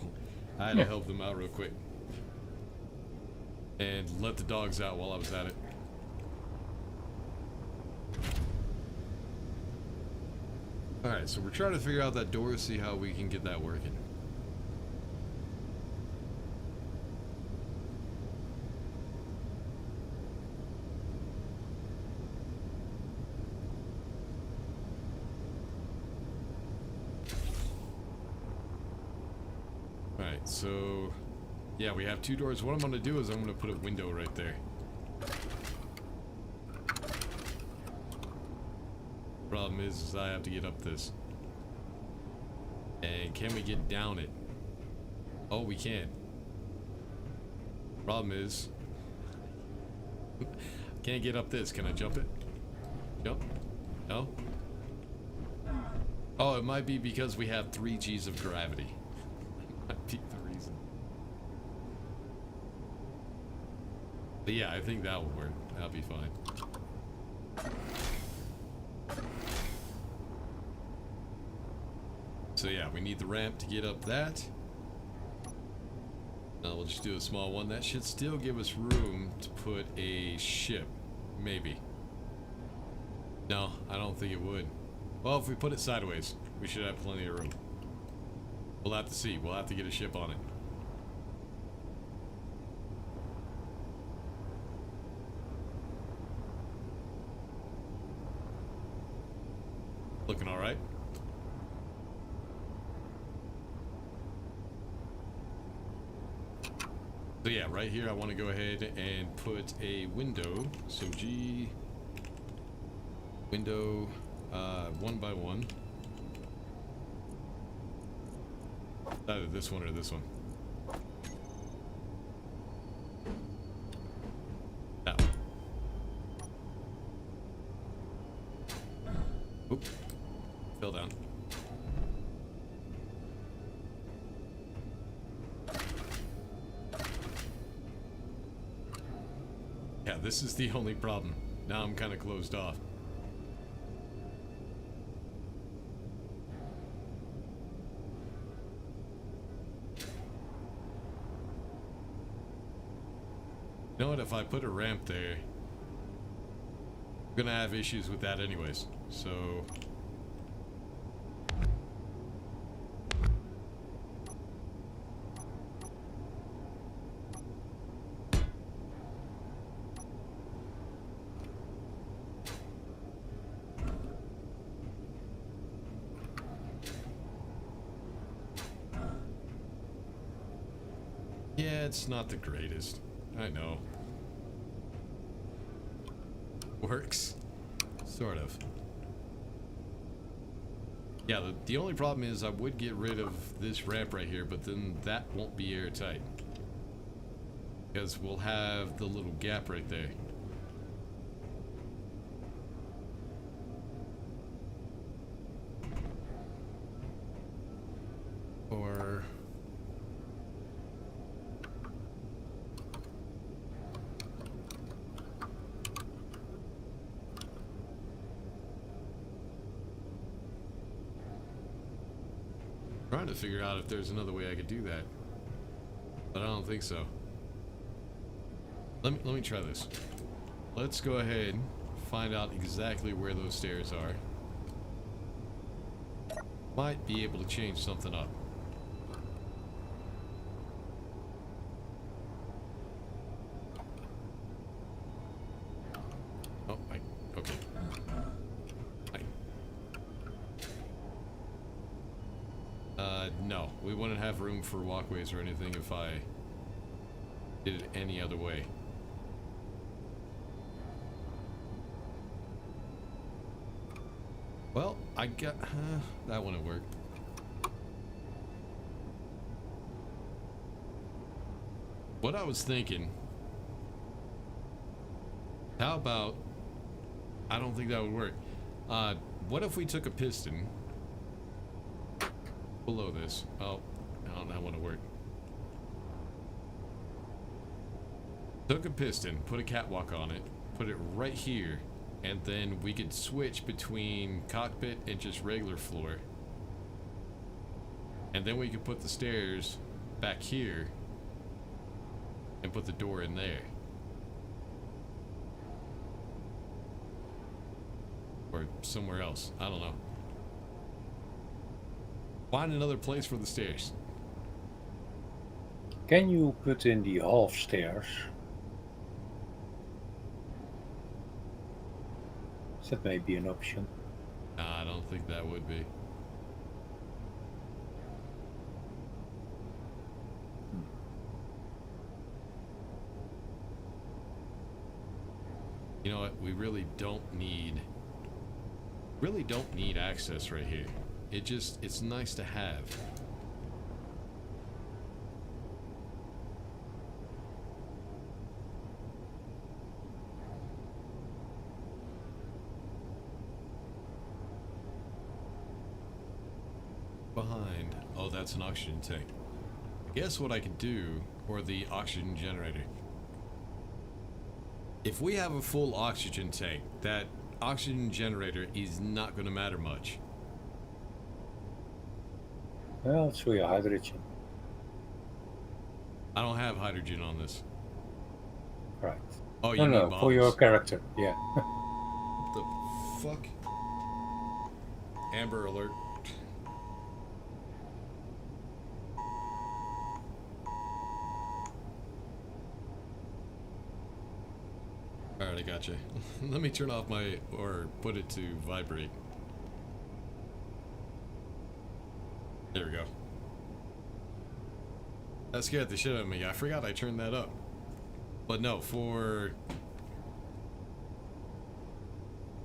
Speaker 1: I had to help them out real quick. And let the dogs out while I was at it. Alright, so we're trying to figure out that door, see how we can get that working. Alright, so yeah, we have two doors. What I'm going to do is I'm going to put a window right there. Problem is I have to get up this. And can we get down it? Oh, we can. Problem is can't get up this. Can I jump it? Jump? No? Oh, it might be because we have 3 G's of gravity. Might be the reason. But yeah, I think that will work. That'll be fine. So yeah, we need the ramp to get up that. We'll just do a small one. That should still give us room to put a ship. Maybe. No, I don't think it would. Well, if we put it sideways, we should have plenty of room. We'll have to see. We'll have to get a ship on it. Looking all right. So yeah, right here I want to go ahead and put a window. So G window 1 by 1. Either this one or this one. That one. Oop. Fell down. Yeah, this is the only problem. Now I'm kind of closed off. You know what, if I put a ramp there, I'm gonna have issues with that anyways, so... Yeah, it's not the greatest. I know. Works. Sort of. Yeah, the only problem is I would get rid of this ramp right here, but then that won't be airtight. Because we'll have the little gap right there. Or... trying to figure out if there's another way I could do that, but I don't think so. Let me try this. Let's go ahead and find out exactly where those stairs are. Might be able to change something up. Oh, okay. No, we wouldn't have room for walkways or anything if I did it any other way. Well, I got... that wouldn't work. What I was thinking... how about... I don't think that would work. What if we took a piston... below this? Oh, no, that wouldn't work. Took a piston, put a catwalk on it, put it right here, and then we could switch between cockpit and just regular floor. And then we could put the stairs back here and put the door in there. Or somewhere else. I don't know. Find another place for the stairs.
Speaker 3: Can you put in the half stairs? That may be an option.
Speaker 1: Nah, I don't think that would be. You know what? We really don't need access right here. It's nice to have. Behind. Oh, that's an oxygen tank. I guess what I could do, or the oxygen generator. If we have a full oxygen tank, that oxygen generator is not going to matter much.
Speaker 3: Well, it's for your hydrogen.
Speaker 1: I don't have hydrogen on this.
Speaker 3: Right.
Speaker 1: Oh, you
Speaker 3: No,
Speaker 1: mean
Speaker 3: for your
Speaker 1: bombs.
Speaker 3: character, yeah.
Speaker 1: What the fuck? Amber alert. Alright, I gotcha. Let me turn off my, or put it to vibrate. There we go. That scared the shit out of me. I forgot I turned that up. But no, for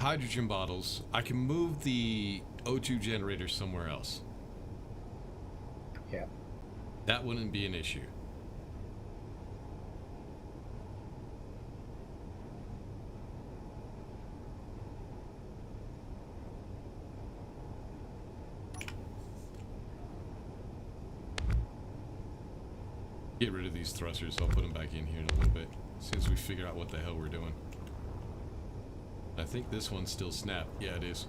Speaker 1: hydrogen bottles, I can move the O2 generator somewhere else.
Speaker 3: Yeah.
Speaker 1: That wouldn't be an issue. Get rid of these thrusters. I'll put them back in here in a little bit, as soon as we figure out what the hell we're doing. I think this one's still snapped. Yeah, it is.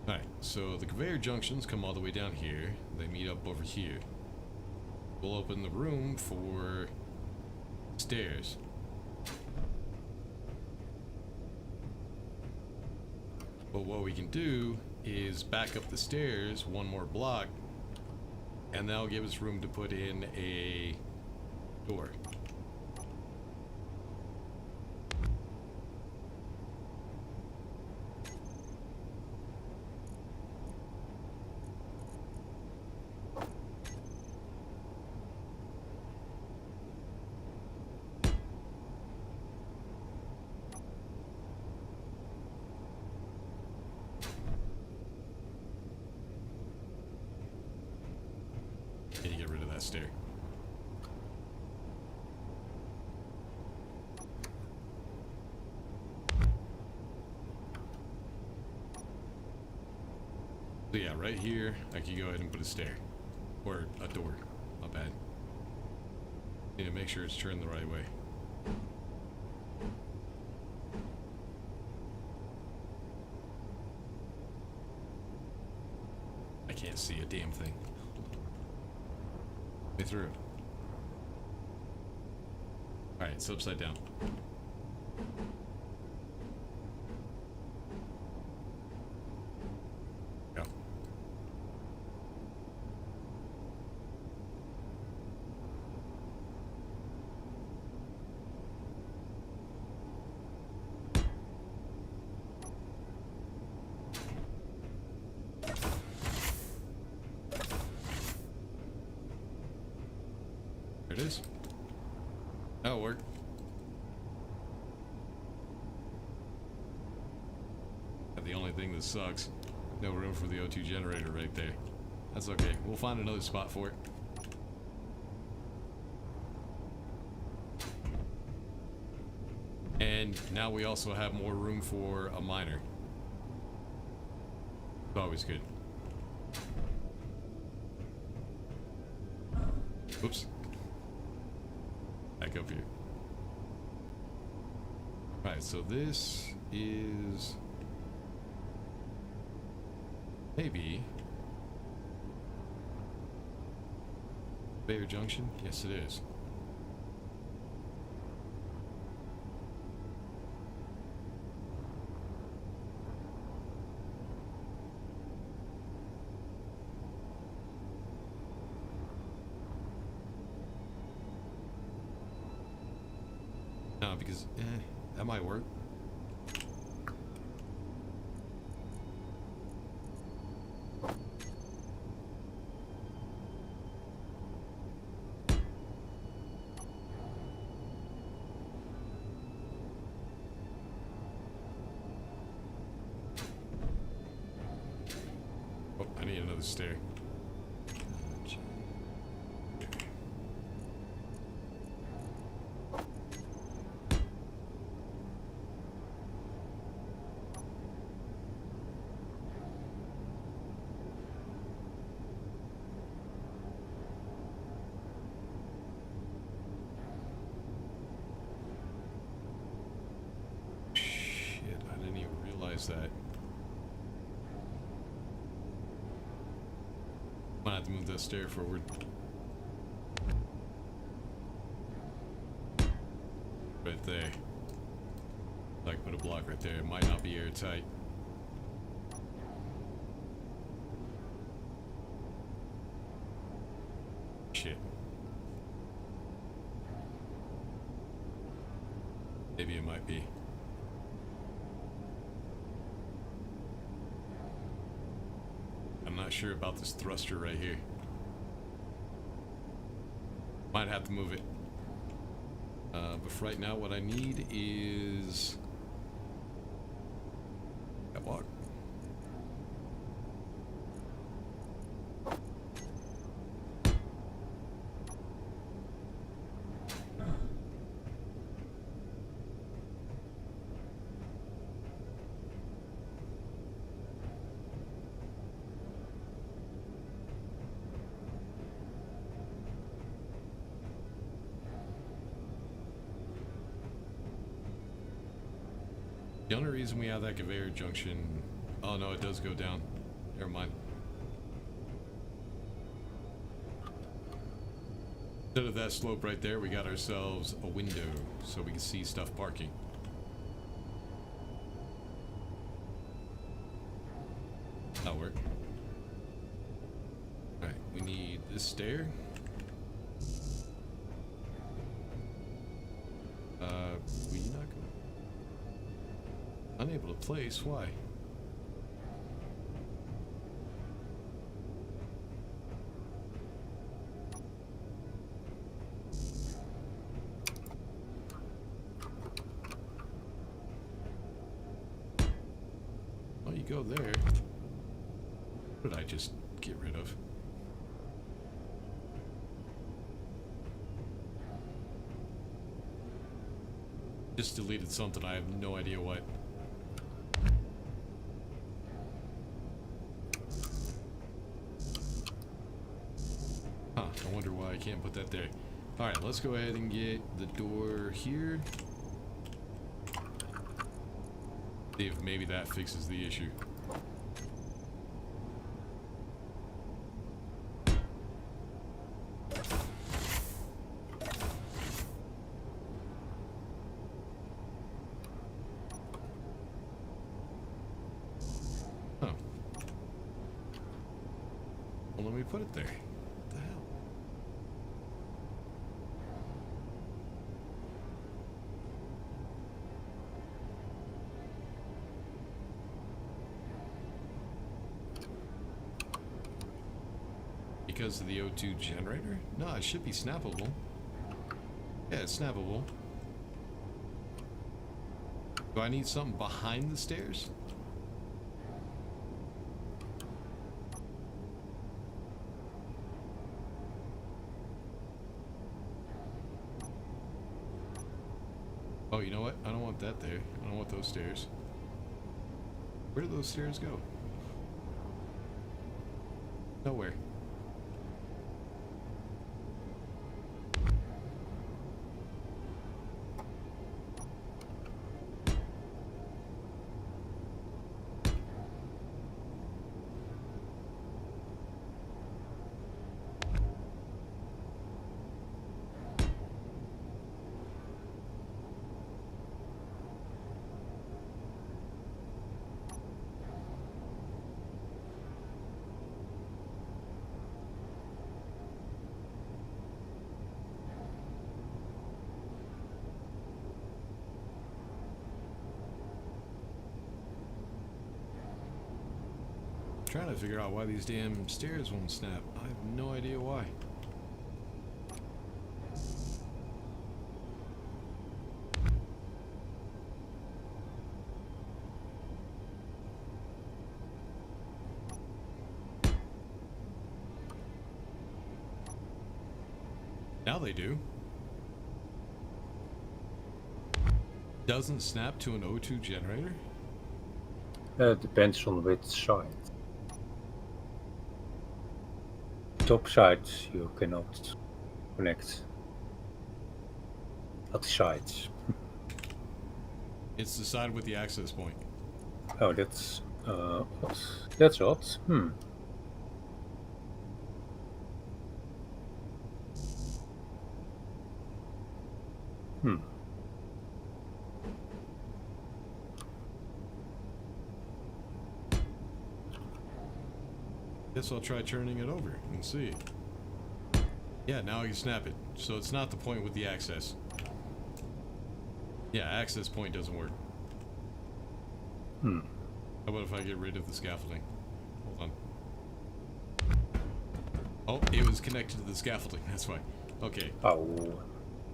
Speaker 1: Alright, so the conveyor junctions come all the way down here. They meet up over here. We'll open the room for stairs. But what we can do is back up the stairs one more block, and that'll give us room to put in a door. Can you get rid of that stair? So yeah, right here, I can go ahead and put a stair. Or a door. My bad. Need to make sure it's turned the right way. I can't see a damn thing. Way through. Alright, it's upside down. Go. There it is. That'll work. And the only thing that sucks, no room for the O2 generator right there. That's okay. We'll find another spot for it. And now we also have more room for a miner. It's always good. Oops. Back up here. Alright, so this is maybe Bayer Junction? Yes, it is. No, because that might work. Oh, I need another stair. That might have to move that stair forward. Right there. Like put a block right there. It might not be airtight. Shit. Maybe it might be. I'm not sure about this thruster right here. Might have to move it. But for right now, what I need is that block. The only reason we have that conveyor junction... Oh no, it does go down. Never mind. Instead of that slope right there, we got ourselves a window so we can see stuff parking. That'll work. Alright, we need this stair. We not gonna... Unable to place, why? Well, you go there. What did I just get rid of? Just deleted something, I have no idea what. Huh, I wonder why I can't put that there. Alright, let's go ahead and get the door here. See if maybe that fixes the issue. Huh. Well, let me put it there. What the hell? Because of the O2 generator? No, it should be snappable. Yeah, it's snappable. Do I need something behind the stairs? Oh, you know what? I don't want that there. I don't want those stairs. Where do those stairs go? Nowhere. Trying to figure out why these damn stairs won't snap. I have no idea why. Now they do. Doesn't snap to an O2 generator?
Speaker 3: Depends on which side. Top sides you cannot connect. Other sides.
Speaker 1: It's the side with the access point.
Speaker 3: Oh, that's odd. That's odd.
Speaker 1: Guess I'll try turning it over and see. Yeah, now I can snap it. So it's not the point with the access. Yeah, access point doesn't work. How about if I get rid of the scaffolding? Hold on. Oh, it was connected to the scaffolding, that's why. Okay.
Speaker 3: Oh.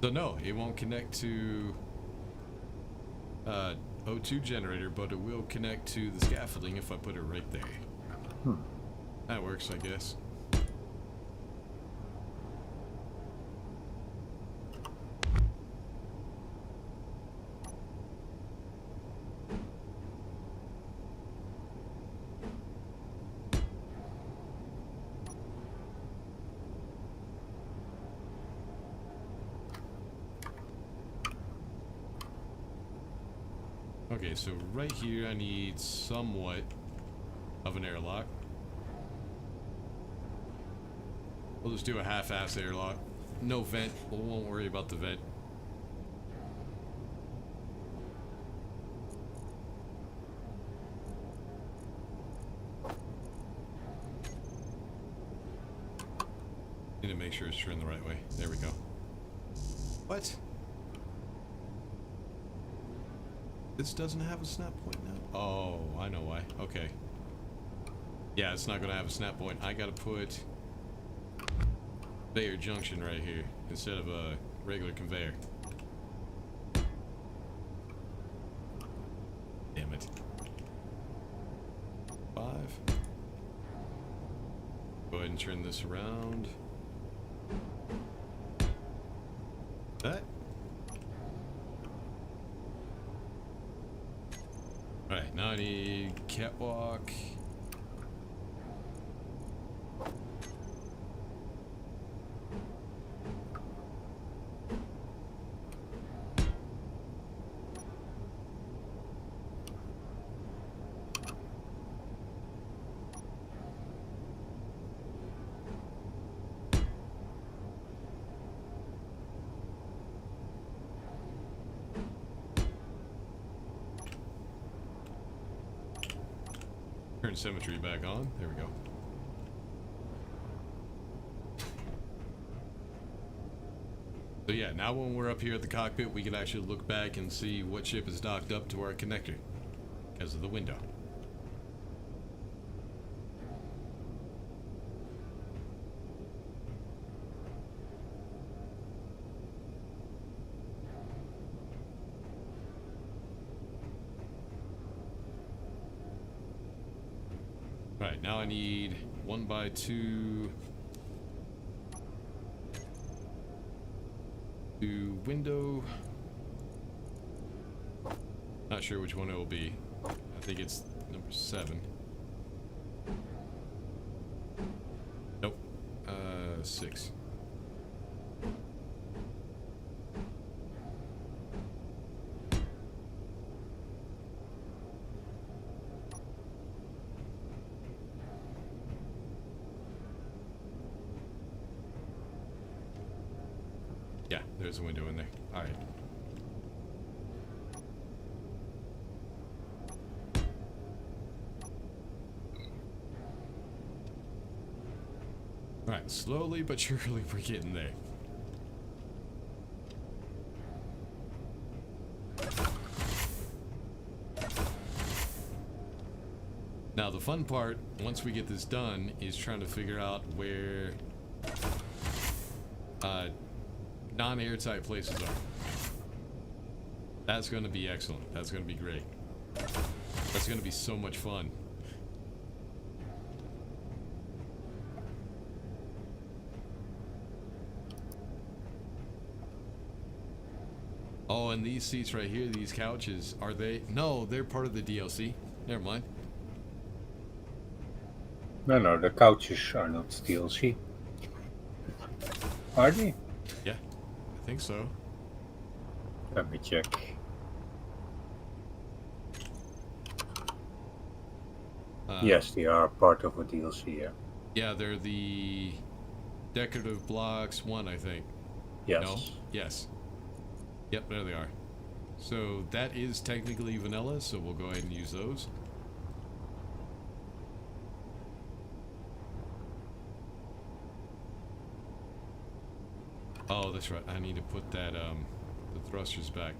Speaker 1: So no, it won't connect to O2 generator, but it will connect to the scaffolding if I put it right there. That works, I guess. Okay, so right here I need somewhat of an airlock. We'll just do a half-ass airlock. No vent. We won't worry about the vent. Need to make sure it's turned the right way. There we go. What? This doesn't have a snap point now. Oh, I know why. Okay. Yeah, it's not gonna have a snap point. I gotta put conveyor junction right here instead of a regular conveyor. Damn it. 5. Go ahead and turn this around. That. Alright, now I need catwalk. Turn symmetry back on. There we go. So yeah, now when we're up here at the cockpit, we can actually look back and see what ship is docked up to our connector because of the window. Alright, now I need 1x2 to window. Not sure which one it will be. I think it's number 7. was 6. Yeah, there's a window in there. All right. All right, slowly but surely we're getting there. Now the fun part, once we get this done, is trying to figure out where non-airtight places are. That's going to be excellent. That's going to be great. That's going to be so much fun. Oh, and these seats right here, these couches, are they? No, they're part of the DLC. Never mind.
Speaker 3: No, the couches are not DLC. Are they?
Speaker 1: Yeah, I think so.
Speaker 3: Let me check. Yes, they are part of a DLC, yeah.
Speaker 1: Yeah, they're the decorative blocks 1, I think.
Speaker 3: Yes.
Speaker 1: No? Yes. Yep, there they are. So that is technically vanilla, so we'll go ahead and use those. Oh, that's right. I need to put that, the thrusters back.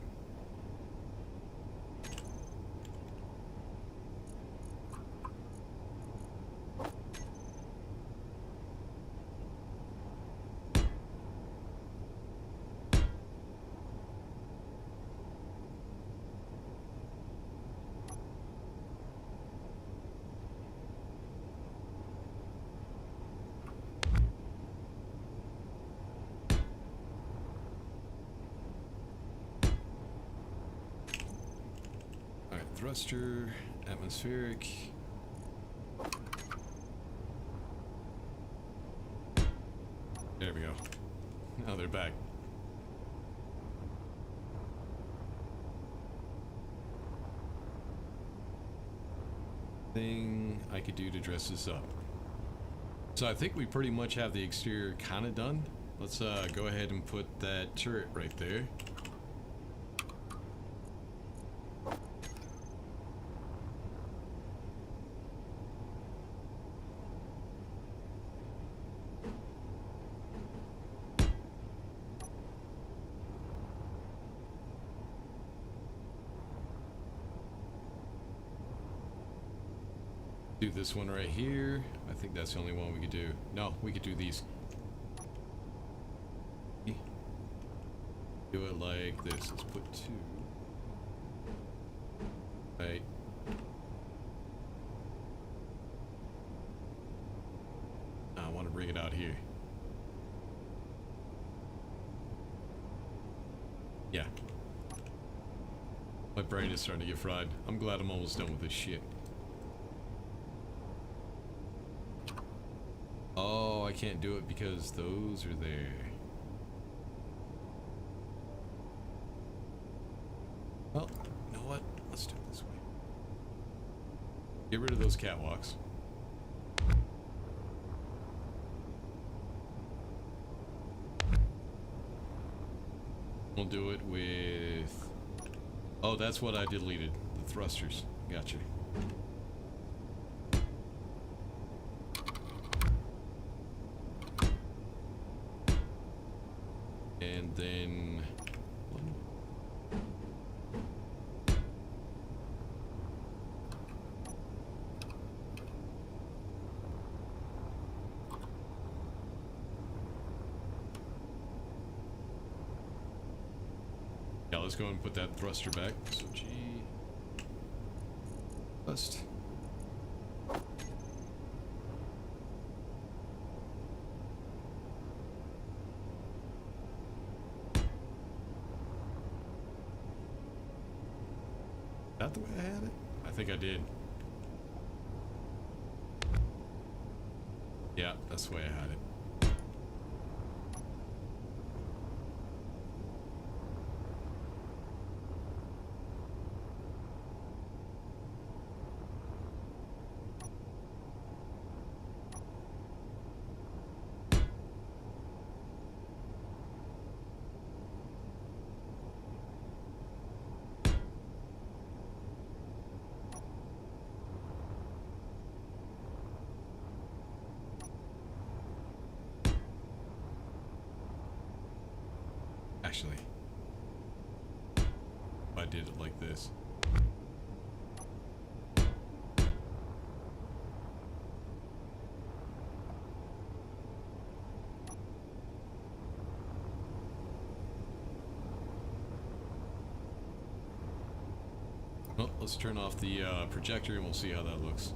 Speaker 1: Thruster, atmospheric. There we go. Now they're back. Thing I could do to dress this up. So I think we pretty much have the exterior kind of done. Let's go ahead and put that turret right there. Do this one right here. I think that's the only one we could do. No, we could do these. Do it like this. Let's put 2. Right. I want to bring it out here. Yeah. My brain is starting to get fried. I'm glad I'm almost done with this shit. Oh, I can't do it because those are there. Well, you know what? Let's do it this way. Get rid of those catwalks. We'll do it with... Oh, that's what I deleted. The thrusters. Gotcha. And then... Yeah, let's go and put that thruster back. So G... Thrust. Is that the way I had it? I think I did. Yeah, that's the way I had it. actually. If I did it like this. Well, let's turn off the projector and we'll see how that looks.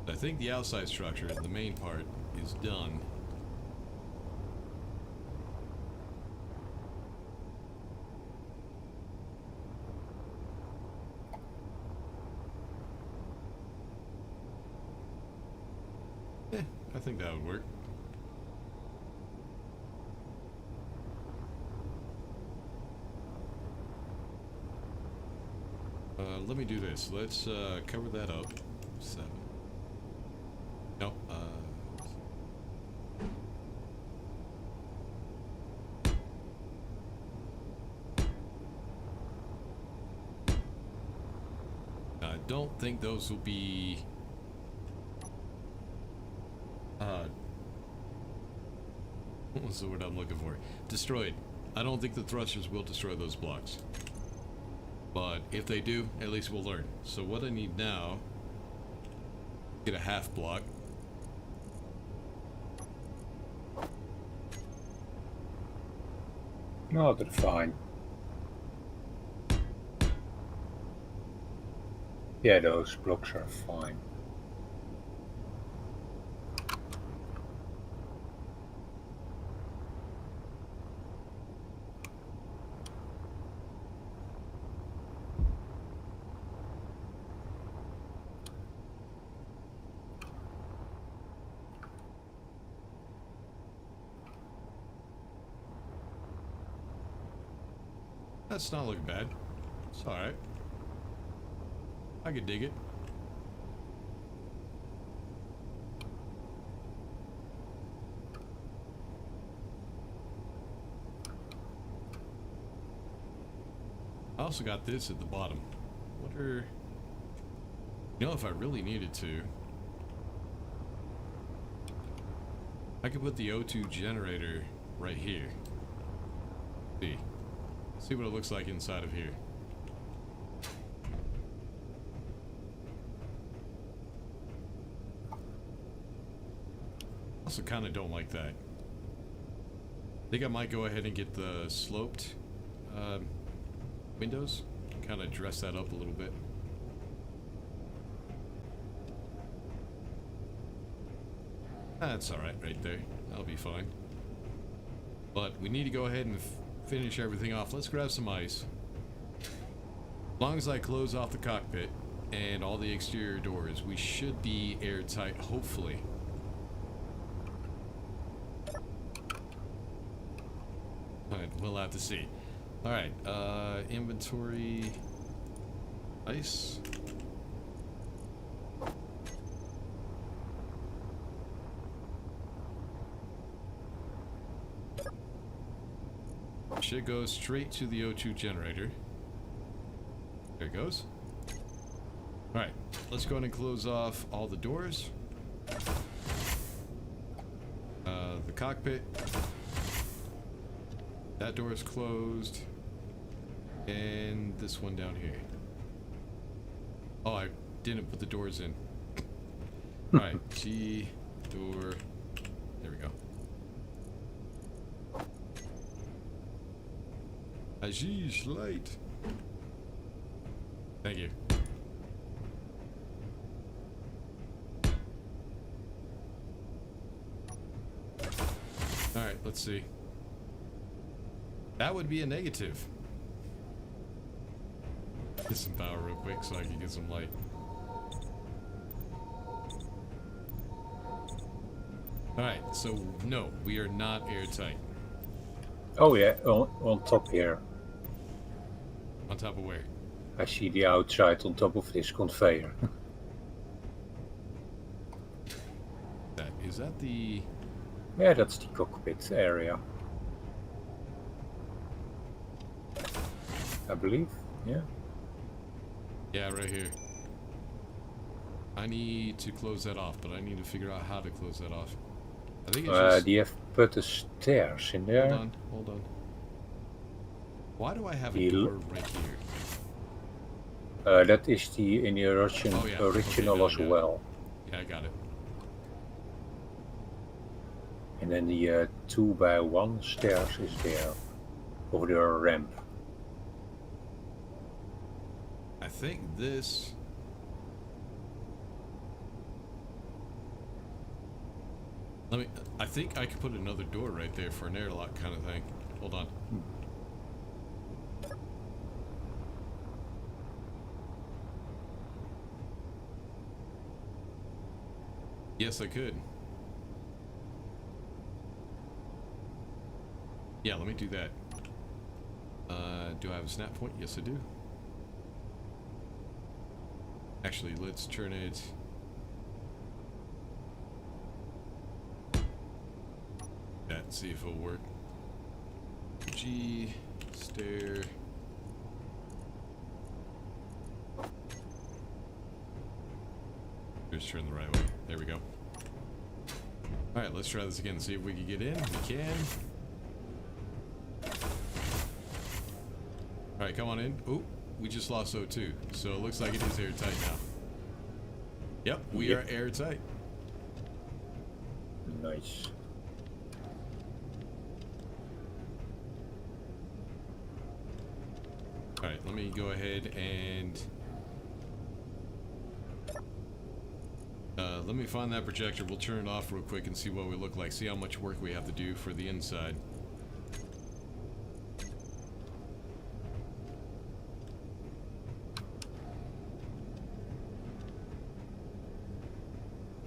Speaker 1: I think the outside structure, the main part, is done. I think that would work. Let me do this. Let's cover that up. 7. No. I don't think those will be. What's the word I'm looking for? Destroyed. I don't think the thrusters will destroy those blocks. But if they do, at least we'll learn. So what I need now, get a half block.
Speaker 3: No, they're fine. Yeah, those blocks are fine.
Speaker 1: That's not looking bad. It's alright. I could dig it. I also got this at the bottom. What are... You know, if I really needed to, I could put the O2 generator right here. See what it looks like inside of here. Also kind of don't like that. I think I might go ahead and get the sloped windows. Kind of dress that up a little bit. That's alright right there. That'll be fine. But we need to go ahead and finish everything off. Let's grab some ice. As long as I close off the cockpit and all the exterior doors, we should be airtight, hopefully. Alright, we'll have to see. Alright, inventory... ice. Should go straight to the O2 generator. There it goes. Alright, let's go ahead and close off all the doors. The cockpit. That door is closed. And this one down here. Oh, I didn't put the doors in. Alright, G, door. There we go. Ajish light. Thank you. Alright, let's see. That would be a negative. Get some power real quick so I can get some light. Alright, so no, we are not airtight.
Speaker 3: Oh yeah, on top here.
Speaker 1: On top of where?
Speaker 3: I see the outside on top of this conveyor.
Speaker 1: Is that the...
Speaker 3: Yeah, that's the cockpit area. I believe, yeah.
Speaker 1: Yeah, right here. I need to close that off, but I need to figure out how to close that off. I think it's just...
Speaker 3: Do you have put the stairs in there?
Speaker 1: Hold on. Why do I have a
Speaker 3: The-
Speaker 1: door right here?
Speaker 3: That is in the original,
Speaker 1: Oh, yeah.
Speaker 3: original
Speaker 1: Okay, now I
Speaker 3: as
Speaker 1: got it.
Speaker 3: well.
Speaker 1: Yeah, I got it.
Speaker 3: And then the 2x1 stairs is there over the ramp.
Speaker 1: I think this... I think I could put another door right there for an airlock kind of thing. Hold on. Yes, I could. Yeah, let me do that. Do I have a snap point? Yes, I do. Actually, let's turn it... that, see if it'll work. G, stair. Just turn the right way. There we go. Alright, let's try this again, see if we can get in. We can. Alright, come on in. Ooh, we just lost O2. So it looks like it is airtight now. Yep, we are airtight.
Speaker 3: Nice.
Speaker 1: Alright, let me go ahead and... let me find that projector. We'll turn it off real quick and see what we look like. See how much work we have to do for the inside.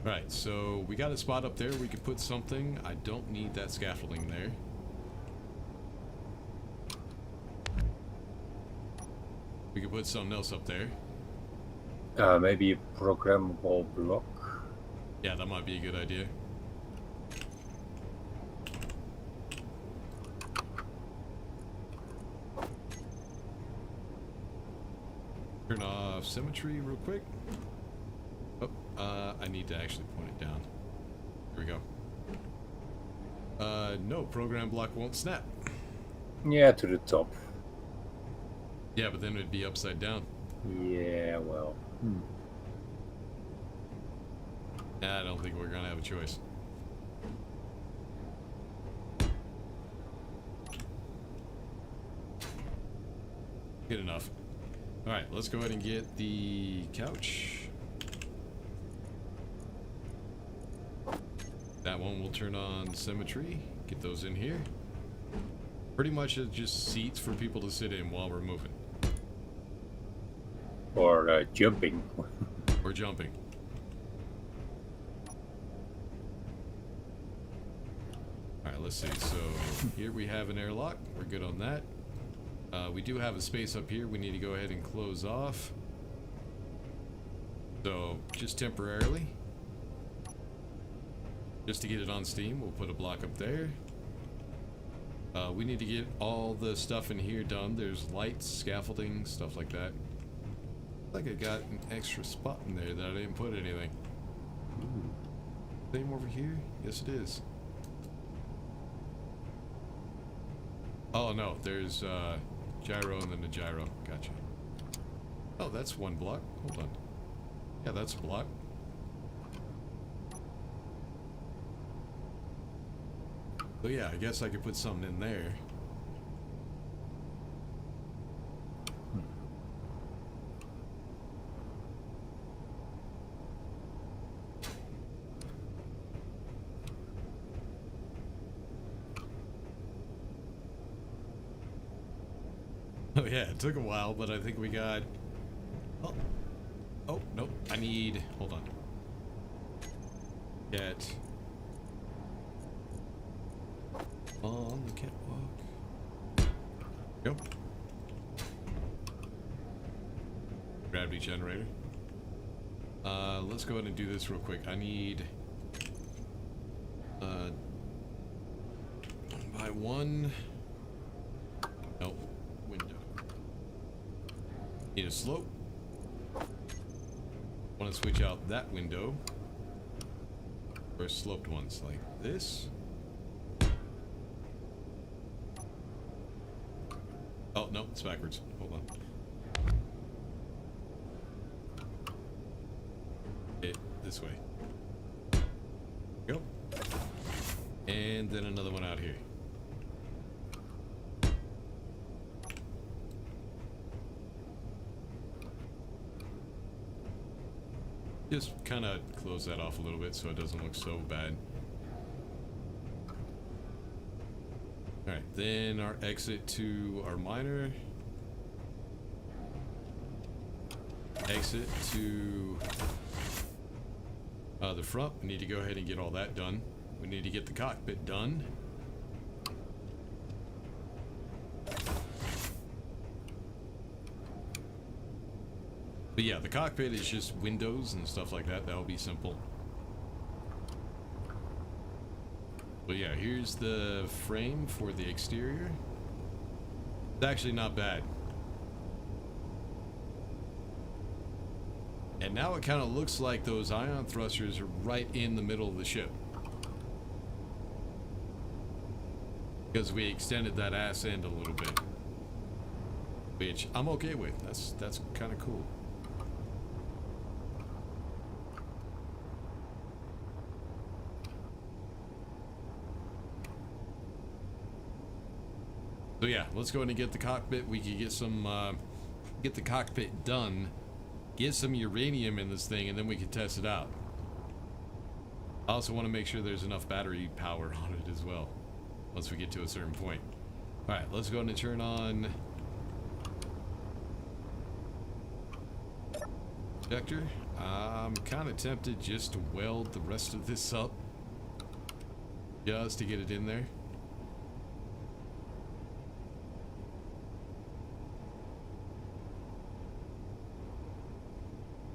Speaker 1: Right, so we got a spot up there. We could put something. I don't need that scaffolding there. We could put something else up there.
Speaker 3: Maybe a programmable block.
Speaker 1: Yeah, that might be a good idea. Turn off symmetry real quick. Oh, I need to actually point it down. Here we go. No, program block won't snap.
Speaker 3: Yeah, to the top.
Speaker 1: Yeah, but then it'd be upside down.
Speaker 3: Yeah, well.
Speaker 1: I don't think we're gonna have a choice. Good enough. Alright, let's go ahead and get the couch. That one will turn on symmetry. Get those in here. Pretty much it's just seats for people to sit in while we're moving.
Speaker 3: Or jumping.
Speaker 1: Or jumping. Alright, let's see. So here we have an airlock. We're good on that. We do have a space up here we need to go ahead and close off. So just temporarily. Just to get it on steam, we'll put a block up there. We need to get all the stuff in here done. There's lights, scaffolding, stuff like that. Like I got an extra spot in there that I didn't put anything. Same over here? Yes, it is. Oh no, there's gyro and then a gyro. Gotcha. Oh, that's one block. Hold on. Yeah, that's a block. So yeah, I guess I could put something in there. Oh yeah, it took a while, but I think we got... Oh, oh nope, I need... Hold on. Get... on the catwalk. Go. Gravity generator. Let's go ahead and do this real quick. I need... one by one... Nope. Window. Need a slope. Want to switch out that window for sloped ones like this. Oh, Well, no, it's backwards. Hold on. Okay, this way. Go. And then another one out here. Just kind of close that off a little bit so it doesn't look so bad. Alright, then our exit to our miner. Exit to the front. We need to go ahead and get all that done. We need to get the cockpit done. But yeah, the cockpit is just windows and stuff like that. That'll be simple. But yeah, here's the frame for the exterior. It's actually not bad. And now it kind of looks like those ion thrusters are right in the middle of the ship. Because we extended that ass end a little bit. Which I'm okay with. That's kind of cool. So yeah, let's go ahead and get the cockpit. We can get some, get the cockpit done, get some uranium in this thing, and then we can test it out. I also want to make sure there's enough battery power on it as well, once we get to a certain point. All right, let's go ahead and turn on projector. I'm kind of tempted just to weld the rest of this up, just to get it in there.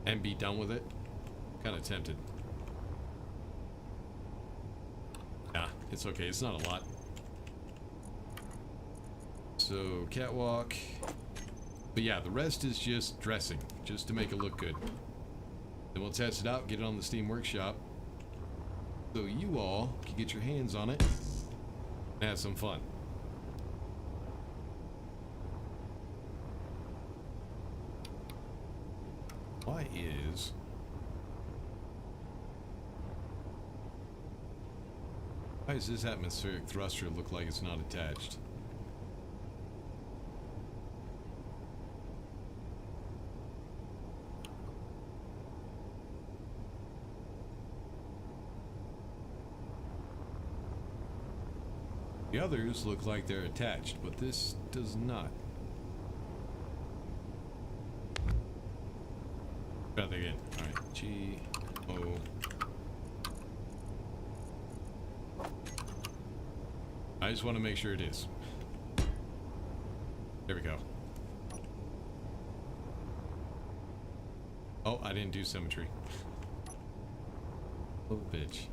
Speaker 1: And be done with it. Kind of tempted. Nah, it's okay. It's not a lot. So, catwalk. But yeah, the rest is just dressing, just to make it look good. Then we'll test it out, get it on the Steam Workshop, so you all can get your hands on it and have some fun. Why does this atmospheric thruster look like it's not attached? The others look like they're attached, but this does not. Try that again. Alright, G, O. I just want to make sure it is. There we go. Oh, I didn't do symmetry. Oh, bitch.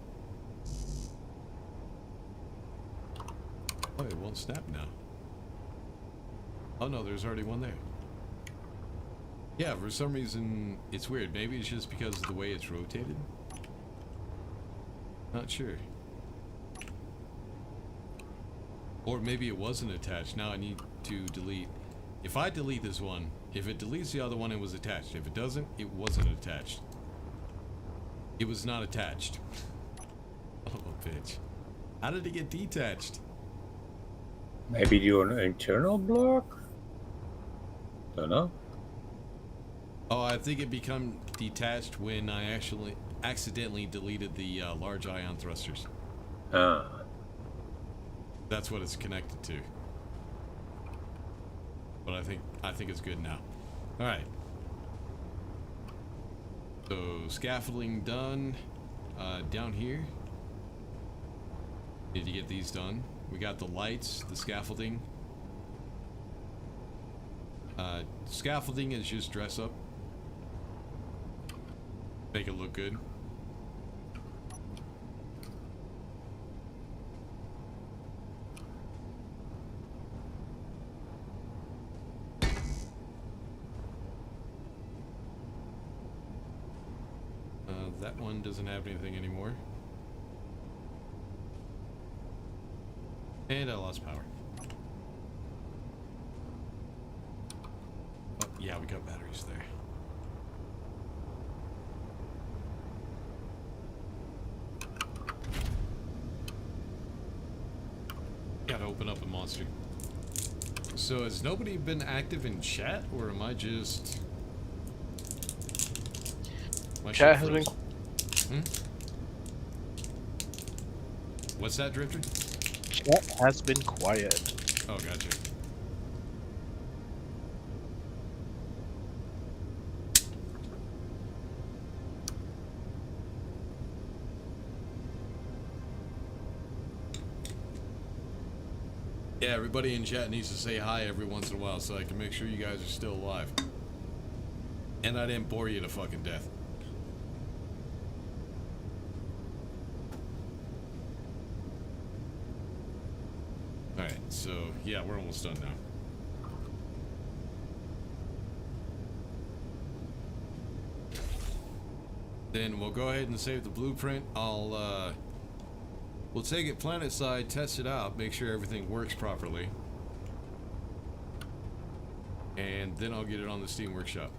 Speaker 1: Oh, it won't snap now. Oh no, there's already one there. Yeah, for some reason, it's weird. Maybe it's just because of the way it's rotated. Not sure. Or maybe it wasn't attached. Now I need to delete. If I delete this one, if it deletes the other one, it was attached. If it doesn't, it wasn't attached. It was not attached. Oh, bitch. How did it get detached?
Speaker 3: Maybe your internal block? Don't know.
Speaker 1: Oh, I think it become detached when I actually accidentally deleted the large ion thrusters.
Speaker 3: Ah.
Speaker 1: That's what it's connected to. But I think it's good now. All right. So scaffolding done. Down here, need to get these done. We got the lights, the scaffolding. Scaffolding is just dress up. Make it look good. That one doesn't have anything anymore. And I lost power. Yeah, we got batteries there. Gotta open up a monster. So has nobody been active in chat, or am I just... My
Speaker 2: Chat
Speaker 1: shit
Speaker 2: has been.
Speaker 1: froze? What's that, Drifter?
Speaker 2: Chat has been quiet.
Speaker 1: Oh, gotcha. Yeah, everybody in chat needs to say hi every once in a while so I can make sure you guys are still alive. And I didn't bore you to fucking death. Alright, so yeah, we're almost done now. Then we'll go ahead and save the blueprint. We'll take it planet side, test it out, make sure everything works properly. And then I'll get it on the Steam Workshop.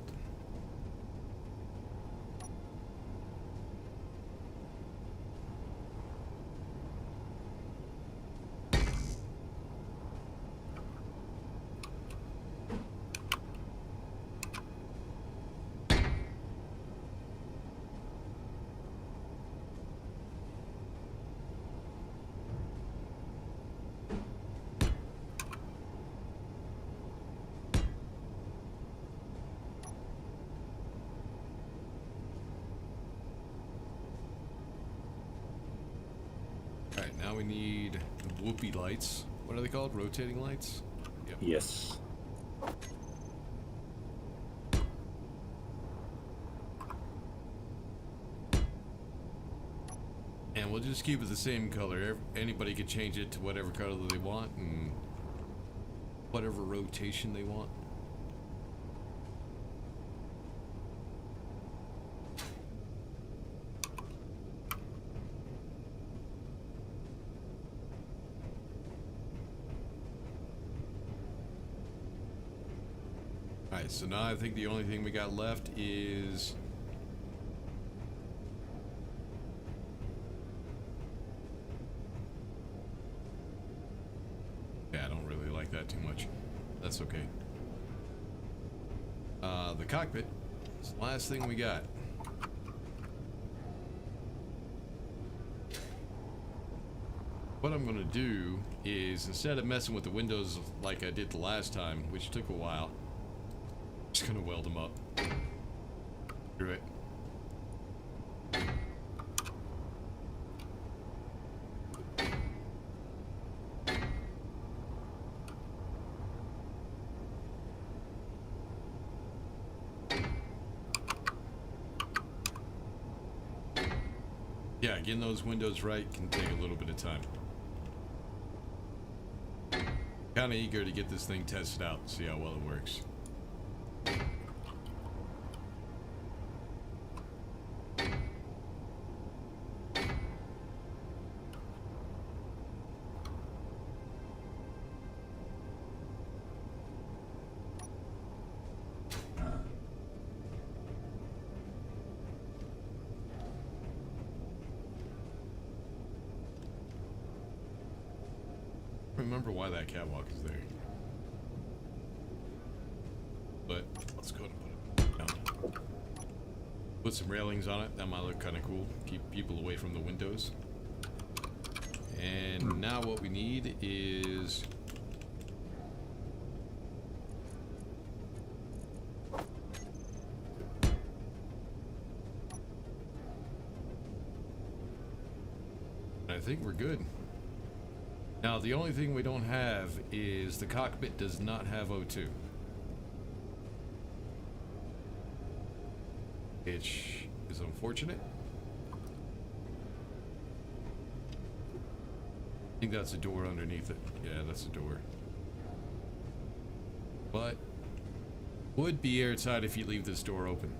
Speaker 1: Alright, now we need whoopee lights. What are they called? Rotating lights? Yep.
Speaker 3: Yes.
Speaker 1: And we'll just keep it the same color. Anybody could change it to whatever color they want and whatever rotation they want. Alright, so now I think the only thing we got left is... Yeah, I don't really like that too much. That's okay. The cockpit is the last thing we got. What I'm gonna do is, instead of messing with the windows like I did the last time, which took a while, I'm just gonna weld them up. Screw it. Yeah, getting those windows right can take a little bit of time. Kinda eager to get this thing tested out and see how well it works. Remember why that catwalk is there. But let's go and put it down. Put some railings on it. That might look kind of cool. Keep people away from the windows. And now what we need is... I think we're good. Now, the only thing we don't have is the cockpit does not have O2. Which is unfortunate. I think that's a door underneath it. Yeah, that's a door. But would be airtight if you leave this door open.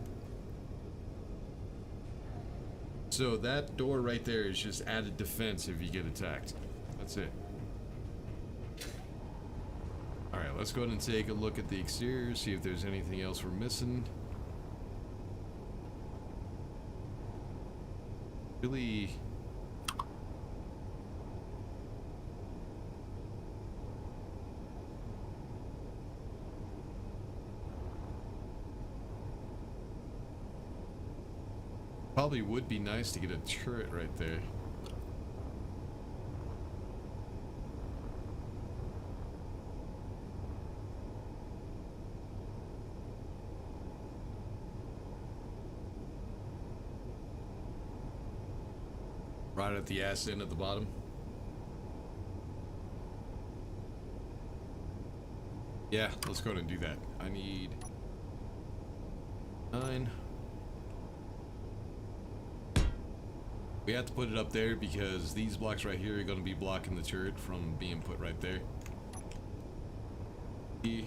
Speaker 1: So that door right there is just added defense if you get attacked. That's it. Alright, let's go ahead and take a look at the exterior, see if there's anything else we're missing. Really... Probably would be nice to get a turret right there. Right at the ass end at the bottom. Yeah, let's go ahead and do that. I need 9. We have to put it up there because these blocks right here are going to be blocking the turret from being put right there. E.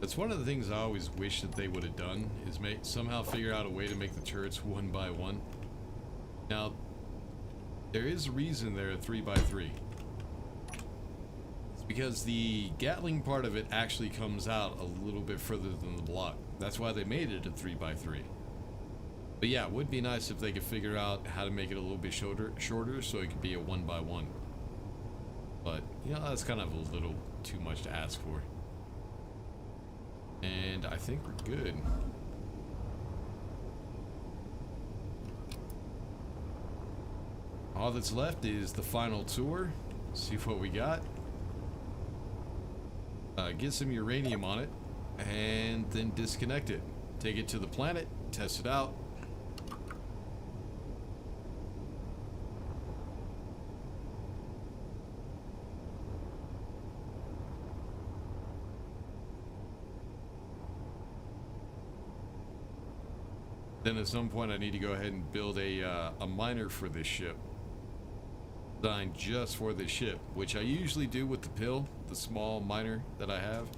Speaker 1: That's one of the things I always wish that they would have done, is somehow figure out a way to make the turrets 1 by 1. Now, there is a reason they're a 3 by 3. It's because the Gatling part of it actually comes out a little bit further than the block. That's why they made it a 3 by 3. But yeah, it would be nice if they could figure out how to make it a little bit shorter so it could be a 1 by 1. But, you know, that's kind of a little too much to ask for. And I think we're good. All that's left is the final tour. See what we got. Get some uranium on it, and then disconnect it. Take it to the planet, test it out. Then at some point I need to go ahead and build a miner for this ship. Designed just for this ship, which I usually do with the pill, the small miner that I have.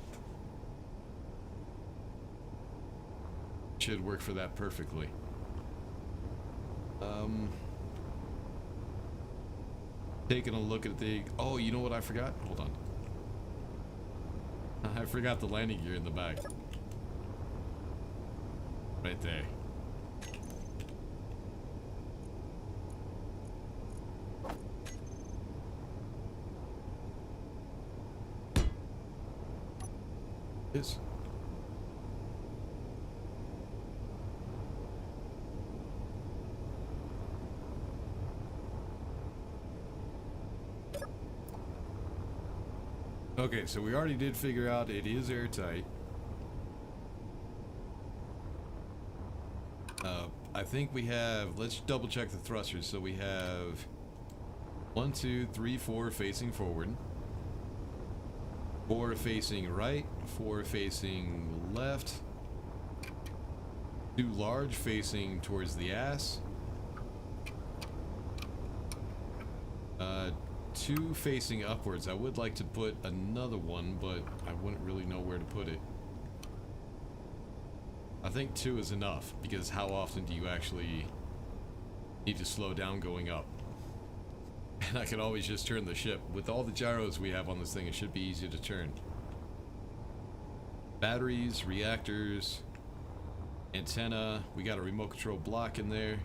Speaker 1: Should work for that perfectly. Taking a look at the... Oh, you know what I forgot? Hold on. I forgot the landing gear in the back. Right there. Is. Okay, so we already did figure out it is airtight. I think we have, let's double check the thrusters. So we have 1, 2, 3, 4 facing forward. 4 facing right, 4 facing left, 2 large facing towards the ass, 2 facing upwards. I would like to put another one, but I wouldn't really know where to put it. I think 2 is enough, because how often do you actually need to slow down going up? And I can always just turn the ship. With all the gyros we have on this thing, it should be easy to turn. Batteries, reactors, antenna. We got a remote control block in there.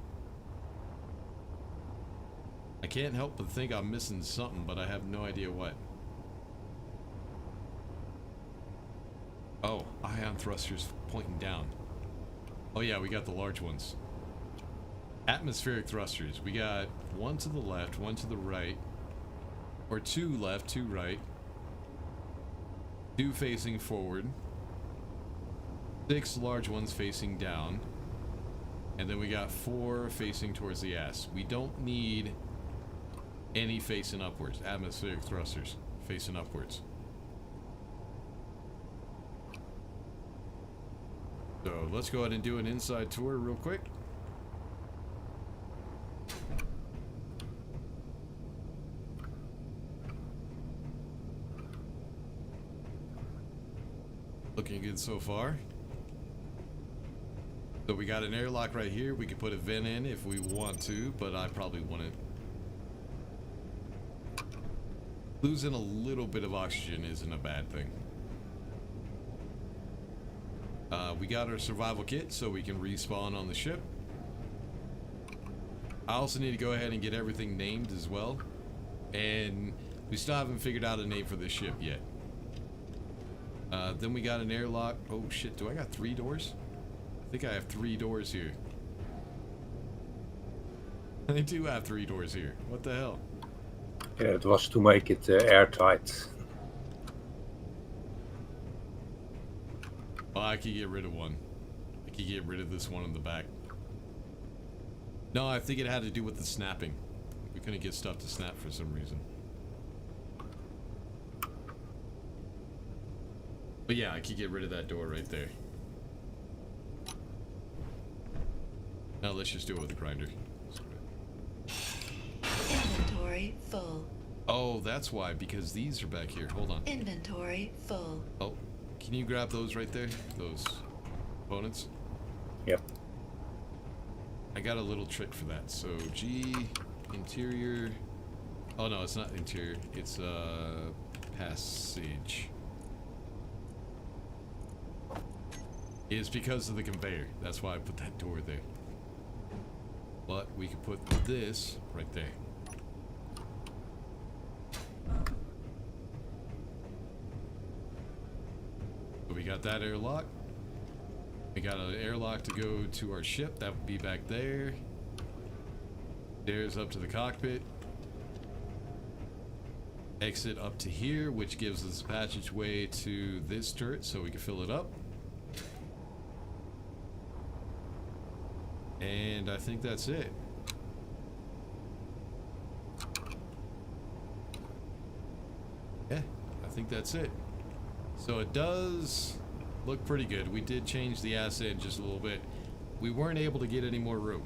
Speaker 1: I can't help but think I'm missing something, but I have no idea what. Oh, ion thrusters pointing down. Oh yeah, we got the large ones. Atmospheric thrusters. We got 1 to the left, 1 to the right. Or 2 left, 2 right. 2 facing forward. 6 large ones facing down. And then we got 4 facing towards the ass. We don't need any facing upwards. Atmospheric thrusters facing upwards. So let's go ahead and do an inside tour real quick. Looking good so far. So we got an airlock right here. We could put a vent in if we want to, but I probably wouldn't. Losing a little bit of oxygen isn't a bad thing. We got our survival kit so we can respawn on the ship. I also need to go ahead and get everything named as well. And we still haven't figured out a name for this ship yet. Then we got an airlock. Oh shit, do I got 3 doors? I think I have 3 doors here. I do have 3 doors here. What the hell?
Speaker 3: Yeah, it was to make it airtight.
Speaker 1: Oh, I could get rid of one. I could get rid of this one in the back. No, I think it had to do with the snapping. We couldn't get stuff to snap for some reason. But yeah, I could get rid of that door right there. Now let's just do it with the grinder.
Speaker 4: Inventory full.
Speaker 1: Oh, that's why, because these are back here. Hold on.
Speaker 4: Inventory full.
Speaker 1: Oh, can you grab those right there? Those components?
Speaker 3: Yep.
Speaker 1: I got a little trick for that. So G, interior. Oh no, it's not interior. It's passage. It's because of the conveyor. That's why I put that door there. But we could put this right there. So we got that airlock. We got an airlock to go to our ship. That would be back there. Stairs up to the cockpit. Exit up to here, which gives us a passageway to this turret so we can fill it up. And I think that's it. Yeah, I think that's it. So it does look pretty good. We did change the asset just a little bit. We weren't able to get any more room.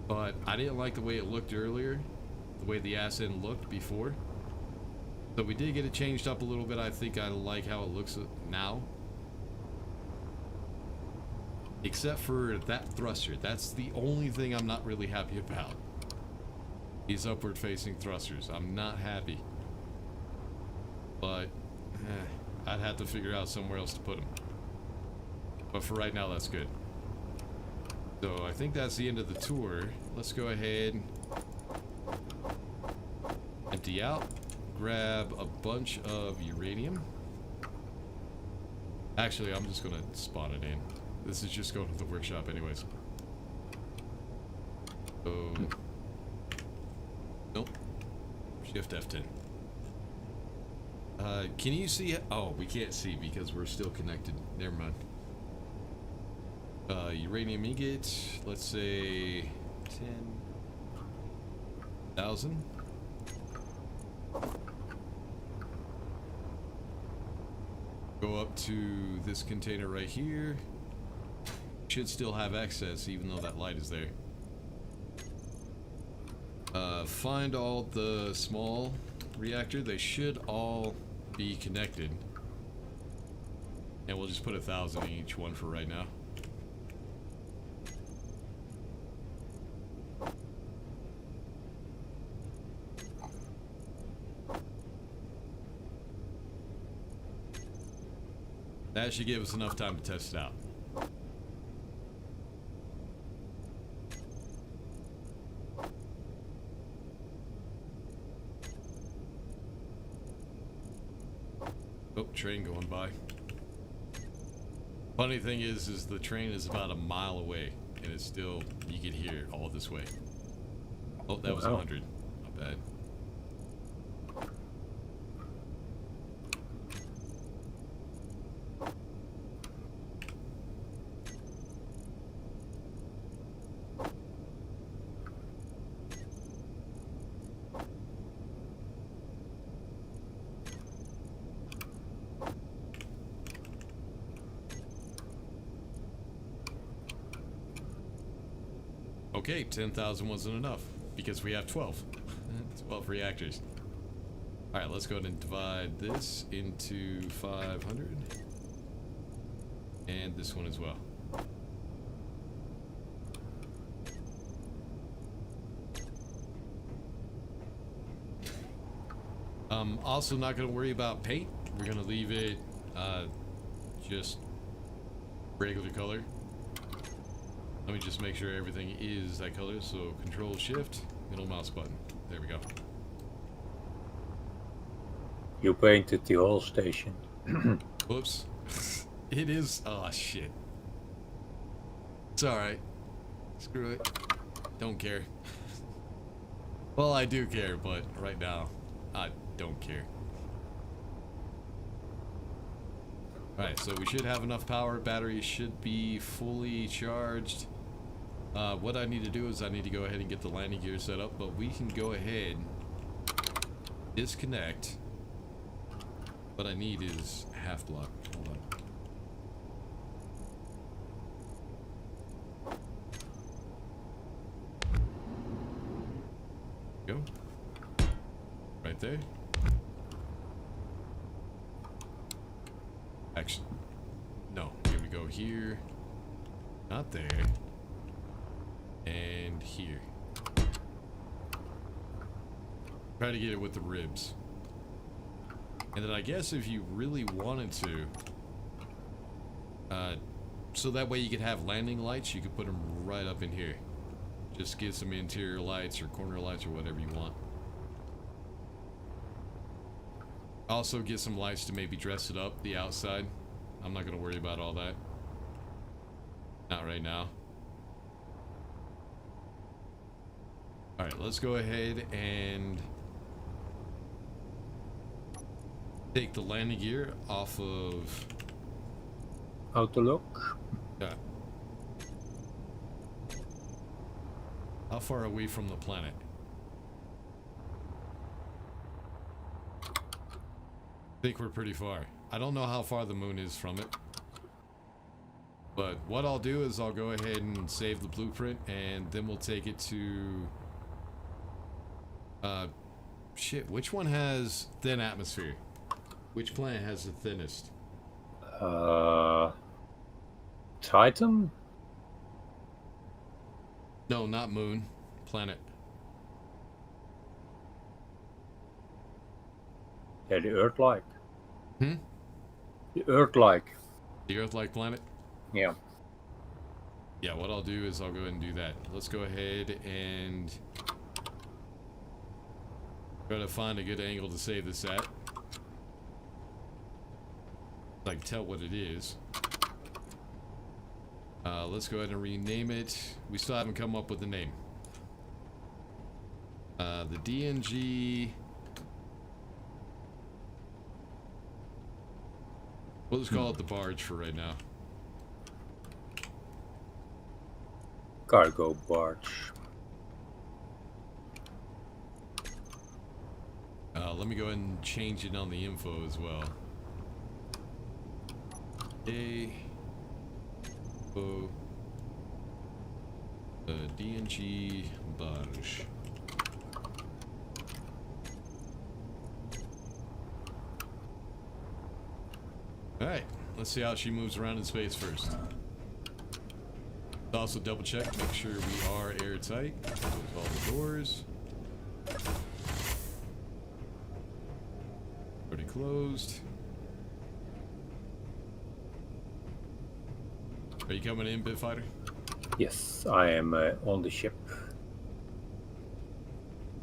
Speaker 1: But I didn't like the way it looked earlier. The way the asset looked before. So we did get it changed up a little bit. I think I like how it looks now. Except for that thruster. That's the only thing I'm not really happy about. These upward facing thrusters. I'm not happy. But I'd have to figure out somewhere else to put them. But for right now, that's good. So I think that's the end of the tour. Let's go ahead. Empty out. Grab a bunch of uranium. Actually, I'm just gonna spawn it in. This is just going to the workshop anyways. So, nope. Shift F10. Can you see it? Oh, we can't see because we're still connected. Never mind. Uranium ingot, let's say 10,000. Go up to this container right here. Should still have access even though that light is there. Find all the small reactor. They should all be connected. And we'll just put 1,000 in each one for right now. That should give us enough time to test it out. Oh, train going by. Funny thing is the train is about a mile away, and it's still, you can hear it all this way. Oh, that was 100. Not bad. Okay, 10,000 wasn't enough because we have 12. 12 reactors. Alright, let's go ahead and divide this into 500. And this one as well. Also not going to worry about paint. We're going to leave it just regular color. Let me just make sure everything is that color. So Control Shift, middle mouse button. There we go.
Speaker 3: You painted the whole station.
Speaker 1: Whoops. It is. Oh shit. It's alright. Screw it. Don't care. Well, I do care, but right now, I don't care. Alright, so we should have enough power. Battery should be fully charged. What I need to do is I need to go ahead and get the landing gear set up, but we can go ahead, disconnect. What I need is half block. Hold on. Go. Right there. Actually, no. Here we go. Here. Not there. And here. Try to get it with the ribs. And then I guess if you really wanted to, so that way you could have landing lights, you could put them right up in here. Just get some interior lights or corner lights or whatever you want. Also get some lights to maybe dress it up, the outside. I'm not going to worry about all that. Not right now. Alright, let's go ahead and take the landing gear off of...
Speaker 3: Autolock.
Speaker 1: Yeah. How far away from the planet? I think we're pretty far. I don't know how far the moon is from it. But what I'll do is I'll go ahead and save the blueprint, and then we'll take it to... shit, which one has thin atmosphere? Which planet has the thinnest?
Speaker 3: Titan?
Speaker 1: No, not moon. Planet.
Speaker 3: Yeah, the Earth-like.
Speaker 1: Hmm?
Speaker 3: The Earth-like.
Speaker 1: The Earth-like planet?
Speaker 3: Yeah.
Speaker 1: Yeah, what I'll do is I'll go ahead and do that. Let's go ahead and try to find a good angle to save this at. So I can tell what it is. Let's go ahead and rename it. We still haven't come up with a name. The DNG... We'll just call it the barge for right now.
Speaker 3: Cargo barge.
Speaker 1: Let me go ahead and change it on the info as well. DNG barge. Alright, let's see how she moves around in space first. Also double check, make sure we are airtight. Close all the doors. Already closed. Are you coming in, Bitfighter?
Speaker 3: Yes, I am on the ship.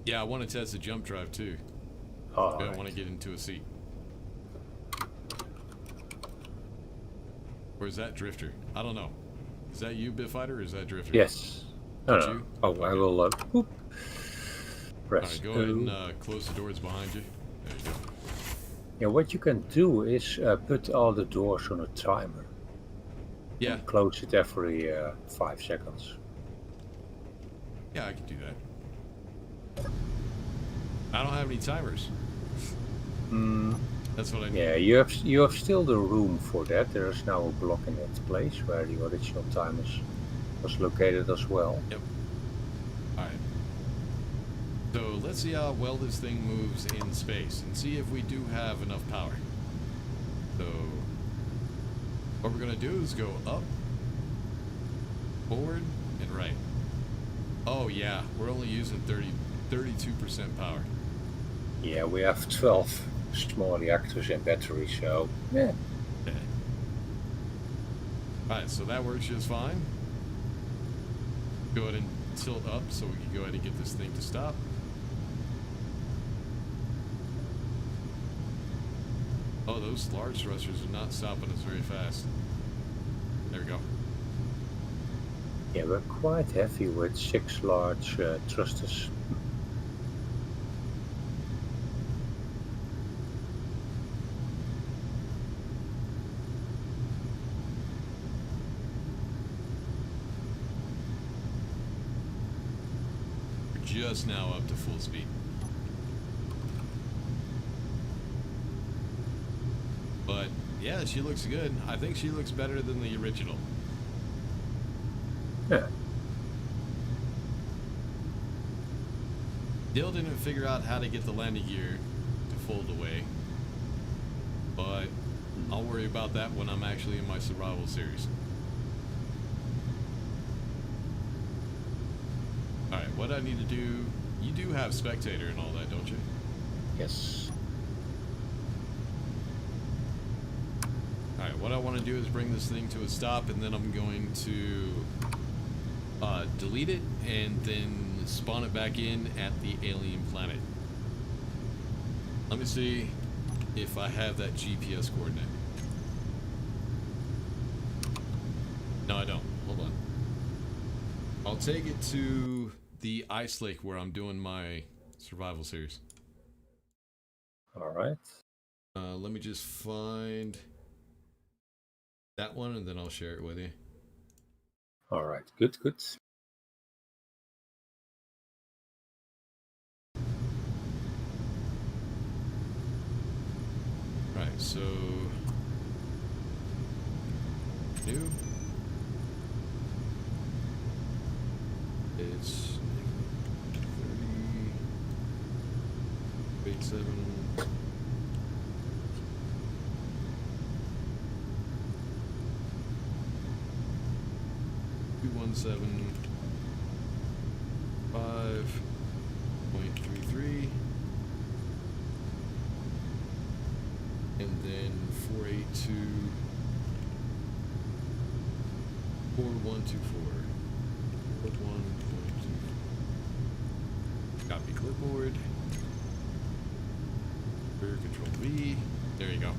Speaker 1: Yeah, I want to test the jump drive too.
Speaker 3: Oh,
Speaker 1: I want to get into a seat. Or is that Drifter? I don't know. Is that you, Bitfighter, or is that Drifter?
Speaker 3: Yes. No,
Speaker 1: Did
Speaker 3: no.
Speaker 1: you?
Speaker 3: Oh, I will whoop. Press
Speaker 1: Alright, go ahead and close the doors behind you. There you go.
Speaker 3: Yeah, what you can do is put all the doors on a timer.
Speaker 1: Yeah,
Speaker 3: And close it every 5 seconds.
Speaker 1: yeah, I can do that. I don't have any timers. That's what I need.
Speaker 3: Yeah, you have still the room for that. There is now a block in its place where the original timers was located as well.
Speaker 1: Yep. Alright. So let's see how well this thing moves in space and see if we do have enough power. So What we're gonna do is go up, forward, and right. Oh yeah, we're only using 32% power.
Speaker 3: Yeah, we have 12 small reactors and batteries, so yeah.
Speaker 1: Okay. Alright, so that works just fine. Go ahead and tilt up so we can go ahead and get this thing to stop. Oh, those large thrusters are not stopping us very fast. There we go.
Speaker 3: Yeah, we're quite heavy with 6 large thrusters.
Speaker 1: We're just now up to full speed. But yeah, she looks good. I think she looks better than the original.
Speaker 3: Yeah.
Speaker 1: Still didn't figure out how to get the landing gear to fold away, but I'll worry about that when I'm actually in my survival series. Alright, what I need to do, you do have spectator and all that, don't you?
Speaker 3: Yes.
Speaker 1: Alright, what I want to do is bring this thing to a stop, and then I'm going to delete it and then spawn it back in at the alien planet. Let me see if I have that GPS coordinate. No, I don't. Hold on. I'll take it to the ice lake where I'm doing my survival series.
Speaker 3: Alright.
Speaker 1: Let me just find that one and then I'll share it with you.
Speaker 3: Alright, good, good.
Speaker 1: Right, so new. It's 30.87. 217.5.33, and then 482.4124. 41.24. Copy clipboard. Control V. There you go.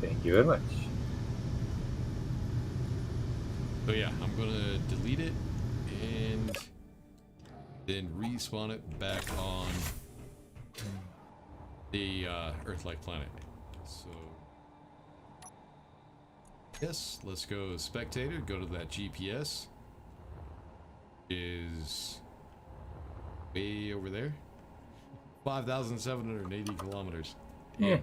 Speaker 3: Thank you very much.
Speaker 1: So yeah, I'm gonna delete it and then respawn it back on the Earth-like planet. So yes, let's go spectator, go to that GPS. Is way over there. 5,780 kilometers.
Speaker 3: Yeah.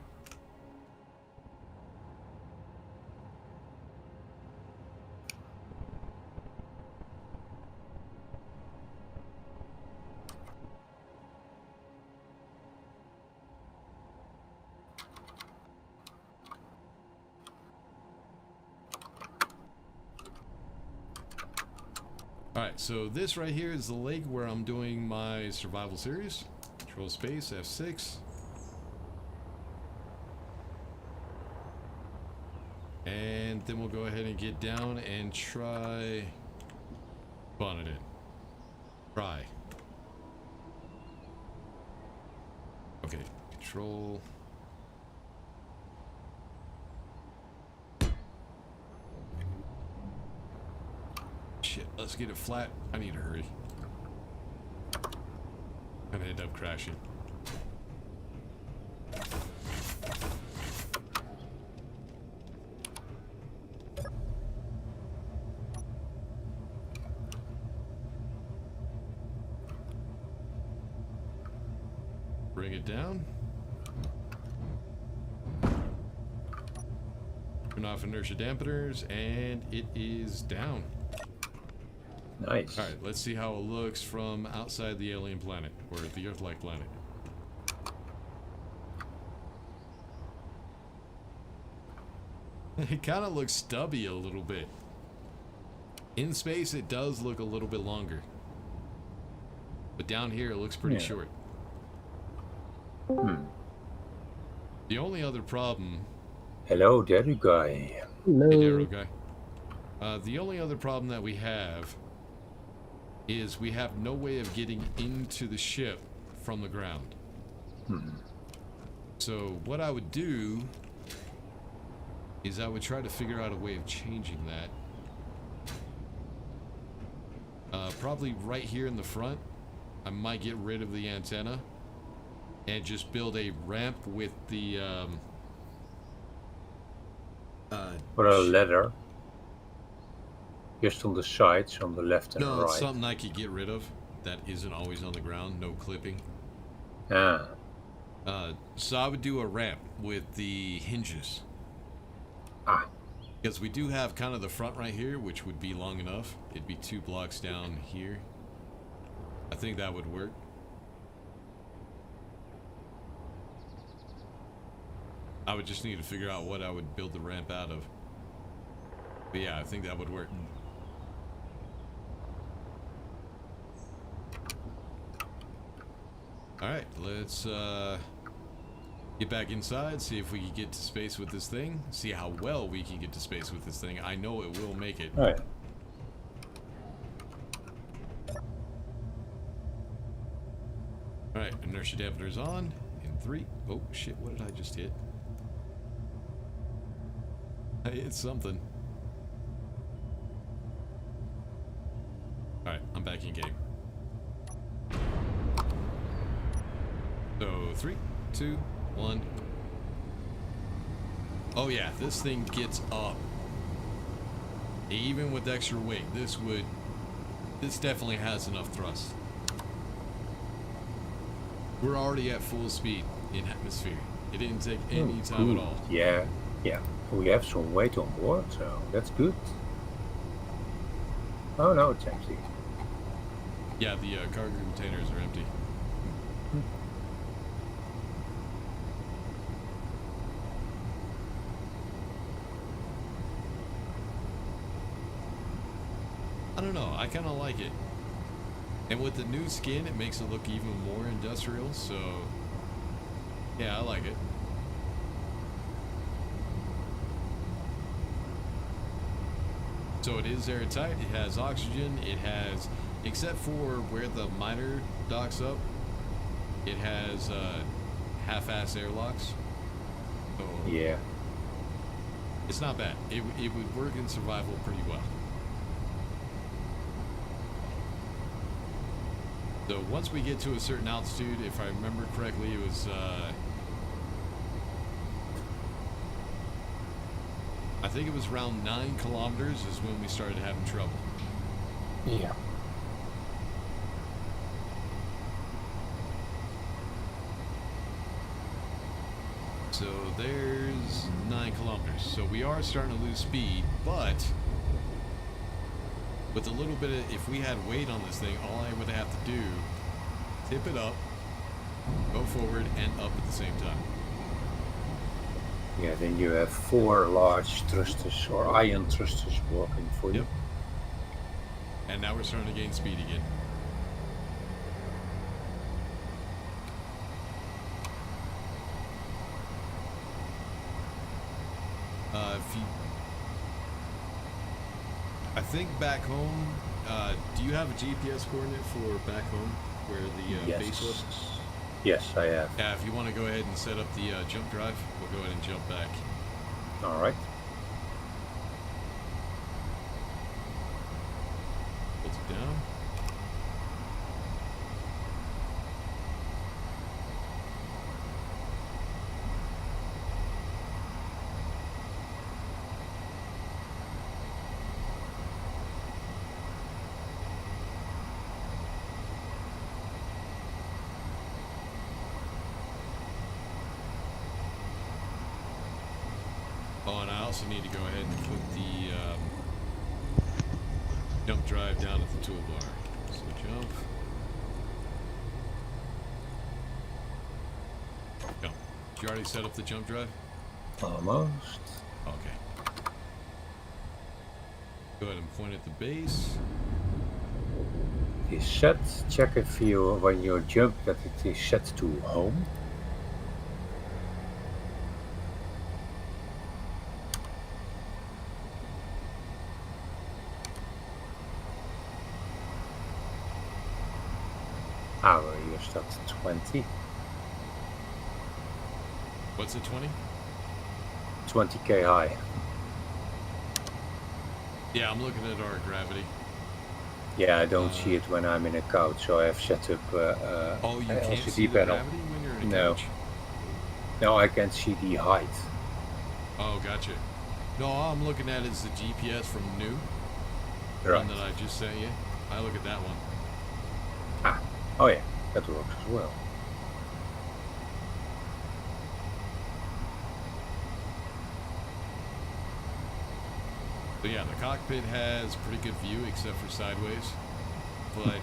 Speaker 1: Alright, so this right here is the lake where I'm doing my survival series. Control space, F6. And then we'll go ahead and get down and try spawn it in. Try. Okay, control. Shit, let's get it flat. I need to hurry. I'm gonna end up crashing. Bring it down. Turn off inertia dampeners, and it is down.
Speaker 3: Nice.
Speaker 1: Alright, let's see how it looks from outside the alien planet, or the Earth-like planet. It kind of looks stubby a little bit. In space, it does look a little bit longer. But down here, it looks pretty short. The only other problem...
Speaker 3: Hello, there you guy.
Speaker 2: Hello.
Speaker 1: Hey, Darrow guy. The only other problem that we have is we have no way of getting into the ship from the ground. So what I would do is I would try to figure out a way of changing that. Probably right here in the front, I might get rid of the antenna and just build a ramp with the
Speaker 3: Or a ladder. Just on the sides, on the left and
Speaker 1: no,
Speaker 3: right.
Speaker 1: it's something I could get rid of that isn't always on the ground, no clipping.
Speaker 3: Ah,
Speaker 1: So I would do a ramp with the hinges. Because we do have kind of the front right here, which would be long enough. It'd be 2 blocks down here. I think that would work. I would just need to figure out what I would build the ramp out of. But yeah, I think that would work. Alright, let's get back inside, see if we can get to space with this thing, see how well we can get to space with this thing. I know it will make it.
Speaker 3: right.
Speaker 1: Alright, inertia dampener's on. In 3. Oh shit, what did I just hit? I hit something. Alright, I'm back in game. So 3, 2, 1. Oh yeah, this thing gets up. Even with extra weight, this definitely has enough thrust. We're already at full speed in atmosphere. It didn't take any time at all.
Speaker 3: Yeah, yeah. We have some weight on board, so that's good. Oh no, it's empty.
Speaker 1: Yeah, the cargo containers are empty. I don't know, I kind of like it. And with the new skin, it makes it look even more industrial, so yeah, I like it. So it is airtight, it has oxygen, it has, except for where the miner docks up, it has half-ass airlocks. So
Speaker 3: Yeah.
Speaker 1: it's not bad. It would work in survival pretty well. So once we get to a certain altitude, if I remember correctly, it was, I think it was around 9 kilometers is when we started having trouble.
Speaker 2: Yeah.
Speaker 1: So there's 9 kilometers. So we are starting to lose speed, but with a little bit of, if we had weight on this thing, all I would have to do, tip it up, go forward and up at the same time.
Speaker 3: Yeah, then you have 4 large thrusters or iron thrusters working for you.
Speaker 1: Yep. And now we're starting to gain speed again. If you, I think back home, do you have a GPS coordinate for back home where the
Speaker 3: Yes.
Speaker 1: base was?
Speaker 3: Yes, I have.
Speaker 1: Yeah, if you want to go ahead and set up the jump drive, we'll go ahead and jump back.
Speaker 3: All right.
Speaker 1: Hold it down. Oh, and I also need to go ahead and put the jump drive down at the toolbar. So jump. Jump. Did you already set up the jump drive?
Speaker 3: Almost.
Speaker 1: Okay. Go ahead and point at the base.
Speaker 3: It is set. Check if you, when you jump, that it is set to home. You're set to 20.
Speaker 1: What's it, 20?
Speaker 3: 20k high.
Speaker 1: Yeah, I'm looking at our gravity.
Speaker 3: Yeah, I don't see it when I'm in a couch, so I have set up
Speaker 1: Oh, you can't
Speaker 3: LCD
Speaker 1: see the
Speaker 3: panel.
Speaker 1: gravity when you're in a
Speaker 3: No.
Speaker 1: couch?
Speaker 3: No, I can see the height.
Speaker 1: Oh, gotcha. No, all I'm looking at is the GPS from New. The
Speaker 3: Right.
Speaker 1: one that I just sent you. I look at that one.
Speaker 3: Ah, oh yeah, that works as well.
Speaker 1: But yeah, the cockpit has pretty good view except for sideways. But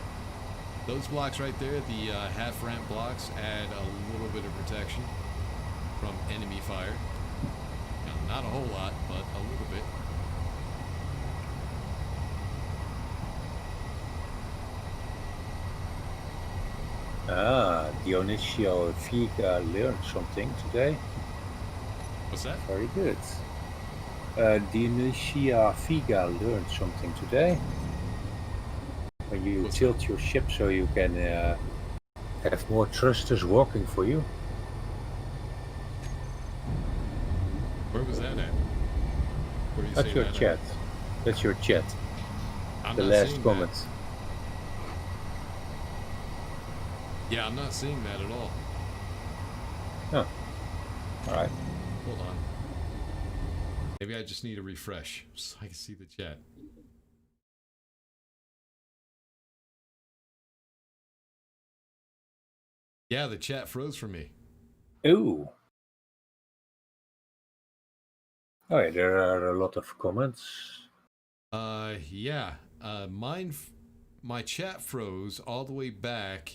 Speaker 1: those blocks right there, the half ramp blocks, add a little bit of protection from enemy fire. Now, not a whole lot, but a little bit.
Speaker 3: Ah, Dionisio Figa learned something today.
Speaker 1: What's that?
Speaker 3: Very good. Dionisio Figa learned something today. When you
Speaker 1: What's
Speaker 3: tilt your ship so you can have more thrusters working for you.
Speaker 1: Where was that at? Where do you
Speaker 3: That's
Speaker 1: say
Speaker 3: your
Speaker 1: that at?
Speaker 3: chat. That's your chat.
Speaker 1: I'm
Speaker 3: The
Speaker 1: not
Speaker 3: last
Speaker 1: seeing
Speaker 3: comment.
Speaker 1: that. Yeah, I'm not seeing that at all.
Speaker 3: Oh. Alright.
Speaker 1: Hold on. Maybe I just need a refresh so I can see the chat. Yeah, the chat froze for me.
Speaker 3: Ooh. Oh yeah, there are a lot of comments.
Speaker 1: Yeah. My chat froze all the way back.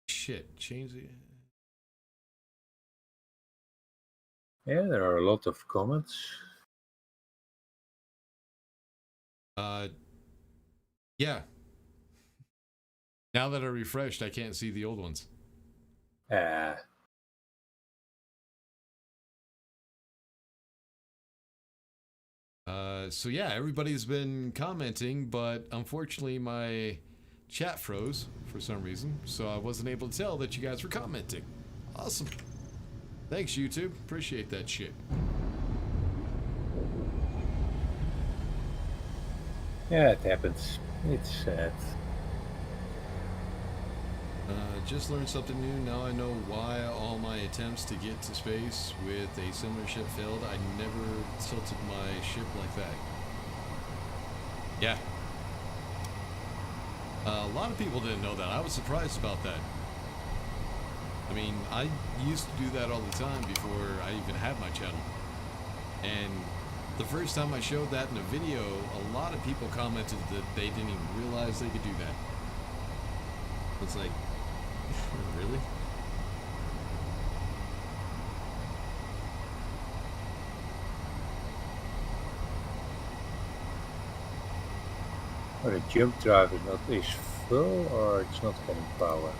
Speaker 1: Shit, change the.
Speaker 3: Yeah, there are a lot of comments.
Speaker 1: Yeah. Now that I refreshed, I can't see the old ones. So yeah, everybody's been commenting, but unfortunately my chat froze for some reason, so I wasn't able to tell that you guys were commenting. Awesome. Thanks, YouTube. Appreciate that shit.
Speaker 3: Yeah, it happens. It's sad.
Speaker 1: Just learned something new. Now I know why all my attempts to get to space with a similar ship failed. I never tilted my ship like that. Yeah. A lot of people didn't know that. I was surprised about that. I mean, I used to do that all the time before I even had my channel. And the first time I showed that in a video, a lot of people commented that they didn't even realize they could do that. It's like, really?
Speaker 3: Or the jump drive is full, or it's not getting power.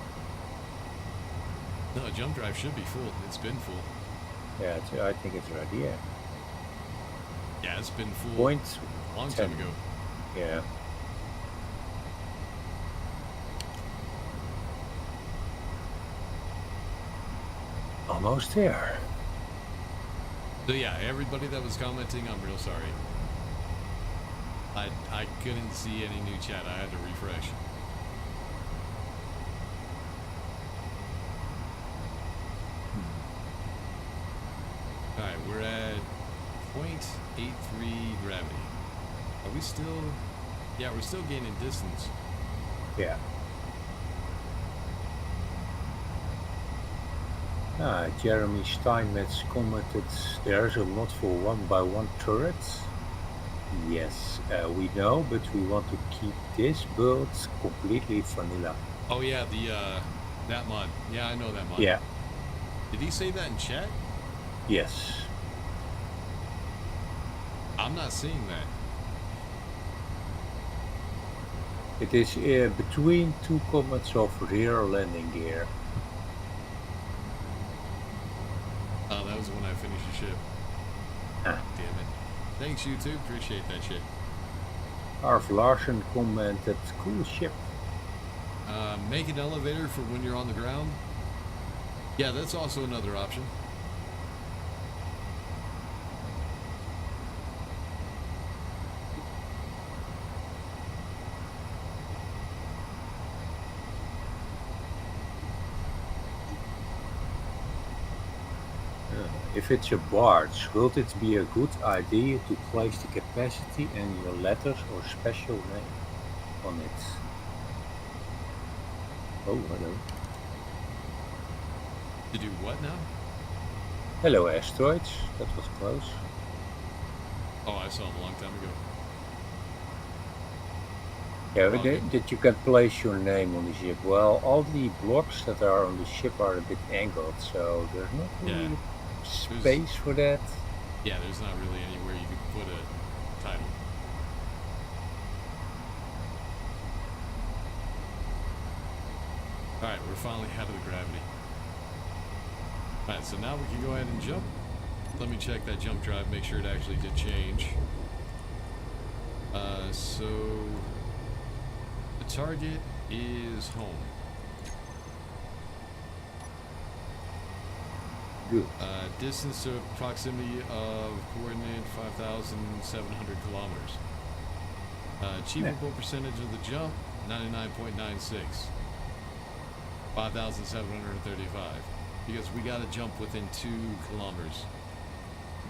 Speaker 1: No, jump drive should be full. It's been full.
Speaker 3: Yeah, I think it's ready. Yeah.
Speaker 1: Yeah, it's been full
Speaker 3: Point
Speaker 1: a long
Speaker 3: 10.
Speaker 1: time ago.
Speaker 3: Yeah. Almost there.
Speaker 1: So yeah, everybody that was commenting, I'm real sorry. I couldn't see any new chat. I had to refresh. Alright, we're at 0.83 gravity. Are we still... Yeah, we're still gaining distance.
Speaker 3: Yeah. Jeremy Steinmetz commented, there's a mod for 1x1 turrets. Yes, we know, but we want to keep this build completely vanilla.
Speaker 1: Oh yeah, the that mod. Yeah, I know that mod.
Speaker 3: Yeah.
Speaker 1: Did he say that in chat?
Speaker 3: Yes.
Speaker 1: I'm not seeing that.
Speaker 3: It is between 2 comets of rear landing gear.
Speaker 1: Oh, that was when I finished the ship.
Speaker 3: Ah.
Speaker 1: Damn it. Thanks, you too. Appreciate that shit.
Speaker 3: Arv Larsen commented, cool ship.
Speaker 1: Make an elevator for when you're on the ground. Yeah, that's also another option.
Speaker 3: If it's a barge, will it be a good idea to place the capacity and your letters or special name on it? Oh, hello.
Speaker 1: To do what now?
Speaker 3: Hello, asteroids. That was close.
Speaker 1: Oh, I saw him a long time ago.
Speaker 3: Yeah,
Speaker 1: Oh, okay.
Speaker 3: that you can place your name on the ship. Well, all the blocks that are on the ship are a bit angled, so there's not really space for that.
Speaker 1: Yeah, there's not really anywhere you could put a title. Alright, we're finally out of the gravity. Alright, so now we can go ahead and jump. Let me check that jump drive, make sure it actually did change. So the target is home.
Speaker 3: Good.
Speaker 1: Distance to proximity of coordinate 5,700 kilometers. Achievable percentage of the jump 99.96. 5,735. Because we got to jump within 2 kilometers.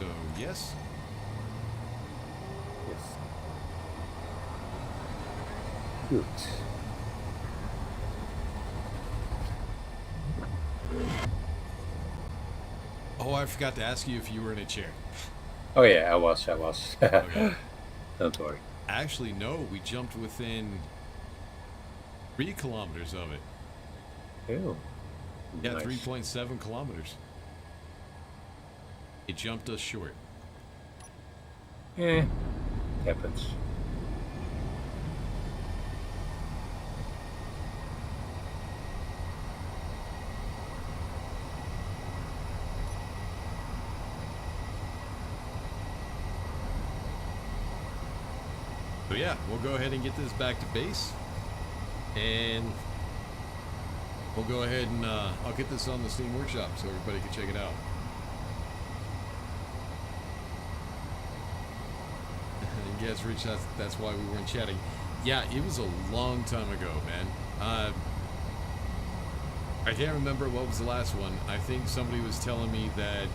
Speaker 1: So yes.
Speaker 3: Yes. Good.
Speaker 1: Oh, I forgot to ask you if you were in a chair.
Speaker 3: Oh yeah, I was.
Speaker 1: Okay.
Speaker 3: Don't worry.
Speaker 1: Actually, no, we jumped within 3 kilometers of it.
Speaker 3: Oh.
Speaker 1: Yeah,
Speaker 3: Nice.
Speaker 1: 3.7 kilometers. It jumped us short.
Speaker 3: Happens.
Speaker 1: So yeah, we'll go ahead and get this back to base. And we'll go ahead and I'll get this on the Steam Workshop so everybody can check it out. And yes, Rich, that's why we weren't chatting. Yeah, it was a long time ago, man. I can't remember what was the last one. I think somebody was telling me that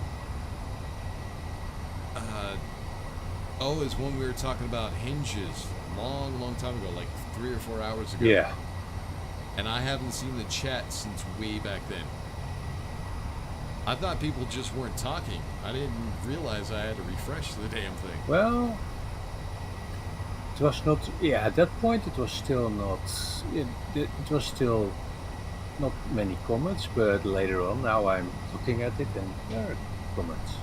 Speaker 1: oh, it's when we were talking about hinges long time ago, like 3 or 4 hours ago.
Speaker 3: Yeah.
Speaker 1: And I haven't seen the chat since way back then. I thought people just weren't talking. I didn't realize I had to refresh the damn thing.
Speaker 3: Well, it was not. Yeah, at that point it was still not. It was still not many comments, but later on, now I'm looking at it and there are comments.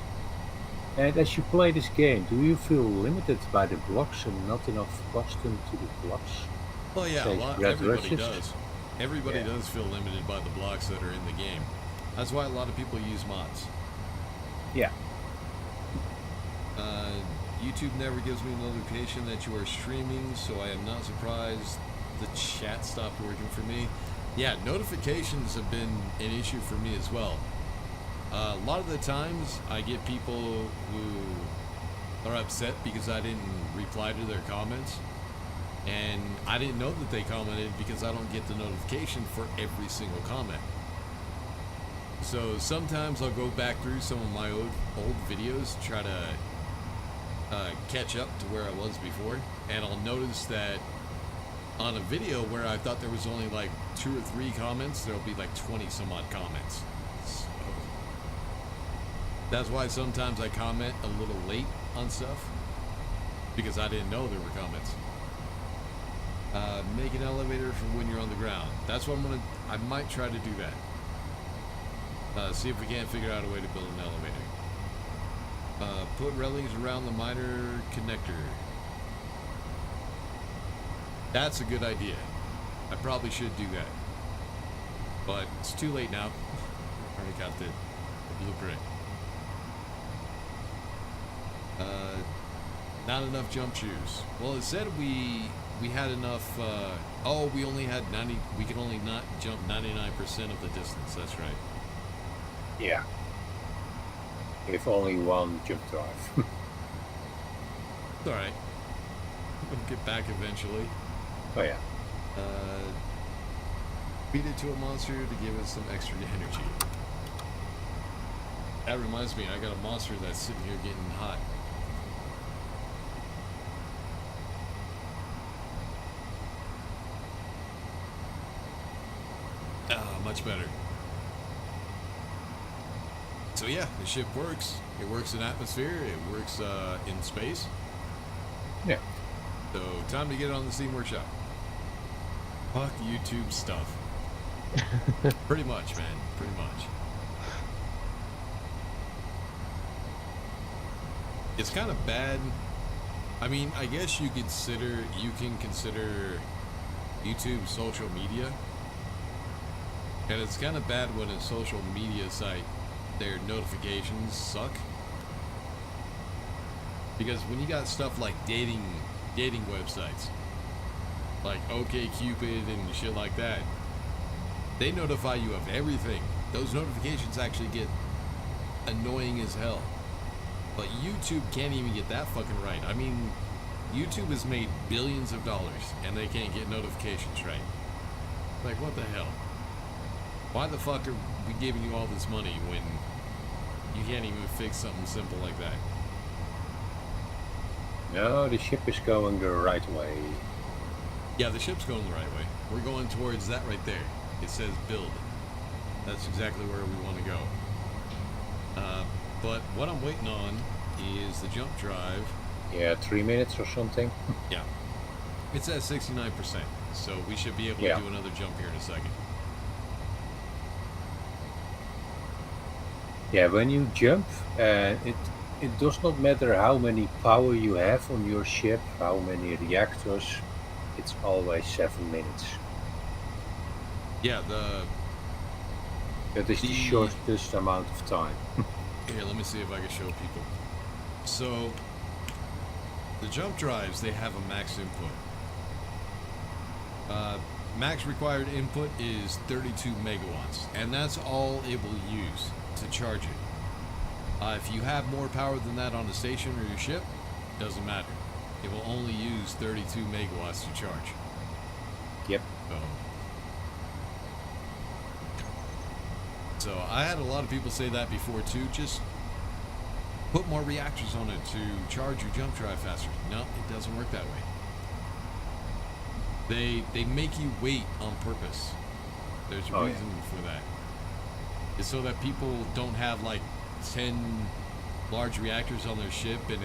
Speaker 3: And as you play this game, do you feel limited by the blocks and not enough custom to the blocks?
Speaker 1: Well, yeah,
Speaker 3: Say red
Speaker 1: everybody
Speaker 3: rushes?
Speaker 1: does. Everybody does feel limited by the blocks that are in the game. That's why a lot of people use mods.
Speaker 3: Yeah.
Speaker 1: YouTube never gives me a notification that you are streaming, so I am not surprised the chat stopped working for me. Yeah, notifications have been an issue for me as well. A lot of the times I get people who are upset because I didn't reply to their comments. And I didn't know that they commented because I don't get the notification for every single comment. So sometimes I'll go back through some of my old videos to try to catch up to where I was before. And I'll notice that on a video where I thought there was only like 2 or 3 comments, there'll be like 20 some odd comments. So that's why sometimes I comment a little late on stuff, because I didn't know there were comments. Make an elevator for when you're on the ground. That's what I might try to do that. See if we can't figure out a way to build an elevator. Put railings around the minor connector. That's a good idea. I probably should do that. But it's too late now. I already got the blueprint. Not enough jump shoes. Well, it said we had enough. Oh, we only had 90. We could only not jump 99% of the distance. That's right.
Speaker 3: Yeah. With only one jump drive.
Speaker 1: It's all right. We'll get back eventually.
Speaker 3: Oh yeah.
Speaker 1: Feed it to a monster to give it some extra energy. That reminds me, I got a monster that's sitting here getting hot. Much better. So yeah, the ship works. It works in atmosphere. It works in space.
Speaker 3: Yeah.
Speaker 1: So time to get it on the Steam Workshop. Fuck YouTube stuff. Pretty much, man. Pretty much. It's kind of bad. I mean, I guess you can consider YouTube social media. And it's kind of bad when a social media site, their notifications suck. Because when you got stuff like dating websites, like OkCupid and shit like that, they notify you of everything. Those notifications actually get annoying as hell. But YouTube can't even get that fucking right. I mean, YouTube has made billions of dollars and they can't get notifications right. Like, what the hell? Why the fuck are we giving you all this money when you can't even fix something simple like that?
Speaker 3: No, the ship is going the right way.
Speaker 1: Yeah, the ship's going the right way. We're going towards that right there. It says build. That's exactly where we want to go. But what I'm waiting on is the jump drive.
Speaker 3: Yeah, 3 minutes or something.
Speaker 1: Yeah. It's at 69%, so we should be able to do another jump here in a second.
Speaker 3: Yeah, when you jump, it does not matter how many power you have on your ship, how many reactors, it's always 7 minutes.
Speaker 1: Yeah,
Speaker 3: that is the shortest amount of time.
Speaker 1: Here, let me see if I can show people. So, the jump drives, they have a max input. Max required input is 32 megawatts, and that's all it will use to charge it. If you have more power than that on the station or your ship, doesn't matter. It will only use 32 megawatts to charge.
Speaker 3: Yep.
Speaker 1: So I had a lot of people say that before too. Just put more reactors on it to charge your jump drive faster. No, it doesn't work that way. They make you wait on purpose. There's a reason for that. It's so that people don't have like 10 large reactors on their ship and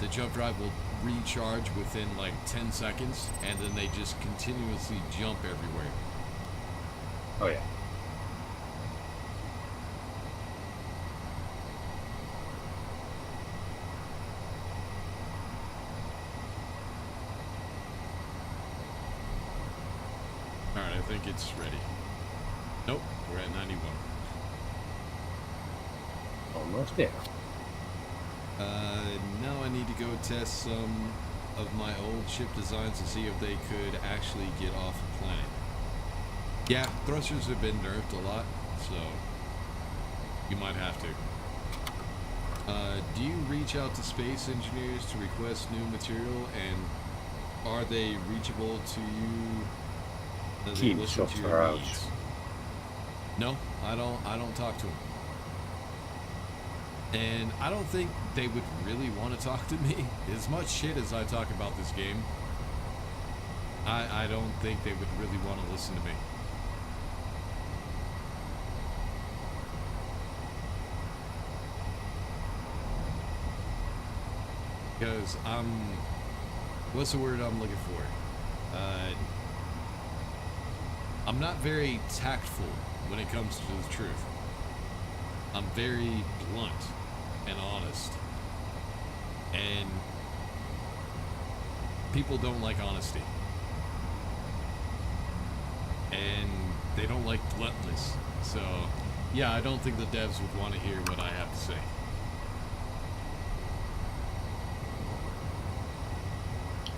Speaker 1: the jump drive will recharge within like 10 seconds and then they just continuously jump everywhere.
Speaker 3: Oh yeah.
Speaker 1: Alright, I think it's ready. Nope, we're at 91.
Speaker 3: Almost there.
Speaker 1: Now I need to go test some of my old ship designs to see if they could actually get off the planet. Yeah, thrusters have been nerfed a lot, so you might have to. Do you reach out to space engineers to request new material, and are they reachable to you? Do they listen to your needs? No, I don't talk to them. And I don't think they would really want to talk to me. As much shit as I talk about this game, I don't think they would really want to listen to me. Because what's the word I'm looking for? I'm not very tactful when it comes to the truth. I'm very blunt. and honest. And people don't like honesty. And they don't like bluntness. So, yeah, I don't think the devs would want to hear what I have to say.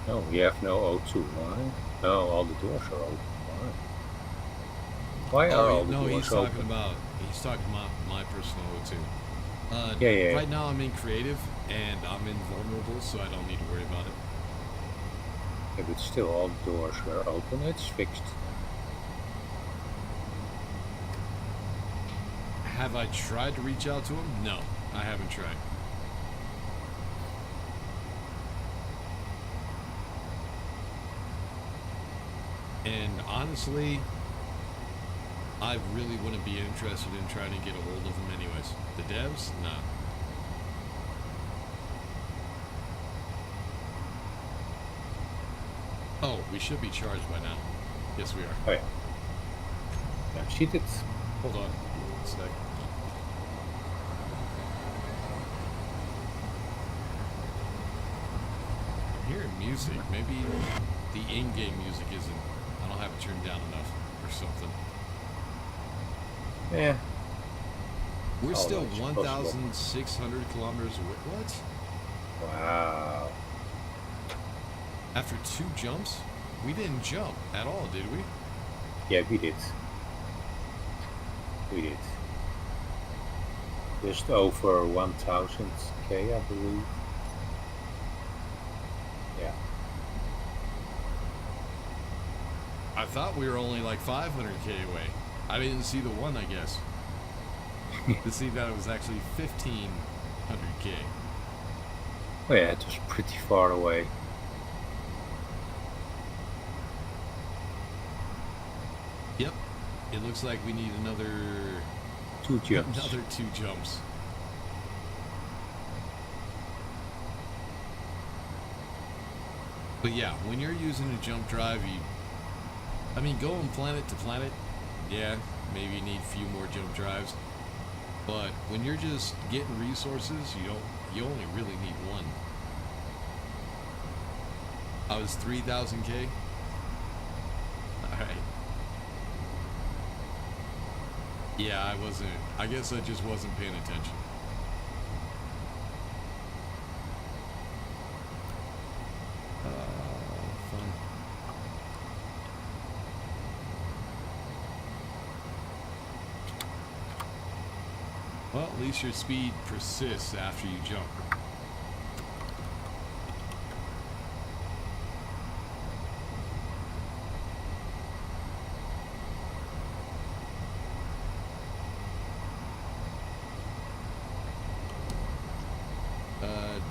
Speaker 3: No, we have no O2. Why? No, all the doors are open. Why? Why are all the
Speaker 1: no,
Speaker 3: doors
Speaker 1: he's
Speaker 3: open?
Speaker 1: he's talking about my personal O2.
Speaker 3: Yeah.
Speaker 1: Right now I'm in creative and I'm in vulnerable, so I don't need to worry about it.
Speaker 3: Yeah, but still, all the doors were open. It's fixed.
Speaker 1: Have I tried to reach out to him? No, I haven't tried. And honestly, I really wouldn't be interested in trying to get a hold of them anyways. The devs? Nah. Oh, we should be charged by now. Yes, we are.
Speaker 3: Oh, yeah. I'm cheated.
Speaker 1: Hold on. 1 sec. I'm hearing music. Maybe the in-game music isn't... I don't have it turned down enough or something.
Speaker 3: Yeah.
Speaker 1: We're
Speaker 3: Oh,
Speaker 1: still
Speaker 3: that's possible.
Speaker 1: 1,600 kilometers away. What?
Speaker 3: Wow.
Speaker 1: After 2 jumps? We didn't jump at all, did we?
Speaker 3: Yeah, we did. We did. Just over 1,000 K, I believe. Yeah.
Speaker 1: I thought we were only like 500K away. I didn't see the one, I guess. To see that it was actually 1,500K.
Speaker 3: Oh yeah, it was pretty far away.
Speaker 1: Yep. It looks like we need another
Speaker 3: 2 jumps.
Speaker 1: Another 2 jumps. But yeah, when you're using a jump drive, I mean, going planet to planet, yeah, maybe you need a few more jump drives. But when you're just getting resources, you only really need one. I was 3,000K. Alright. Yeah, I guess I just wasn't paying attention. Fun. Well, at least your speed persists after you jump.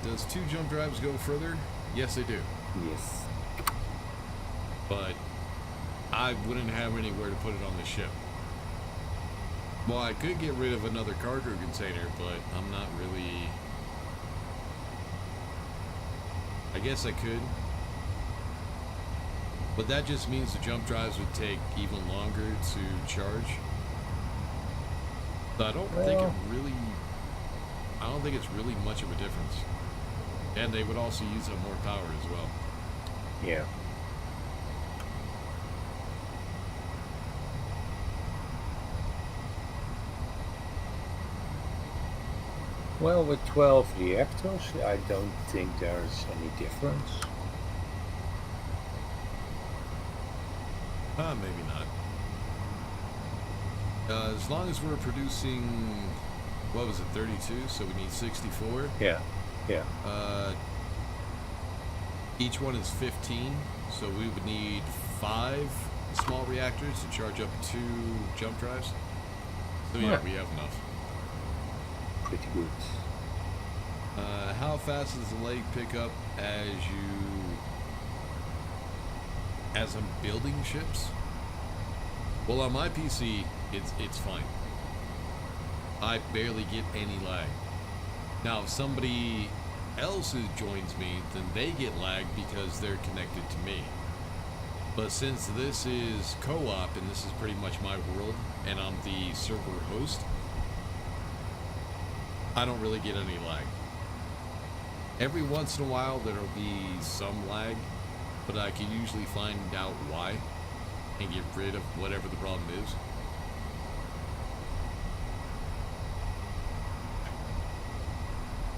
Speaker 1: Does 2 jump drives go further? Yes, they do.
Speaker 3: Yes.
Speaker 1: But I wouldn't have anywhere to put it on the ship. Well, I could get rid of another cargo container, but I'm not really... I guess I could. But that just means the jump drives would take even longer to charge. So I don't think it's really much of a difference. And they would also use up more power as well.
Speaker 3: Yeah. Well, with 12 reactors, I don't think there's any difference.
Speaker 1: Maybe not. As long as we're producing, what was it, 32? So we need 64.
Speaker 3: Yeah.
Speaker 1: Each one is 15, so we would need 5 small reactors to charge up 2 jump drives. So yeah, we have enough.
Speaker 3: Pretty good.
Speaker 1: How fast does the leg pick up as I'm building ships? Well, on my PC, it's fine. I barely get any lag. Now, if somebody else who joins me, then they get lag because they're connected to me. But since this is co-op and this is pretty much my world and I'm the server host, I don't really get any lag. Every once in a while there'll be some lag, but I can usually find out why and get rid of whatever the problem is.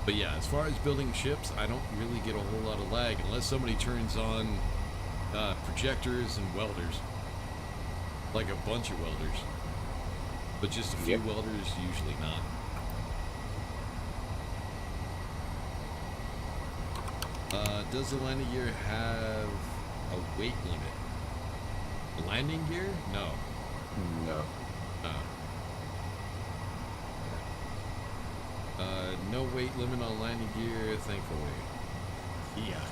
Speaker 1: But yeah, as far as building ships, I don't really get a whole lot of lag unless somebody turns on projectors and welders. Like a bunch of welders. But just a few welders, usually not. Does the landing gear have a weight limit? The landing gear? No.
Speaker 3: No.
Speaker 1: No weight limit on landing gear, thankfully. Yeah.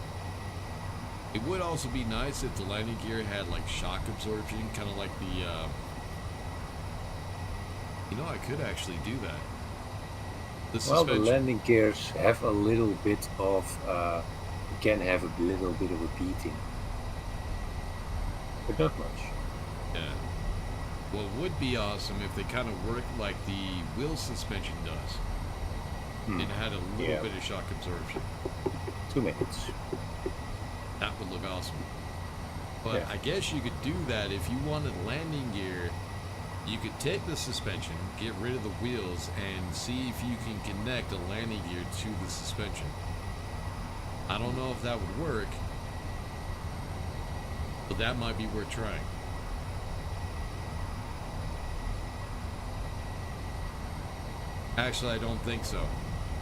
Speaker 1: It would also be nice if the landing gear had like shock absorption, kind of like the, you know, I could actually do that.
Speaker 3: Well, the landing gears have a little bit of, can have a little bit of a beating. But not much.
Speaker 1: Yeah. Well, it would be awesome if they kind of worked like the wheel suspension does. And had a little bit of shock absorption.
Speaker 3: 2 minutes.
Speaker 1: That would look awesome. But I guess you could do that if you wanted landing gear. You could take the suspension, get rid of the wheels, and see if you can connect a landing gear to the suspension. I don't know if that would work, but that might be worth trying. Actually, I don't think so.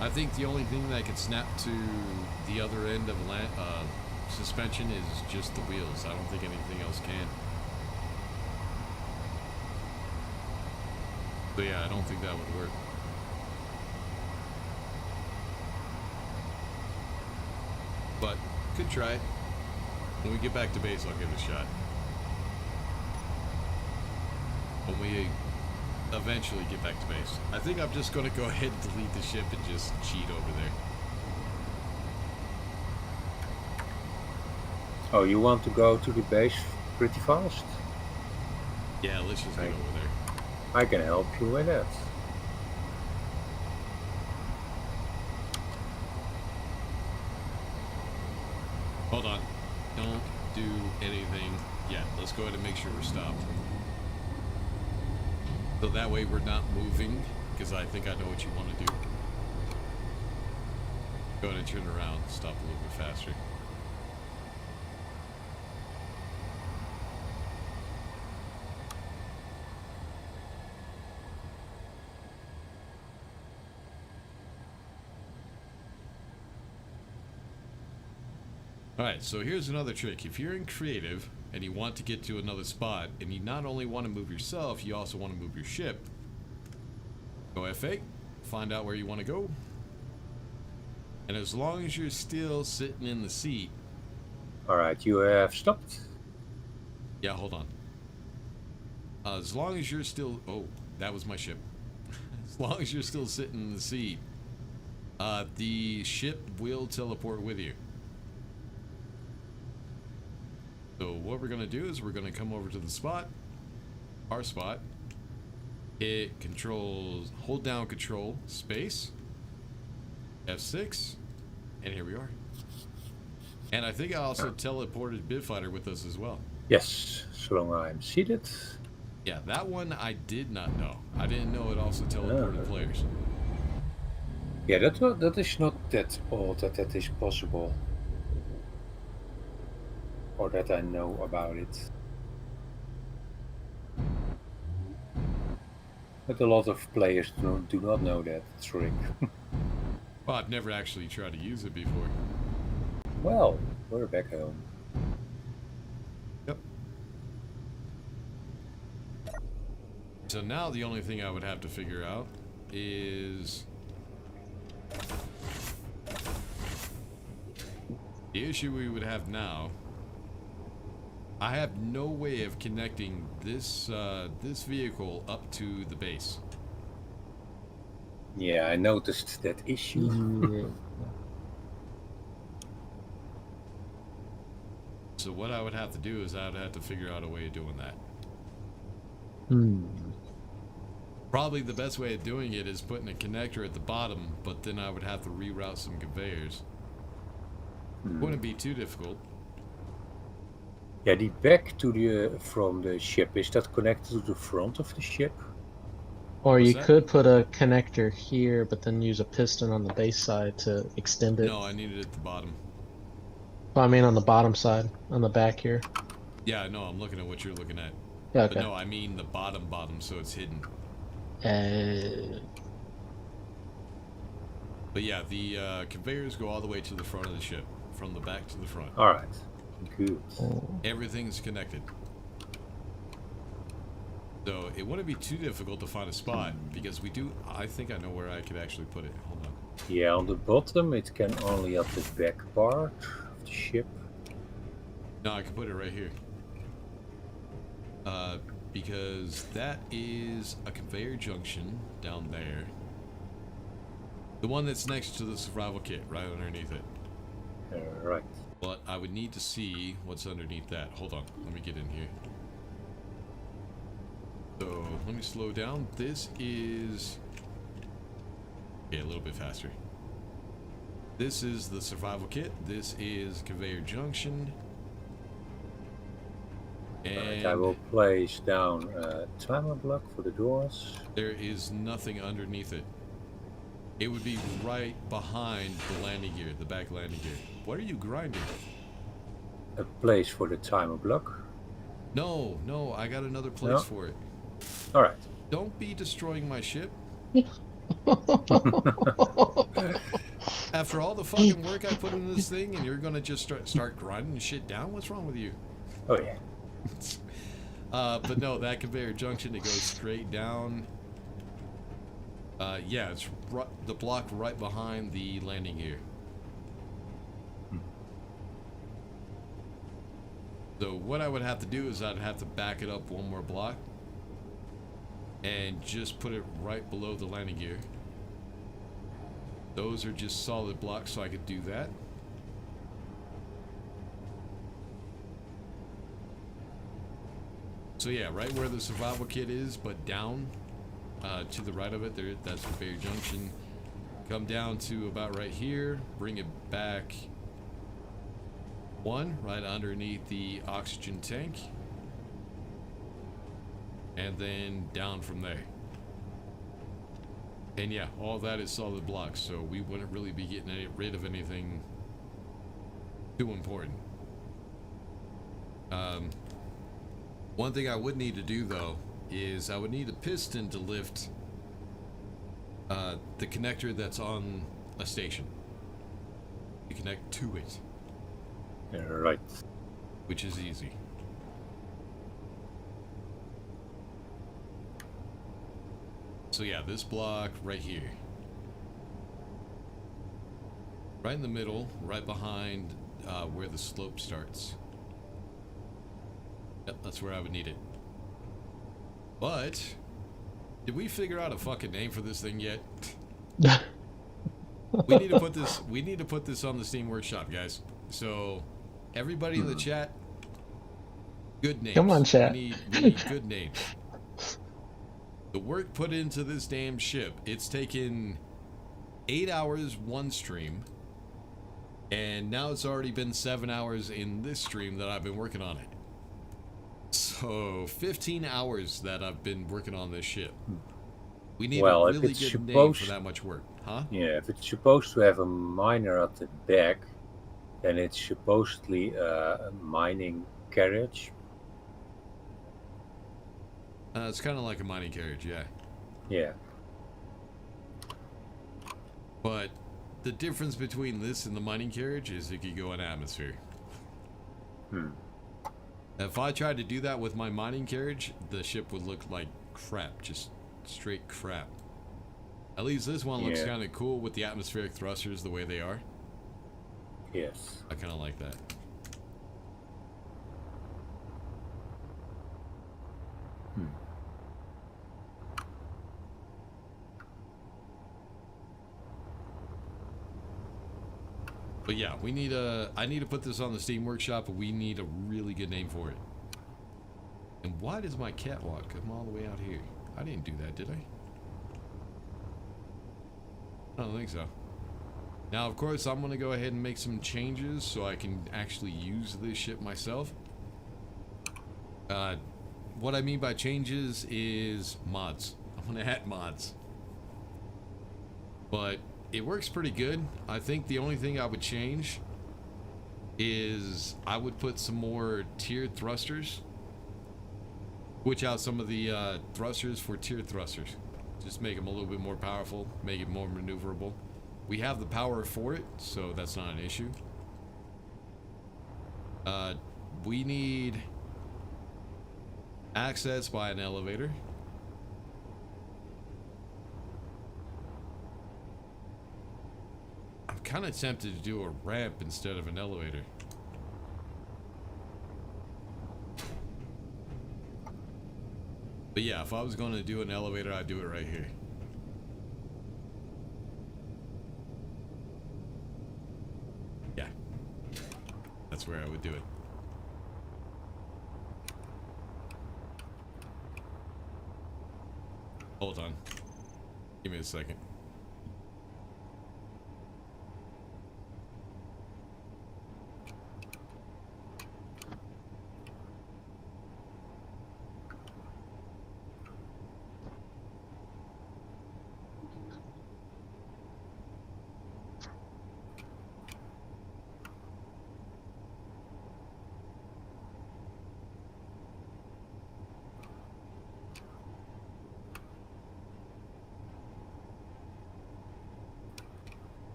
Speaker 1: I think the only thing that could snap to the other end of suspension is just the wheels. I don't think anything else can. So yeah, I don't think that would work. But could try it. When we get back to base, I'll give it a shot. When we eventually get back to base. I think I'm just going to go ahead and delete the ship and just cheat over there.
Speaker 3: Oh, you want to go to the base pretty fast?
Speaker 1: Yeah, let's just get over there.
Speaker 3: I can help you with that.
Speaker 1: Hold on. Don't do anything yet. Let's go ahead and make sure we're stopped. So that way we're not moving, because I think I know what you want to do. Go ahead and turn around, stop a little bit faster. Alright, so here's another trick. If you're in creative and you want to get to another spot, and you not only want to move yourself, you also want to move your ship, go F8, find out where you want to go, and as long as you're still sitting in the seat...
Speaker 3: Alright, you have stopped?
Speaker 1: Yeah, hold on. As long as you're still... Oh, that was my ship. As long as you're still sitting in the seat, the ship will teleport with you. So what we're going to do is we're going to come over to the spot, our spot. It controls, hold down control, space, F6, and here we are. And I think I also teleported Bitfighter with us as well.
Speaker 3: Yes, so long I'm seated.
Speaker 1: Yeah, that one I did not know. I didn't know it also teleported players.
Speaker 3: Yeah, that is not that odd that is possible. Or that I know about it. But a lot of players do not know that trick.
Speaker 1: Well, I've never actually tried to use it before.
Speaker 3: Well, we're back home.
Speaker 1: Yep. So now the only thing I would have to figure out is... the issue we would have now... I have no way of connecting this this vehicle up to the base.
Speaker 3: Yeah, I noticed that issue.
Speaker 1: So what I would have to do is I would have to figure out a way of doing that. Probably the best way of doing it is putting a connector at the bottom, but then I would have to reroute some conveyors. Wouldn't be too difficult.
Speaker 3: Yeah, the back to the from the ship, is that connected to the front of the ship?
Speaker 5: Or
Speaker 1: What's
Speaker 5: you
Speaker 1: that?
Speaker 5: could put a connector here, but then use a piston on the base side to extend it.
Speaker 1: No, I need it at the bottom.
Speaker 5: Well, I mean on the bottom side, on the back here.
Speaker 1: Yeah, no, I'm looking at what you're looking at.
Speaker 5: Yeah,
Speaker 1: But
Speaker 5: okay.
Speaker 1: no, I mean the bottom, so it's hidden. But yeah, the conveyors go all the way to the front of the ship, from the back to the front.
Speaker 3: All right, good.
Speaker 1: Everything's connected. So it wouldn't be too difficult to find a spot, because we do, I think I know where I could actually put it. Hold on.
Speaker 3: Yeah, on the bottom it can only at the back part of the ship.
Speaker 1: No, I can put it right here. Because that is a conveyor junction down there. The one that's next to the survival kit, right underneath it.
Speaker 3: Right.
Speaker 1: But I would need to see what's underneath that. Hold on, let me get in here. So, let me slow down. This is... Okay, a little bit faster. This is the survival kit. This is conveyor junction.
Speaker 3: Right, I
Speaker 1: And
Speaker 3: will place down a timer block for the doors.
Speaker 1: there is nothing underneath it. It would be right behind the landing gear, the back landing gear. What are you grinding?
Speaker 3: A place for the timer block.
Speaker 1: No, no, I got another place
Speaker 3: No.
Speaker 1: for it.
Speaker 3: All right.
Speaker 1: Don't be destroying my ship. After all the fucking work I put into this thing, and you're gonna just start grinding shit down? What's wrong with you?
Speaker 3: Oh yeah.
Speaker 1: But no, that conveyor junction, it goes straight down. Yeah, it's the block right behind the landing gear. So what I would have to do is I'd have to back it up one more block and just put it right below the landing gear. Those are just solid blocks, so I could do that. So yeah, right where the survival kit is, but down to the right of it, there, that's conveyor junction. Come down to about right here, bring it back one, right underneath the oxygen tank, and then down from there. And yeah, all that is solid blocks, so we wouldn't really be getting rid of anything too important. One thing I would need to do though is I would need a piston to lift the connector that's on a station. You connect to it,
Speaker 3: Right.
Speaker 1: which is easy. So yeah, this block right here. Right in the middle, right behind where the slope starts. Yep, that's where I would need it. But did we figure out a fucking name for this thing yet? We need to put this on the Steam Workshop, guys. So everybody in the chat, good names.
Speaker 5: Come on, chat.
Speaker 1: We need good names. The work put into this damn ship, it's taken 8 hours one stream, and now it's already been 7 hours in this stream that I've been working on it. So 15 hours that I've been working on this ship. We need
Speaker 3: Well,
Speaker 1: a
Speaker 3: if
Speaker 1: really
Speaker 3: it's
Speaker 1: good name
Speaker 3: supposed-
Speaker 1: for that much work, huh?
Speaker 3: Yeah, if it's supposed to have a miner at the back, then it's supposedly a mining carriage.
Speaker 1: It's kind of like a mining carriage, yeah.
Speaker 3: Yeah.
Speaker 1: But the difference between this and the mining carriage is it could go in atmosphere. If I tried to do that with my mining carriage, the ship would look like crap, just straight crap. At least this one looks
Speaker 3: Yeah.
Speaker 1: kind of cool with the atmospheric thrusters the way they are.
Speaker 3: Yes.
Speaker 1: I kind of like that. But yeah, we need I need to put this on the Steam Workshop, but we need a really good name for it. And why does my catwalk come all the way out here? I didn't do that, did I? I don't think so. Now, of course, I'm going to go ahead and make some changes so I can actually use this ship myself. What I mean by changes is mods. I'm going to add mods. But it works pretty good. I think the only thing I would change is I would put some more tiered thrusters. Switch out some of the thrusters for tiered thrusters. Just make them a little bit more powerful, make it more maneuverable. We have the power for it, so that's not an issue. We need access by an elevator. I'm kind of tempted to do a ramp instead of an elevator. But yeah, if I was going to do an elevator, I'd do it right here. Yeah. That's where I would do it. Hold on. Give me a second.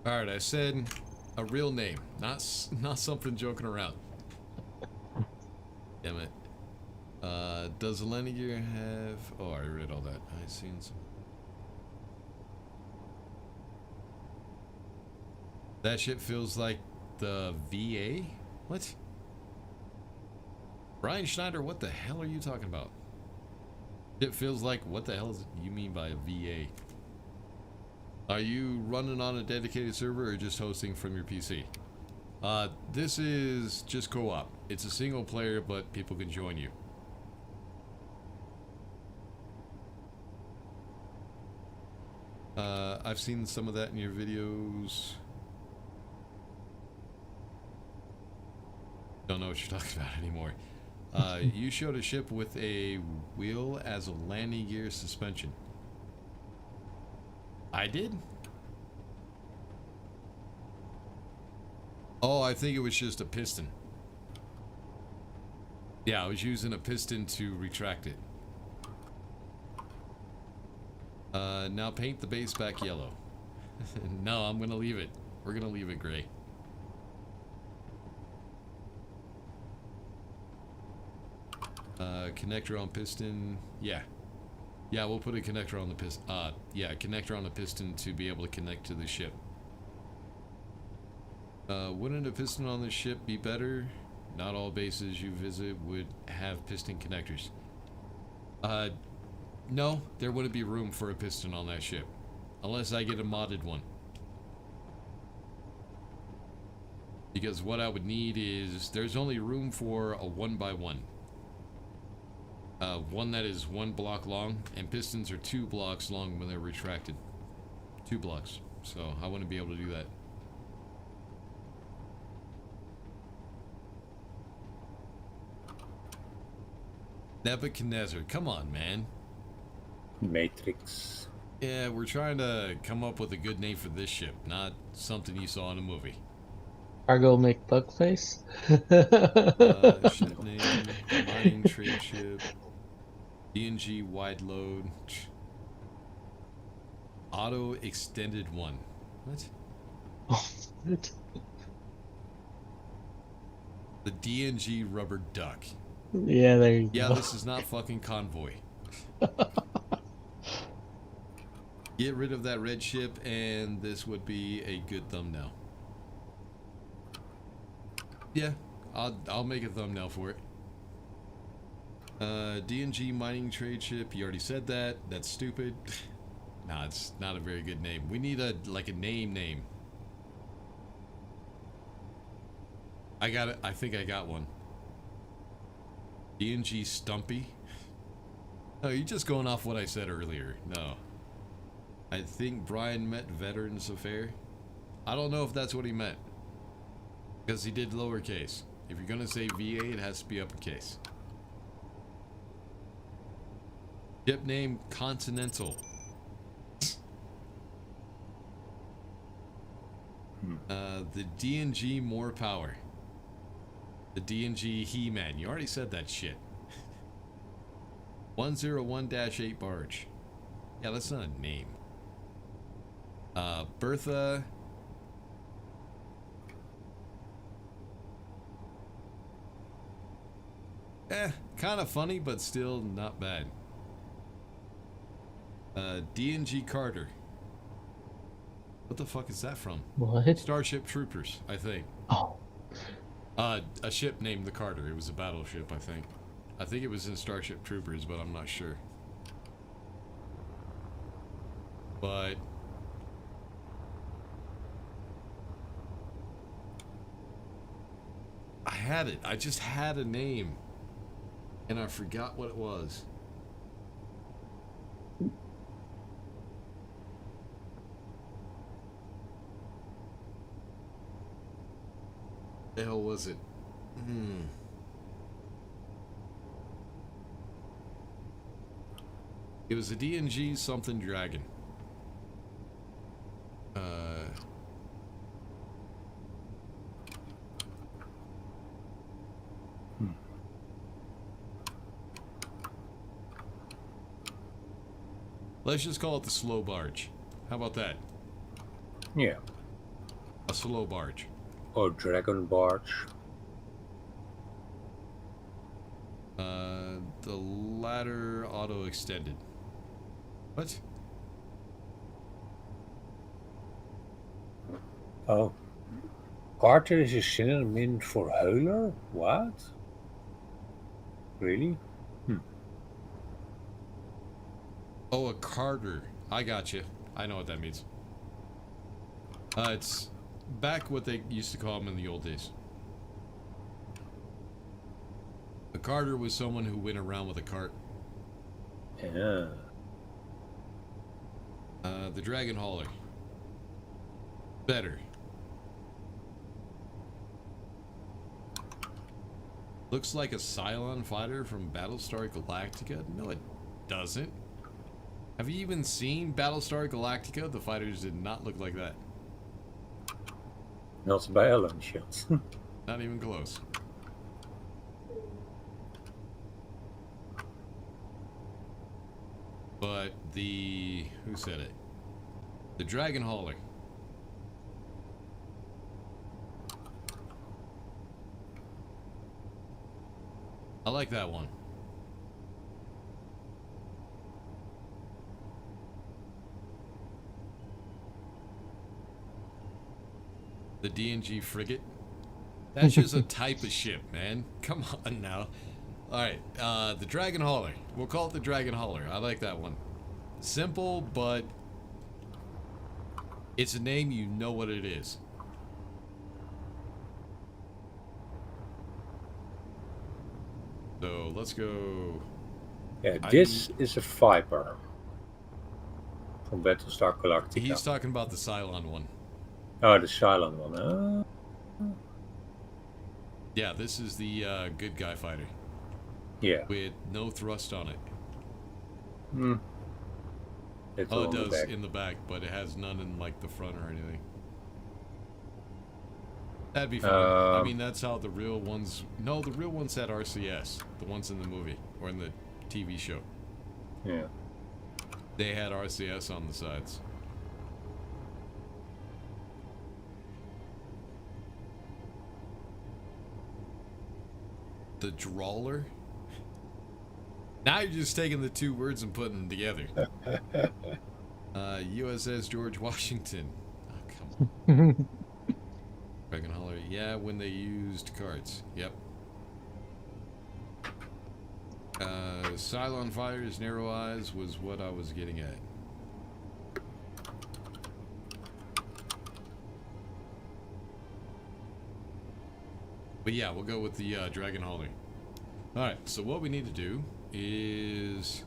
Speaker 1: All right, I said a real name, not something joking around. Damn it. Does Lenigear have? Oh, I read all that. I seen some. That shit feels like the VA. What? Brian Schneider, what the hell are you talking about? It feels like, what the hell is you mean by a VA? Are you running on a dedicated server or just hosting from your PC? This is just co-op. It's a single player, but people can join you. I've seen some of that in your videos. Don't know what you're talking about anymore. You showed a ship with a wheel as a landing gear suspension. I did? Oh, I think it was just a piston. Yeah, I was using a piston to retract it. Now paint the base back yellow. No, I'm gonna leave it. We're gonna leave it gray. Connector on piston. Yeah. Yeah, we'll put a connector on the piston. Yeah, a connector on the piston to be able to connect to the ship. Wouldn't a piston on the ship be better? Not all bases you visit would have piston connectors. No, there wouldn't be room for a piston on that ship. Unless I get a modded one. Because what I would need is, there's only room for a 1x1. One that is 1 block long, and pistons are 2 blocks long when they're retracted. 2 blocks. So I wouldn't be able to do that. Nebuchadnezzar, come on, man.
Speaker 3: Matrix.
Speaker 1: Yeah, we're trying to come up with a good name for this ship, not something you saw in a movie.
Speaker 5: Cargo make bug face.
Speaker 1: Ship name, mining trade ship, D&G wide load, auto extended 1. What?
Speaker 5: Oh, what?
Speaker 1: The D&G rubber duck.
Speaker 5: Yeah, there you
Speaker 1: Yeah,
Speaker 5: go.
Speaker 1: this is not fucking convoy. Get rid of that red ship, and this would be a good thumbnail. Yeah, I'll make a thumbnail for it. D&G mining trade ship. You already said that. That's stupid. Nah, it's not a very good name. We need a name. I got it. I think I got one. D&G Stumpy. No, you're just going off what I said earlier. No. I think Brian meant Veterans Affair. I don't know if that's what he meant. Because he did lowercase. If you're gonna say VA, it has to be uppercase. Ship name Continental. The D&G More Power. The D&G He-Man. You already said that shit. 101-8 barge. Yeah, that's not a name. Bertha. Kind of funny, but still not bad. D&G Carter. What the fuck is that from?
Speaker 5: What?
Speaker 1: Starship Troopers, I think.
Speaker 5: Oh.
Speaker 1: A ship named the Carter. It was a battleship, I think. I think it was in Starship Troopers, but I'm not sure. But I had it. I just had a name. And I forgot what it was. The hell was it? It was a D&G something dragon. Let's just call it the slow barge. How about that?
Speaker 3: Yeah.
Speaker 1: A slow barge.
Speaker 3: Or Dragon Barge.
Speaker 1: The ladder auto extended. What?
Speaker 3: Oh. Carter is a synonym for heuler? What? Really?
Speaker 1: Oh, a Carter. I got you. I know what that means. It's back what they used to call them in the old days. A carter was someone who went around with a cart.
Speaker 3: Yeah.
Speaker 1: The Dragon Hauler. Better. Looks like a Cylon fighter from Battlestar Galactica. No, it doesn't. Have you even seen Battlestar Galactica? The fighters did not look like that.
Speaker 3: Not by a long shot.
Speaker 1: Not even close. But the... who said it? The Dragon Hauler. I like that one. The D&G frigate. That's just a type of ship, man. Come on now. Alright, the Dragon Hauler. We'll call it the Dragon Hauler. I like that one. Simple, but it's a name, you know what it is. So let's go.
Speaker 3: Yeah, this is a Viper from Battlestar Galactica.
Speaker 1: He's talking about the Cylon one.
Speaker 3: Oh, the silent one.
Speaker 1: Yeah, this is the good guy fighter
Speaker 3: Yeah.
Speaker 1: with no thrust on it.
Speaker 3: Hmm. It's
Speaker 1: Oh, it
Speaker 3: on the
Speaker 1: does
Speaker 3: back.
Speaker 1: in the back, but it has none in like the front or anything. That'd be fine. I mean, that's how the real ones. No, the real ones had RCS. The ones in the movie or in the TV show.
Speaker 3: Yeah.
Speaker 1: They had RCS on the sides. The drawler? Now you're just taking the two words and putting them together. USS George Washington. Oh, come on. Dragon Holler. Yeah, when they used cards. Yep. Cylon Fire's narrow eyes was what I was getting at. But yeah, we'll go with the Dragon Hauler. Alright, so what we need to do is...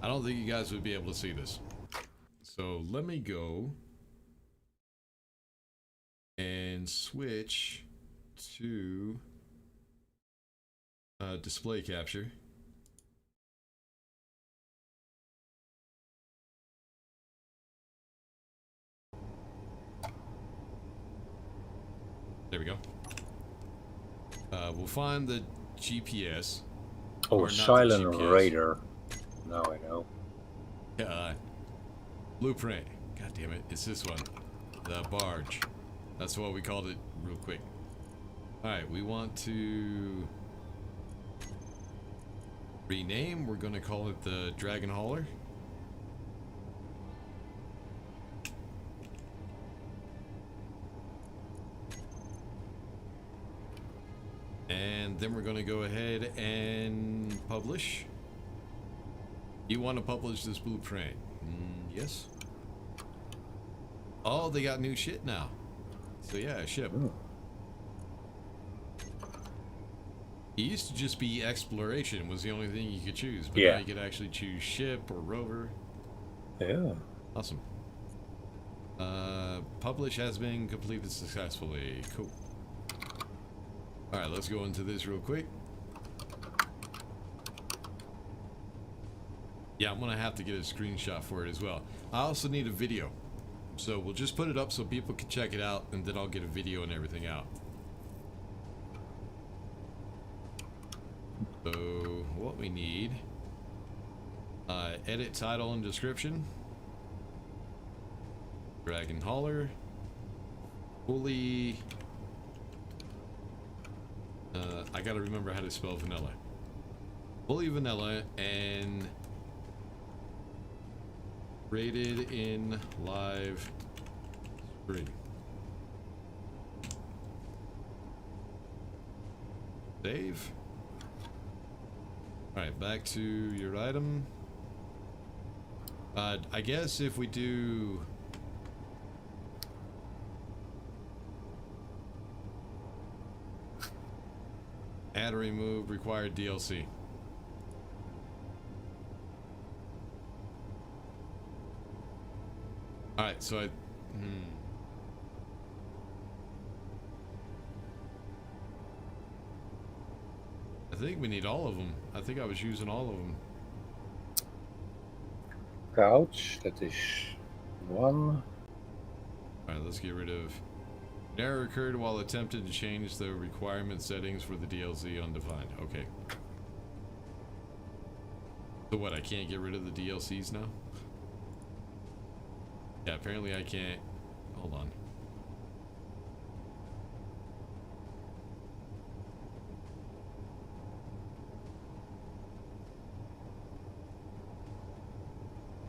Speaker 1: I don't think you guys would be able to see this. So let me go and switch to display capture. There we go. We'll find the GPS.
Speaker 3: Oh,
Speaker 1: Or not the
Speaker 3: silent
Speaker 1: GPS.
Speaker 3: radar. Now I know.
Speaker 1: Blueprint. God damn it. It's this one. The barge. That's what we called it real quick. Alright, we want to rename. We're going to call it the Dragon Hauler. And then we're going to go ahead and publish. You want to publish this blueprint? Yes. Oh, they got new shit now. So yeah, ship.
Speaker 3: Ooh.
Speaker 1: It used to just be exploration was the only thing you could choose, but
Speaker 3: Yeah.
Speaker 1: now you could actually choose ship or rover.
Speaker 3: Yeah.
Speaker 1: Awesome. Publish has been completed successfully. Cool. Alright, let's go into this real quick. Yeah, I'm gonna have to get a screenshot for it as well. I also need a video. So we'll just put it up so people can check it out, and then I'll get a video and everything out. So what we need, edit title and description. Dragon Hauler. Fully, I gotta remember how to spell vanilla. Fully vanilla and rated in live stream. Save. Alright, back to your item. I guess if we do... add or remove required DLC. Alright, so I think we need all of them. I think I was using all of them.
Speaker 3: Couch, that is one.
Speaker 1: Alright, let's get rid of... Error occurred while attempting to change the requirement settings for the DLC undefined. Okay. So what, I can't get rid of the DLCs now? Yeah, apparently I can't. Hold on.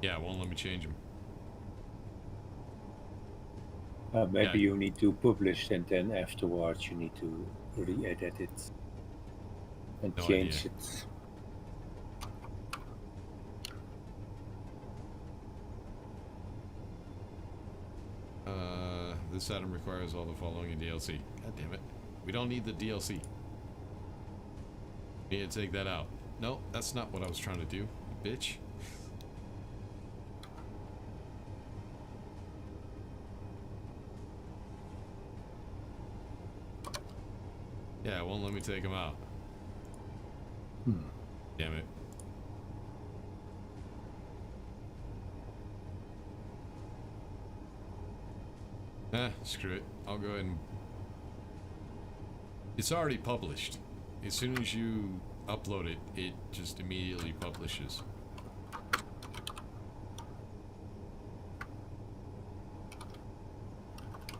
Speaker 1: Yeah, it won't let me change them.
Speaker 3: Maybe
Speaker 1: Yeah.
Speaker 3: you need to publish and then afterwards you need to re-edit it and
Speaker 1: No
Speaker 3: change
Speaker 1: idea.
Speaker 3: it.
Speaker 1: This item requires all the following in DLC. God damn it. We don't need the DLC. Need to take that out. No, that's not what I was trying to do, bitch. Yeah, it won't let me take them out. Damn it. Screw it. I'll go ahead and... It's already published. As soon as you upload it, it just immediately publishes.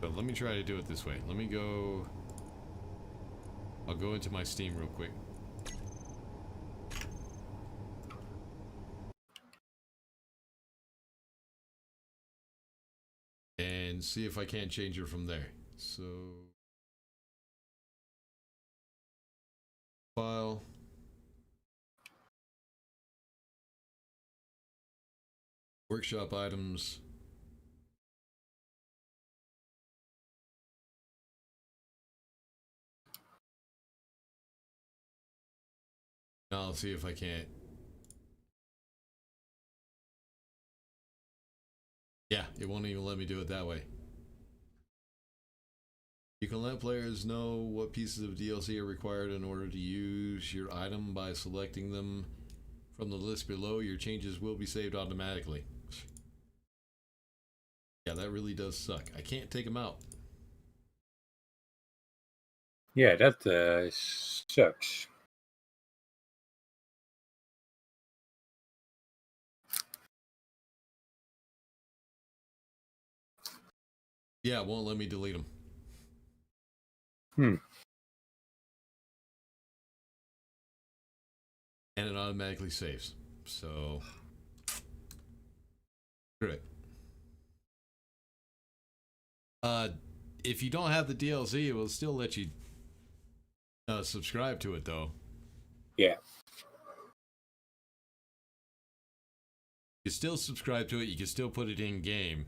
Speaker 1: But let me try to do it this way. Let me go... I'll go into my Steam real quick. And see if I can't change it from there. So... File. Workshop items. Now I'll see if I can't. Yeah, it won't even let me do it that way. You can let players know what pieces of DLC are required in order to use your item by selecting them from the list below. Your changes will be saved automatically. Yeah, that really does suck. I can't take them out.
Speaker 3: Yeah, that sucks.
Speaker 1: Yeah, it won't let me delete them. And it automatically saves. So, screw it. If you don't have the DLC, it will still let you subscribe to it, though.
Speaker 3: Yeah.
Speaker 1: You can still subscribe to it. You can still put it in game.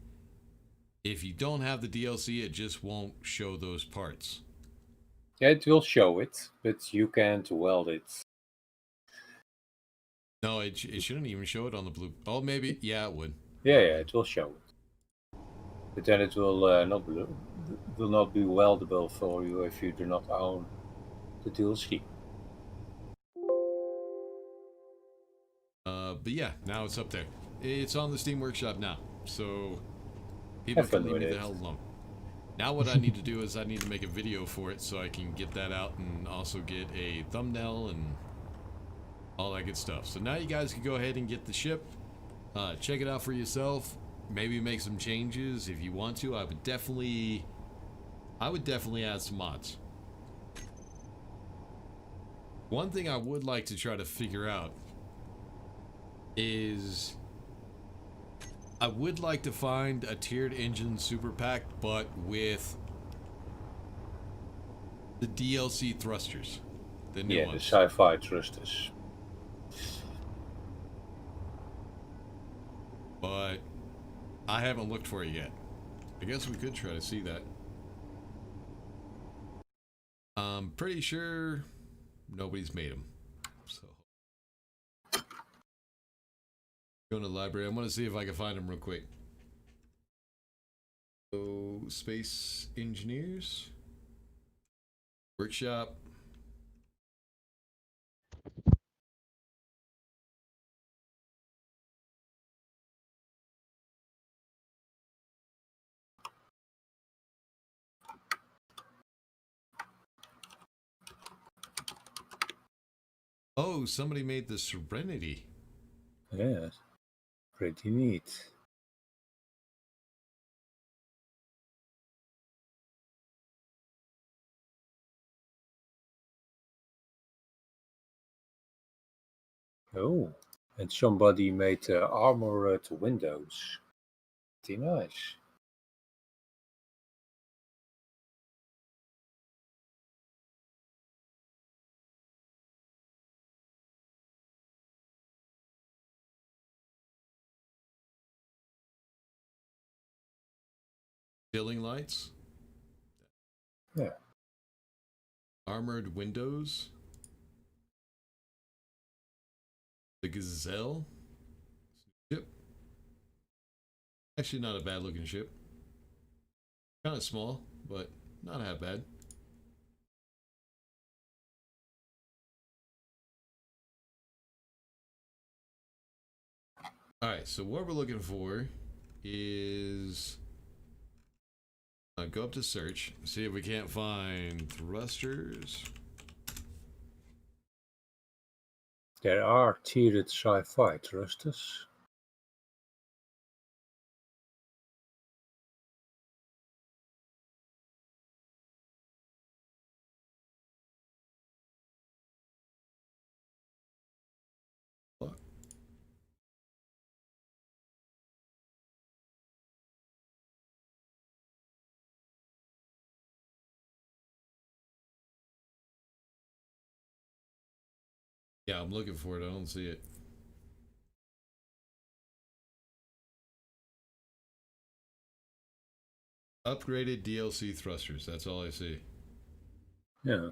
Speaker 1: If you don't have the DLC, it just won't show those parts.
Speaker 3: Yeah, it will show it, but you can't weld it.
Speaker 1: No, it shouldn't even show it on the blue. Oh, maybe. Yeah, it would.
Speaker 3: Yeah, it will show it. But then it will not be weldable for you if you do not own the DLC.
Speaker 1: But yeah, now it's up there. It's on the Steam Workshop now, so people
Speaker 3: Have
Speaker 1: can
Speaker 3: fun
Speaker 1: leave
Speaker 3: with
Speaker 1: me the
Speaker 3: it.
Speaker 1: hell alone. Now what I need to do is I need to make a video for it so I can get that out and also get a thumbnail and all that good stuff. So now you guys can go ahead and get the ship. Check it out for yourself. Maybe make some changes if you want to. I would definitely add some mods. One thing I would like to try to figure out is I would like to find a tiered engine super pack, but with the DLC thrusters, the new
Speaker 3: Yeah,
Speaker 1: ones.
Speaker 3: the sci-fi thrusters.
Speaker 1: But I haven't looked for it yet. I guess we could try to see that. I'm pretty sure nobody's made them. So go to the library. I'm gonna see if I can find them real quick. So Space Engineers Workshop. Oh, somebody made the Serenity.
Speaker 3: Yeah, pretty neat. Oh, and somebody made armored windows. Pretty nice.
Speaker 1: Ceiling lights.
Speaker 3: Yeah.
Speaker 1: Armored windows. The Gazelle ship. Actually, not a bad looking ship. Kind of small, but not half bad. Alright, so what we're looking for is go up to search, see if we can't find thrusters.
Speaker 3: There are tiered sci-fi thrusters.
Speaker 1: Yeah, I'm looking for it. I don't see it. Upgraded DLC thrusters. That's all I see.
Speaker 3: Yeah.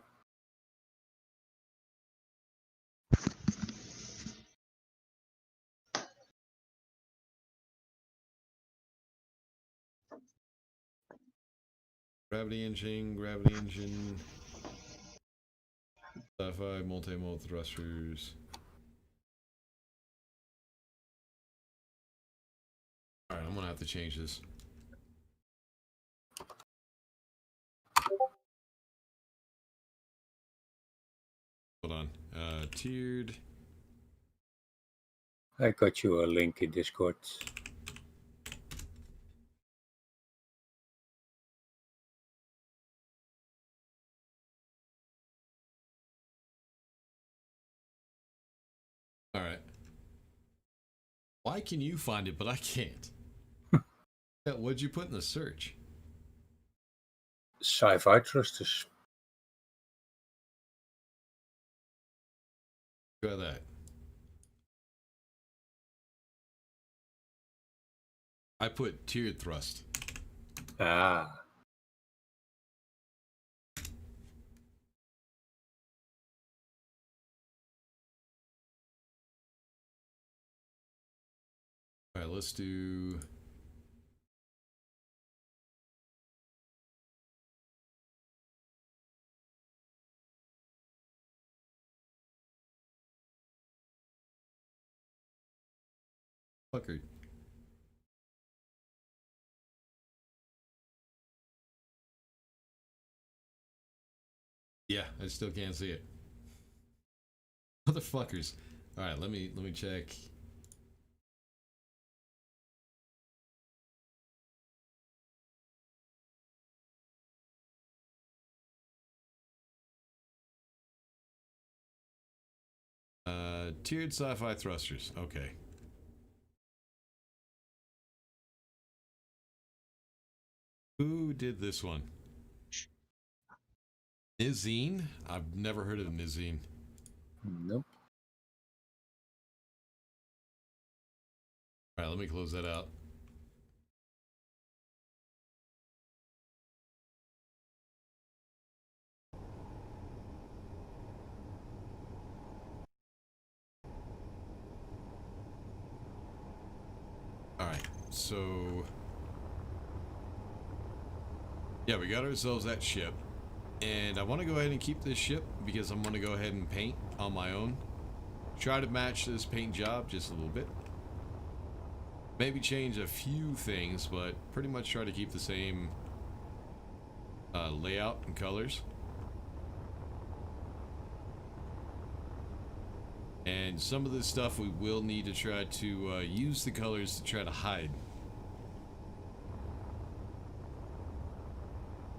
Speaker 1: Gravity engine, sci-fi, multi-mode thrusters. Alright, I'm gonna have to change this. Hold on. Tiered.
Speaker 3: I got you a link in Discord.
Speaker 1: Alright. Why can you find it, but I can't? Yeah, what'd you put in the search?
Speaker 3: Sci-fi thrusters.
Speaker 1: Try that. I put tiered thrust.
Speaker 3: Ah.
Speaker 1: Alright, let's do... Fucker. Yeah, I still can't see it. Motherfuckers. Alright, let me check. Tiered sci-fi thrusters. Okay. Who did this one? Nizine? I've never heard of Nizine.
Speaker 3: Nope.
Speaker 1: Alright, let me close that out. Alright, so... yeah, we got ourselves that ship. And I want to go ahead and keep this ship because I'm going to go ahead and paint on my own. Try to match this paint job just a little bit. Maybe change a few things, but pretty much try to keep the same layout and colors. And some of this stuff we will need to try to use the colors to try to hide.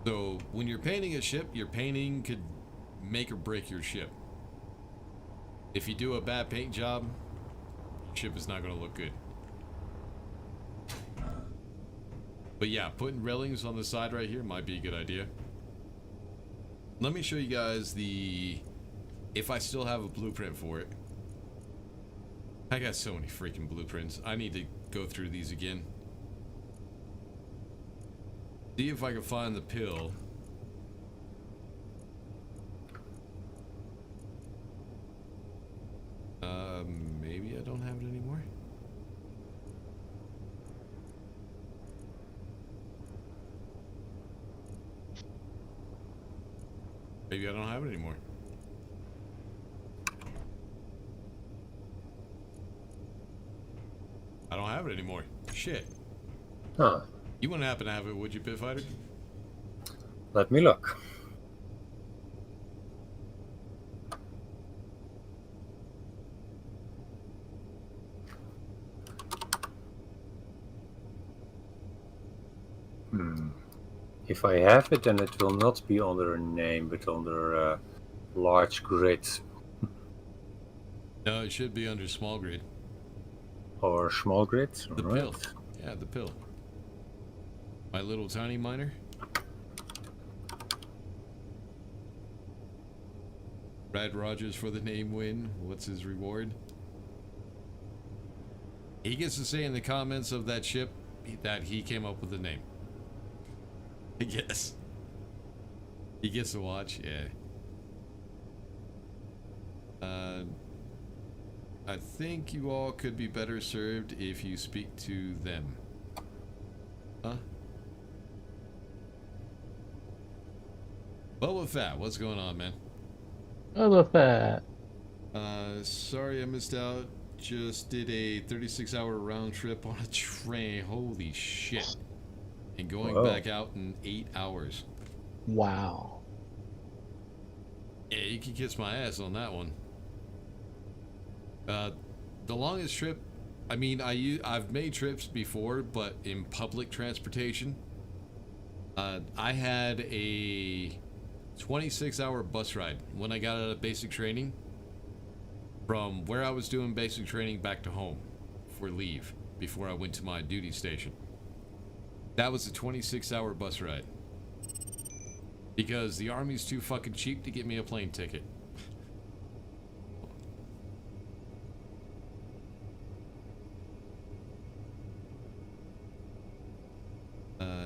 Speaker 1: So when you're painting a ship, your painting could make or break your ship. If you do a bad paint job, your ship is not going to look good. But yeah, putting railings on the side right here might be a good idea. Let me show you guys if I still have a blueprint for it. I got so many freaking blueprints. I need to go through these again. See if I can find the pill. Maybe Maybe I don't have it anymore. I don't have it anymore. Shit.
Speaker 3: Huh.
Speaker 1: You wouldn't happen to have it, would you, Pit Fighter?
Speaker 3: Let me look. If I have it, then it will not be under a name, but under large grid
Speaker 1: No, it should be under small grid.
Speaker 3: or small grid.
Speaker 1: The
Speaker 3: Right.
Speaker 1: pill. Yeah, the pill. My little tiny miner. Brad Rogers for the name win. What's his reward? He gets to say in the comments of that ship that he came up with the name. I guess. He gets to watch, yeah. I think you all could be better served if you speak to them. Huh? Boba Fett, what's going on, man?
Speaker 5: I love that.
Speaker 1: Sorry I missed out. Just did a 36-hour round trip on a train. Holy shit. And going
Speaker 3: Whoa.
Speaker 1: back out in 8 hours.
Speaker 5: Wow.
Speaker 1: Yeah, you can kiss my ass on that one. The longest trip, I mean, I've made trips before, but in public transportation. I had a 26-hour bus ride when I got out of basic training from where I was doing basic training back to home for leave before I went to my duty station. That was a 26-hour bus ride because the Army's too fucking cheap to get me a plane ticket.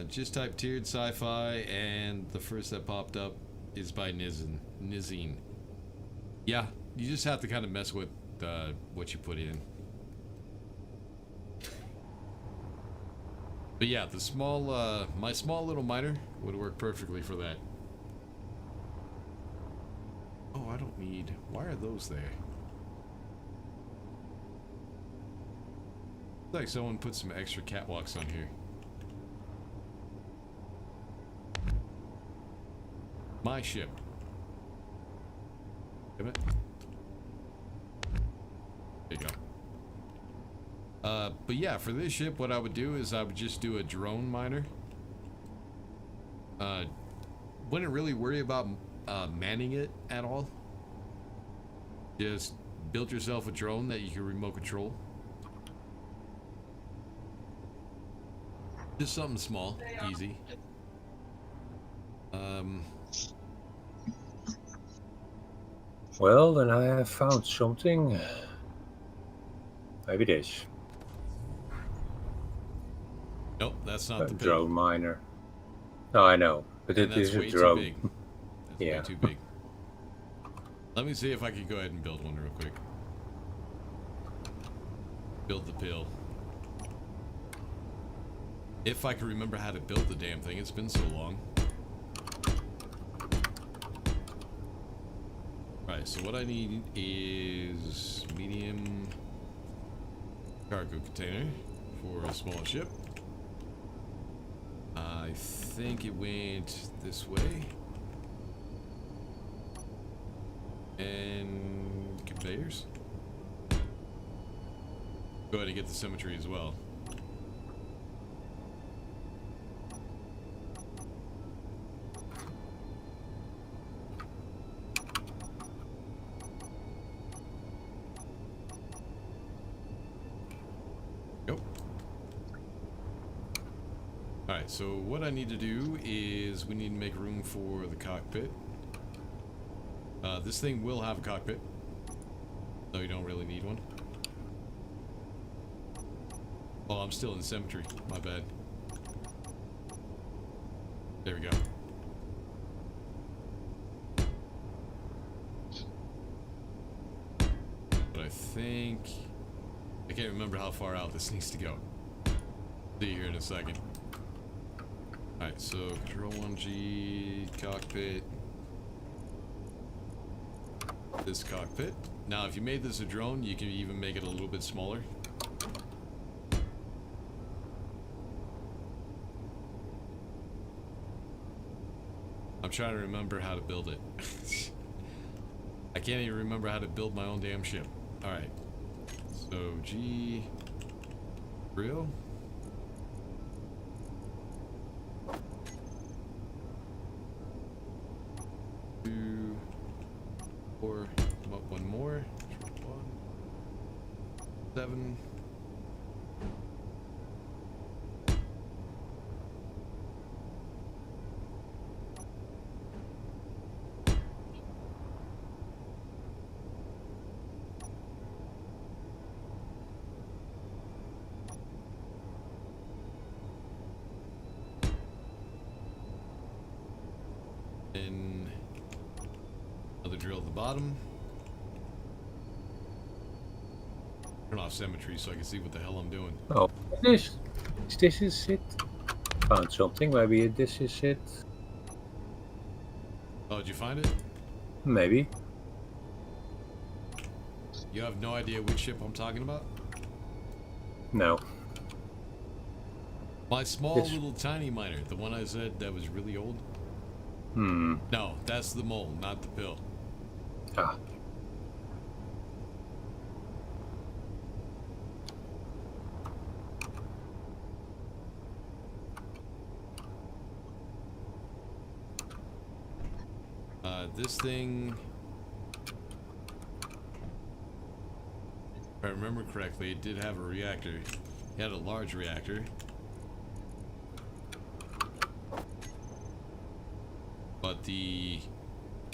Speaker 1: Just type tiered sci-fi and the first that popped up is by Nizine. Yeah, you just have to kind of mess with what you put in. But yeah, the small, my small little miner would work perfectly for that. Oh, I don't need. Why are those there? Looks like someone put some extra catwalks on here. My ship. Damn it. There you go. But yeah, for this ship, what I would do is I would just do a drone miner. Wouldn't really worry about manning it at all. Just build yourself a drone that you can remote control. Just something small, easy.
Speaker 3: Well, then I have found something. Maybe this.
Speaker 1: Nope, that's not
Speaker 3: A
Speaker 1: the pill.
Speaker 3: drone miner. No, I know, but
Speaker 1: And
Speaker 3: it
Speaker 1: that's
Speaker 3: is a
Speaker 1: way
Speaker 3: drone.
Speaker 1: too big. That's
Speaker 3: Yeah.
Speaker 1: way too big. Let me see if I can go ahead and build one real quick. Build the pill. If I can remember how to build the damn thing, it's been so long. Right, so what I need is medium cargo container for a small ship. I think it went this way. And conveyors. Go ahead and get the symmetry as well. Go. Alright, so what I need to do is we need to make room for the cockpit. This thing will have a cockpit, though you don't really need one. Oh, I'm still in symmetry. My bad. There we go. But I think... I can't remember how far out this needs to go. See you here in a second. Alright, so Control 1G, cockpit. this cockpit. Now, if you made this a drone, you can even make it a little bit smaller. I'm trying to remember how to build it. I can't even remember how to build my own damn ship. Alright. So, G... Real? 2, 4, come up one more. 1, 7. And another drill at the bottom. Turn off symmetry so I can see what the hell I'm doing.
Speaker 3: Oh, this is it. Found something. Maybe this is it.
Speaker 1: Oh, did you find it?
Speaker 3: Maybe.
Speaker 1: You have no idea which ship I'm talking about?
Speaker 3: No.
Speaker 1: My small
Speaker 3: This-
Speaker 1: little tiny miner, the one I said that was really old?
Speaker 3: Hmm.
Speaker 1: No, that's the mole, not the pill.
Speaker 3: Ah.
Speaker 1: This thing, if I remember correctly, it did have a reactor. It had a large reactor. But the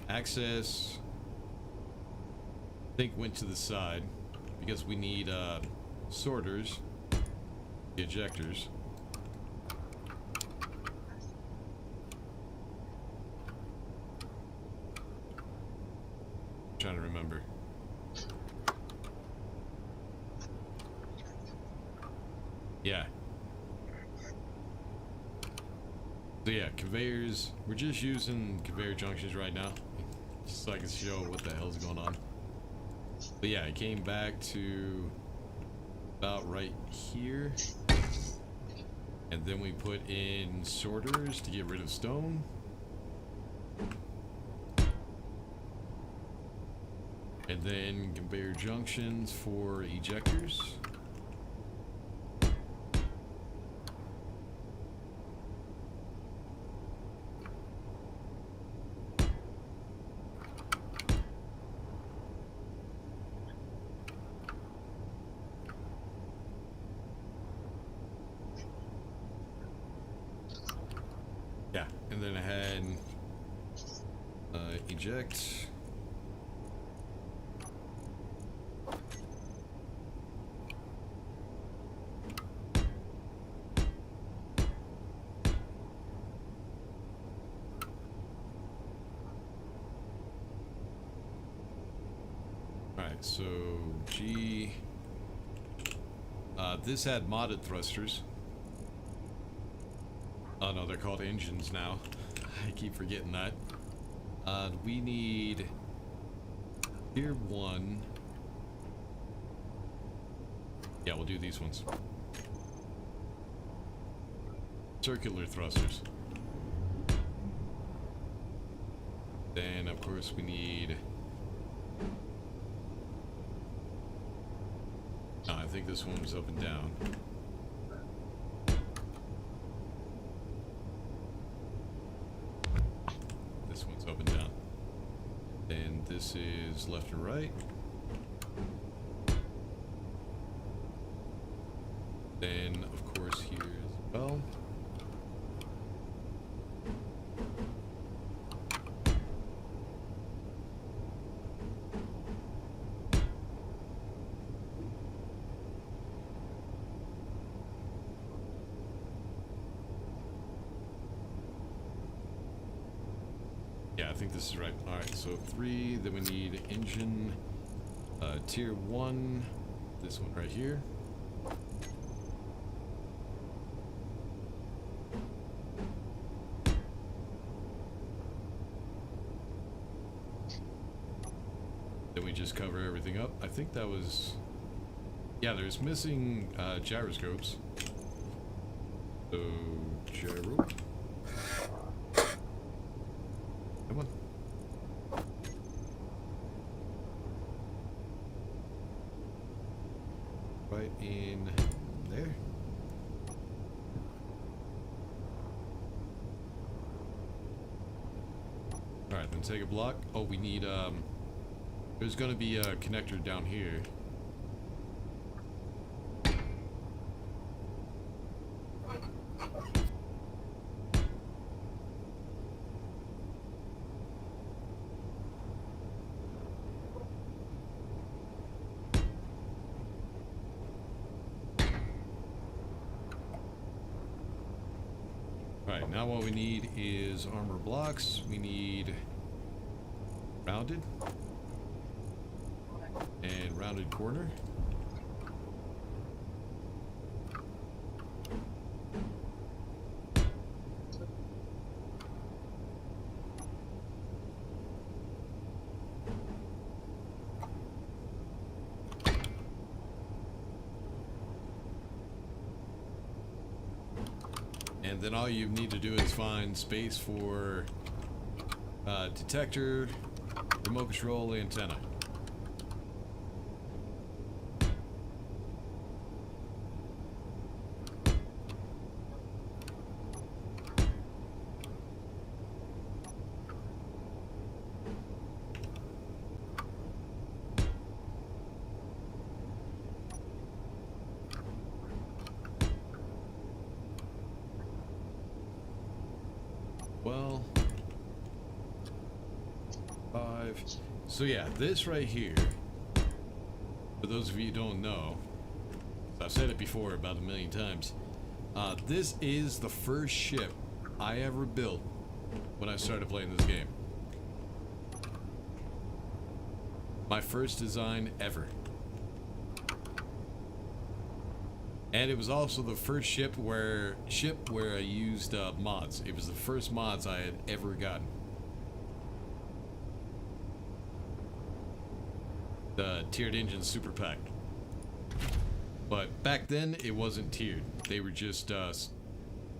Speaker 1: access, I think, went to the side because we need sorters, the ejectors. Trying to remember. Yeah. So yeah, conveyors. We're just using conveyor junctions right now, just so I can show what the hell's going on. But yeah, it came back to about right here, and then we put in sorters to get rid of stone. And then conveyor junctions for ejectors. Yeah, and then I had eject. Alright, so G. This had modded thrusters. Oh no, they're called engines now. I keep forgetting that. We need tier 1. Yeah, we'll do these ones. Circular thrusters. Then, of course, we need... No, I think this one was up and down. This one's up and down. And this is left and right. Then, of course, here as well. Yeah, I think this is right. Alright, so 3, then we need engine, tier 1, this one right here. just cover everything up. I think that was... Yeah, there's missing gyroscopes. So, gyro. Come on. Right in there. Alright, then take a block. Oh, we need, there's gonna be a connector down here. Alright, now what we need is armor blocks. We need rounded and rounded corner. And then all you need to do is find space for detector, remote control, antenna. Well, 5. So yeah, this right here, for those of you who don't know, I've said it before about 1,000,000 times, this is the first ship I ever built when I started playing this game. My first design ever. And it was also the first ship where I used mods. It was the first mods I had ever gotten. The tiered engine super pack. But back then it wasn't tiered. They were just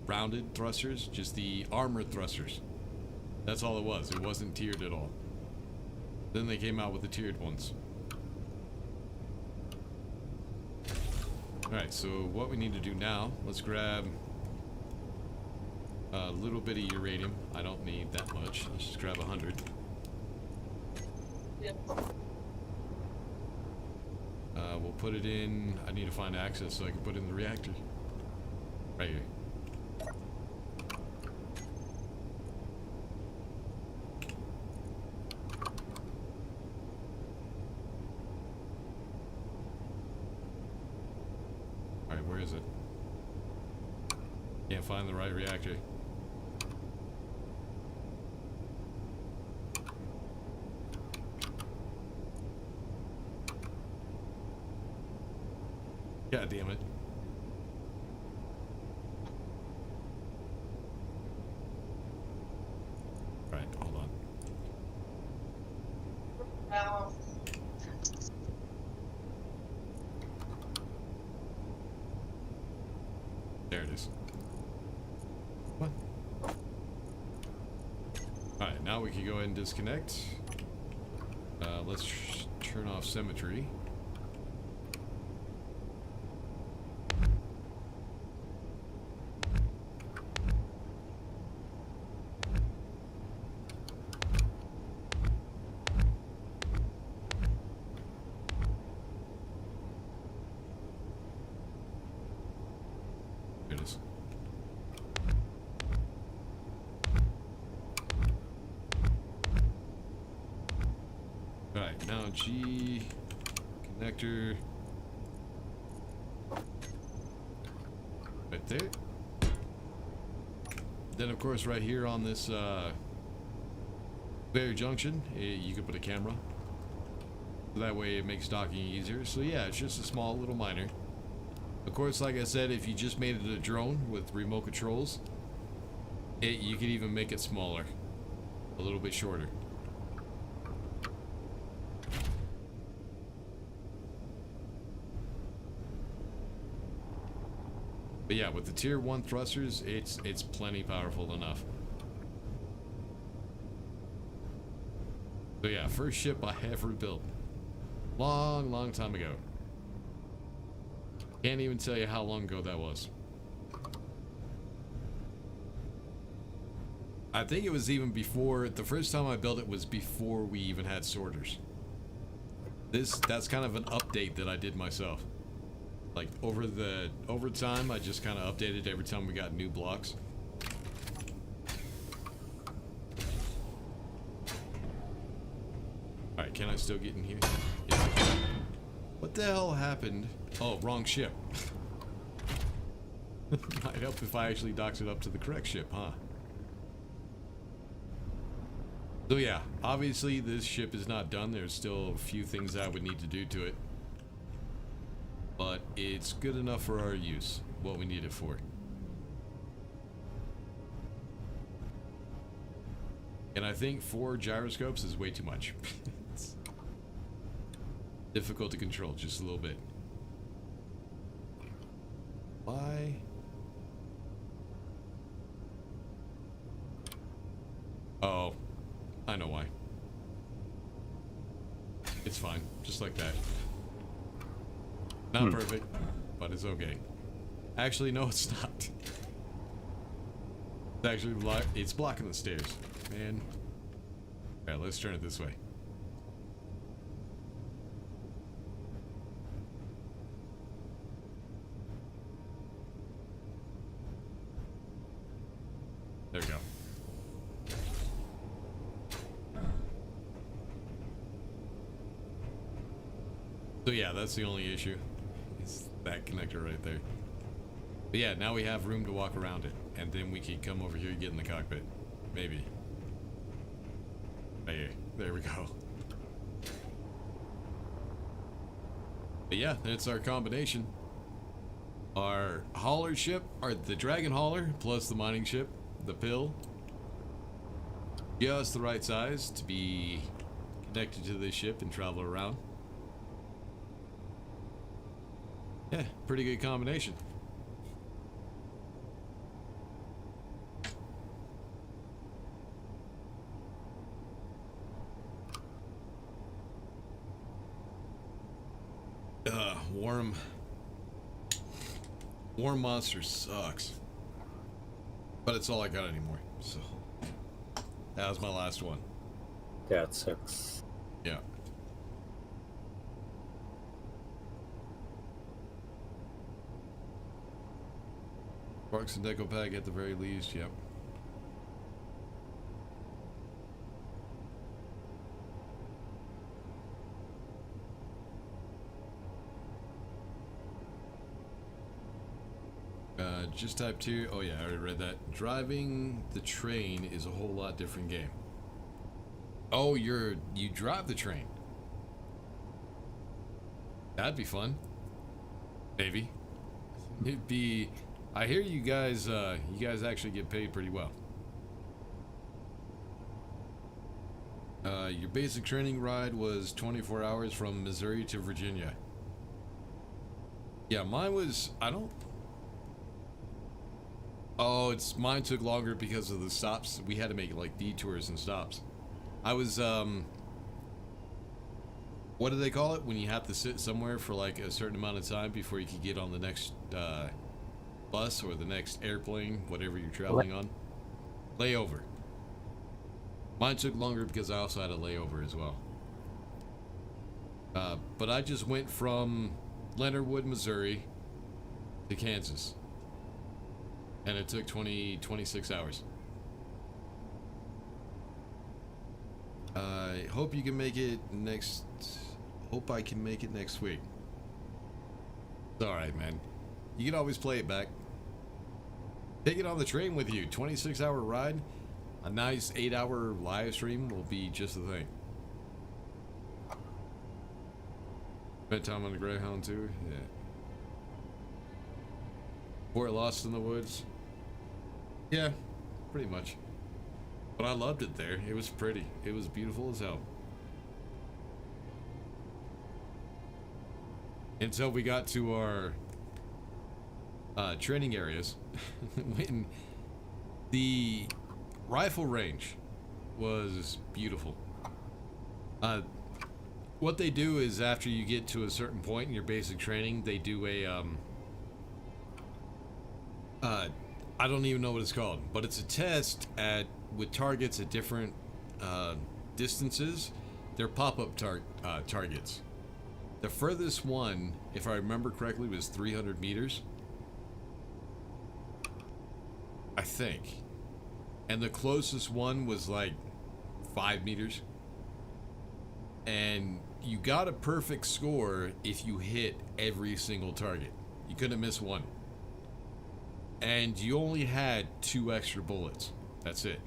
Speaker 1: rounded thrusters, just the armored thrusters. That's all it was. It wasn't tiered at all. Then they came out with the tiered ones. Alright, so what we need to do now, let's grab a little bit of uranium. I don't need that much. Let's just grab 100. We'll put it in. I need to find access so I can put it in the reactor. Right here. Alright, where is it? Can't find the right reactor. God damn it. Alright, hold on. There it is. What? Alright, now we can go ahead and disconnect. Let's turn off symmetry. There it is. Alright, now G connector right there. Then of course right here on this conveyor junction, you can put a camera. So that way it makes docking easier. So yeah, it's just a small little miner. Of course, like I said, if you just made it a drone with remote controls, you could even make it smaller, a little bit shorter. But yeah, with the tier 1 thrusters, it's plenty powerful enough. So yeah, first ship I ever built. Long time ago. Can't even tell you how long ago that was. I think it was even before, the first time I built it was before we even had sorters. That's kind of an update that I did myself. Like over time, I just kind of updated every time we got new blocks. Alright, can I still get in here? Yeah. What the hell happened? Oh, wrong ship. Might help if I actually docked it up to the correct ship, huh? So yeah, obviously this ship is not done. There's still a few things I would need to do to it. But it's good enough for our use, what we need it for. And I think 4 gyroscopes is way too much. It's difficult to control, just a little bit. Why? Oh, I know why. It's fine, just like that. Not perfect, but it's okay. Actually, no, it's not. It's actually it's blocking the stairs, man. Alright, let's turn it this way. There we go. So yeah, that's the only issue. It's that connector right there. But yeah, now we have room to walk around it. And then we can come over here and get in the cockpit. Maybe. Right here. There we go. But yeah, that's our combination. Our hauler ship, or the dragon hauler, plus the mining ship, the pill. Just the right size to be connected to this ship and travel around. Yeah, pretty good combination. Warm monster sucks. But it's all I got anymore, so that was my last one.
Speaker 3: That sucks.
Speaker 1: Yeah. Sparks and deco pack at the very least, yep. Just type 2. Oh yeah, I already read that. Driving the train is a whole lot different game. Oh, you drive the train. That'd be fun. Maybe. It'd be. I hear you guys actually get paid pretty well. Your basic training ride was 24 hours from Missouri to Virginia. Yeah, mine was. I don't. Oh, mine took longer because of the stops. We had to make like detours and stops. I was what do they call it when you have to sit somewhere for like a certain amount of time before you can get on the next bus or the next airplane, whatever you're traveling on? Layover. Mine took longer because I also had a layover as well. But I just went from Leonard Wood, Missouri to Kansas. And it took 26 hours. I hope you can make it next. Hope I can make it next week. It's alright, man. You can always play it back. Take it on the train with you. 26-hour ride. A nice 8-hour live stream will be just the thing. Spent time on the Greyhound too? Yeah. Before Lost in the Woods? Yeah, pretty much. But I loved it there. It was pretty. It was beautiful as hell. Until we got to our training areas, when the rifle range was beautiful. What they do is after you get to a certain point in your basic training, they do a I don't even know what it's called, but it's a test with targets at different distances. They're pop-up targets. The furthest one, if I remember correctly, was 300 meters. I think. And the closest one was like 5 meters. And you got a perfect score if you hit every single target. You couldn't miss one. And you only had 2 extra bullets. That's it.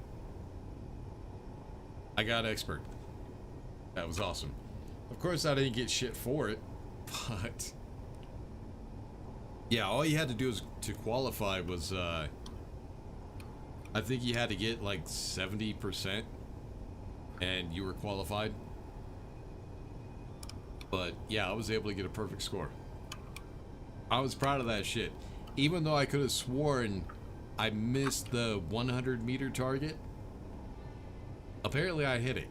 Speaker 1: I got expert. That was awesome. Of course, I didn't get shit for it, but yeah, all you had to do to qualify was I think you had to get like 70% and you were qualified. But yeah, I was able to get a perfect score. I was proud of that shit. Even though I could have sworn I missed the 100-meter target, apparently I hit it.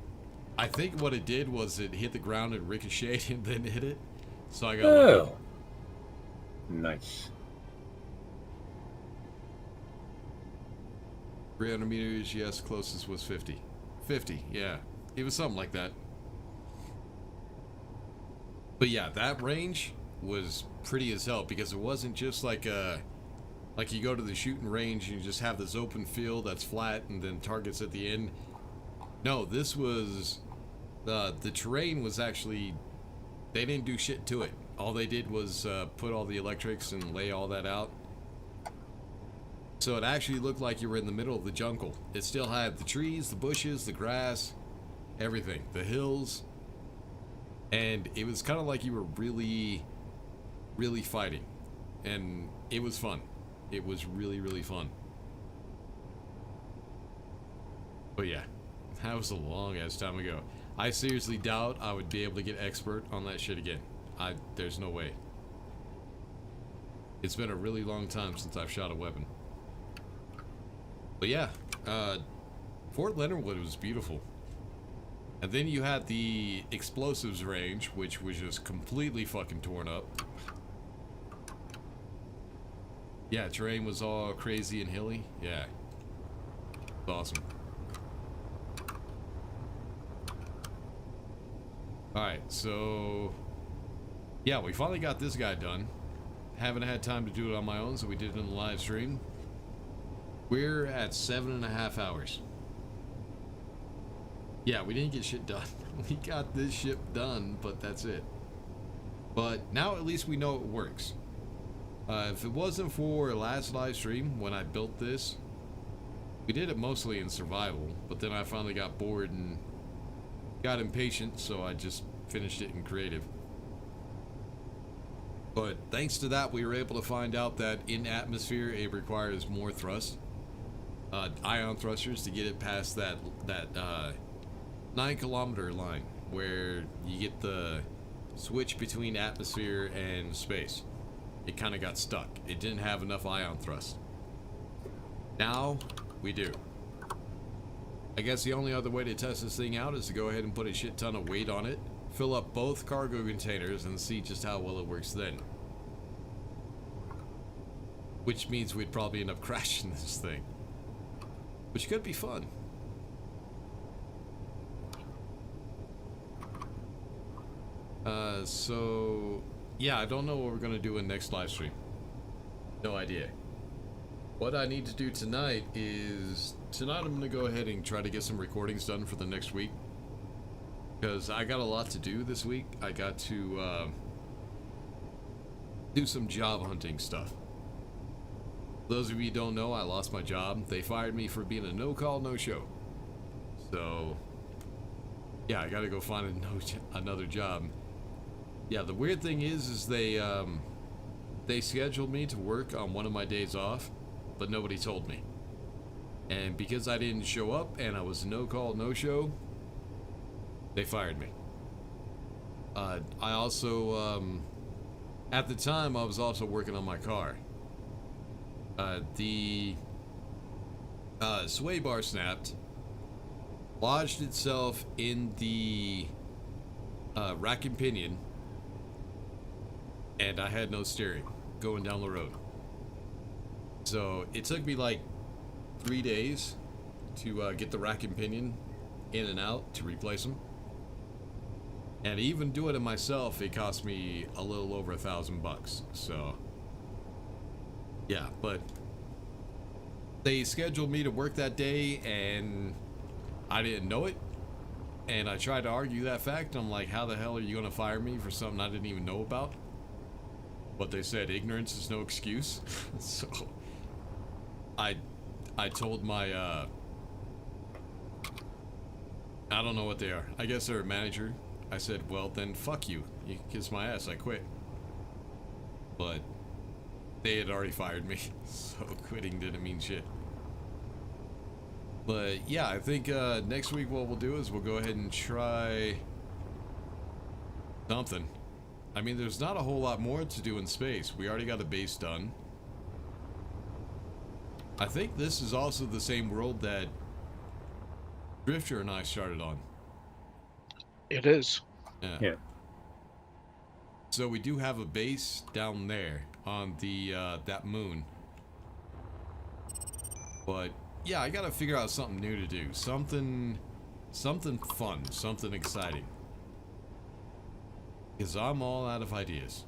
Speaker 1: I think what it did was it hit the ground and ricocheted and then hit it. So I got lucky.
Speaker 3: Nice.
Speaker 1: 300 meters, yes, closest was 50. 50, yeah. It was something like that. But yeah, that range was pretty as hell because it wasn't just like you go to the shooting range and you just have this open field that's flat and then targets at the end. No, this was the terrain was actually, they didn't do shit to it. All they did was put all the electrics and lay all that out. So it actually looked like you were in the middle of the jungle. It still had the trees, the bushes, the grass, everything, the hills. And it was kind of like you were really, really fighting. And it was fun. It was really, really fun. But yeah, that was a long ass time ago. I seriously doubt I would be able to get expert on that shit again. There's no way. It's been a really long time since I've shot a weapon. But yeah, Fort Leonard Wood was beautiful. And then you had the explosives range, which was just completely fucking torn up. Yeah, terrain was all crazy and hilly. Yeah. It was awesome. Alright, so yeah, we finally got this guy done. Haven't had time to do it on my own, so we did it in the live stream. We're at 7.5 hours. Yeah, we didn't get shit done. We got this ship done, but that's it. But now at least we know it works. If it wasn't for last live stream when I built this, we did it mostly in survival, but then I finally got bored and got impatient, so I just finished it in creative. But thanks to that, we were able to find out that in atmosphere it requires more thrust, ion thrusters, to get it past that 9-kilometer line where you get the switch between atmosphere and space. It kind of got stuck. It didn't have enough ion thrust. Now we do. I guess the only other way to test this thing out is to go ahead and put a shit ton of weight on it, fill up both cargo containers, and see just how well it works then. Which means we'd probably end up crashing this thing, which could be fun. So yeah, I don't know what we're gonna do in next live stream. No idea. What I need to do tonight is, tonight I'm gonna go ahead and try to get some recordings done for the next week, because I got a lot to do this week. I got to do some job hunting stuff. Those of you who don't know, I lost my job. They fired me for being a no-call, no-show. So yeah, I gotta go find another job. Yeah, the weird thing is they scheduled me to work on one of my days off, but nobody told me. And because I didn't show up and I was no call, no show, they fired me. I also, at the time I was also working on my car. The sway bar snapped, lodged itself in the rack and pinion, and I had no steering going down the road. So it took me like 3 days to get the rack and pinion in and out to replace them. And even doing it myself, it cost me a little over $1,000. So yeah, but they scheduled me to work that day and I didn't know it. And I tried to argue that fact. I'm like, how the hell are you gonna fire me for something I didn't even know about? But they said ignorance is no excuse. So I told my I don't know what they are. I guess they're a manager. I said, well then fuck you. You can kiss my ass. I quit. But they had already fired me, so quitting didn't mean shit. But yeah, I think next week what we'll do is we'll go ahead and try something. I mean, there's not a whole lot more to do in space. We already got a base done. I think this is also the same world that Drifter and I started on.
Speaker 2: It is.
Speaker 3: Yeah.
Speaker 1: So we do have a base down there on the that moon. But yeah, I gotta figure out something new to do. Something fun, something exciting. Because I'm all out of ideas.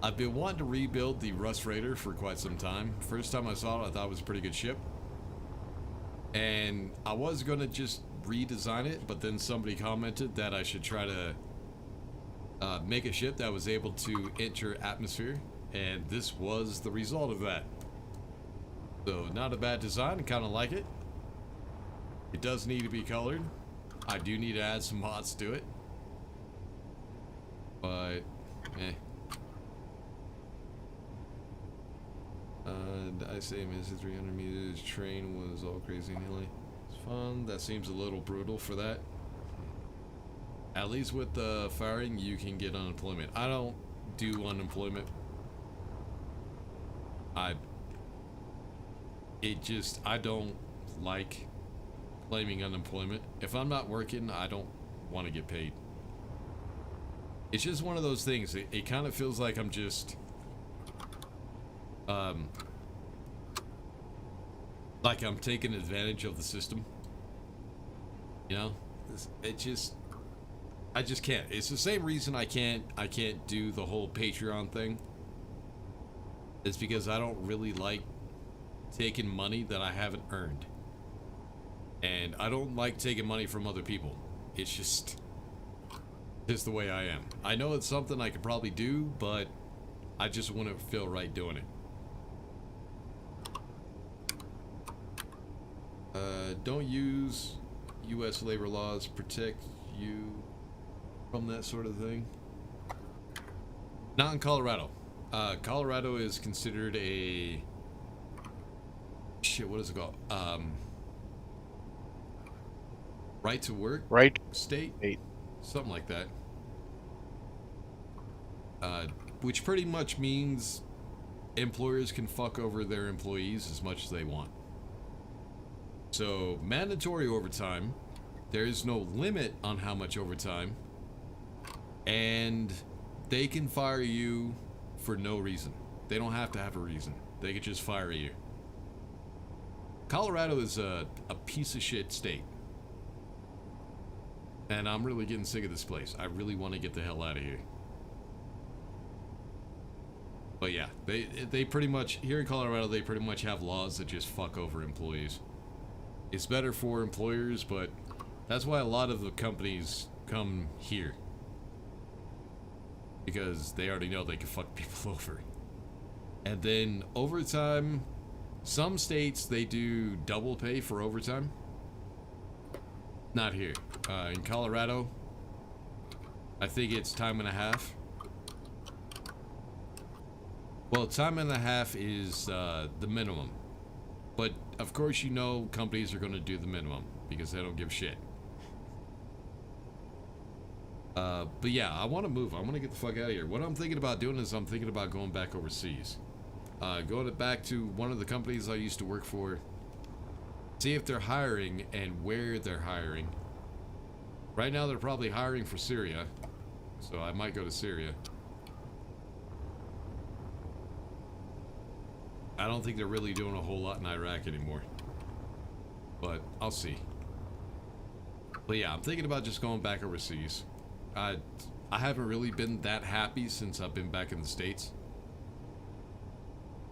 Speaker 1: I've been wanting to rebuild the Rust Raider for quite some time. First time I saw it, I thought it was a pretty good ship. And I was gonna just redesign it, but then somebody commented that I should try to make a ship that was able to enter atmosphere, and this was the result of that. So not a bad design, I kind of like it. It does need to be colored. I do need to add some mods to it, but I say missed 300 meters. Train was all crazy and hilly. It's fun. That seems a little brutal for that. At least with the firing, you can get unemployment. I don't do unemployment. I don't like claiming unemployment. If I'm not working, I don't want to get paid. It's just one of those things. It kind of feels like I'm just like I'm taking advantage of the system. You know? I just can't. It's the same reason I can't do the whole Patreon thing. It's because I don't really like taking money that I haven't earned. And I don't like taking money from other people. It's just the way I am. I know it's something I could probably do, but I just wouldn't feel right doing it. Don't use U.S. labor laws protect you from that sort of thing. Not in Colorado. Colorado is considered a what is it called? Right to work?
Speaker 2: Right.
Speaker 1: State? Something like that. Which pretty much means employers can fuck over their employees as much as they want. So, mandatory overtime. There is no limit on how much overtime. And they can fire you for no reason. They don't have to have a reason. They could just fire you. Colorado is a piece of shit state. And I'm really getting sick of this place. I really want to get the hell out of here. But yeah, they pretty much, here in Colorado, they pretty much have laws that just fuck over employees. It's better for employers, but that's why a lot of the companies come here. Because they already know they can fuck people over. And then overtime, some states they do double pay for overtime. Not here. In Colorado, I think it's time and a half. Well, time and a half is the minimum. But, of course, you know companies are going to do the minimum because they don't give a shit. But yeah, I want to move. I want to get the fuck out of here. What I'm thinking about doing is I'm thinking about going back overseas. Going back to one of the companies I used to work for. See if they're hiring and where they're hiring. Right now they're probably hiring for Syria. So I might go to Syria. I don't think they're really doing a whole lot in Iraq anymore. But I'll see. But yeah, I'm thinking about just going back overseas. I haven't really been that happy since I've been back in the States.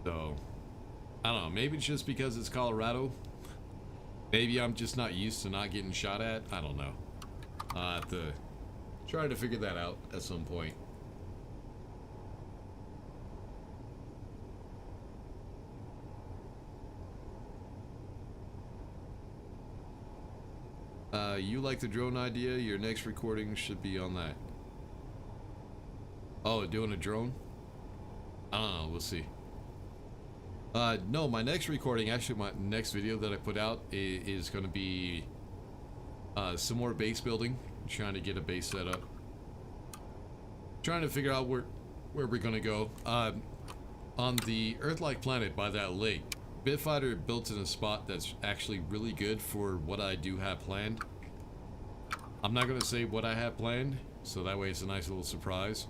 Speaker 1: So, I don't know. Maybe it's just because it's Colorado. Maybe I'm just not used to not getting shot at. I don't know. I'll have to try to figure that out at some point. You like the drone idea? Your next recording should be on that. Oh, doing a drone? I don't know, we'll see. No, my next recording, actually my next video that I put out is going to be some more base building. Trying to get a base set up. Trying to figure out where we're going to go. On the Earth-like planet by that lake, Bitfighter built in a spot that's actually really good for what I do have planned. I'm not going to say what I have planned, so that way it's a nice little surprise.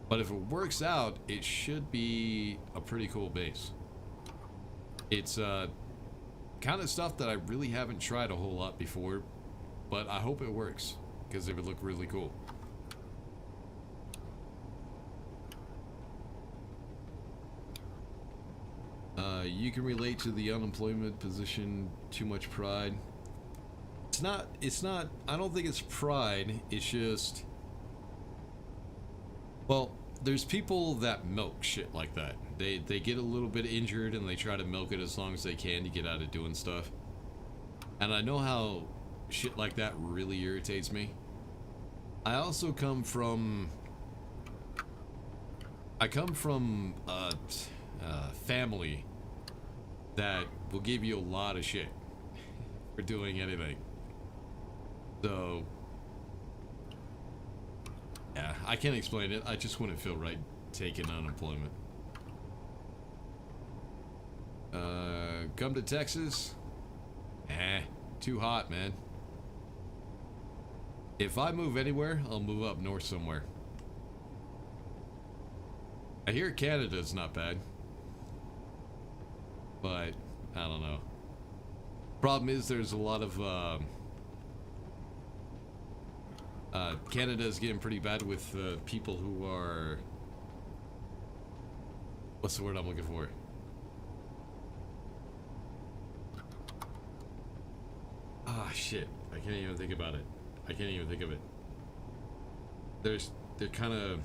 Speaker 1: But if it works out, it should be a pretty cool base. It's kind of stuff that I really haven't tried a whole lot before, but I hope it works, because it would look really cool. You can relate to the unemployment position, too much pride. It's not, I don't think it's pride, it's just, well, there's people that milk shit like that. They get a little bit injured and they try to milk it as long as they can to get out of doing stuff. And I know how shit like that really irritates me. I also come from a family that will give you a lot of shit for doing anything. So, yeah, I can't explain it. I just wouldn't feel right taking unemployment. Come to Texas? Too hot, man. If I move anywhere, I'll move up north somewhere. I hear Canada's not bad. But, I don't know. Problem is there's a lot of, Canada's getting pretty bad with people who are, what's the word I'm looking for? Ah, shit. I can't even think about it. I can't even think of it. They're kind of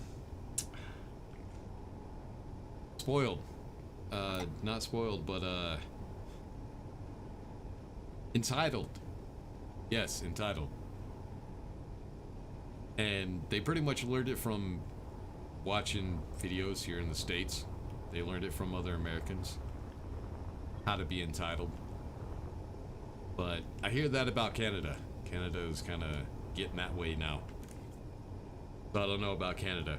Speaker 1: spoiled. Not spoiled, but entitled. Yes, entitled. And they pretty much learned it from watching videos here in the States. They learned it from other Americans, how to be entitled. But I hear that about Canada. Canada is kind of getting that way now. But I don't know about Canada.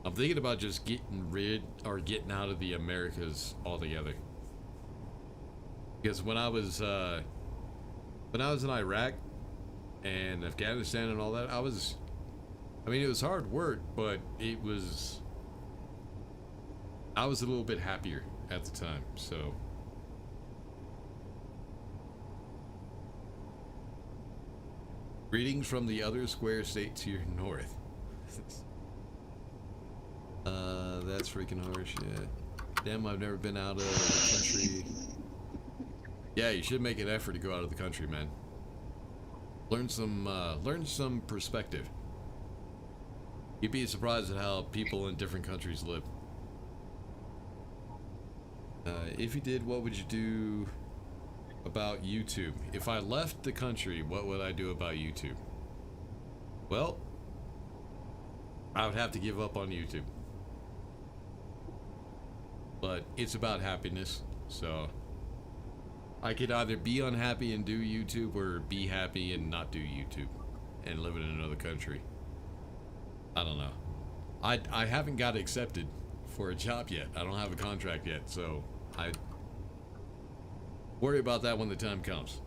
Speaker 1: I'm thinking about just getting rid or getting out of the Americas altogether. Because when I was in Iraq and Afghanistan and all that, I mean, it was hard work, but I was a little bit happier at the time, so. Greetings from the other square state to your north. That's freaking harsh, yeah. Damn, I've never been out of the country. Yeah, you should make an effort to go out of the country, man. Learn some perspective. You'd be surprised at how people in different countries live. If you did, what would you do about YouTube? If I left the country, what would I do about YouTube? Well, I would have to give up on YouTube. But it's about happiness, so I could either be unhappy and do YouTube or be happy and not do YouTube and live in another country. I don't know. I haven't got accepted for a job yet. I don't have a contract yet, so I worry about that when the time comes.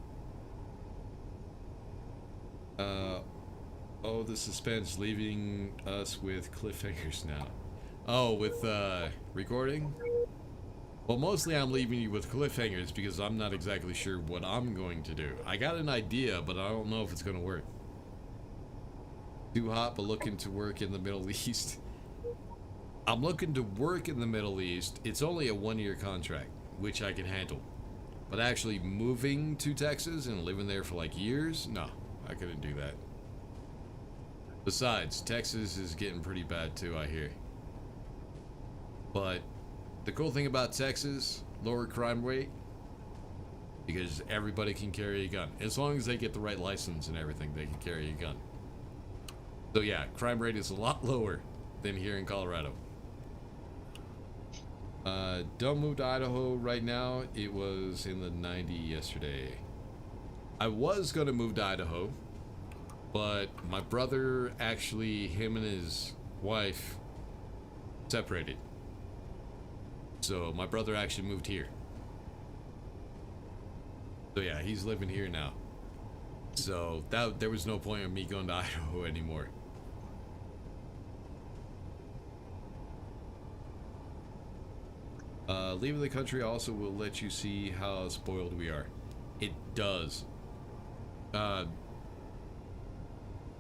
Speaker 1: Oh, the suspense leaving us with cliffhangers now. Oh, with recording? Well, mostly I'm leaving you with cliffhangers because I'm not exactly sure what I'm going to do. I got an idea, but I don't know if it's going to work. Too hot, but looking to work in the Middle East. I'm looking to work in the Middle East. It's only a 1-year contract, which I can handle. But actually moving to Texas and living there for like years? No, I couldn't do that. Besides, Texas is getting pretty bad too, I hear. But the cool thing about Texas, lower crime rate, because everybody can carry a gun. As long as they get the right license and everything, they can carry a gun. So yeah, crime rate is a lot lower than here in Colorado. Don't move to Idaho right now. It was in the 90 yesterday. I was gonna move to Idaho, but my brother actually, him and his wife separated. So my brother actually moved here. So yeah, he's living here now. So that there was no point in me going to Idaho anymore. Leaving the country also will let you see how spoiled we are. It does.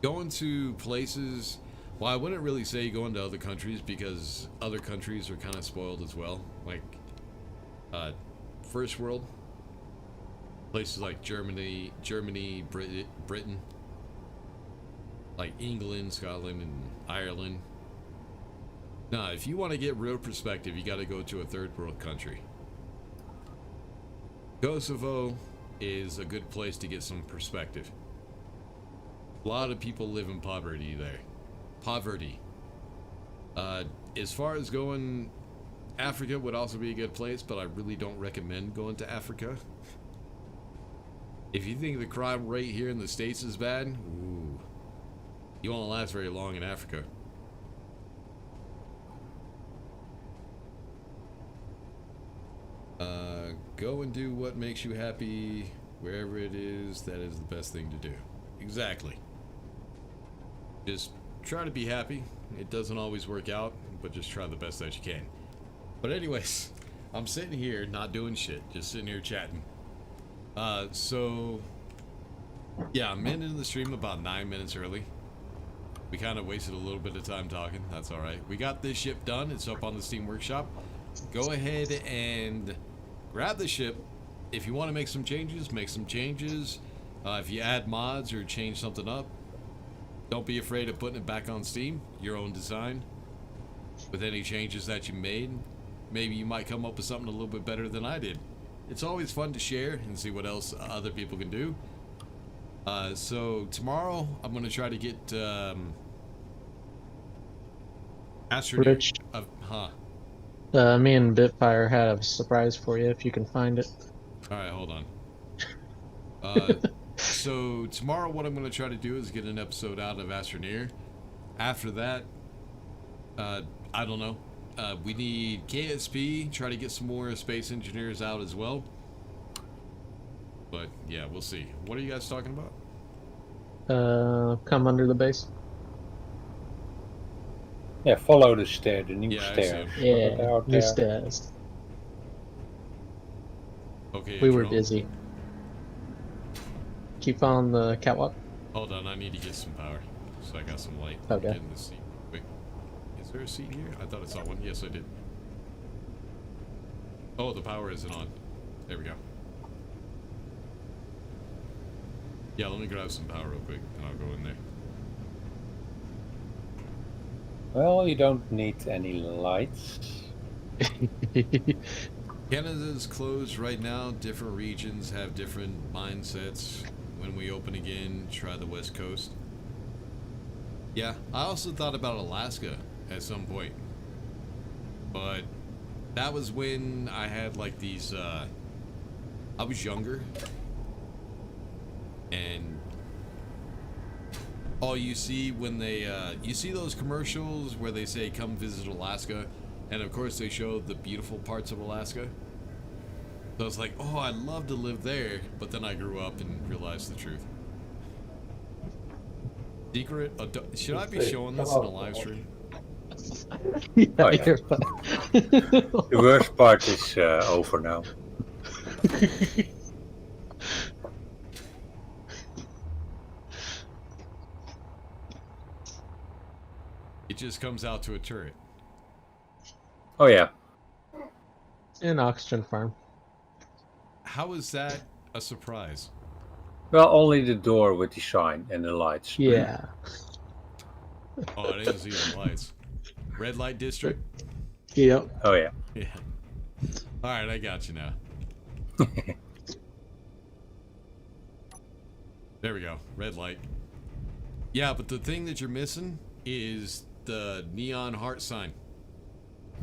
Speaker 1: Going to places, well, I wouldn't really say going to other countries because other countries are kind of spoiled as well. Like, first world, places like Germany, Britain, like England, Scotland, and Ireland. Now, if you want to get real perspective, you got to go to a third world country. Kosovo is a good place to get some perspective. A lot of people live in poverty there. Poverty. As far as going, Africa would also be a good place, but I really don't recommend going to Africa. If you think the crime rate here in the States is bad, ooh, you won't last very long in Africa. Go and do what makes you happy wherever it is. That is the best thing to do. Exactly. Just try to be happy. It doesn't always work out, but just try the best that you can. But anyways, I'm sitting here not doing shit, just sitting here chatting. So yeah, I'm ending the stream about 9 minutes early. We kind of wasted a little bit of time talking. That's all right. We got this ship done. It's up on the Steam Workshop. Go ahead and grab the ship. If you want to make some changes, make some changes. If you add mods or change something up, don't be afraid of putting it back on Steam, your own design. With any changes that you made, maybe you might come up with something a little bit better than I did. It's always fun to share and see what else other people can do. So tomorrow I'm going to try to get
Speaker 5: Rich. Me and Bitfire have a surprise for you if you can find it.
Speaker 1: Alright, hold on. So tomorrow what I'm going to try to do is get an episode out of Astroneer. After that, I don't know. We need KSP, try to get some more space engineers out as well. But yeah, we'll see. What are you guys talking about?
Speaker 5: Come under the base.
Speaker 3: Yeah, follow the stair, the new
Speaker 1: Yeah, I
Speaker 3: stairs.
Speaker 1: see.
Speaker 3: Look
Speaker 5: Yeah,
Speaker 3: out
Speaker 5: new
Speaker 3: there.
Speaker 5: stairs.
Speaker 1: Okay,
Speaker 5: We were
Speaker 1: drone.
Speaker 5: busy. Keep on the catwalk.
Speaker 1: Hold on, I need to get some power. So I got some light.
Speaker 5: Okay.
Speaker 1: Get in the seat. Wait, is there a seat here? I thought I saw one. Yes, I did. Oh, the power isn't on. There we go. Yeah, let me grab some power real quick, and I'll go in there.
Speaker 3: Well, you don't need any lights.
Speaker 1: Canada's closed right now. Different regions have different mindsets. When we open again, try the West Coast. Yeah, I also thought about Alaska at some point. But that was when I had like these, I was younger. And all you see when they, you see those commercials where they say, come visit Alaska. And of course, they showed the beautiful parts of Alaska. So I was like, oh, I'd love to live there. But then I grew up and realized the truth. Secret? Should I be showing this in a live stream?
Speaker 5: Yeah,
Speaker 3: Oh, yeah.
Speaker 5: you're fine.
Speaker 3: The worst part is over now.
Speaker 1: It just comes out to a turret.
Speaker 3: Oh yeah.
Speaker 5: An oxygen farm.
Speaker 1: How is that a surprise?
Speaker 3: Well, only the door with the shine and the lights.
Speaker 5: Yeah.
Speaker 1: Oh, it is even lights. Red light district?
Speaker 5: Yep.
Speaker 3: Oh yeah.
Speaker 1: Yeah. Alright, I got you now. There we go. Red light. Yeah, but the thing that you're missing is the neon heart sign.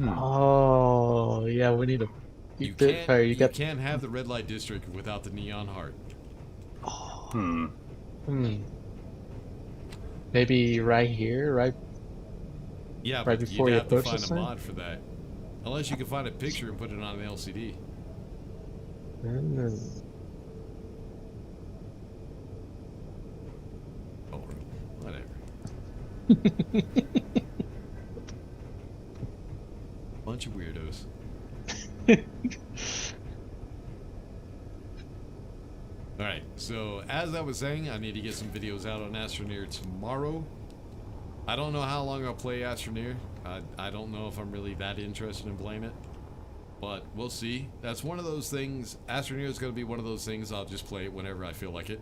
Speaker 5: Oh, yeah, we need to...
Speaker 1: You can't have the red light district without the neon heart.
Speaker 5: Maybe right here, right?
Speaker 1: Yeah,
Speaker 5: Right
Speaker 1: but
Speaker 5: before
Speaker 1: you'd
Speaker 5: you
Speaker 1: have to
Speaker 5: approach
Speaker 1: find
Speaker 5: the
Speaker 1: a
Speaker 5: sign?
Speaker 1: mod for that. Unless you can find a picture and put it on an LCD. Oh, whatever. Bunch of weirdos. Alright, so as I was saying, I need to get some videos out on Astroneer tomorrow. I don't know how long I'll play Astroneer. I don't know if I'm really that interested in playing it. But we'll see. That's one of those things. Astroneer is going to be one of those things I'll just play it whenever I feel like it.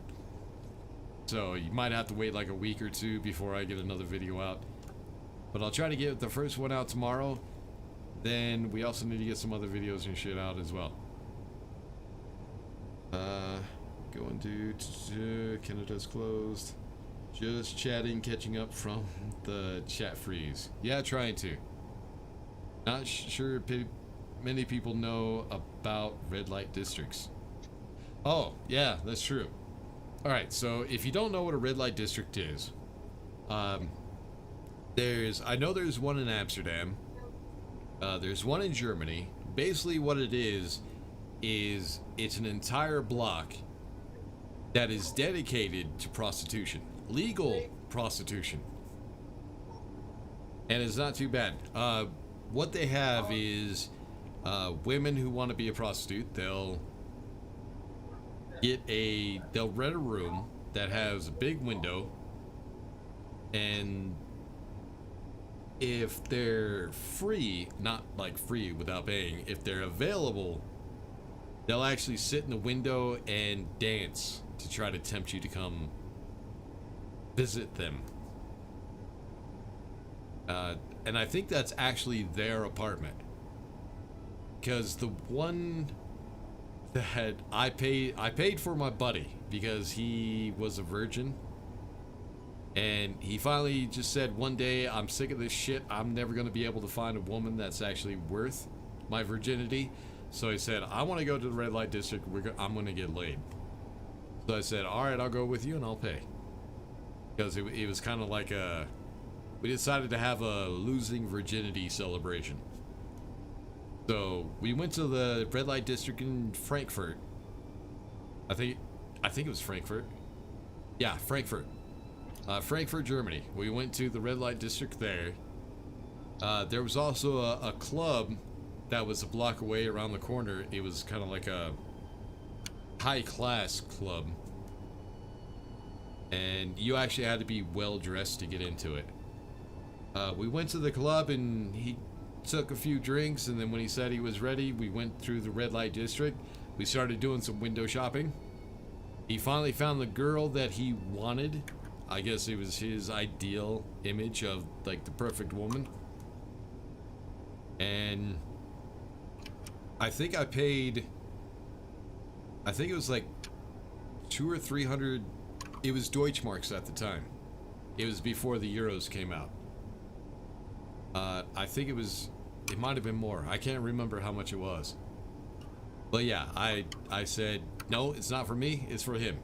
Speaker 1: So you might have to wait like a week or two before I get another video out. But I'll try to get the first one out tomorrow. Then we also need to get some other videos and shit out as well. Going to Canada's closed. Just chatting, catching up from the chat freeze. Yeah, trying to. Not sure many people know about red light districts. Oh, yeah, that's true. Alright, so if you don't know what a red light district is, I know there's one in Amsterdam. There's one in Germany. Basically what it is it's an entire block that is dedicated to prostitution. Legal prostitution. And it's not too bad. What they have is women who want to be a prostitute, they'll rent a room that has a big window, and if they're free, not like free without paying, if they're available, they'll actually sit in the window and dance to try to tempt you to come visit them. And I think that's actually their apartment, because the one that I paid for my buddy because he was a virgin, and he finally just said one day, I'm sick of this shit, I'm never going to be able to find a woman that's actually worth my virginity. So he said, I want to go to the red light district, I'm going to get laid. So I said, alright, I'll go with you and I'll pay. Because it was kind of like we decided to have a losing virginity celebration. So we went to the red light district in Frankfurt. I think it was Frankfurt. Yeah, Frankfurt. Frankfurt, Germany. We went to the red light district there. There was also a club that was a block away around the corner. It was kind of like a high-class club. And you actually had to be well-dressed to get into it. We went to the club and he took a few drinks, and then when he said he was ready, we went through the red light district. We started doing some window shopping. He finally found the girl that he wanted. I guess it was his ideal image of like the perfect woman. And I think I paid, I think it was like 200 or 300. It was Deutschmarks at the time. It was before the Euros came out. I think it might have been more. I can't remember how much it was. But yeah, I said, no, it's not for me, it's for him.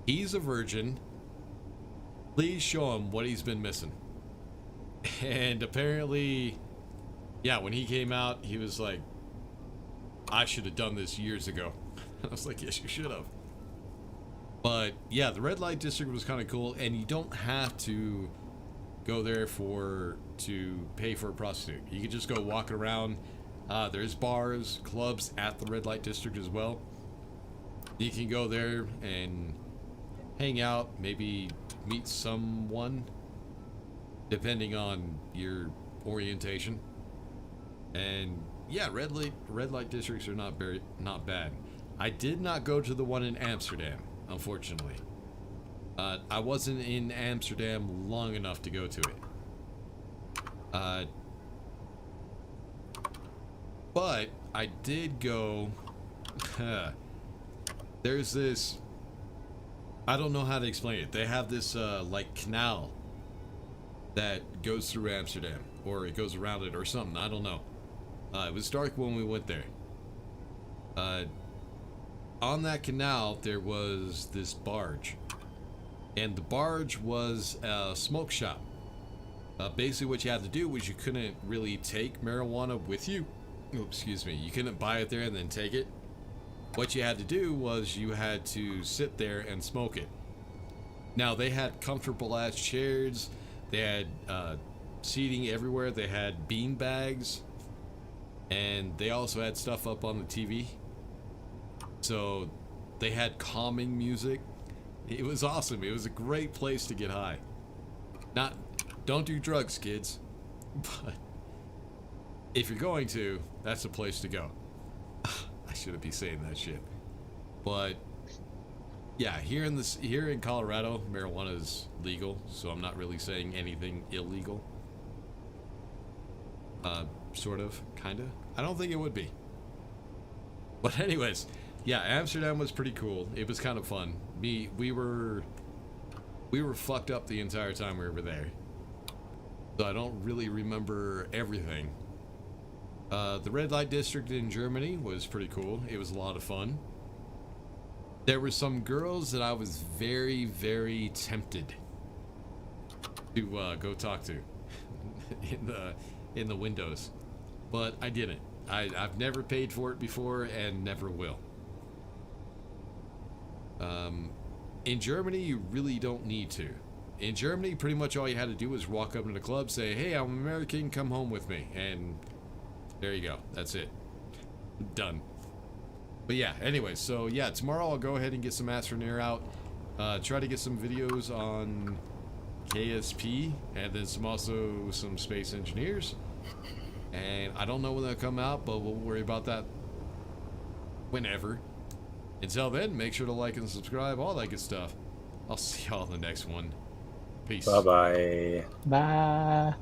Speaker 1: He's a virgin. Please show him what he's been missing. And apparently yeah, when he came out, he was like, I should have done this years ago. I was like, yes, you should have. But yeah, the red light district was kind of cool, and you don't have to go there to pay for a prostitute. You can just go walk around. There's bars, clubs at the red light district as well. You can go there and hang out, maybe meet someone, depending on your orientation. And yeah, red light districts are not bad. I did not go to the one in Amsterdam, unfortunately. I wasn't in Amsterdam long enough to go to it. But I did go. There's this. I don't know how to explain it. They have this like canal that goes through Amsterdam, or it goes around it, or something. I don't know. It was dark when we went there. On that canal, there was this barge, and the barge was a smoke shop. Basically, what you had to do was you couldn't really take marijuana with you. Oh, excuse me. You couldn't buy it there and then take it. What you had to do was you had to sit there and smoke it. Now, they had comfortable ass chairs. They had seating everywhere. They had bean bags. And they also had stuff up on the TV. So they had calming music. It was awesome. It was a great place to get high. Don't do drugs, kids. But if you're going to, that's the place to go. I shouldn't be saying that shit. But yeah, here in Colorado, marijuana is legal, so I'm not really saying anything illegal. Sort of, kinda. I don't think it would be. But anyways, yeah, Amsterdam was pretty cool. It was kind of fun. We were fucked up the entire time we were there. So I don't really remember everything. The red light district in Germany was pretty cool. It was a lot of fun. There were some girls that I was very, very tempted to go talk to in the windows, but I didn't. I've never paid for it before and never will. In Germany, you really don't need to. In Germany, pretty much all you had to do was walk up to the club, say, "Hey, I'm American, come home with me," and there you go. That's it. Done. But yeah, anyway, so yeah, tomorrow I'll go ahead and get some Astroneer out. Try to get some videos on KSP, and then some Space Engineers. And I don't know when they'll come out, but we'll worry about that whenever. Until then, make sure to like and subscribe, all that good stuff. I'll see y'all in the next one. Peace.
Speaker 3: Bye-bye.
Speaker 5: Bye.